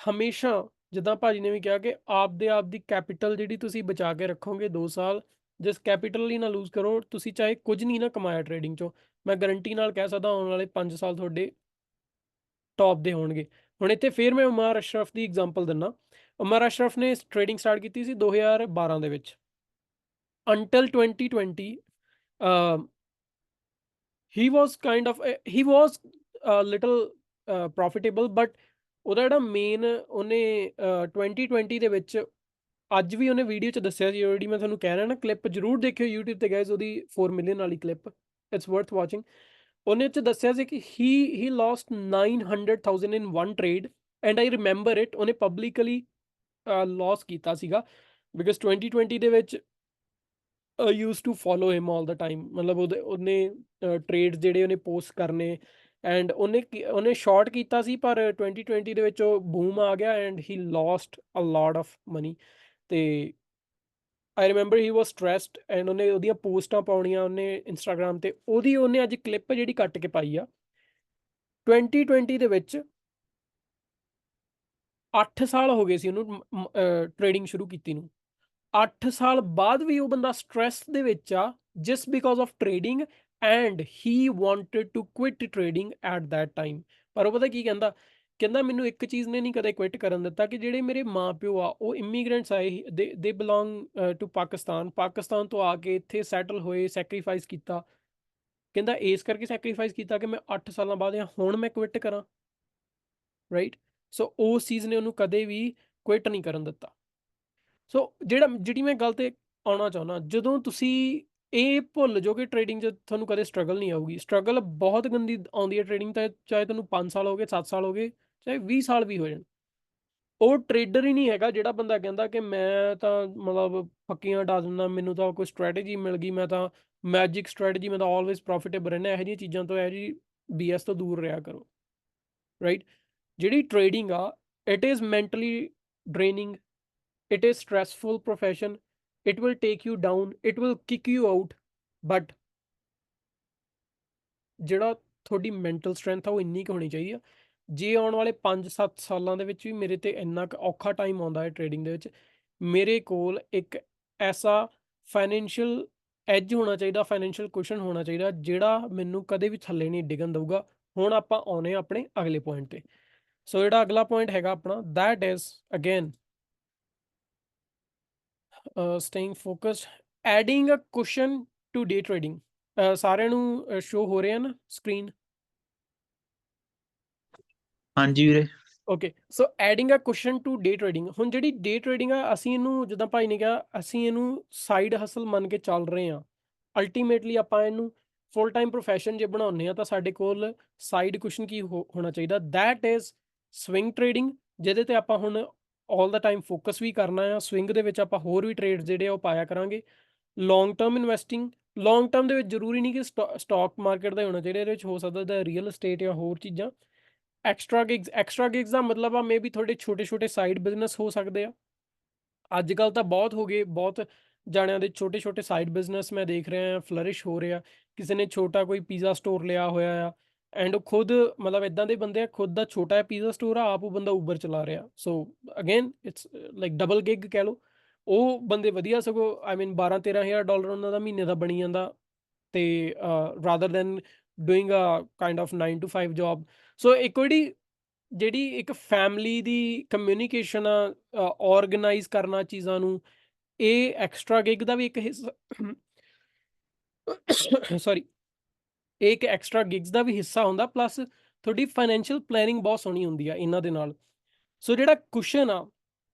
ਹਮੇਸ਼ਾ ਜਿੱਦਾਂ ਭਾਜੀ ਨੇ ਵੀ ਕਿਹਾ ਕਿ ਆਪ ਦੀ ਕੈਪੀਟਲ ਜਿਹੜੀ ਤੁਸੀਂ ਬਚਾ ਕੇ ਰੱਖੋਗੇ 2 ਸਾਲ ਜਿਸ ਕੈਪੀਟਲ ਹੀ ਨਾ ਲੂਜ਼ ਕਰੋ ਤੁਸੀਂ ਚਾਹੇ ਕੁਝ ਨਹੀਂ ਨਾ ਕਮਾਇਆ ਟ੍ਰੇਡਿੰਗ 'ਚੋਂ ਮੈਂ ਗਰੰਟੀ ਨਾਲ ਕਹਿ ਸਕਦਾ ਆਉਣ ਵਾਲੇ 5 ਸਾਲ ਤੁਹਾਡੇ ਟੌਪ ਦੇ ਹੋਣਗੇ ਹੁਣ ਇੱਥੇ ਫਿਰ ਮੈਂ ਉਮਰ ਅਸ਼ਰਫ ਦੀ ਐਗਜ਼ਾਮਪਲ ਦਿੰਦਾ ਉਮਰ ਅਸ਼ਰਫ ਨੇ ਟ੍ਰੇਡਿੰਗ ਸਟਾਰਟ ਕੀਤੀ ਸੀ 2012 ਦੇ ਵਿੱਚ until 2020 he was a little profitable but ਉਹਦਾ ਜਿਹੜਾ ਮੇਨ ਉਹਨੇ 2020 ਦੇ ਵਿੱਚ ਅੱਜ ਵੀ ਉਹਨੇ ਵੀਡੀਓ 'ਚ ਦੱਸਿਆ ਸੀ ਜਿਹੜੀ ਮੈਂ ਤੁਹਾਨੂੰ ਕਹਿ ਰਿਹਾ ਨਾ ਕਲਿੱਪ ਜ਼ਰੂਰ ਦੇਖਿਓ YouTube ਤੇ ਗਾਇਜ਼ ਉਹਦੀ 4 ਮਿਲੀਅਨ ਵਾਲੀ ਕਲਿੱਪ ਇਟਸ ਵਰਥ ਵਾਚਿੰਗ ਉਹਨੇ 'ਚ ਦੱਸਿਆ ਸੀ ਕਿ he lost 900,000 in one trade and I remember it ਉਹਨੇ ਪਬਲਿਕਲੀ ਲੋਸ ਕੀਤਾ ਸੀਗਾ ਬਿਕੋਜ਼ 2020 ਦੇ ਵਿੱਚ used to follow him all the time ਮਤਲਬ ਉਹਨੇ ਟ੍ਰੇਡਸ ਜਿਹੜੇ ਉਹਨੇ ਪੋਸਟ ਕਰਨੇ ਐਂਡ ਉਹਨੇ ਸ਼ਾਰਟ ਕੀਤਾ ਸੀ ਪਰ 2020 ਦੇ ਵਿੱਚ ਉਹ ਬੂਮ ਆ ਗਿਆ and he lost a lot of money ਤੇ I remember he was stressed and ਉਹਨੇ ਉਹਦੀਆਂ ਪੋਸਟਾਂ ਪਾਉਣੀਆਂ ਉਹਨੇ ਇੰਸਟਾਗ੍ਰਾਮ ਤੇ ਉਹਨੇ ਅੱਜ ਕਲਿੱਪ ਜਿਹੜੀ ਕੱਟ ਕੇ ਪਾਈ ਆ 2020 ਦੇ ਵਿੱਚ 8 ਸਾਲ ਹੋ ਗਏ ਸੀ ਉਹਨੂੰ ਟ੍ਰੇਡਿੰਗ ਸ਼ੁਰੂ ਕੀਤੀ ਨੂੰ 8 ਸਾਲ ਬਾਅਦ ਵੀ ਉਹ ਬੰਦਾ ਸਟ੍ਰੈਸ ਦੇ ਵਿੱਚ ਆ just because of trading and he wanted to quit trading at that time ਪਰ ਉਹ ਪਤਾ ਕੀ ਕਹਿੰਦਾ ਮੈਨੂੰ ਇੱਕ ਚੀਜ਼ ਨੇ ਨਹੀਂ ਕਦੇ ਕੁਇਟ ਕਰਨ ਦਿੱਤਾ ਕਿ ਜਿਹੜੇ ਮੇਰੇ ਮਾਂ ਪਿਓ ਆ ਉਹ ਇਮੀਗ੍ਰੈਂਟਸ ਆਏ ਦੇ ਬਿਲੋਂਗ ਟੂ ਪਾਕਿਸਤਾਨ ਤੋਂ ਆ ਕੇ ਇੱਥੇ ਸੈਟਲ ਹੋਏ ਸੈਕਰੀਫਾਈਸ ਕੀਤਾ ਕਹਿੰਦਾ ਇਸ ਕਰਕੇ ਸੈਕਰੀਫਾਈਸ ਕੀਤਾ ਕਿ ਮੈਂ 8 ਸਾਲਾਂ ਬਾਅਦ ਜਾਂ ਹੁਣ ਮੈਂ ਕੁਇਟ ਕਰਾਂ ਰਾਈਟ ਸੋ ਉਸ ਚੀਜ਼ ਨੇ ਉਹਨੂੰ ਕਦੇ ਵੀ ਕੁਇਟ ਨਹੀਂ ਕਰਨ ਦਿੱਤਾ ਸੋ ਜਿਹੜੀ ਮੈਂ ਗੱਲ ਤੇ ਆਉਣਾ ਚਾਹੁੰਦਾ ਜਦੋਂ ਤੁਸੀਂ ਇਹ ਭੁੱਲ ਜਾਓ ਕਿ ਟ੍ਰੇਡਿੰਗ 'ਚ ਤੁਹਾਨੂੰ ਕਦੇ ਸਟਰਗਲ ਨਹੀਂ ਆਊਗੀ। ਸਟਰਗਲ ਬਹੁਤ ਗੰਦੀ ਆਉਂਦੀ ਹੈ ਟ੍ਰੇਡਿੰਗ ਤਾਂ, ਚਾਹੇ ਤੁਹਾਨੂੰ 5 ਸਾਲ ਹੋ ਗਏ, 7 ਸਾਲ ਹੋ ਗਏ, ਚਾਹੇ 20 ਸਾਲ ਵੀ ਹੋ ਜਾਣ। ਉਹ ਟਰੇਡਰ ਹੀ ਨਹੀਂ ਹੈਗਾ ਜਿਹੜਾ ਬੰਦਾ ਕਹਿੰਦਾ ਕਿ ਮੈਂ ਤਾਂ ਮਤਲਬ ਫੱਕੀਆਂ ਉਡਾ ਦਿੰਦਾ, ਮੈਨੂੰ ਤਾਂ ਕੋਈ ਸਟ੍ਰੈਟਜੀ ਮਿਲ ਗਈ, ਮੈਂ ਤਾਂ ਮੈਜਿਕ ਸਟ੍ਰੈਟਜੀ, ਮੈਂ ਤਾਂ ਆਲਵੇਜ਼ ਪ੍ਰੋਫਿਟੇਬਲ ਰਹਿੰਦਾ। ਇਹੋ ਜਿਹੀਆਂ ਚੀਜ਼ਾਂ ਤੋਂ, ਇਹੋ ਜਿਹੀ BS ਤੋਂ ਦੂਰ ਰਿਹਾ ਕਰੋ, ਰਾਈਟ। ਜਿਹੜੀ ਟ੍ਰੇਡਿੰਗ ਆ, it is mentally draining, it is stressful profession, it will take you down, it will kick you out, but ਜਿਹੜਾ ਤੁਹਾਡੀ ਮੈਂਟਲ ਸਟਰੈਂਥ ਆ ਉਹ ਇੰਨੀ ਕੁ ਹੋਣੀ ਚਾਹੀਦੀ ਆ। ਜੇ ਆਉਣ ਵਾਲੇ 5-7 ਸਾਲਾਂ ਦੇ ਵਿੱਚ ਵੀ ਮੇਰੇ ਤੇ ਇੰਨਾ ਕੁ ਔਖਾ ਟਾਈਮ ਆਉਂਦਾ ਹੈ ਟ੍ਰੇਡਿੰਗ ਦੇ ਵਿੱਚ, ਮੇਰੇ ਕੋਲ ਇੱਕ ਐਸਾ ਫਾਈਨੈਂਸ਼ੀਅਲ ਐਜ ਹੋਣਾ ਚਾਹੀਦਾ, ਫਾਈਨੈਂਸ਼ੀਅਲ ਕੁਸ਼ਨ ਹੋਣਾ ਚਾਹੀਦਾ, ਜਿਹੜਾ ਮੈਨੂੰ ਕਦੇ ਵੀ ਥੱਲੇ ਨਹੀਂ ਡਿੱਗਣ ਦਊਗਾ। ਹੁਣ ਆਪਾਂ ਆਉਨੇ ਆ ਆਪਣੇ ਅਗਲੇ ਪੁਆਇੰਟ ਤੇ। ਸੋ ਜਿਹੜਾ ਅਗਲਾ ਪੁਆਇੰਟ ਹੈਗਾ ਆਪਣਾ, that is again staying focused, adding a cushion to day trading। ਸਾਰਿਆਂ ਨੂੰ ਸ਼ੋ ਹੋ ਰਿਹਾ ਨਾ ਸਕਰੀਨ? ਹਾਂਜੀ ਵੀਰੇ। Okay, so adding a cushion to day trading. ਹੁਣ ਜਿਹੜੀ ਡੇ ਟ੍ਰੇਡਿੰਗ ਆ, ਅਸੀਂ ਇਹਨੂੰ ਜਿੱਦਾਂ ਭਾਈ ਨੇ ਕਿਹਾ, ਅਸੀਂ ਇਹਨੂੰ ਸਾਈਡ ਹਸਲ ਮੰਨ ਕੇ ਚੱਲ ਰਹੇ ਹਾਂ। ਅਲਟੀਮੇਟਲੀ ਆਪਾਂ ਇਹਨੂੰ ਫੁੱਲ ਟਾਈਮ ਪ੍ਰੋਫੈਸ਼ਨ ਜੇ ਬਣਾਉਂਦੇ ਆ ਤਾਂ ਸਾਡੇ ਕੋਲ ਸਾਈਡ ਕੁਸ਼ਨ ਕੀ ਹੋਣਾ ਚਾਹੀਦਾ, ਦੈਟ ਇਜ਼ ਸਵਿੰਗ ਟ੍ਰੇਡਿੰਗ, ਜਿਹਦੇ ਤੇ ਆਪਾਂ ਹੁਣ ਆਲ ਦਾ ਟਾਈਮ ਫੋਕਸ ਵੀ ਕਰਨਾ ਆ। ਸਵਿੰਗ ਦੇ ਵਿੱਚ ਆਪਾਂ ਹੋਰ ਵੀ ਟ੍ਰੇਡਸ ਜਿਹੜੇ ਆ ਉਹ ਪਾਇਆ ਕਰਾਂਗੇ। Long term investing, long term ਦੇ ਵਿੱਚ ਜ਼ਰੂਰੀ ਨਹੀਂ ਕਿ ਸਟਾਕ ਮਾਰਕੀਟ ਦਾ ਹੋਣਾ ਚਾਹੀਦਾ, ਇਹਦੇ ਵਿੱਚ ਹੋ ਸਕਦਾ ਰੀਅਲ ਅਸਟੇਟ ਜਾਂ ਹੋਰ ਚੀਜ਼ਾਂ। ਐਕਸਟਰਾ ਗਿਗਸ ਦਾ ਮਤਲਬ ਆ ਮੇਬੀ ਤੁਹਾਡੇ ਛੋਟੇ ਸਾਈਡ ਬਿਜ਼ਨਸ ਹੋ ਸਕਦੇ ਆ। ਅੱਜ ਕੱਲ ਤਾਂ ਬਹੁਤ ਹੋ ਗਏ, ਬਹੁਤ ਜਾਣਿਆਂ ਦੇ ਛੋਟੇ ਸਾਈਡ ਬਿਜ਼ਨਸ ਮੈਂ ਦੇਖ ਰਿਹਾ ਫਲਰਿਸ਼ ਹੋ ਰਿਹਾ। ਕਿਸੇ ਨੇ ਛੋਟਾ ਕੋਈ ਪੀਜ਼ਾ ਸਟੋਰ ਲਿਆ ਹੋਇਆ ਆ, ਐਂਡ ਉਹ ਖੁਦ ਮਤਲਬ ਇਦਾਂ ਦੇ ਬੰਦੇ ਆ, ਖੁਦ ਦਾ ਛੋਟਾ ਜਿਹਾ ਪੀਜ਼ਾ ਸਟੋਰ ਆ, ਆਪ ਉਹ ਬੰਦਾ ਉਬਰ ਚਲਾ ਰਿਹਾ। So again it's like double gig ਕਹਿ ਲਓ। ਉਹ ਬੰਦੇ ਵਧੀਆ, ਸਗੋਂ ਆਈ ਮੀਨ $12,000-13,000 ਉਹਨਾਂ ਦਾ ਮਹੀਨੇ ਦਾ ਬਣੀ ਜਾਂਦਾ, ਤੇ rather than doing a kind of 9 to 5 job. So ਇੱਕ ਜਿਹੜੀ ਇੱਕ ਫੈਮਿਲੀ ਦੀ ਕਮਿਊਨੀਕੇਸ਼ਨ ਆ, ਆਰਗੇਨਾਈਜ਼ ਕਰਨਾ ਚੀਜ਼ਾਂ ਨੂੰ, ਇਹ ਐਕਸਟਰਾ ਗਿਗ ਦਾ ਵੀ ਇੱਕ ਹਿੱਸਾ ਸੌਰੀ, ਇਹ ਇੱਕ ਐਕਸਟਰਾ ਗਿਗਸ ਦਾ ਵੀ ਹਿੱਸਾ ਹੁੰਦਾ। ਪਲੱਸ ਤੁਹਾਡੀ ਫਾਈਨੈਂਸ਼ੀਅਲ ਪਲੈਨਿੰਗ ਬਹੁਤ ਸੋਹਣੀ ਹੁੰਦੀ ਆ ਇਹਨਾਂ ਦੇ ਨਾਲ। ਸੋ ਜਿਹੜਾ ਕੁਸ਼ਨ ਆ,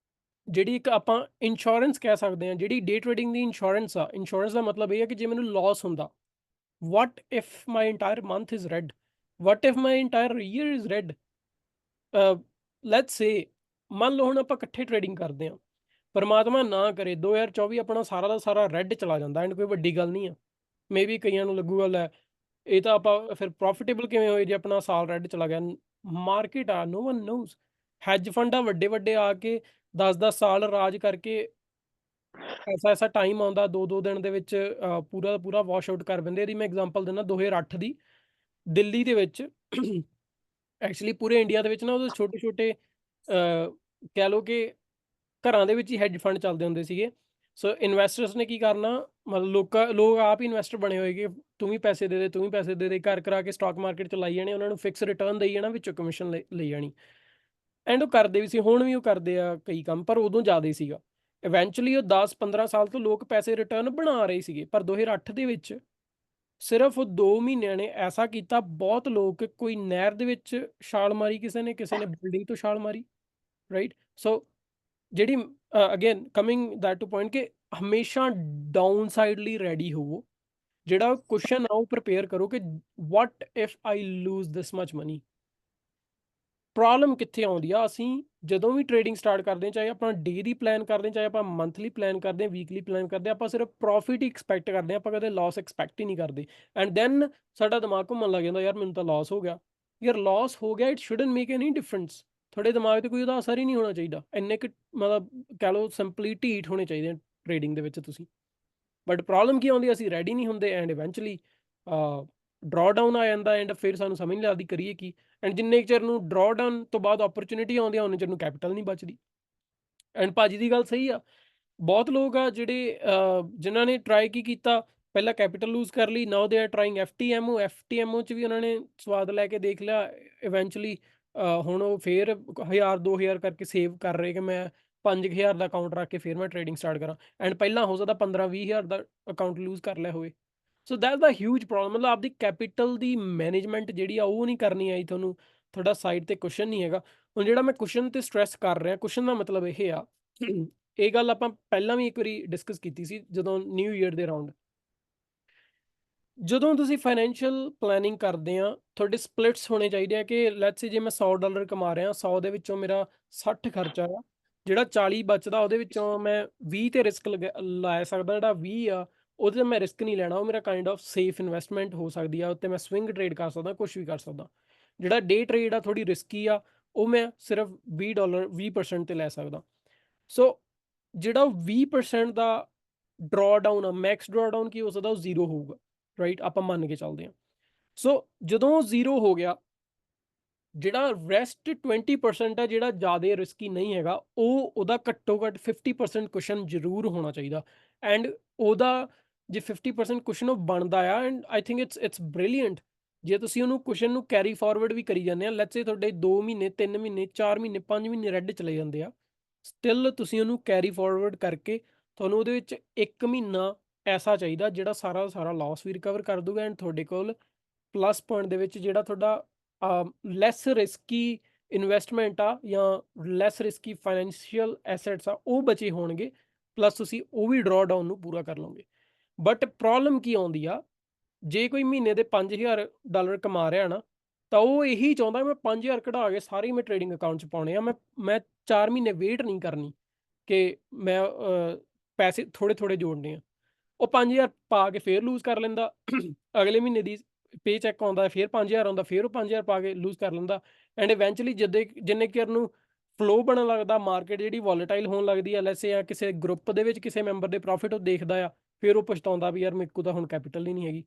ਜਿਹੜੀ ਇੱਕ ਆਪਾਂ ਇੰਸ਼ੋਰੈਂਸ ਕਹਿ ਸਕਦੇ ਹਾਂ, ਜਿਹੜੀ ਡੇ ਟ੍ਰੇਡਿੰਗ ਦੀ ਇੰਸ਼ੋਰੈਂਸ ਆ, ਇੰਸ਼ੋਰੈਂਸ ਦਾ ਮਤਲਬ ਇਹ ਹੈ ਕਿ ਜੇ ਮੈਨੂੰ ਲਾਸ ਹੁੰਦਾ, what if my entire month is red, what if my entire year is red, let's say ਮੰਨ ਲਓ ਹੁਣ ਆਪਾਂ ਇਕੱਠੇ ਟ੍ਰੇਡਿੰਗ ਕਰਦੇ ਹਾਂ, ਪਰਮਾਤਮਾ ਨਾ ਕਰੇ 2024 ਆਪਣਾ ਸਾਰਾ ਦਾ ਸਾਰਾ ਰੈੱਡ ਚਲਾ ਜਾਂਦਾ, ਐਂਡ ਕੋਈ ਵੱਡੀ ਗੱਲ ਨਹੀਂ ਆ। ਮੇਬੀ ਕਈਆਂ ਨੂੰ ਲੱਗੂਗਾ ਲੈ ਇਹ ਤਾਂ ਆਪਾਂ ਫਿਰ ਪ੍ਰੋਫਿਟੇਬਲ ਕਿਵੇਂ ਹੋਏ ਜੇ ਆਪਣਾ ਸਾਲ ਰੈੱਡ ਚਲਾ ਗਿਆ। ਮਾਰਕੀਟ ਆ, no one knows. Hedge fund ਆ ਵੱਡੇ ਆ ਕੇ 10-10 ਸਾਲ ਰਾਜ ਕਰਕੇ, ਐਸਾ ਟਾਈਮ ਆਉਂਦਾ 2-2 ਦਿਨ ਦੇ ਵਿੱਚ ਪੂਰਾ ਵਾਸ਼ ਆਊਟ ਕਰ ਦਿੰਦੇ। ਇਹਦੀ ਮੈਂ ਐਗਜ਼ਾਮਪਲ ਦਿੰਦਾ 2008 ਦੀ। ਦਿੱਲੀ ਦੇ ਵਿੱਚ ਐਕਚੁਅਲੀ ਪੂਰੇ ਇੰਡੀਆ ਦੇ ਵਿੱਚ ਨਾ ਉਹਦੇ ਛੋਟੇ ਕਹਿ ਲਓ ਕਿ ਘਰਾਂ ਦੇ ਵਿੱਚ ਹੀ ਹੈਜ ਫੰਡ ਚੱਲਦੇ ਹੁੰਦੇ ਸੀਗੇ। ਸੋ ਇਨਵੈਸਟਰਸ ਨੇ ਕੀ ਕਰਨਾ, ਮਤਲਬ ਲੋਕ ਆਪ ਹੀ ਇਨਵੈਸਟਰ ਬਣੇ ਹੋਏ ਕਿ ਤੂੰ ਵੀ ਪੈਸੇ ਦੇ ਦੇ, ਤੂੰ ਵੀ ਪੈਸੇ ਦੇ ਦੇ, ਘਰ ਕਰਾ ਕੇ ਸਟਾਕ ਮਾਰਕੀਟ 'ਚ ਲਾਈ ਜਾਣੇ, ਉਹਨਾਂ ਨੂੰ ਫਿਕਸ ਰਿਟਰਨ ਦੇਈ ਜਾਣਾ, ਵਿੱਚੋਂ ਕਮਿਸ਼ਨ ਲਈ ਜਾਣੀ। ਐਂਡ ਉਹ ਕਰਦੇ ਵੀ ਸੀ, ਹੁਣ ਵੀ ਉਹ ਕਰਦੇ ਆ ਕਈ ਕੰਮ, ਪਰ ਉਦੋਂ ਜ਼ਿਆਦਾ ਸੀਗਾ। ਇਵੈਂਚੁਅਲੀ ਉਹ 10-15 ਸਾਲ ਤੋਂ ਲੋਕ ਪੈਸੇ ਰਿਟਰਨ ਬਣਾ ਰਹੇ ਸੀਗੇ, ਪਰ 2008 ਦੇ ਵਿੱਚ ਸਿਰਫ 2 ਮਹੀਨਿਆਂ ਨੇ ਐਸਾ ਕੀਤਾ, ਬਹੁਤ ਲੋਕ, ਕੋਈ ਨਹਿਰ ਦੇ ਵਿੱਚ ਛਾਲ ਮਾਰੀ, ਕਿਸੇ ਨੇ ਬਿਲਡਿੰਗ ਤੋਂ ਛਾਲ ਮਾਰੀ, ਰਾਈਟ। ਸੋ ਜਿਹੜੀ again coming that to point ਕਿ ਹਮੇਸ਼ਾ ਡਾਊਨ ਸਾਈਡ ਲਈ ਰੈਡੀ ਹੋਵੋ। ਜਿਹੜਾ ਕੁਸ਼ਨ ਆ ਉਹ ਪ੍ਰਿਪੇਅਰ ਕਰੋ ਕਿ what if I lose this much money. Problem ਕਿੱਥੇ ਆਉਂਦੀ ਆ, ਅਸੀਂ ਜਦੋਂ ਵੀ ਟ੍ਰੇਡਿੰਗ ਸਟਾਰਟ ਕਰਦੇ ਹਾਂ, ਚਾਹੇ ਆਪਾਂ ਡੇਲੀ ਪਲਾਨ ਕਰਦੇ ਹਾਂ, ਚਾਹੇ ਆਪਾਂ ਮੰਥਲੀ ਪਲਾਨ ਕਰਦੇ ਹਾਂ, ਵੀਕਲੀ ਪਲਾਨ ਕਰਦੇ ਹਾਂ, ਆਪਾਂ ਸਿਰਫ ਪ੍ਰੋਫਿਟ ਹੀ ਐਕਸਪੈਕਟ ਕਰਦੇ ਹਾਂ, ਆਪਾਂ ਕਦੇ ਲਾਸ ਐਕਸਪੈਕਟ ਹੀ ਨਹੀਂ ਕਰਦੇ। ਐਂਡ ਦੈਨ ਸਾਡਾ ਦਿਮਾਗ ਘੁੰਮਣ ਲੱਗ ਜਾਂਦਾ, ਯਾਰ ਮੈਨੂੰ ਤਾਂ ਲਾਸ ਹੋ ਗਿਆ। ਯਾਰ ਲਾਸ ਹੋ ਗਿਆ, it shouldn't make any difference. ਤੁਹਾਡੇ ਦਿਮਾਗ 'ਤੇ ਕੋਈ ਉਹਦਾ ਅਸਰ ਹੀ ਨਹੀਂ ਹੋਣਾ ਚਾਹੀਦਾ। ਇੰਨੇ ਕੁ ਮਤਲਬ ਕਹਿ ਲਓ ਸਿੰਪਲੀ ਢੀਠ ਹੋਣੇ ਚਾਹੀਦੇ ਆ ਟ੍ਰੇਡਿੰਗ ਦੇ ਵਿੱਚ ਤੁਸੀਂ। ਬਟ ਪ੍ਰੋਬਲਮ ਕੀ ਆਉਂਦੀ, ਅਸੀਂ ਰੈਡੀ ਨਹੀਂ ਹੁੰਦੇ, ਐਂਡ ਇਵੈਂਚੁਅਲੀ ਡਰਾਅ ਡਾਊਨ ਆ ਜਾਂਦਾ, ਐਂਡ ਫਿਰ ਸਾਨੂੰ ਸਮਝ ਨਹੀਂ ਲੱਗਦੀ ਕਰੀਏ ਕੀ। ਐਂਡ ਜਿੰਨੇ ਚਿਰ ਨੂੰ ਡਰਾਅ ਡਾਊਨ ਤੋਂ ਬਾਅਦ ਓਪਰਚੁਨਿਟੀ ਆਉਂਦੀ ਆ, ਉਹਨੇ ਚਿਰ ਨੂੰ ਕੈਪੀਟਲ ਨਹੀਂ ਬਚਦੀ। ਐਂਡ ਭਾਜੀ ਦੀ ਗੱਲ ਸਹੀ ਆ, ਬਹੁਤ ਲੋਕ ਆ ਜਿਹੜੇ ਜਿਨ੍ਹਾਂ ਨੇ ਟਰਾਈ ਕੀ ਕੀਤਾ, ਪਹਿਲਾਂ ਕੈਪੀਟਲ ਲੂਜ਼ ਕਰ ਲਈ, ਨਾਓ ਦੇ ਆਰ ਟਰਾਈਂਗ FTMO 'ਚ ਵੀ ਉਹਨਾਂ ਨੇ ਸਵਾਦ ਲੈ ਕੇ ਦੇਖ ਲਿਆ। ਇਵੈਂਚੁਅਲੀ ਹੁਣ ਉਹ ਫਿਰ 1000-2000 ਕਰਕੇ ਸੇਵ ਕਰ ਰਹੇ ਕਿ ਮੈਂ 5000 ਦਾ ਅਕਾਊਂਟ ਰੱਖ ਕੇ ਫਿਰ ਮੈਂ ਟ੍ਰੇਡਿੰਗ ਸਟਾਰਟ ਕਰਾਂ, ਐਂਡ ਪਹਿਲਾਂ ਹੋ ਸਕਦਾ 15-20000 ਦਾ ਅਕਾਊਂਟ ਲੂਜ਼ ਕਰ ਲਿਆ ਹੋਵੇ। So that's the huge problem. ਮਤਲਬ ਆਪਦੀ ਕੈਪੀਟਲ ਦੀ ਮੈਨੇਜਮੈਂਟ ਜਿਹੜੀ ਆ ਉਹ ਨਹੀਂ ਕਰਨੀ ਆਈ ਤੁਹਾਨੂੰ, ਤੁਹਾਡਾ ਸਾਈਡ ਤੇ ਕੁਸ਼ਨ ਨਹੀਂ ਹੈਗਾ। ਹੁਣ ਜਿਹੜਾ ਮੈਂ ਕੁਸ਼ਨ ਤੇ ਸਟ੍ਰੈਸ ਕਰ ਰਿਹਾ, ਕੁਸ਼ਨ ਦਾ ਮਤਲਬ ਇਹ ਆ, ਇਹ ਗੱਲ ਆਪਾਂ ਪਹਿਲਾਂ ਵੀ ਇੱਕ ਵਾਰੀ ਡਿਸਕਸ ਕੀਤੀ ਸੀ ਜਦੋਂ ਨਿਊ ਈਅਰ ਦੇ ਅਰਾਊਂਡ, ਜਦੋਂ ਤੁਸੀਂ ਫਾਈਨੈਂਸ਼ੀਅਲ ਪਲੈਨਿੰਗ ਕਰਦੇ ਆ ਤੁਹਾਡੇ ਸਪਲਿਟਸ ਹੋਣੇ ਚਾਹੀਦੇ ਆ ਕਿ ਲੈਟਸ ਸੇ ਜੇ ਮੈਂ $100 ਕਮਾ ਰਿਹਾ 100 ਦੇ ਵਿੱਚੋਂ ਮੇਰਾ 60 ਖਰਚਾ ਆ ਜਿਹੜਾ 40 ਬਚਦਾ ਉਹਦੇ ਵਿੱਚੋਂ ਮੈਂ 20 ਤੇ ਰਿਸਕ ਲਾ ਸਕਦਾ ਜਿਹੜਾ 20 ਆ ਉਹਦੇ 'ਤੇ ਮੈਂ ਰਿਸਕ ਨਹੀਂ ਲੈਣਾ ਉਹ ਮੇਰਾ ਕਾਈਂਡ ਆਫ ਸੇਫ ਇਨਵੈਸਟਮੈਂਟ ਹੋ ਸਕਦੀ ਆ ਉੱਤੇ ਮੈਂ ਸਵਿੰਗ ਟ੍ਰੇਡ ਕਰ ਸਕਦਾ ਕੁਝ ਵੀ ਕਰ ਸਕਦਾ ਜਿਹੜਾ ਡੇ ਟ੍ਰੇਡ ਆ ਥੋੜੀ ਰਿਸਕੀ ਆ ਉਹ ਮੈਂ ਸਿਰਫ $20 20% ਤੇ ਲੈ ਸਕਦਾ ਸੋ ਜਿਹੜਾ 20% ਦਾ ਡਰਾਅ ਆ ਮੈਕਸ ਡਰਾਅ ਕੀ ਹੋ ਸਕਦਾ ਉਹ ਜ਼ੀਰੋ ਹੋਊਗਾ ਰਾਈਟ ਆਪਾਂ ਮੰਨ ਕੇ ਚੱਲਦੇ ਹਾਂ ਸੋ ਜਦੋਂ ਉਹ ਜ਼ੀਰੋ ਹੋ ਗਿਆ ਜਿਹੜਾ ਰੈਸਟ 20% ਹੈ ਜਿਹੜਾ ਜ਼ਿਆਦਾ ਰਿਸਕੀ ਨਹੀਂ ਹੈਗਾ ਉਹ ਉਹਦਾ ਘੱਟੋ ਘੱਟ 50% ਕੁਸ਼ਨ ਜ਼ਰੂਰ ਹੋਣਾ ਚਾਹੀਦਾ ਐਂਡ ਉਹਦਾ ਜੇ 50% ਕੁਸ਼ਨ ਉਹ ਬਣਦਾ ਆ and I think it's brilliant ਜੇ ਤੁਸੀਂ ਉਹਨੂੰ ਕੁਸ਼ਨ ਨੂੰ ਕੈਰੀ ਫਾਰਵਰਡ ਵੀ ਕਰੀ ਜਾਂਦੇ ਆ ਲੈਟਸ ਸੇ ਤੁਹਾਡੇ 2 ਮਹੀਨੇ 3 ਮਹੀਨੇ 4 ਮਹੀਨੇ 5 ਮਹੀਨੇ ਰੈੱਡ ਚਲੇ ਜਾਂਦੇ ਆ ਸਟਿਲ ਤੁਸੀਂ ਉਹਨੂੰ ਕੈਰੀ ਫਾਰਵਰਡ ਕਰਕੇ ਤੁਹਾਨੂੰ ਉਹਦੇ ਵਿੱਚ 1 ਮਹੀਨਾ ਐਸਾ ਚਾਹੀਦਾ ਜਿਹੜਾ ਸਾਰਾ ਲਾਸ ਵੀ ਰਿਕਵਰ ਕਰ ਦੂਗਾ ਐਂਡ ਤੁਹਾਡੇ ਕੋਲ ਪਲੱਸ ਪੁਆਇੰਟ ਦੇ ਵਿੱਚ ਜਿਹੜਾ ਤੁਹਾਡਾ ਲੈਸ ਰਿਸਕੀ ਇਨਵੈਸਟਮੈਂਟ ਆ ਜਾਂ ਲੈਸ ਰਿਸਕੀ ਫਾਈਨੈਂਸ਼ੀਅਲ ਐਸੈਟਸ ਆ ਉਹ ਬਚੇ ਹੋਣਗੇ ਪਲੱਸ ਤੁਸੀਂ ਉਹ ਵੀ ਡਰਾਅ ਡਾਊਨ ਨੂੰ ਪੂਰਾ ਕਰ ਲਓਗੇ ਬਟ ਪ੍ਰੋਬਲਮ ਕੀ ਆਉਂਦੀ ਆ ਜੇ ਕੋਈ ਮਹੀਨੇ ਦੇ $5000 ਕਮਾ ਰਿਹਾ ਨਾ ਤਾਂ ਉਹ ਇਹੀ ਚਾਹੁੰਦਾ ਮੈਂ 5000 ਕਢਾ ਕੇ ਸਾਰੇ ਮੈਂ ਟ੍ਰੇਡਿੰਗ ਅਕਾਊਂਟ 'ਚ ਪਾਉਣੇ ਆ ਮੈਂ 4 ਮਹੀਨੇ ਵੇਟ ਨਹੀਂ ਕਰਨੀ ਕਿ ਮੈਂ ਪੈਸੇ ਥੋੜੇ ਜੋੜਨੇ ਆ ਉਹ 5000 ਪਾ ਕੇ ਫੇਰ ਲੂਜ਼ ਕਰ ਲੈਂਦਾ ਅਗਲੇ ਮਹੀਨੇ ਦੀ ਪੇ ਚੈੱਕ ਆਉਂਦਾ ਫੇਰ 5000 ਆਉਂਦਾ ਫੇਰ ਉਹ 5000 ਪਾ ਕੇ ਲੂਜ਼ ਕਰ ਲੈਂਦਾ ਐਂਡ ਇਵੈਂਚੁਅਲੀ ਜਿੰਨੇ ਚਿਰ ਨੂੰ ਫਲੋ ਬਣਨ ਲੱਗਦਾ ਮਾਰਕੀਟ ਜਿਹੜੀ ਵੋਲੇਟਾਈਲ ਹੋਣ ਲੱਗਦੀ ਆ ਲੈਟਸ ਸੇ ਆ ਕਿਸੇ ਗਰੁੱਪ ਦੇ ਵਿੱਚ ਕਿਸੇ ਮੈਂਬਰ ਦੇ ਪ੍ਰੋਫਿਟ ਉਹ ਦੇਖਦਾ ਆ ਫਿਰ ਉਹ ਪਛਤਾਉਂਦਾ ਵੀ ਯਾਰ ਮੇਰੇ ਕੋਲ ਤਾਂ ਹੁਣ ਕੈਪੀਟਲ ਹੀ ਨਹੀਂ ਹੈਗੀ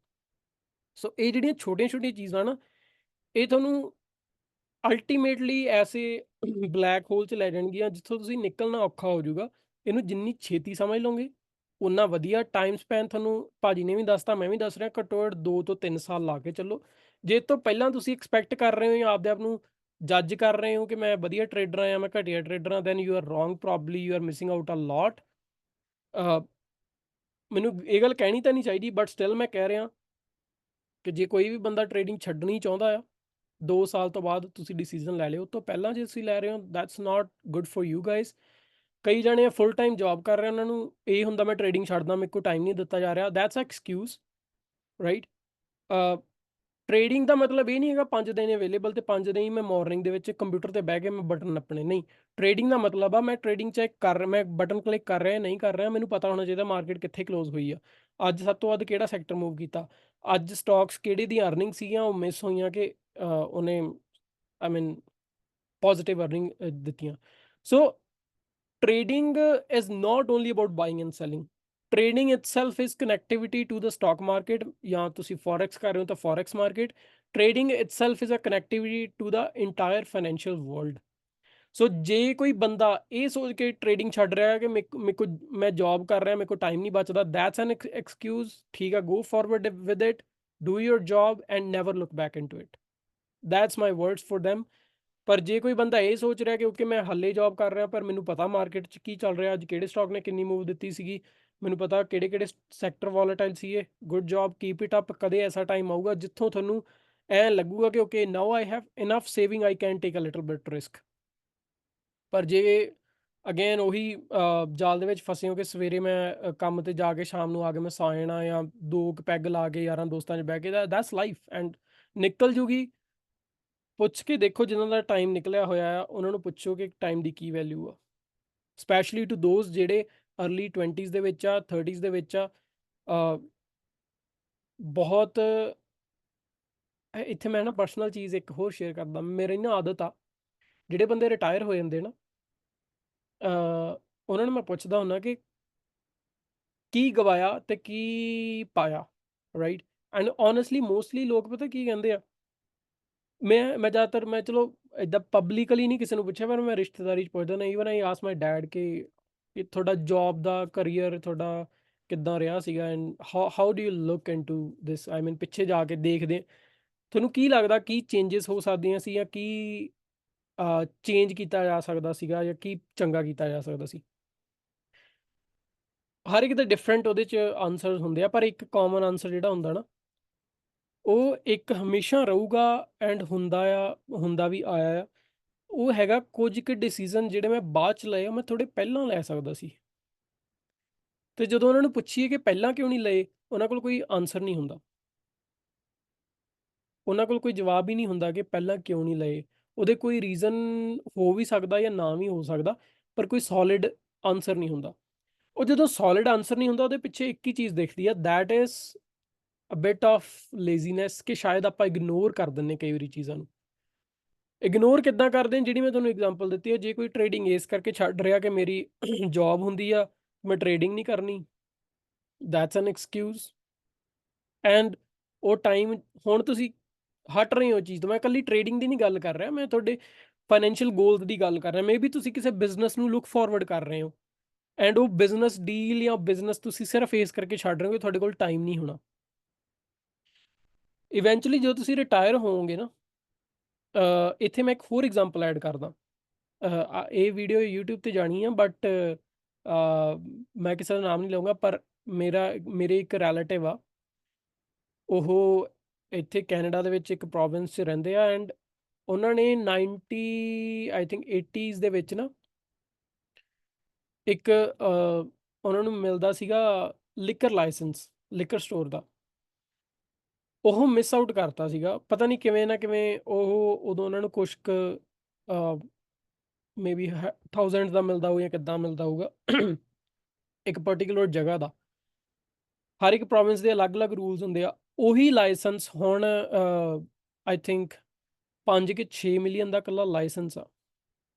ਸੋ ਇਹ ਜਿਹੜੀਆਂ ਛੋਟੀਆਂ ਚੀਜ਼ਾਂ ਨਾ ਇਹ ਤੁਹਾਨੂੰ ਅਲਟੀਮੇਟਲੀ ਐਸੇ ਬਲੈਕ ਹੋਲ 'ਚ ਲੈ ਜਾਣਗੀਆਂ ਜਿੱਥੋਂ ਤੁਸੀਂ ਨਿਕਲਣਾ ਔਖਾ ਹੋ ਜਾਊਗਾ ਇਹਨੂੰ ਜਿੰਨੀ ਛੇਤੀ ਸਮਝ ਲਓਗੇ ਉਨਾ ਵਧੀਆ ਟਾਈਮ ਸਪੈਨ ਤੁਹਾਨੂੰ ਭਾਜੀ ਨੇ ਵੀ ਦੱਸਤਾ ਮੈਂ ਵੀ ਦੱਸ ਰਿਹਾ ਘੱਟੋ ਘੱਟ 2 ਤੋਂ 3 ਸਾਲ ਲਾ ਕੇ ਚੱਲੋ ਜੇ ਤੋਂ ਪਹਿਲਾਂ ਤੁਸੀਂ ਐਕਸਪੈਕਟ ਕਰ ਰਹੇ ਹੋ ਜਾਂ ਆਪਦੇ ਆਪ ਨੂੰ ਜੱਜ ਕਰ ਰਹੇ ਹੋ ਕਿ ਮੈਂ ਵਧੀਆ ਟਰੇਡਰ ਆ ਮੈਂ ਘਟੀਆ ਟਰੇਡਰ ਆ then you are wrong probably you are missing out a lot ਮੈਨੂੰ ਇਹ ਗੱਲ ਕਹਿਣੀ ਤਾਂ ਨਹੀਂ ਚਾਹੀਦੀ ਬਟ ਸਟਿਲ ਮੈਂ ਕਹਿ ਰਿਹਾ ਕਿ ਜੇ ਕੋਈ ਵੀ ਬੰਦਾ ਟਰੇਡਿੰਗ ਛੱਡਣੀ ਚਾਹੁੰਦਾ ਆ 2 ਸਾਲ ਤੋਂ ਬਾਅਦ ਤੁਸੀਂ ਡਿਸੀਜਨ ਲੈ ਲਿਓ ਤੋਂ ਪਹਿਲਾਂ ਜੇ ਤੁਸੀਂ ਲੈ ਰਹੇ ਹੋ that's not good for you guys ਕਈ ਜਣੇ ਫੁੱਲ ਟਾਈਮ ਜੌਬ ਕਰ ਰਹੇ ਉਹਨਾਂ ਨੂੰ ਇਹ ਹੁੰਦਾ ਮੈਂ ਟਰੇਡਿੰਗ ਛੱਡਦਾ ਮੇਰੇ ਕੋਲ ਟਾਈਮ ਨਹੀਂ ਦਿੱਤਾ ਜਾ ਰਿਹਾ ਦੈਟਸ ਐਕਸਕਿਊਜ਼ ਰਾਈਟ ਟਰੇਡਿੰਗ ਦਾ ਮਤਲਬ ਇਹ ਨਹੀਂ ਹੈਗਾ 5 ਦਿਨ ਅਵੇਲੇਬਲ ਤੇ 5 ਦਿਨ ਹੀ ਮੈਂ ਮਾਰਨਿੰਗ ਦੇ ਵਿੱਚ ਕੰਪਿਊਟਰ ਤੇ ਬਹਿ ਕੇ ਮੈਂ ਬਟਨ ਨੱਪਣੇ ਨਹੀਂ ਟਰੇਡਿੰਗ ਦਾ ਮਤਲਬ ਆ ਮੈਂ ਟਰੇਡਿੰਗ ਚੈੱਕ ਕਰ ਰਿਹਾ ਮੈਂ ਬਟਨ ਕਲਿੱਕ ਕਰ ਰਿਹਾ ਨਹੀਂ ਕਰ ਰਿਹਾ ਮੈਨੂੰ ਪਤਾ ਹੋਣਾ ਚਾਹੀਦਾ ਮਾਰਕੀਟ ਕਿੱਥੇ ਕਲੋਜ਼ ਹੋਈ ਆ ਅੱਜ ਸਭ ਤੋਂ ਵੱਧ ਕਿਹੜਾ ਸੈਕਟਰ ਮੂਵ ਕੀਤਾ ਅੱਜ ਸਟਾਕਸ ਕਿਹੜੀ ਦੀ ਅਰਨਿੰਗ ਸੀਗੀਆਂ ਉਹ ਮਿਸ ਹੋਈਆਂ ਕਿ ਉਹਨੇ ਆਈ ਮੀਨ ਪੋਜ਼ਿਟਿਵ ਅਰਨਿੰਗ ਦਿੱਤੀਆਂ ਸੋ trading is not only about buying and selling trading itself is connectivity to the stock market ਜਾਂ ਤੁਸੀਂ forex ਕਰ ਰਹੇ ਹੋ ਤਾਂ forex market trading itself is a connectivity to the entire financial world ਸੋ ਜੇ ਕੋਈ ਬੰਦਾ ਇਹ ਸੋਚ ਕੇ ਟ੍ਰੇਡਿੰਗ ਛੱਡ ਰਿਹਾ ਹੈ ਕਿ ਮੇਰੇ ਕੋ ਮੈਂ ਜੌਬ ਕਰ ਰਿਹਾ ਮੇਰੇ ਕੋ ਟਾਈਮ ਨਹੀਂ ਬਚਦਾ ਦੈਟਸ ਐਨ ਐਕਸਕਿਊਜ਼ ਠੀਕ ਆ go forward with it do your job and never look back into it that's my words for them ਪਰ ਜੇ ਕੋਈ ਬੰਦਾ ਇਹ ਸੋਚ ਰਿਹਾ ਕਿ ਮੈਂ ਹੱਲੇ ਜੌਬ ਕਰ ਰਿਹਾ ਪਰ ਮੈਨੂੰ ਪਤਾ ਮਾਰਕੀਟ 'ਚ ਕੀ ਚੱਲ ਰਿਹਾ ਅੱਜ ਕਿਹੜੇ ਸਟਾਕ ਨੇ ਕਿੰਨੀ ਮੂਵ ਦਿੱਤੀ ਸੀਗੀ ਮੈਨੂੰ ਪਤਾ ਕਿਹੜੇ ਸੈਕਟਰ ਵੋਲੇਟਾਈਲ ਸੀਗੇ good job keep it up ਕਦੇ ਐਸਾ ਟਾਈਮ ਆਊਗਾ ਜਿੱਥੋਂ ਤੁਹਾਨੂੰ ਐਂ ਲੱਗੂਗਾ ਕਿ okay now I have enough saving I can take a little bit risk ਪਰ ਜੇ ਅਗੇਨ ਉਹੀ ਜਾਲ ਦੇ ਵਿੱਚ ਫਸੇ ਹੋ ਕਿ ਸਵੇਰੇ ਮੈਂ ਕੰਮ ਤੇ ਜਾ ਕੇ ਸ਼ਾਮ ਨੂੰ ਆ ਕੇ ਮੈਂ ਸੌਂ ਜਾਣਾ ਜਾਂ 2 ਪੈਗ ਲਾ ਕੇ ਯਾਰਾਂ ਦੋਸਤਾਂ 'ਚ ਬਹਿ ਕੇ ਦੈਟਸ ਲਾਈਫ ਐਂਡ ਨਿਕਲ ਜੂਗੀ ਪੁੱਛ ਕੇ ਦੇਖੋ ਜਿਨ੍ਹਾਂ ਦਾ ਟਾਈਮ ਨਿਕਲਿਆ ਹੋਇਆ ਆ ਉਹਨਾਂ ਨੂੰ ਪੁੱਛੋ ਕਿ ਟਾਈਮ ਦੀ ਕੀ ਵੈਲਿਊ ਆ ਸਪੈਸ਼ਲੀ ਟੂ ਦੋਜ਼ ਜਿਹੜੇ ਅਰਲੀ 20s ਦੇ ਵਿੱਚ ਆ 30s ਦੇ ਵਿੱਚ ਆ ਬਹੁਤ ਇੱਥੇ ਮੈਂ ਨਾ ਪਰਸਨਲ ਚੀਜ਼ ਇੱਕ ਹੋਰ ਸ਼ੇਅਰ ਕਰਦਾ ਮੇਰੀ ਨਾ ਆਦਤ ਆ ਜਿਹੜੇ ਬੰਦੇ ਰਿਟਾਇਰ ਹੋ ਜਾਂਦੇ ਨਾ ਉਹਨਾਂ ਨੂੰ ਮੈਂ ਪੁੱਛਦਾ ਹੁੰਦਾ ਕਿ ਕੀ ਗਵਾਇਆ ਤੇ ਕੀ ਪਾਇਆ ਰਾਈਟ ਐਂਡ ਓਨੈਸਟਲੀ ਮੋਸਟਲੀ ਲੋਕ ਪਤਾ ਕੀ ਕਹਿੰਦੇ ਆ ਮੈਂ ਜ਼ਿਆਦਾਤਰ ਮੈਂ ਚਲੋ ਇੱਦਾਂ ਪਬਲਿਕਲੀ ਨਹੀਂ ਕਿਸੇ ਨੂੰ ਪੁੱਛਿਆ ਪਰ ਮੈਂ ਰਿਸ਼ਤੇਦਾਰੀ 'ਚ ਪੁੱਛਦਾ ਨਾ even I ask my dad ਕਿ ਤੁਹਾਡਾ ਜੌਬ ਦਾ ਕਰੀਅਰ ਤੁਹਾਡਾ ਕਿੱਦਾਂ ਰਿਹਾ ਸੀਗਾ and how do you look into this I mean ਪਿੱਛੇ ਜਾ ਕੇ ਦੇਖਦੇ ਤੁਹਾਨੂੰ ਕੀ ਲੱਗਦਾ ਕੀ ਚੇਂਜਸ ਹੋ ਸਕਦੀਆਂ ਸੀ ਜਾਂ ਕੀ ਚੇਂਜ ਕੀਤਾ ਜਾ ਸਕਦਾ ਸੀਗਾ ਜਾਂ ਕੀ ਚੰਗਾ ਕੀਤਾ ਜਾ ਸਕਦਾ ਸੀ ਹਰ ਇੱਕ ਦੇ ਡਿਫਰੈਂਟ ਉਹਦੇ 'ਚ ਆਨਸਰਸ ਹੁੰਦੇ ਆ ਪਰ ਇੱਕ ਕਾਮਨ ਆਨਸਰ ਜਿਹੜਾ ਹੁੰਦਾ ਨਾ ਉਹ ਇੱਕ ਹਮੇਸ਼ਾ ਰਹੂਗਾ ਐਂਡ ਹੁੰਦਾ ਵੀ ਆਇਆ ਆ ਉਹ ਹੈਗਾ ਕੁਝ ਕੁ ਡਿਸੀਜ਼ਨ ਜਿਹੜੇ ਮੈਂ ਬਾਅਦ 'ਚ ਲਏ ਮੈਂ ਥੋੜ੍ਹੇ ਪਹਿਲਾਂ ਲੈ ਸਕਦਾ ਸੀ ਅਤੇ ਜਦੋਂ ਉਹਨਾਂ ਨੂੰ ਪੁੱਛੀਏ ਕਿ ਪਹਿਲਾਂ ਕਿਉਂ ਨਹੀਂ ਲਏ ਉਹਨਾਂ ਕੋਲ ਕੋਈ ਆਨਸਰ ਨਹੀਂ ਹੁੰਦਾ ਉਹਨਾਂ ਕੋਲ ਕੋਈ ਜਵਾਬ ਹੀ ਨਹੀਂ ਹੁੰਦਾ ਕਿ ਪਹਿਲਾਂ ਕਿਉਂ ਨਹੀਂ ਲਏ। ਉਹਦੇ ਕੋਈ ਰੀਜ਼ਨ ਹੋ ਵੀ ਸਕਦਾ ਜਾਂ ਨਾ ਵੀ ਹੋ ਸਕਦਾ, ਪਰ ਕੋਈ ਸੋਲਿਡ ਆਨਸਰ ਨਹੀਂ ਹੁੰਦਾ। ਉਹ ਜਦੋਂ ਸੋਲਿਡ ਆਨਸਰ ਨਹੀਂ ਹੁੰਦਾ, ਉਹਦੇ ਪਿੱਛੇ ਇੱਕ ਹੀ ਚੀਜ਼ ਦਿਖਦੀ ਆ, that is a bit of laziness, ਕਿ ਸ਼ਾਇਦ ਆਪਾਂ ਇਗਨੋਰ ਕਰ ਦਿੰਦੇ ਕਈ ਵਾਰੀ ਚੀਜ਼ਾਂ ਨੂੰ। ਇਗਨੋਰ ਕਿੱਦਾਂ ਕਰਦੇ ਹਾਂ, ਜਿਹੜੀ ਮੈਂ ਤੁਹਾਨੂੰ ਐਗਜ਼ਾਮਪਲ ਦਿੱਤੀ ਹੈ, ਜੇ ਕੋਈ ਟ੍ਰੇਡਿੰਗ ਇਸ ਕਰਕੇ ਛੱਡ ਰਿਹਾ ਕਿ ਮੇਰੀ ਜੌਬ ਹੁੰਦੀ ਆ, ਮੈਂ ਟ੍ਰੇਡਿੰਗ ਨਹੀਂ ਕਰਨੀ, ਦੈਟਸ ਐਨ ਐਕਸਕਿਊਜ਼। ਐਂਡ ਉਹ ਟਾਈਮ, ਹੁਣ ਤੁਸੀਂ ਹਟ ਰਹੇ ਹੋ ਚੀਜ਼ ਤੋਂ, ਮੈਂ ਇਕੱਲੀ ਟ੍ਰੇਡਿੰਗ ਦੀ ਨਹੀਂ ਗੱਲ ਕਰ ਰਿਹਾ, ਮੈਂ ਤੁਹਾਡੇ ਫਾਈਨੈਂਸ਼ੀਅਲ ਗੋਲਸ ਦੀ ਗੱਲ ਕਰ ਰਿਹਾ। ਮੇ ਬੀ ਤੁਸੀਂ ਕਿਸੇ ਬਿਜ਼ਨਸ ਨੂੰ ਲੁੱਕ ਫਾਰਵਰਡ ਕਰ ਰਹੇ ਹੋ, ਐਂਡ ਉਹ ਬਿਜ਼ਨਸ ਡੀਲ ਜਾਂ ਬਿਜ਼ਨਸ ਤੁਸੀਂ ਸਿਰਫ ਇਸ ਕਰਕੇ ਛੱਡ ਰਹੇ ਹੋ, ਤੁਹਾਡੇ ਕੋਲ ਟਾਈਮ ਨਹੀਂ ਹੋਣਾ। ਇਵੈਂਚੁਅਲੀ ਜਦੋਂ ਤੁਸੀਂ ਰਿਟਾਇਰ ਹੋਵੋਗੇ ਨਾ, ਇੱਥੇ ਮੈਂ ਇੱਕ ਹੋਰ ਐਗਜ਼ਾਮਪਲ ਐਡ ਕਰਦਾ। ਇਹ ਵੀਡੀਓ YouTube ਤੇ ਜਾਣੀ ਆ, ਬਟ ਮੈਂ ਕਿਸੇ ਦਾ ਨਾਮ ਨਹੀਂ ਲਊਂਗਾ, ਪਰ ਮੇਰੇ ਇੱਕ ਰਿਲੇਟਿਵ ਆ, ਉਹ ਇੱਥੇ ਕੈਨੇਡਾ ਦੇ ਵਿੱਚ ਇੱਕ ਪ੍ਰੋਵਿੰਸ 'ਚ ਰਹਿੰਦੇ ਆ, ਐਂਡ ਉਹਨਾਂ ਨੇ 90 ਆਈ ਥਿੰਕ 80s ਦੇ ਵਿੱਚ ਨਾ ਇੱਕ ਉਹਨਾਂ ਨੂੰ ਮਿਲਦਾ ਸੀਗਾ ਲਿਕਰ ਲਾਇਸੈਂਸ, ਲਿਕਰ ਸਟੋਰ ਦਾ। ਉਹ ਮਿਸ ਆਊਟ ਕਰਤਾ ਸੀਗਾ, ਪਤਾ ਨਹੀਂ ਕਿਵੇਂ ਨਾ ਕਿਵੇਂ। ਉਹ ਉਦੋਂ ਉਹਨਾਂ ਨੂੰ ਕੁਛ ਕੁ ਮੇ ਬੀ 1000 ਦਾ ਮਿਲਦਾ ਹੋਊ ਜਾਂ ਕਿੱਦਾਂ ਮਿਲਦਾ ਹੋਊਗਾ ਇੱਕ ਪਰਟੀਕੂਲਰ ਜਗ੍ਹਾ ਦਾ। ਹਰ ਇੱਕ ਪ੍ਰੋਵਿੰਸ ਦੇ ਅਲੱਗ-ਅਲੱਗ ਰੂਲਸ ਹੁੰਦੇ ਆ। ਉਹੀ ਲਾਇਸੈਂਸ ਹੁਣ ਆਈ ਥਿੰਕ 5 ਕਿ 6 ਮਿਲੀਅਨ ਦਾ ਇਕੱਲਾ ਲਾਇਸੈਂਸ ਆ।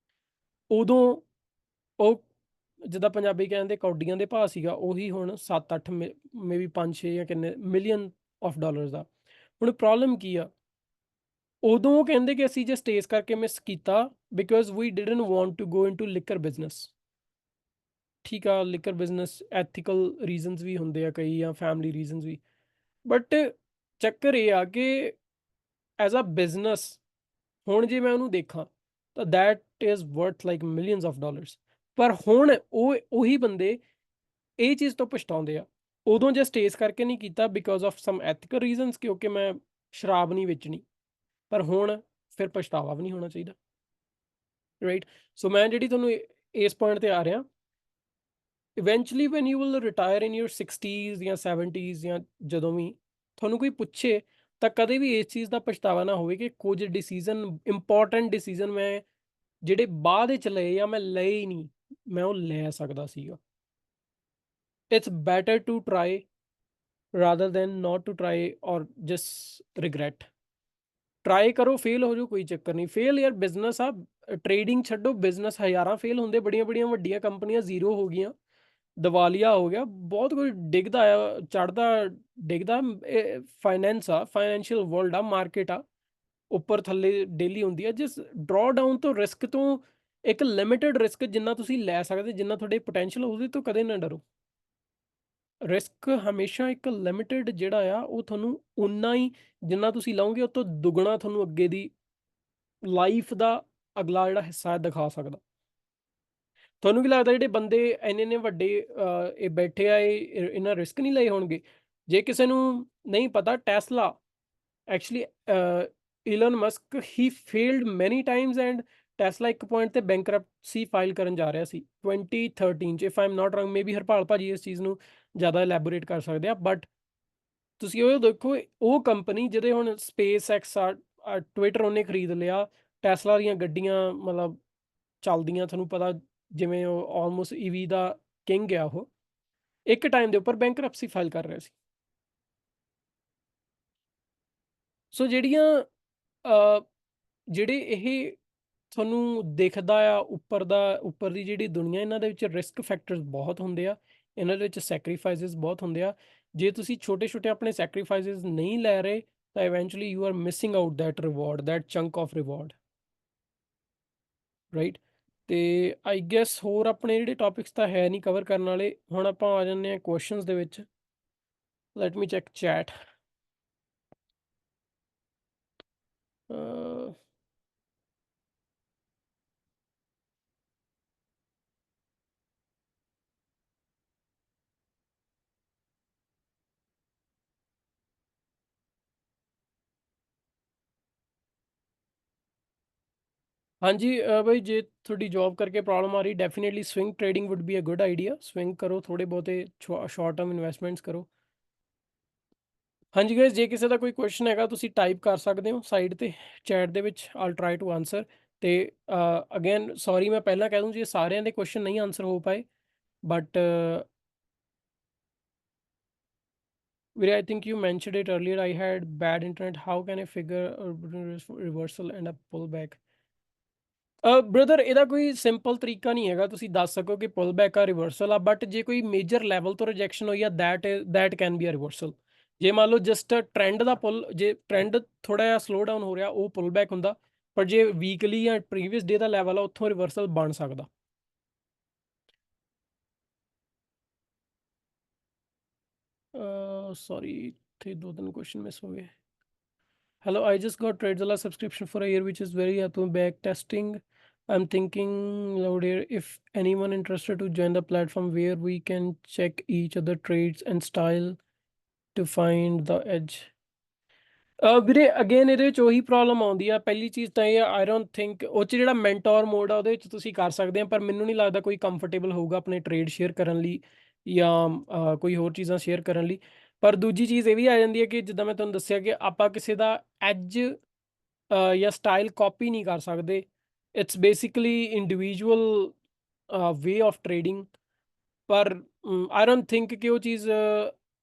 ਉਦੋਂ ਉਹ ਜਿੱਦਾਂ ਪੰਜਾਬੀ ਕਹਿੰਦੇ ਕੌਡੀਆਂ ਦੇ ਭਾਅ ਸੀਗਾ, ਉਹੀ ਹੁਣ 7-8 ਮੇ ਬੀ 5-6 ਜਾਂ ਕਿੰਨੇ ਮਿਲੀਅਨ ਆਫ ਡਾਲਰਸ ਦਾ। ਹੁਣ ਪ੍ਰੋਬਲਮ ਕੀ ਆ, ਉਦੋਂ ਉਹ ਕਹਿੰਦੇ ਕਿ ਅਸੀਂ ਜਸਟ ਇਸ ਕਰਕੇ ਮਿਸ ਕੀਤਾ because we didn't want to go into liquor business. ਠੀਕ ਆ, ਲਿਕਰ ਬਿਜ਼ਨਸ ਐਥੀਕਲ ਰੀਜ਼ਨਸ ਵੀ ਹੁੰਦੇ ਆ ਕਈ, ਜਾਂ ਫੈਮਿਲੀ ਰੀਜ਼ਨਸ ਵੀ, ਬਟ ਚੱਕਰ ਇਹ ਆ ਕਿ ਐਜ਼ ਅ ਬਿਜ਼ਨਸ ਹੁਣ ਜੇ ਮੈਂ ਉਹਨੂੰ ਦੇਖਾਂ ਤਾਂ that is worth like millions of dollars. ਪਰ ਹੁਣ ਉਹੀ ਬੰਦੇ ਇਹ ਚੀਜ਼ ਤੋਂ ਪਛਤਾਉਂਦੇ ਆ। ਉਦੋਂ ਜਸਟ ਇਸ ਕਰਕੇ ਨਹੀਂ ਕੀਤਾ because of some ethical reasons, ਕਿਉਂਕਿ ਮੈਂ ਸ਼ਰਾਬ ਨਹੀਂ ਵੇਚਣੀ, ਪਰ ਹੁਣ ਫਿਰ ਪਛਤਾਵਾ ਵੀ ਨਹੀਂ ਹੋਣਾ ਚਾਹੀਦਾ, ਰਾਈਟ। ਸੋ ਮੈਂ ਜਿਹੜੀ ਤੁਹਾਨੂੰ ਇਸ ਪੁਆਇੰਟ ਤੇ ਆ ਰਿਹਾ, eventually when you will retire in your 60s ਜਾਂ 70s, ਜਾਂ ਜਦੋਂ ਵੀ ਤੁਹਾਨੂੰ ਕੋਈ ਪੁੱਛੇ ਤਾਂ ਕਦੇ ਵੀ ਇਸ ਚੀਜ਼ ਦਾ ਪਛਤਾਵਾ ਨਾ ਹੋਵੇ ਕਿ ਕੁਝ ਡਿਸੀਜ਼ਨ, ਇੰਪੋਰਟੈਂਟ ਡਿਸੀਜ਼ਨ ਮੈਂ ਜਿਹੜੇ ਬਾਅਦ ਵਿੱਚ ਲਏ ਜਾਂ ਮੈਂ ਲਏ ਹੀ ਨਹੀਂ, ਮੈਂ ਉਹ ਲੈ ਸਕਦਾ ਸੀਗਾ। It's better to try rather than not to try or just regret. Try ਕਰੋ, ਫੇਲ ਹੋ ਜਾਓ ਕੋਈ ਚੱਕਰ ਨਹੀਂ। ਫੇਲ ਯਾਰ ਬਿਜ਼ਨਸ ਆ, ਟ੍ਰੇਡਿੰਗ ਛੱਡੋ, ਬਿਜ਼ਨਸ ਹਜ਼ਾਰਾਂ ਫੇਲ ਹੁੰਦੇ, ਬੜੀਆਂ ਬੜੀਆਂ ਵੱਡੀਆਂ ਕੰਪਨੀਆਂ ਜ਼ੀਰੋ ਹੋ ਗਈਆਂ, ਦਿਵਾਲੀਆ ਹੋ ਗਿਆ, ਬਹੁਤ ਕੁਝ ਡਿੱਗਦਾ ਆ, ਚੜ੍ਹਦਾ ਡਿੱਗਦਾ। ਫਾਈਨੈਂਸ ਆ, ਫਾਈਨੈਂਸ਼ੀਅਲ ਵਰਲਡ ਆ, ਮਾਰਕੀਟ ਆ, ਉੱਪਰ ਥੱਲੇ ਡੇਲੀ ਹੁੰਦੀ ਆ। ਜਿਸ ਡਰਾਅ ਡਾਊਨ ਤੋਂ, ਰਿਸਕ ਤੋਂ, ਇੱਕ ਲਿਮਿਟਡ ਰਿਸਕ ਜਿੰਨਾ ਤੁਸੀਂ ਲੈ ਸਕਦੇ, ਜਿੰਨਾ ਤੁਹਾਡੇ ਪੋਟੈਂਸ਼ੀਅਲ, ਉਹਦੇ ਤੋਂ ਕਦੇ ਨਾ ਡਰੋ। ਰਿਸਕ ਹਮੇਸ਼ਾ ਇੱਕ ਲਿਮਿਟਡ ਜਿਹੜਾ ਆ, ਉਹ ਤੁਹਾਨੂੰ ਉਨਾ ਹੀ ਜਿੰਨਾ ਤੁਸੀਂ ਲਓਗੇ ਉਹ ਤੋਂ ਦੁੱਗਣਾ ਤੁਹਾਨੂੰ ਅੱਗੇ ਦੀ ਲਾਈਫ ਦਾ ਅਗਲਾ ਜਿਹੜਾ ਹਿੱਸਾ ਦਿਖਾ ਸਕਦਾ। ਤੁਹਾਨੂੰ ਕੀ ਲੱਗਦਾ ਜਿਹੜੇ ਬੰਦੇ ਇੰਨੇ ਵੱਡੇ ਇਹ ਬੈਠੇ ਆ, ਇਹ ਇਹਨਾਂ ਰਿਸਕ ਨਹੀਂ ਲਏ ਹੋਣਗੇ? ਜੇ ਕਿਸੇ ਨੂੰ ਨਹੀਂ ਪਤਾ, Tesla actually Elon Musk he failed many times, and Tesla ਇੱਕ ਪੁਆਇੰਟ ਤੇ ਬੈਂਕਰਪਸੀ ਫਾਈਲ ਕਰਨ ਜਾ ਰਿਹਾ ਸੀ 2013 ਚ, if I am not wrong. Maybe Harpal ਭਾਜੀ ਇਸ ਚੀਜ਼ ਨੂੰ ਜ਼ਿਆਦਾ ਐਲੈਬੋਰੇਟ ਕਰ ਸਕਦੇ ਆ, ਬਟ ਤੁਸੀਂ ਉਹ ਦੇਖੋ, ਉਹ ਕੰਪਨੀ ਜਿਹਦੇ ਹੁਣ ਸਪੇਸ ਐਕਸ ਆ, ਟਵਿੱਟਰ ਉਹਨੇ ਖਰੀਦ ਲਿਆ, ਟੈਸਲਾ ਦੀਆਂ ਗੱਡੀਆਂ ਮਤਲਬ ਚੱਲਦੀਆਂ, ਤੁਹਾਨੂੰ ਪਤਾ, ਜਿਵੇਂ ਉਹ ਆਲਮੋਸਟ ਈਵੀ ਦਾ ਕਿੰਗ ਆ, ਉਹ ਇੱਕ ਟਾਈਮ ਦੇ ਉੱਪਰ ਬੈਂਕਰਪਸੀ ਫਾਈਲ ਕਰ ਰਿਹਾ ਸੀ। ਸੋ ਜਿਹੜੀਆਂ ਜਿਹੜੇ ਇਹ ਤੁਹਾਨੂੰ ਦਿਖਦਾ ਆ ਉੱਪਰ ਦਾ, ਉੱਪਰ ਦੀ ਜਿਹੜੀ ਦੁਨੀਆ, ਇਹਨਾਂ ਦੇ ਵਿੱਚ ਰਿਸਕ ਫੈਕਟਰਸ ਬਹੁਤ ਹੁੰਦੇ ਆ, ਇਹਨਾਂ ਦੇ ਵਿੱਚ ਸੈਕਰੀਫਾਈਸਿਸ ਬਹੁਤ ਹੁੰਦੇ ਆ। ਜੇ ਤੁਸੀਂ ਛੋਟੇ ਛੋਟੇ ਆਪਣੇ ਸੈਕਰੀਫਾਈਸਿਸ ਨਹੀਂ ਲੈ ਰਹੇ ਤਾਂ eventually you are missing out that reward, that chunk of reward, right. ਤੇ ਆਈ ਗੈਸ ਹੋਰ ਆਪਣੇ ਜਿਹੜੇ ਟੌਪਿਕਸ ਤਾਂ ਹੈ ਨਹੀਂ ਕਵਰ ਕਰਨ ਵਾਲੇ। ਹੁਣ ਆਪਾਂ ਆ ਜਾਂਦੇ ਹਾਂ ਕੁਐਸਚਨਸ ਦੇ ਵਿੱਚ। Let me check chat. ਹਾਂਜੀ ਬਾਈ, ਜੇ ਤੁਹਾਡੀ ਜੌਬ ਕਰਕੇ ਪ੍ਰੋਬਲਮ ਆ ਰਹੀ, definitely swing trading would be a good idea. Swing ਕਰੋ, ਥੋੜੇ ਬਹੁਤੇ ਸ਼ਾਰਟ ਟਰਮ ਇਨਵੈਸਟਮੈਂਟਸ ਕਰੋ। ਹਾਂਜੀ ਗਾਇਸ, ਜੇ ਕਿਸੇ ਦਾ ਕੋਈ ਕੁਐਸਚਨ ਹੈਗਾ ਤੁਸੀਂ ਟਾਈਪ ਕਰ ਸਕਦੇ ਹੋ ਸਾਈਡ ਤੇ ਚੈਟ ਦੇ ਵਿੱਚ, ਆਲ ਟਰਾਈ ਟੂ ਆਨਸਰ। ਤੇ ਅਗੇਨ ਸੌਰੀ, ਮੈਂ ਪਹਿਲਾਂ ਕਹਿ ਦੂੰ ਜੀ ਸਾਰਿਆਂ ਦੇ ਕੁਐਸਚਨ ਨਹੀਂ ਆਨਸਰ ਹੋ ਪਾਏ, ਬਟ ਵੀਰੇ I think you mentioned it earlier, I had bad internet, how can I figure reversal and a pull back. Brother ਇਹਦਾ ਕੋਈ ਸਿੰਪਲ ਤਰੀਕਾ ਨਹੀਂ ਹੈਗਾ ਤੁਸੀਂ ਦੱਸ ਸਕੋ ਕਿ ਪੁੱਲ ਬੈਕ ਆ ਰਿਵਰਸਲ ਆ, ਬਟ ਜੇ ਕੋਈ ਮੇਜਰ ਲੈਵਲ ਤੋਂ ਰਿਜੈਕਸ਼ਨ ਹੋਈ ਆ that can be a reversal. ਜੇ ਮੰਨ ਲਓ ਜਸਟ ਟ੍ਰੈਂਡ ਦਾ ਪੁੱਲ, ਜੇ ਟ੍ਰੈਂਡ ਥੋੜਾ ਜਿਹਾ ਸਲੋ ਡਾਊਨ ਹੋ ਰਿਹਾ ਉਹ ਪੁੱਲ ਬੈਕ ਹੁੰਦਾ, ਪਰ ਜੇ ਵੀਕਲੀ ਜਾਂ ਪ੍ਰੀਵੀਅਸ ਡੇ ਦਾ ਲੈਵਲ ਆ ਉੱਥੋਂ ਰਿਵਰਸਲ ਬਣ ਸਕਦਾ। ਸੌਰੀ ਇੱਥੇ 2-3 ਕੁਐਸਚਨ ਮਿਸ ਹੋ ਗਏ। Hello, I just got TradeZilla subscription for a year, which is very helpful back testing. I'm thinking loud here if anyone interested to join the platform where we can check each other trades and style to find the edge. ਵੀਰੇ again ਇਹਦੇ ਵਿੱਚ ਉਹੀ problem ਆਉਂਦੀ ਆ। ਪਹਿਲੀ ਚੀਜ਼ ਤਾਂ ਇਹ ਆਈ ਡੋਂਟ ਥਿੰਕ ਉਹ 'ਚ ਜਿਹੜਾ ਮੈਂਟੋਰ ਮੋਡ ਆ ਉਹਦੇ ਵਿੱਚ ਤੁਸੀਂ ਕਰ ਸਕਦੇ ਆ, ਪਰ ਮੈਨੂੰ ਨਹੀਂ ਲੱਗਦਾ ਕੋਈ ਕੰਫਰਟੇਬਲ ਹੋਊਗਾ ਆਪਣੇ ਟ੍ਰੇਡ ਸ਼ੇਅਰ ਕਰਨ ਲਈ ਜਾਂ ਕੋਈ ਹੋਰ ਚੀਜ਼ਾਂ ਸ਼ੇਅਰ ਕਰਨ ਲਈ। ਪਰ ਦੂਜੀ ਚੀਜ਼ ਇਹ ਵੀ ਆ ਜਾਂਦੀ ਹੈ ਕਿ ਜਿੱਦਾਂ ਮੈਂ ਤੁਹਾਨੂੰ ਦੱਸਿਆ ਕਿ ਆਪਾਂ ਕਿਸੇ ਦਾ ਐਜ ਜਾਂ ਸਟਾਈਲ ਕਾਪੀ ਨਹੀਂ ਕਰ ਸਕਦੇ। It's basically individual way of trading. ਪਰ ਆਈ ਡੋਂਟ ਥਿੰਕ ਕਿ ਉਹ ਚੀਜ਼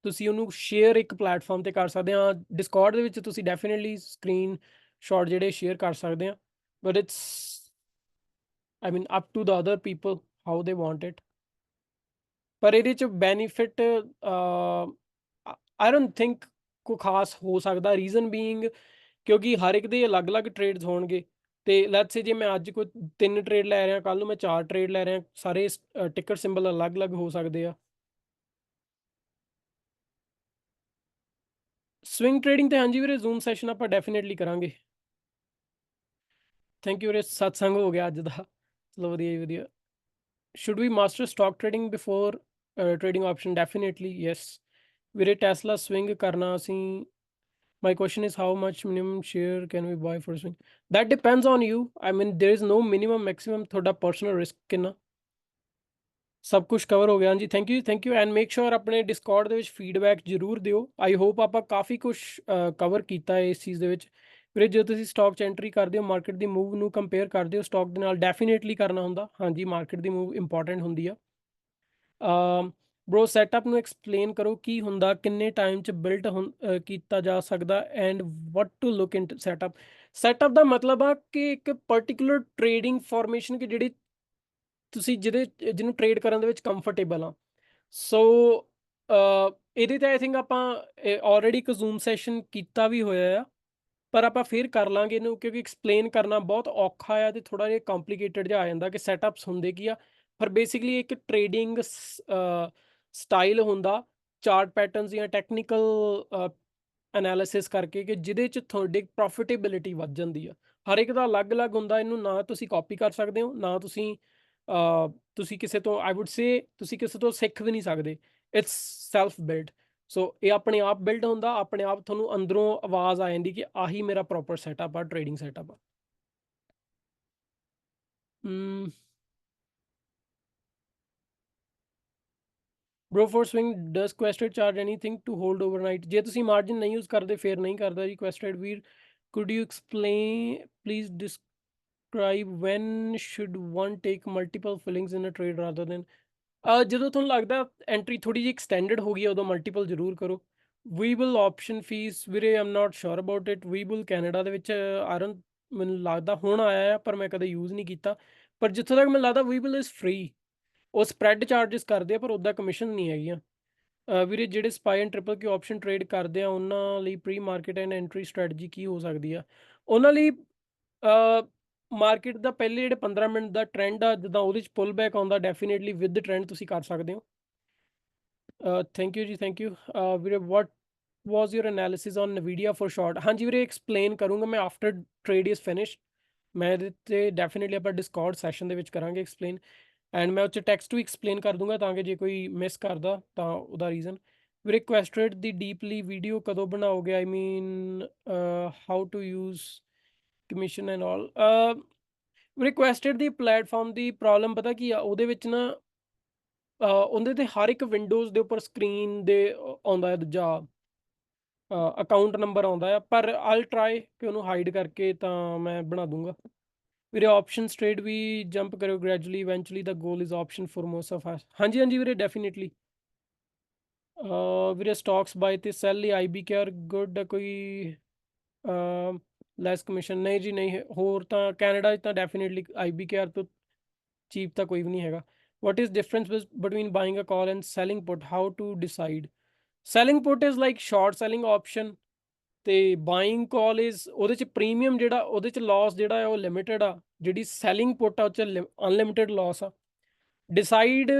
ਤੁਸੀਂ ਉਹਨੂੰ ਸ਼ੇਅਰ ਇੱਕ ਪਲੇਟਫਾਰਮ ਤੇ ਕਰ ਸਕਦੇ ਹਾਂ। ਡਿਸਕੌਰਡ ਦੇ ਵਿੱਚ ਤੁਸੀਂ ਡੈਫੀਨਿਟਲੀ ਸਕਰੀਨ ਸ਼ਾਟ ਜਿਹੜੇ ਸ਼ੇਅਰ ਕਰ ਸਕਦੇ ਆ, but it's I mean up to the other people how they want it. ਪਰ ਇਹਦੇ ਚ ਬੈਨੀਫਿਟ ਆਈ ਡੋਂਟ ਥਿੰਕ ਕੋਈ ਖਾਸ ਹੋ ਸਕਦਾ, ਰੀਜ਼ਨ ਬੀਇੰਗ ਕਿਉਂਕਿ ਹਰ ਇੱਕ ਦੇ ਅਲੱਗ-ਅਲੱਗ ਟ੍ਰੇਡਸ ਹੋਣਗੇ। ਤੇ ਲੈਟਸ ਸੇ ਜੇ ਮੈਂ ਅੱਜ ਕੋਈ 3 ਟ੍ਰੇਡ ਲੈ ਰਿਹਾ, ਕੱਲ ਨੂੰ ਮੈਂ 4 ਟ੍ਰੇਡ ਲੈ ਰਿਹਾ, ਸਾਰੇ ਟਿਕਟ ਸਿੰਬਲ ਅਲੱਗ-ਅਲੱਗ ਹੋ ਸਕਦੇ ਆ। ਸਵਿੰਗ ਟ੍ਰੇਡਿੰਗ ਤੇ ਹਾਂਜੀ ਵੀਰੇ ਜ਼ੂਮ ਸੈਸ਼ਨ ਆਪਾਂ ਡੈਫੀਨਿਟਲੀ ਕਰਾਂਗੇ। ਥੈਂਕ ਯੂ ਵੀਰੇ, ਸਤਸੰਗ ਹੋ ਗਿਆ ਅੱਜ ਦਾ। ਚਲੋ ਵਧੀਆ ਜੀ ਵਧੀਆ। Should we master stock trading before trading option? Definitely yes ਵੀਰੇ। ਟੈਸਲਾ ਸਵਿੰਗ ਕਰਨਾ ਅਸੀਂ, my question is how much minimum share can we buy for swing? That depends on you. I mean there is no minimum maximum, ਤੁਹਾਡਾ personal risk ਕਿੰਨਾ। ਸਭ ਕੁਝ cover ਹੋ ਗਿਆ ਹਾਂਜੀ, thank you and make sure ਆਪਣੇ ਡਿਸਕੌਰਡ ਦੇ ਵਿੱਚ ਫੀਡਬੈਕ ਜ਼ਰੂਰ ਦਿਓ। ਆਈ ਹੋਪ ਆਪਾਂ ਕਾਫੀ ਕੁਝ ਕਵਰ ਕੀਤਾ ਹੈ ਇਸ ਚੀਜ਼ ਦੇ ਵਿੱਚ। ਵੀਰੇ ਜਦੋਂ ਤੁਸੀਂ ਸਟਾਕ 'ਚ ਐਂਟਰੀ ਕਰਦੇ ਹੋ ਮਾਰਕੀਟ ਦੀ ਮੂਵ ਨੂੰ ਕੰਪੇਅਰ ਕਰਦੇ ਹੋ ਸਟਾਕ ਦੇ ਨਾਲ, ਡੈਫੀਨੇਟਲੀ ਕਰਨਾ ਹੁੰਦਾ। ਹਾਂਜੀ ਮਾਰਕੀਟ ਦੀ ਮੂਵ ਇੰਪੋਰਟੈਂਟ ਹੁੰਦੀ ਆ। ਬ్రో ਸੈਟਅਪ ਨੂੰ ਐਕਸਪਲੇਨ ਕਰੋ ਕੀ ਹੁੰਦਾ, ਕਿੰਨੇ ਟਾਈਮ 'ਚ ਬਿਲਡ ਕੀਤਾ ਜਾ ਸਕਦਾ and what to look in setup. Setup ਦਾ ਮਤਲਬ ਆ ਕਿ ਇੱਕ ਪਰਟੀਕੂਲਰ ਟ੍ਰੇਡਿੰਗ ਫਾਰਮੇਸ਼ਨ ਕਿ ਜਿਹੜੀ ਤੁਸੀਂ ਜਿਹਨੂੰ ਟ੍ਰੇਡ ਕਰਨ ਦੇ ਵਿੱਚ ਕੰਫਰਟੇਬਲ ਆ। ਸੋ ਇਹਦੇ ਤੇ ਆਈ ਥਿੰਕ ਆਪਾਂ ਆਲਰੇਡੀ ਇੱਕ ਜ਼ੂਮ ਸੈਸ਼ਨ ਕੀਤਾ ਵੀ ਹੋਇਆ ਆ, ਪਰ ਆਪਾਂ ਫਿਰ ਕਰ ਲਾਂਗੇ ਇਹਨੂੰ ਕਿਉਂਕਿ ਐਕਸਪਲੇਨ ਕਰਨਾ ਬਹੁਤ ਔਖਾ ਆ ਤੇ ਥੋੜਾ ਜਿਹਾ ਕੰਪਲੀਕੇਟਡ ਜਿਹਾ ਆ ਜਾਂਦਾ ਕਿ ਸੈਟਅਪਸ ਹੁੰਦੇ ਕੀ ਆ। ਪਰ ਬੇਸਿਕਲੀ ਇੱਕ ਟ੍ਰੇਡਿੰਗ ਸਟਾਈਲ ਹੁੰਦਾ, ਚਾਰਟ ਪੈਟਰਨਸ ਜਾਂ ਟੈਕਨੀਕਲ ਐਨਾਲਿਸਿਸ ਕਰਕੇ ਕਿ ਜਿਹਦੇ 'ਚ ਤੁਹਾਡੀ ਪ੍ਰੋਫਿਟੇਬਿਲਿਟੀ ਵੱਧ ਜਾਂਦੀ ਆ। ਹਰ ਇੱਕ ਦਾ ਅਲੱਗ-ਅਲੱਗ ਹੁੰਦਾ, ਇਹਨੂੰ ਨਾ ਤੁਸੀਂ ਕਾਪੀ ਕਰ ਸਕਦੇ ਹੋ, ਨਾ ਤੁਸੀਂ ਕਿਸੇ ਤੋਂ ਆਈ ਵੁੱਡ ਸੇ ਤੁਸੀਂ ਕਿਸੇ ਤੋਂ ਸਿੱਖ ਵੀ ਨਹੀਂ ਸਕਦੇ। It's self build. ਸੋ ਇਹ ਆਪਣੇ ਆਪ ਬਿਲਡ ਹੁੰਦਾ, ਆਪਣੇ ਆਪ ਤੁਹਾਨੂੰ ਅੰਦਰੋਂ ਆਵਾਜ਼ ਆ ਜਾਂਦੀ ਕਿ ਆਹੀ ਮੇਰਾ ਪ੍ਰੋਪਰ ਸੈਟਅਪ ਆ, ਟ੍ਰੇਡਿੰਗ ਸੈਟਅਪ ਆ। Bro for swing does Questrade charge anything to hold overnight? ਜੇ ਤੁਸੀਂ ਮਾਰਜਿਨ ਨਹੀਂ ਯੂਜ਼ ਕਰਦੇ ਫਿਰ ਨਹੀਂ ਕਰਦਾ ਜੀ ਕੁਐਸਟਡ ਵੀਰ। Could you explain please describe when should one take multiple fillings in a trade rather than? ਜਦੋਂ ਤੁਹਾਨੂੰ ਲੱਗਦਾ ਐਂਟਰੀ ਥੋੜੀ ਜਿਹੀ ਐਕਸਟੈਂਡਡ ਹੋ ਗਈ ਉਦੋਂ ਮਲਟੀਪਲ ਜ਼ਰੂਰ ਕਰੋ। ਵੀਬਲ ਆਪਸ਼ਨ ਫੀਸ ਵੀਰੇ ਆਮ ਨਾਟ ਸ਼ੋਰ ਅਬਾਊਟ ਇਟ। ਵੀਬਲ ਕੈਨੇਡਾ ਦੇ ਵਿੱਚ ਆਰਨ ਮੈਨੂੰ ਲੱਗਦਾ ਹੁਣ ਆਇਆ ਆ, ਪਰ ਮੈਂ ਕਦੇ ਯੂਜ਼ ਨਹੀਂ ਕੀਤਾ। ਪਰ ਜਿੱਥੋਂ ਤੱਕ ਮੈਨੂੰ ਲੱਗਦਾ ਵੀਬਲ ਇਜ਼ ਫ੍ਰੀ। ਉਹ ਸਪਰੈਡ ਚਾਰजेस ਕਰਦੇ ਆ ਪਰ ਉੱਦਾਂ ਕਮਿਸ਼ਨ ਨਹੀਂ ਹੈਗੀਆਂ। ਵੀਰੇ ਜਿਹੜੇ SPY and triple Q option trade ਕਰਦੇ ਆ ਉਹਨਾਂ ਲਈ pre market and entry strategy ਕੀ ਹੋ ਸਕਦੀ ਆ? ਉਹਨਾਂ ਲਈ ਮਾਰਕੀਟ ਦਾ ਪਹਿਲੇ ਜਿਹੜੇ 15 ਮਿੰਟ ਦਾ ਟ੍ਰੈਂਡ ਆ ਜਿੱਦਾਂ ਉਹਦੇ 'ਚ ਪੁੱਲ ਬੈਕ ਆਉਂਦਾ, ਡੈਫੀਨੇਟਲੀ ਵਿਦ ਟ੍ਰੈਂਡ ਤੁਸੀਂ ਕਰ ਸਕਦੇ ਹੋ। ਥੈਂਕ ਯੂ ਜੀ ਥੈਂਕ ਯੂ ਵੀਰੇ। What was your analysis on Nvidia for short? ਹਾਂਜੀ ਵੀਰੇ ਐਕਸਪਲੇਨ ਕਰੂੰਗਾ ਮੈਂ ਆਫਟਰ ਟ੍ਰੇਡ ਇਜ਼ ਫਿਨਿਸ਼। ਮੈਂ ਇਹਦੇ 'ਤੇ ਡੈਫੀਨੇਟਲੀ ਆਪਾਂ ਡਿਸਕੌਰਡ ਸੈਸ਼ਨ ਦੇ ਵਿੱਚ ਕਰਾਂਗੇ ਐਕਸਪਲੇਨ ਐਂਡ ਮੈਂ ਉਹ 'ਚ ਟੈਕਸਟ ਵੀ ਐਕਸਪਲੇਨ ਕਰ ਦੂੰਗਾ ਤਾਂ ਕਿ ਜੇ ਕੋਈ ਮਿਸ ਕਰਦਾ ਤਾਂ ਉਹਦਾ ਰੀਜ਼ਨ। ਵੀਰੇ ਕੁਐਸਟਡ ਦੀ ਡੀਪਲੀ ਵੀਡੀਓ ਕਦੋਂ ਬਣਾਓਗੇ? I mean how to use commission and all. ਰਿਕੁਐਸਟਡ ਦੀ ਪਲੇਟਫਾਰਮ ਦੀ ਪ੍ਰੋਬਲਮ ਪਤਾ ਕੀ ਆ, ਉਹਦੇ ਵਿੱਚ ਨਾ ਉਹਦੇ ਤੇ ਹਰ ਇੱਕ ਵਿੰਡੋਜ਼ ਦੇ ਉੱਪਰ ਸਕਰੀਨ ਦੇ ਆਉਂਦਾ ਹੈ ਦੂਜਾ ਅਕਾਊਂਟ ਨੰਬਰ ਆਉਂਦਾ ਆ, ਪਰ ਆਲ ਟਰਾਈ ਕਿ ਉਹਨੂੰ ਹਾਈਡ ਕਰਕੇ ਤਾਂ ਮੈਂ ਬਣਾ ਦੂੰਗਾ। ਵੀਰੇ ਆਪਸ਼ਨ ਟ੍ਰੇਡ ਵੀ ਜੰਪ ਕਰਿਓ gradually, eventually the goal is option for most of us. ਹਾਂਜੀ ਹਾਂਜੀ ਵੀਰੇ ਡੈਫੀਨੇਟਲੀ। ਵੀਰੇ ਸਟਾਕਸ ਬਾਏ ਤੇ ਸੈਲ ਲਈ ਆਈਬੀ ਕੇਅਰ ਗੁੱਡ ਕੋਈ ਲੈਸ ਕਮਿਸ਼ਨ? ਨਹੀਂ ਜੀ ਨਹੀਂ, ਹੋਰ ਤਾਂ ਕੈਨੇਡਾ 'ਚ ਤਾਂ ਡੈਫੀਨੇਟਲੀ ਆਈਬੀ ਕੇਅਰ ਤੋਂ ਚੀਪ ਤਾਂ ਕੋਈ ਵੀ ਨਹੀਂ ਹੈਗਾ। what is difference between buying a call and selling put? How to decide? Selling put is like short selling option ਤੇ buying call is ਉਹਦੇ ਚ ਪ੍ਰੀਮੀਅਮ ਜਿਹੜਾ ਉਹਦੇ ਚ ਲਾਸ ਜਿਹੜਾ ਹੈ ਉਹ ਲਿਮਿਟਡ ਆ, ਜਿਹੜੀ ਸੈਲਿੰਗ ਪੁੱਟ ਆ ਉਹ ਚ ਅਨਲਿਮਿਟਡ ਲਾਸ ਆ। ਡਿਸਾਈਡ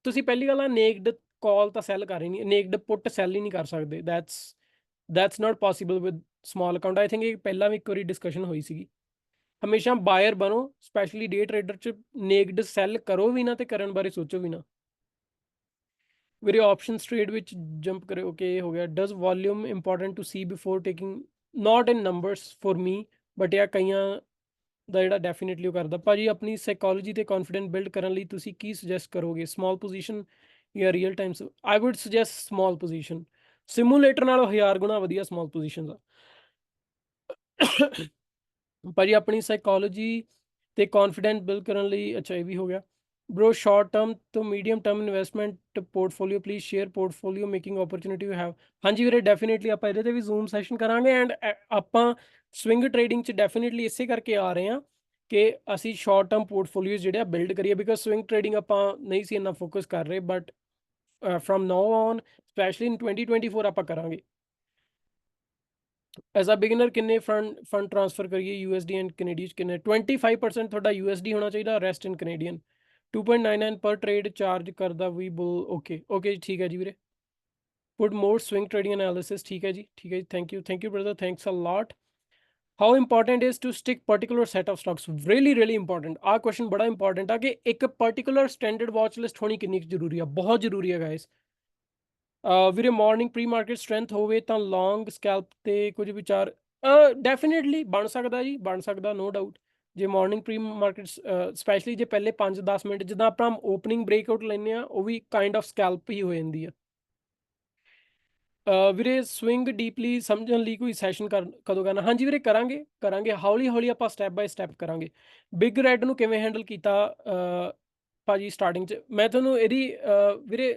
ਤੁਸੀਂ ਪਹਿਲੀ ਗੱਲ ਆ ਨੇਕਡ ਕਾਲ ਤਾਂ ਸੈਲ ਕਰ ਹੀ ਨਹੀਂ, ਨੇਕਡ ਪੁੱਟ ਸੈਲ ਹੀ ਨਹੀਂ ਕਰ ਸਕਦੇ। that's not possible with small account। I think ਇਹ ਪਹਿਲਾਂ ਵੀ ਇੱਕ ਵਾਰੀ ਡਿਸਕਸ਼ਨ ਹੋਈ ਸੀਗੀ। ਹਮੇਸ਼ਾ ਬਾਇਰ ਬਣੋ, ਸਪੈਸ਼ਲੀ ਡੇ ਟਰੇਡਰ ਚ ਨੇਕਡ ਸੈਲ ਕਰੋ ਵੀ ਨਾ ਤੇ ਕਰਨ ਬਾਰੇ ਸੋਚੋ ਵੀ ਨਾ। ਵੀਰੇ ਆਪਸ਼ਨ ਟ੍ਰੇਡ ਵਿੱਚ ਜੰਪ ਕਰੇ, ਓਕੇ ਹੋ ਗਿਆ। Does volume important to see before taking? Not in numbers for me, but yeah ਕਈਆਂ ਦਾ ਜਿਹੜਾ ਡੈਫੀਨੇਟਲੀ ਉਹ ਕਰਦਾ। ਭਾਜੀ ਆਪਣੀ ਸਾਈਕੋਲੋਜੀ ਤੇ ਕੌਨਫੀਡੈਂਸ ਬਿਲਡ ਕਰਨ ਲਈ ਤੁਸੀਂ ਕੀ ਸੁਜੈਸਟ ਕਰੋਗੇ, ਸਮਾਲ ਪੋਜੀਸ਼ਨ ਜਾਂ ਰੀਅਲ ਟਾਈਮ? ਆਈ wood suggest small position. Simulator ਨਾਲੋਂ 1000 ਗੁਣਾ ਵਧੀਆ ਸਮਾਲ ਪੋਜੀਸ਼ਨ ਆ। ਭਾਜੀ ਆਪਣੀ ਸਾਈਕੋਲੋਜੀ ਤੇ ਕੌਨਫੀਡੈਂਸ ਬਿਲਡ ਕਰਨ ਲਈ, ਅੱਛਾ ਇਹ ਵੀ ਹੋ ਗਿਆ। ਬ్రో ਸ਼ਾਰਟ ਟਰਮ ਤੋਂ medium term investment portfolio please share portfolio making opportunity you have. ਹਾਂਜੀ ਵੀਰੇ ਡੈਫੀਨੇਟਲੀ ਆਪਾਂ ਇਹਦੇ ਤੇ ਵੀ ਜ਼ੂਮ ਸੈਸ਼ਨ ਕਰਾਂਗੇ। ਐਂਡ ਆਪਾਂ ਸਵਿੰਗ ਟ੍ਰੇਡਿੰਗ 'ਚ ਡੈਫੀਨੇਟਲੀ ਇਸੇ ਕਰਕੇ ਆ ਰਹੇ ਹਾਂ ਕਿ ਅਸੀਂ ਸ਼ਾਰਟ ਟਰਮ ਪੋਰਟਫੋਲੀਓਜ਼ ਜਿਹੜੇ ਆ ਬਿਲਡ ਕਰੀਏ, ਬਿਕਾਜ਼ ਸਵਿੰਗ ਟ੍ਰੇਡਿੰਗ ਆਪਾਂ ਨਹੀਂ ਸੀ ਇੰਨਾ ਫੋਕਸ ਕਰ ਰਹੇ, but from now on specially in 2024 ਆਪਾਂ ਕਰਾਂਗੇ। ਐਜ਼ ਅ ਬਿਗਨਰ ਕਿੰਨੇ ਫੰਡ ਟ੍ਰਾਂਸਫਰ ਕਰੀਏ ਯੂਐਸਡੀ ਐਂਡ ਕੈਨੇਡੀਅਨ? ਕਿੰਨੇ? 25% ਤੁਹਾਡਾ ਯੂਐਸਡੀ ਹੋਣਾ ਚਾਹੀਦਾ, ਰੈਸਟ ਇਨ ਕੈਨੇਡੀਅਨ। 2.99 ਪਰ ਟ੍ਰੇਡ ਚਾਰਜ ਕਰਦਾ ਵੀ ਬੁਲ। ਓਕੇ ਠੀਕ ਹੈ ਜੀ ਵੀਰੇ। Put more swing trading analysis, ਠੀਕ ਹੈ ਜੀ ਠੀਕ ਹੈ ਜੀ। Thank you brother, thanks a lot. How important is to stick particular set of stocks? really important. ਆਹ ਕੁਐਸਚਨ ਬੜਾ ਇੰਪੋਰਟੈਂਟ ਆ ਕਿ ਇੱਕ ਪਰਟੀਕੂਲਰ ਸਟੈਂਡਰਡ ਵਾਚ ਲਿਸਟ ਹੋਣੀ ਕਿੰਨੀ ਕੁ ਜ਼ਰੂਰੀ ਆ, ਬਹੁਤ ਜ਼ਰੂਰੀ ਹੈ ਗਾਇਸ। ਵੀਰੇ ਮਾਰਨਿੰਗ ਪ੍ਰੀ ਮਾਰਕੀਟ ਸਟਰੈਂਥ ਹੋਵੇ ਤਾਂ ਲੌਂਗ ਸਕੈਲਪ ਤੇ ਕੁਝ ਵਿਚਾਰ? ਡੈਫੀਨੇਟਲੀ ਬਣ ਸਕਦਾ ਜੀ, ਬਣ ਸਕਦਾ, ਨੋ ਡਾਊਟ। ਜੇ ਮਾਰਨਿੰਗ ਪ੍ਰੀ ਮਾਰਕੀਟ ਸਪੈਸ਼ਲੀ ਜੇ ਪਹਿਲੇ 5-10 ਮਿੰਟ ਜਿੱਦਾਂ ਆਪਾਂ ਓਪਨਿੰਗ ਬ੍ਰੇਕਆਊਟ ਲੈਂਦੇ ਆ, ਉਹ ਵੀ ਕਾਈਂਡ ਆਫ ਸਕੈਲਪ ਹੀ ਹੋ ਜਾਂਦੀ ਆ। ਵੀਰੇ ਸਵਿੰਗ ਡੀਪਲੀ ਸਮਝਣ ਲਈ ਕੋਈ ਸੈਸ਼ਨ ਕਦੋਂ ਕਰਨਾ? ਹਾਂਜੀ ਵੀਰੇ ਕਰਾਂਗੇ ਹੌਲੀ ਹੌਲੀ ਆਪਾਂ ਸਟੈਪ ਬਾਏ ਸਟੈਪ ਕਰਾਂਗੇ। ਬਿਗ ਰੈਡ ਨੂੰ ਕਿਵੇਂ ਹੈਂਡਲ ਕੀਤਾ ਭਾਜੀ ਸਟਾਰਟਿੰਗ 'ਚ? ਮੈਂ ਤੁਹਾਨੂੰ ਇਹਦੀ ਵੀਰੇ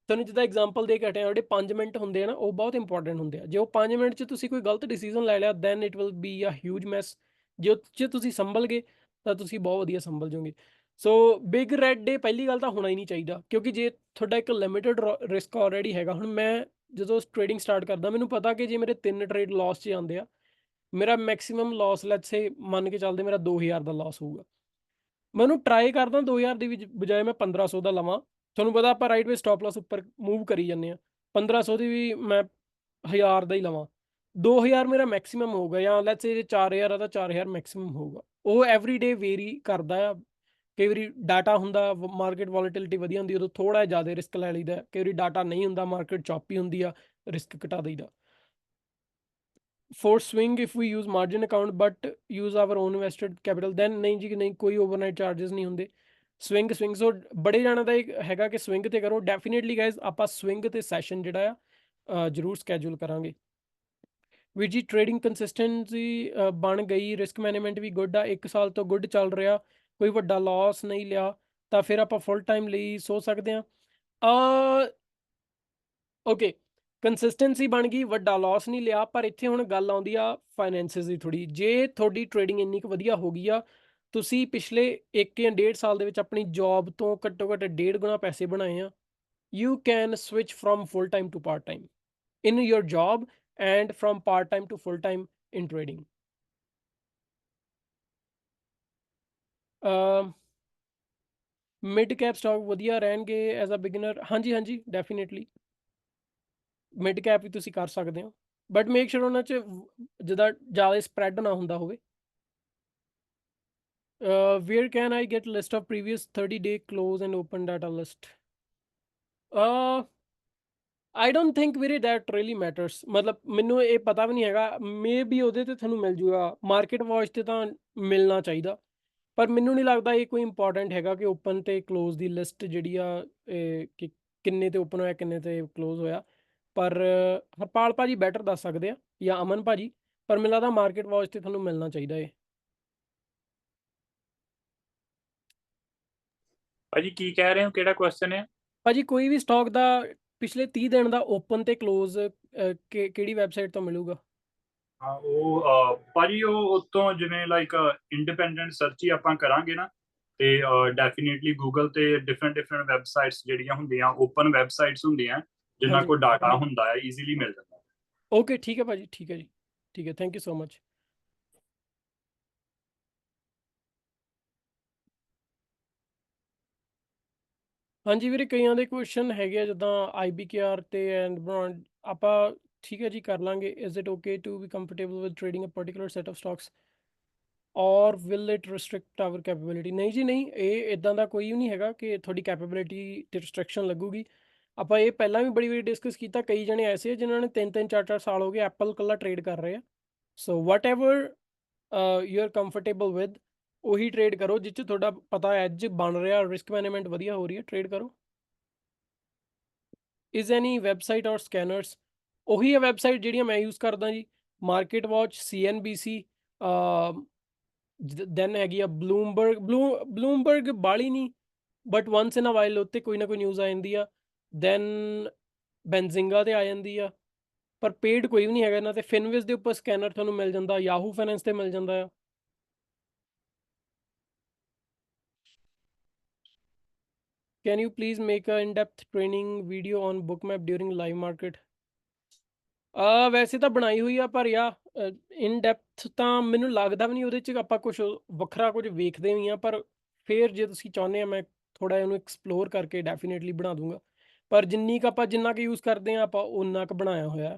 ਤੁਹਾਨੂੰ ਜਿੱਦਾਂ ਐਗਜ਼ਾਮਪਲ ਦੇ ਕੇ ਹਟਿਆ, ਜਿਹੜੇ 5 ਮਿੰਟ ਹੁੰਦੇ ਆ ਨਾ ਉਹ ਬਹੁਤ ਇੰਪੋਰਟੈਂਟ ਹੁੰਦੇ ਆ। ਜੇ ਉਹ 5 ਮਿੰਟ 'ਚ ਤੁਸੀਂ ਕੋਈ ਗਲਤ ਡਿਸੀਜਨ ਲੈ ਲਿਆ then it will be a huge mess. ਜੇ ਉਹ 'ਚ ਤੁਸੀਂ ਸੰਭਲ ਗਏ ਤਾਂ ਤੁਸੀਂ ਬਹੁਤ ਵਧੀਆ ਸੰਭਲ ਜਾਓਗੇ। ਸੋ ਬਿਗ ਰੈਡ ਡੇ ਪਹਿਲੀ ਗੱਲ ਤਾਂ ਹੋਣਾ ਹੀ ਨਹੀਂ ਚਾਹੀਦਾ, ਕਿਉਂਕਿ ਜੇ ਤੁਹਾਡਾ ਇੱਕ ਲਿਮਿਟਡ ਰਿਸਕ ਆਲਰੇਡੀ ਹੈਗਾ। ਹੁਣ ਮੈਂ ਜਦੋਂ ਟ੍ਰੇਡਿੰਗ ਸਟਾਰਟ ਕਰਦਾ ਮੈਨੂੰ ਪਤਾ ਕਿ ਜੇ ਮੇਰੇ 3 ਟ੍ਰੇਡ ਲਾਸ 'ਚ ਜਾਂਦੇ ਆ, ਮੇਰਾ ਮੈਕਸਿਮਮ ਲਾਸ ਲੈਟਸ ਸੇ ਮੰਨ ਕੇ ਚੱਲਦੇ ਮੇਰਾ 2000 ਦਾ ਲਾਸ ਹੋਊਗਾ। ਮੈਂ ਉਹਨੂੰ ਟਰਾਈ ਕਰਦਾ 2000 ਦੀ ਬਜਾਏ ਮੈਂ 1500 ਦਾ ਲਵਾਂ। ਤੁਹਾਨੂੰ ਪਤਾ ਆਪਾਂ ਰਾਈਟ ਵੇ ਸਟਾਪ ਲਾਸ ਉੱਪਰ ਮੂਵ ਕਰੀ ਜਾਂਦੇ ਆ, 1500 ਦੀ ਵੀ ਮੈਂ 1000 ਦਾ ਹੀ ਲਵਾਂ। 2000 ਮੇਰਾ ਮੈਕਸਿਮਮ ਹੋਊਗਾ, ਜਾਂ ਲੈਟਸ ਸੇ ਜੇ 4000 ਆ ਤਾਂ 4000 ਮੈਕਸਿਮਮ ਹੋਊਗਾ। ਉਹ ਐਵਰੀ ਡੇ ਵੇਰੀ ਕਰਦਾ ਆ। ਕਈ ਵਾਰੀ ਡਾਟਾ ਹੁੰਦਾ, ਮਾਰਕੀਟ ਵੋਲੇਟਿਲਿਟੀ ਵਧੀਆ ਹੁੰਦੀ, ਉਦੋਂ ਥੋੜ੍ਹਾ ਜ਼ਿਆਦਾ ਰਿਸਕ ਲੈ ਲਈਦਾ। ਕਈ ਵਾਰੀ ਡਾਟਾ ਨਹੀਂ ਹੁੰਦਾ, ਮਾਰਕੀਟ ਚੌਪੀ ਹੁੰਦੀ ਆ, ਰਿਸਕ ਘਟਾ ਦਈਦਾ। For swing if we use margin account but use our own invested capital then? ਨਹੀਂ ਜੀ ਨਹੀਂ, ਕੋਈ ਓਵਰਨਾਈਟ ਚਾਰजेस ਨਹੀਂ ਹੁੰਦੇ। ਸਵਿੰਗ ਸੋ ਬੜੇ ਜਾਣਾ ਦਾ ਇੱਕ ਹੈਗਾ ਕਿ ਸਵਿੰਗ ਤੇ ਕਰੋ। ਡੈਫੀਨੇਟਲੀ ਗਾਇਜ਼ ਆਪਾਂ ਸਵਿੰਗ ਤੇ ਸੈਸ਼ਨ ਜਿਹੜਾ ਆ ਜ਼ਰੂਰ ਸਕੈਜੂਲ ਕਰਾਂਗੇ। ਵੀਰ ਜੀ ਟ੍ਰੇਡਿੰਗ ਕੰਸਿਸਟੈਂਸੀ ਬਣ ਗਈ, ਰਿਸਕ ਮੈਨੇਜਮੈਂਟ ਵੀ ਗੁੱਡ ਆ, 1 ਸਾਲ ਤੋਂ ਗੁੱਡ ਚੱਲ ਰਿਹਾ, ਕੋਈ ਵੱਡਾ ਲਾਸ ਨਹੀਂ ਲਿਆ, ਤਾਂ ਫਿਰ ਆਪਾਂ ਫੁੱਲ ਟਾਈਮ ਲਈ ਸੋਚ ਸਕਦੇ ਹਾਂ। ਓਕੇ ਕੰਸਿਸਟੈਂਸੀ ਬਣ ਗਈ, ਵੱਡਾ ਲਾਸ ਨਹੀਂ ਲਿਆ, ਪਰ ਇੱਥੇ ਹੁਣ ਗੱਲ ਆਉਂਦੀ ਆ ਫਾਈਨੈਂਸਿਸ ਦੀ ਥੋੜ੍ਹੀ। ਜੇ ਤੁਹਾਡੀ ਟ੍ਰੇਡਿੰਗ ਇੰਨੀ ਕੁ ਵਧੀਆ ਹੋ ਗਈ ਆ, ਤੁਸੀਂ ਪਿਛਲੇ 1 ਜਾਂ 1.5 ਸਾਲ ਦੇ ਵਿੱਚ ਆਪਣੀ ਜੌਬ ਤੋਂ ਘੱਟੋ ਘੱਟ 1.5 ਗੁਣਾ ਪੈਸੇ ਬਣਾਏ ਆ, you can switch from full time two part time in your job and from part time to full time in trading. Mid cap stock ਵਧੀਆ ਰਹਿਣਗੇ ਐਜ਼ ਅ ਬਿਗਨਰ? ਹਾਂਜੀ ਡੈਫੀਨੇਟਲੀ ਮਿਡ ਕੈਪ ਵੀ ਤੁਸੀਂ ਕਰ ਸਕਦੇ ਹੋ, ਬਟ ਮੇਕ ਸ਼ੋਰ ਉਹਨਾਂ 'ਚ ਜਿੱਦਾਂ ਜ਼ਿਆਦਾ ਸਪਰੈਡ ਨਾ ਹੁੰਦਾ ਹੋਵੇ। Where can I get list of previous 30-day close and open data list? I don't think ਵੀਰੇ ਦੈਟ ਰੀਅਲੀ ਮੈਟਰਸ। ਮਤਲਬ ਮੈਨੂੰ ਇਹ ਪਤਾ ਵੀ ਨਹੀਂ ਹੈਗਾ, ਮੇ ਵੀ ਉਹਦੇ 'ਤੇ ਤੁਹਾਨੂੰ ਮਿਲ ਜੂਗਾ, ਮਾਰਕੀਟ ਵਾਚ 'ਤੇ ਤਾਂ ਮਿਲਣਾ ਚਾਹੀਦਾ, ਪਰ ਮੈਨੂੰ ਨਹੀਂ ਲੱਗਦਾ ਇਹ ਕੋਈ ਇੰਪੋਰਟੈਂਟ ਹੈਗਾ ਕਿ ਓਪਨ ਅਤੇ ਕਲੋਜ਼ ਦੀ ਲਿਸਟ ਜਿਹੜੀ ਆ ਕਿ ਕਿੰਨੇ 'ਤੇ ਓਪਨ ਹੋਇਆ ਕਿੰਨੇ 'ਤੇ ਕਲੋਜ਼ ਹੋਇਆ। ਪਰ ਹਰਪਾਲ ਭਾਜੀ ਬੈਟਰ ਦੱਸ ਸਕਦੇ ਆ ਜਾਂ ਅਮਨ ਭਾਜੀ, ਪਰ ਮੈਨੂੰ ਲੱਗਦਾ ਮਾਰਕੀਟ ਵਾਚ ਤੇ ਤੁਹਾਨੂੰ ਮਿਲਣਾ ਚਾਹੀਦਾ ਏ। ਭਾਜੀ ਕੀ ਕਹਿ ਰਹੇ ਹੋ, ਕਿਹੜਾ ਕੁਐਸਚਨ ਹੈ? ਭਾਜੀ ਕੋਈ ਵੀ ਸਟਾਕ ਦਾ ਪਿਛਲੇ 30 ਦਿਨ ਦਾ ਓਪਨ ਤੇ ਕਲੋਜ਼ ਕਿਹੜੀ ਵੈਬਸਾਈਟ ਤੋਂ ਮਿਲੂਗਾ? ਹਾਂ ਉਹ ਭਾਜੀ ਉਹ ਉਤੋਂ ਜਿਵੇਂ ਲਾਈਕ ਇੰਡੀਪੈਂਡੈਂਟ ਸਰਚ ਹੀ ਆਪਾਂ ਕਰਾਂਗੇ ਨਾ, ਤੇ ਡੈਫੀਨੇਟਲੀ ਗੂਗਲ ਤੇ ਡਿਫਰੈਂਟ ਵੈਬਸਾਈਟਸ ਜਿਹੜੀਆਂ ਹੁੰਦੀਆਂ ਓਪਨ ਵੈਬਸਾਈਟਸ ਹੁੰਦੀਆਂ ਜਿਨ੍ਹਾਂ ਹਾਂਜੀ। ਕੋਲ ਡਾਟਾ ਹੁੰਦਾ ਹੈ ਈਜ਼ੀਲੀ ਮਿਲ ਜਾਂਦਾ। ਓਕੇ ਠੀਕ ਹੈ ਭਾਜੀ, ਠੀਕ ਹੈ ਜੀ, ਠੀਕ ਹੈ, ਥੈਂਕ ਯੂ ਸੋ ਮਚ। ਹਾਂਜੀ ਵੀਰੇ, ਕਈਆਂ ਦੇ ਕੁਐਸਚਨ ਹੈਗੇ ਆ ਜਿੱਦਾਂ IBKR ਤੇ ਐਂਡ ਬ੍ਰਾਂਡ, ਆਪਾਂ ਠੀਕ ਹੈ ਜੀ ਕਰ ਲਾਂਗੇ। Is it okay to be comfortable with trading a particular set of stocks or will it restrict our capability? ਨਹੀਂ ਜੀ ਨਹੀਂ, ਇਹ ਇਦਾਂ ਦਾ ਕੋਈ ਵੀ ਨਹੀਂ ਹੈਗਾ ਕਿ ਤੁਹਾਡੀ ਕੈਪੇਬਿਲਿਟੀ ਤੇ ਰਿਸਟ੍ਰਿਕਸ਼ਨ ਲੱਗੂਗੀ। ਆਪਾਂ ਇਹ ਪਹਿਲਾਂ ਵੀ ਬੜੀ ਵਾਰੀ ਡਿਸਕਸ ਕੀਤਾ, ਕਈ ਜਣੇ ਐਸੇ ਆ ਜਿਨ੍ਹਾਂ ਨੇ 3-3 4-4 ਸਾਲ ਹੋ ਗਏ ਐਪਲ ਕੱਲਾ ਟ੍ਰੇਡ ਕਰ ਰਹੇ ਆ। So whatever you are comfortable with ਉਹੀ ਟ੍ਰੇਡ ਕਰੋ, ਜਿਸ 'ਚ ਤੁਹਾਡਾ ਪਤਾ ਐਜ ਬਣ ਰਿਹਾ, ਰਿਸਕ ਮੈਨੇਜਮੈਂਟ ਵਧੀਆ ਹੋ ਰਹੀ ਹੈ, ਟ੍ਰੇਡ ਕਰੋ। ਇਜ਼ ਐਨੀ ਵੈਬਸਾਈਟ ਔਰ ਸਕੈਨਰਸ? ਉਹੀ ਹੈ ਵੈਬਸਾਈਟ ਜਿਹੜੀਆਂ ਮੈਂ ਯੂਜ਼ ਕਰਦਾ ਜੀ, ਮਾਰਕੀਟ ਵਾਚ, CNBC, ਦੈਨ ਹੈਗੀ ਆ ਬਲੂਮਬਰਗ ਬਾਲੀ ਨਹੀਂ, but once in a while ਉੱਤੇ ਕੋਈ ਨਾ ਕੋਈ ਨਿਊਜ਼ ਆ ਜਾਂਦੀ ਆ। ਦੈਨ ਬੈਨਜ਼ਿੰਗਾ ਤੇ ਆ ਜਾਂਦੀ ਆ, ਪਰ ਪੇਡ ਕੋਈ ਵੀ ਨਹੀਂ ਹੈਗਾ ਇਹਨਾਂ ਤੇ। ਫਿਨਵਿਜ਼ ਦੇ ਉੱਪਰ ਸਕੈਨਰ ਤੁਹਾਨੂੰ ਮਿਲ ਜਾਂਦਾ, ਯਾਹੂ ਫਾਈਨੈਂਸ ਤੇ ਮਿਲ ਜਾਂਦਾ ਆ। Can you please make a in-depth training video on Bookmap during live market? ਵੈਸੇ ਤਾਂ ਬਣਾਈ ਹੋਈ ਆ, ਪਰ ਇਨ ਡੈਪਥ ਤਾਂ ਮੈਨੂੰ ਲੱਗਦਾ ਵੀ ਨਹੀਂ ਉਹਦੇ 'ਚ ਆਪਾਂ ਕੁਝ ਵੱਖਰਾ ਕੁਝ ਵੇਖਦੇ ਵੀ ਆ, ਪਰ ਫਿਰ ਜੇ ਤੁਸੀਂ ਚਾਹੁੰਦੇ ਆ ਮੈਂ ਥੋੜ੍ਹਾ ਇਹਨੂੰ ਐਕਸਪਲੋਰ ਕਰਕੇ ਡੈਫੀਨੇਟਲੀ ਬਣਾ ਦੂੰਗਾ, ਪਰ ਜਿੰਨਾ ਕੁ ਯੂਜ਼ ਕਰਦੇ ਆ ਆਪਾਂ ਉਨਾ ਕੁ ਬਣਾਇਆ ਹੋਇਆ।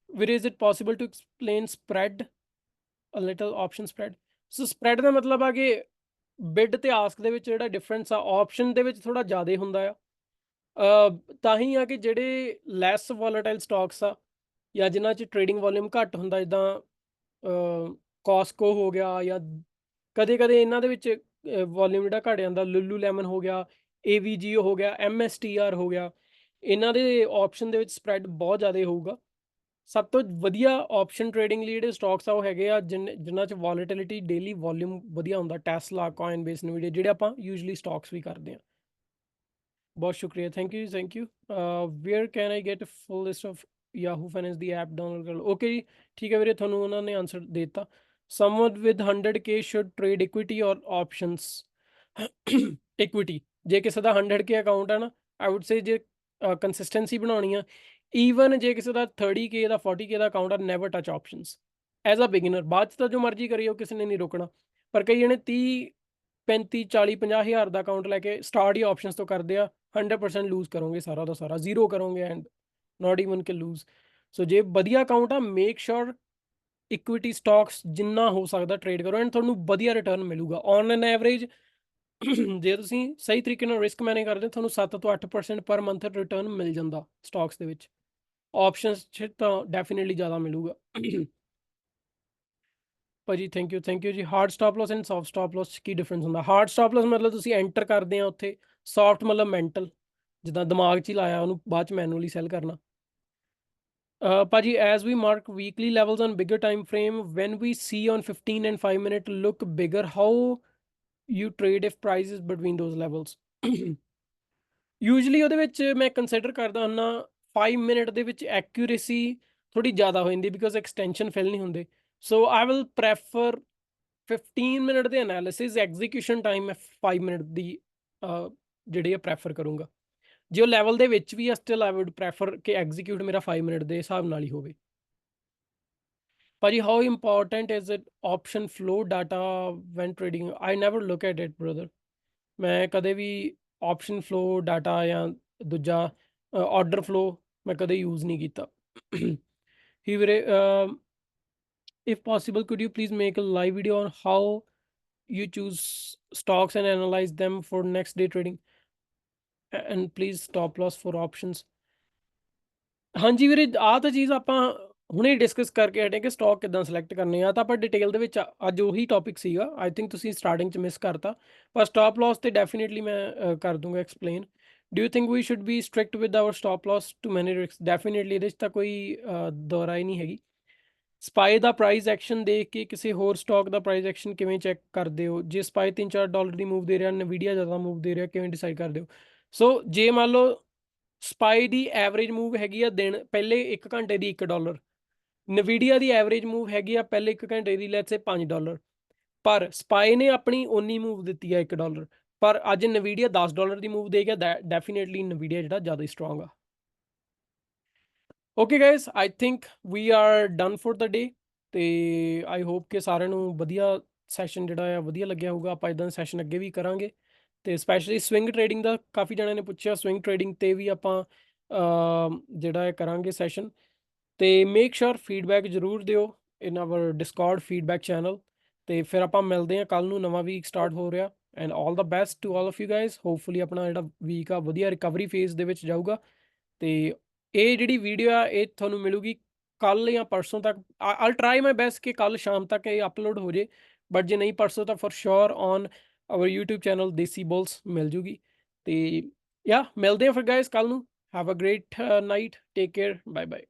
ਵੀਰੇ, is it possible to explain spread a little? Option spread, so spread ਦਾ ਮਤਲਬ ਆ ਕਿ ਬਿਡ ਤੇ ਆਸਕ ਦੇ ਵਿੱਚ ਜਿਹੜਾ ਡਿਫਰੈਂਸ ਆ, ਆਪਸ਼ਨ ਦੇ ਵਿੱਚ ਥੋੜ੍ਹਾ ਜ਼ਿਆਦਾ ਹੁੰਦਾ ਆ। ਤਾਂ ਹੀ ਆ ਕਿ ਜਿਹੜੇ ਲੈਸ ਵੋਲੇਟਾਈਲ ਸਟਾਕਸ ਆ ਜਾਂ ਜਿਨ੍ਹਾਂ 'ਚ ਟ੍ਰੇਡਿੰਗ ਵੋਲੀਅਮ ਘੱਟ ਹੁੰਦਾ, ਜਿੱਦਾਂ ਕਾਸਕੋ ਹੋ ਗਿਆ, ਜਾਂ ਕਦੇ ਇਹਨਾਂ ਦੇ ਵਿੱਚ ਵੋਲੀਅਮ ਜਿਹੜਾ ਘੱਟ ਜਾਂਦਾ, ਲੁੱਲੂ ਲੈਮਨ ਹੋ ਗਿਆ, AVGO ਹੋ ਗਿਆ, MSTR ਹੋ ਗਿਆ, ਇਹਨਾਂ ਦੇ ਆਪਸ਼ਨ ਦੇ ਵਿੱਚ ਸਪਰੈਡ ਬਹੁਤ ਜ਼ਿਆਦਾ ਹੋਊਗਾ। ਸਭ ਤੋਂ ਵਧੀਆ ਆਪਸ਼ਨ ਟ੍ਰੇਡਿੰਗ ਲਈ ਜਿਹੜੇ ਸਟਾਕਸ ਆ ਉਹ ਹੈਗੇ ਆ ਜਿਨ੍ਹਾਂ 'ਚ ਵੋਲੇਟਿਲਿਟੀ ਡੇਲੀ ਵੋਲੀਅਮ ਵਧੀਆ ਹੁੰਦਾ, ਟੈਸਲਾ, ਕੋਇਨਬੇਸ, ਨਵੀਡੀਆ, ਜਿਹੜੇ ਆਪਾਂ ਯੂਜਲੀ ਸਟਾਕਸ ਵੀ ਕਰਦੇ ਹਾਂ। ਬਹੁਤ ਸ਼ੁਕਰੀਆ, thank you, thank you. Where can I get full list of Yahoo finance ਦੀ ਐਪ ਡਾਊਨਲੋਡ ਕਰ ਲਓ? ਓਕੇ ਜੀ, ਠੀਕ ਹੈ ਵੀਰੇ, ਤੁਹਾਨੂੰ ਉਹਨਾਂ ਨੇ ਆਨਸਰ ਦੇ ਦਿੱਤਾ। Someone with 100K should trade equity ਔਰ ਆਪਸ਼ਨਸ? ਇਕੁਇਟੀ, ਜੇ ਕਿਸੇ ਦਾ 100K ਅਕਾਊਂਟ ਹੈ ਨਾ, ਆਈ ਵੁੱਡ ਸੇ ਜੇ ਕੰਸਿਸਟੈਂਸੀ ਬਣਾਉਣੀ ਆ, ਈਵਨ ਜੇ ਕਿਸੇ ਦਾ 30K ਦਾ 40K ਦਾ ਅਕਾਊਂਟ ਆ, never touch options as a beginner. ਬਾਅਦ 'ਚ ਤਾਂ ਜੋ ਮਰਜ਼ੀ ਕਰੀਓ, ਕਿਸੇ ਨੇ ਨਹੀਂ ਰੋਕਣਾ, ਪਰ ਕਈ ਜਣੇ 30 35 40 50 ਹਜ਼ਾਰ ਦਾ ਅਕਾਊਂਟ ਲੈ ਕੇ ਸਟਾਰਟ ਹੀ ਆਪਸ਼ਨਸ ਤੋਂ ਕਰਦੇ ਆ। 100% ਲੂਜ਼ ਕਰੋਗੇ, ਸਾਰਾ ਦਾ ਸਾਰਾ ਜ਼ੀਰੋ ਕਰੋਗੇ, ਐਂਡ ਨਾਟ ਈਵਨ ਕਿ ਲੂਜ਼। ਸੋ ਜੇ ਵਧੀਆ ਅਕਾਊਂਟ ਆ, ਮੇਕ ਸ਼ੋਰ ਇਕੁਇਟੀ ਸਟਾਕਸ ਜਿੰਨਾ ਹੋ ਸਕਦਾ ਟ੍ਰੇਡ ਕਰੋ, ਐਂਡ ਤੁਹਾਨੂੰ ਵਧੀਆ ਰਿਟਰਨ ਮਿਲੂਗਾ ਔਨ ਐਨ ਐਵਰੇਜ। ਜੇ ਤੁਸੀਂ ਸਹੀ ਤਰੀਕੇ ਨਾਲ ਰਿਸਕ ਮੈਨੇਜ ਕਰਦੇ, ਤੁਹਾਨੂੰ 7 ਤੋਂ 8% ਪਰ ਮੰਥ ਰਿਟਰਨ ਮਿਲ ਜਾਂਦਾ ਸਟਾਕਸ ਦੇ ਵਿੱਚ। ਆਪਸ਼ਨਸ 'ਚ ਤਾਂ ਡੈਫੀਨੇਟਲੀ ਜ਼ਿਆਦਾ ਮਿਲੂਗਾ। ਭਾਜੀ ਥੈਂਕ ਯੂ ਜੀ। Hard stop loss and soft stop loss 'ਚ ਕੀ ਡਿਫਰੈਂਸ ਹੁੰਦਾ? ਹਾਰਡ ਸਟਾਪ ਲਾਸ ਮਤਲਬ ਤੁਸੀਂ ਐਂਟਰ ਕਰਦੇ ਆ ਉੱਥੇ, ਸੌਫਟ ਮਤਲਬ ਮੈਂਟਲ, ਜਿੱਦਾਂ ਦਿਮਾਗ 'ਚ ਹੀ ਲਾਇਆ ਉਹਨੂੰ, ਬਾਅਦ 'ਚ ਮੈਨੂਅਲੀ ਸੈਲ ਕਰਨਾ। ਭਾਜੀ, as we mark weekly levels on bigger time frame, when we see on 15 and 5 minute look bigger, how you trade if prices between those levels? Usually ਉਹਦੇ ਵਿੱਚ ਮੈਂ ਕੰਸੀਡਰ ਕਰਦਾ ਹੁੰਦਾ 5 ਮਿੰਟ ਦੇ ਵਿੱਚ ਐਕਿਊਰੇਸੀ ਥੋੜੀ ਜ਼ਿਆਦਾ ਹੋ ਜਾਂਦੀ, ਬਿਕੋਜ਼ ਐਕਸਟੈਂਸ਼ਨ ਫਿਲ ਨਹੀਂ ਹੁੰਦੇ। ਸੋ ਆਈ ਵਿਲ ਪ੍ਰੈਫਰ 15 ਮਿੰਟ ਦੇ ਐਨਾਲਿਸਿਸ, ਐਗਜ਼ੀਕਿਊਸ਼ਨ ਟਾਈਮ ਮੈਂ 5 ਮਿੰਟ ਦੀ ਜਿਹੜੀ ਆ ਪ੍ਰੈਫਰ ਕਰੂੰਗਾ। ਜੇ ਉਹ ਲੈਵਲ ਦੇ ਵਿੱਚ ਵੀ ਆ, ਸਟਿਲ ਆਈ ਵੁੱਡ ਪ੍ਰੈਫਰ ਕਿ ਐਗਜ਼ੀਕਿਊਟ ਮੇਰਾ 5 ਮਿੰਟ ਦੇ ਹਿਸਾਬ ਨਾਲ ਹੀ ਹੋਵੇ। ਭਾਜੀ, how important is it option flow data when trading? I never look at it brother. ਮੈਂ ਕਦੇ ਵੀ ਆਪਸ਼ਨ ਫਲੋ ਡਾਟਾ ਜਾਂ ਦੂਜਾ ਆਰਡਰ ਫਲੋ ਮੈਂ ਕਦੇ ਯੂਜ਼ ਨਹੀਂ ਕੀਤਾ। ਹੀ ਵੀਰੇ, if possible could you please make a live video on how you choose stocks and analyze them for next day trading, and please stop loss for options? ਹਾਂਜੀ ਵੀਰੇ, ਆਹ ਤਾਂ ਚੀਜ਼ ਆਪਾਂ ਹੁਣੇ ਡਿਸਕਸ ਕਰਕੇ ਹਟੇ ਕਿ ਸਟਾਕ ਕਿੱਦਾਂ ਸਿਲੈਕਟ ਕਰਨੇ ਆ, ਤਾਂ ਆਪਾਂ ਡਿਟੇਲ ਦੇ ਵਿੱਚ ਅੱਜ ਉਹੀ ਟੌਪਿਕ ਸੀਗਾ। ਆਈ ਥਿੰਕ ਤੁਸੀਂ ਸਟਾਰਟਿੰਗ 'ਚ ਮਿਸ ਕਰਤਾ, ਪਰ ਸਟਾਪ ਲਾਸ ਤੇ ਡੈਫੀਨੇਟਲੀ ਮੈਂ ਕਰ ਦੂੰਗਾ explain. Do you think we should be strict with our stop loss to manage risk? Definitely ਇਹਦੇ 'ਚ ਤਾਂ ਕੋਈ ਦੋਰਾ ਹੀ ਨਹੀਂ ਹੈਗੀ। ਸਪਾਈ ਦਾ ਪ੍ਰਾਈਸ ਐਕਸ਼ਨ ਦੇਖ ਕੇ ਕਿਸੇ ਹੋਰ ਸਟਾਕ ਦਾ ਪ੍ਰਾਈਸ ਐਕਸ਼ਨ ਕਿਵੇਂ ਚੈੱਕ ਕਰਦੇ ਹੋ? ਜੇ ਸਪਾਈ $3-4 ਦੀ ਮੂਵ ਦੇ ਰਿਹਾ, ਨਵੀਡੀਆ ਜ਼ਿਆਦਾ ਮੂਵ ਦੇ ਰਿਹਾ, ਕਿਵੇਂ ਡਿਸਾਈਡ ਕਰਦੇ ਹੋ? ਸੋ ਜੇ ਮੰਨ ਲਓ ਸਪਾਈ ਦੀ ਐਵਰੇਜ ਮੂਵ ਹੈਗੀ ਆ ਦਿਨ ਪਹਿਲੇ 1 ਘੰਟੇ ਦੀ $1, ਨਵੀਡੀਆ ਦੀ ਐਵਰੇਜ ਮੂਵ ਹੈਗੀ ਆ ਪਹਿਲੇ 1 ਘੰਟੇ ਦੀ ਲੈਟਸ ਸੇ $5, ਪਰ ਸਪਾਈ ਨੇ ਆਪਣੀ ਓਨੀ ਮੂਵ ਦਿੱਤੀ ਆ $1, ਪਰ ਅੱਜ ਨਵੀਡੀਆ $10 ਦੀ ਮੂਵ ਦੇ ਗਿਆ, ਡੈਫੀਨੇਟਲੀ ਨਵੀਡੀਆ ਜਿਹੜਾ ਜ਼ਿਆਦਾ ਸਟਰੋਂਗ ਆ। Okay guys, I think we are done for the day. ਤੇ ਆਈ ਹੋਪ ਕਿ ਸਾਰਿਆਂ ਨੂੰ ਵਧੀਆ ਸੈਸ਼ਨ ਜਿਹੜਾ ਆ ਵਧੀਆ ਲੱਗਿਆ ਹੋਊਗਾ। ਆਪਾਂ ਇਦਾਂ ਦੇ ਸੈਸ਼ਨ ਅੱਗੇ ਵੀ ਕਰਾਂਗੇ ਤੇ ਸਪੈਸ਼ਲੀ ਸਵਿੰਗ ਟ੍ਰੇਡਿੰਗ ਦਾ ਕਾਫੀ ਜਣਿਆਂ ਨੇ ਪੁੱਛਿਆ, ਸਵਿੰਗ ਟ੍ਰੇਡਿੰਗ ਤੇ ਵੀ ਆਪਾਂ ਜਿਹੜਾ ਹੈ ਕਰਾਂਗੇ ਸੈਸ਼ਨ। ਤੇ ਮੇਕ ਸ਼ੋਰ ਫੀਡਬੈਕ ਜ਼ਰੂਰ ਦਿਓ ਇਨ ਆਵਰ ਡਿਸਕੌਰਡ ਫੀਡਬੈਕ ਚੈਨਲ। ਤੇ ਫਿਰ ਆਪਾਂ ਮਿਲਦੇ ਹਾਂ ਕੱਲ ਨੂੰ, ਨਵਾਂ ਵੀਕ ਸਟਾਰਟ ਹੋ ਰਿਹਾ। And all the best to all of you guys. Hopefully ਆਪਣਾ ਜਿਹੜਾ ਵੀਕ ਆ ਵਧੀਆ ਰਿਕਵਰੀ ਫੇਜ਼ ਦੇ ਵਿੱਚ ਜਾਊਗਾ। ਤੇ ਇਹ ਜਿਹੜੀ ਵੀਡੀਓ ਆ ਇਹ ਤੁਹਾਨੂੰ ਮਿਲੂਗੀ ਕੱਲ ਜਾਂ ਪਰਸੋਂ ਤੱਕ। ਆਈ ਟਰਾਈ ਮਾਈ ਬੈਸਟ ਕਿ ਕੱਲ ਸ਼ਾਮ ਤੱਕ ਇਹ ਅਪਲੋਡ ਹੋ ਜੇ, ਬਟ ਜੇ ਨਹੀਂ ਪਰਸੋਂ ਤਾਂ for sure on our YouTube channel Desi Bulls ਮਿਲ ਜੂਗੀ। ਤੇ ਯਾ ਮਿਲਦੇ ਹਾਂ ਫਿਰ ਗਾਇਜ਼ ਕੱਲ ਨੂੰ। Have a great night, take care, bye bye.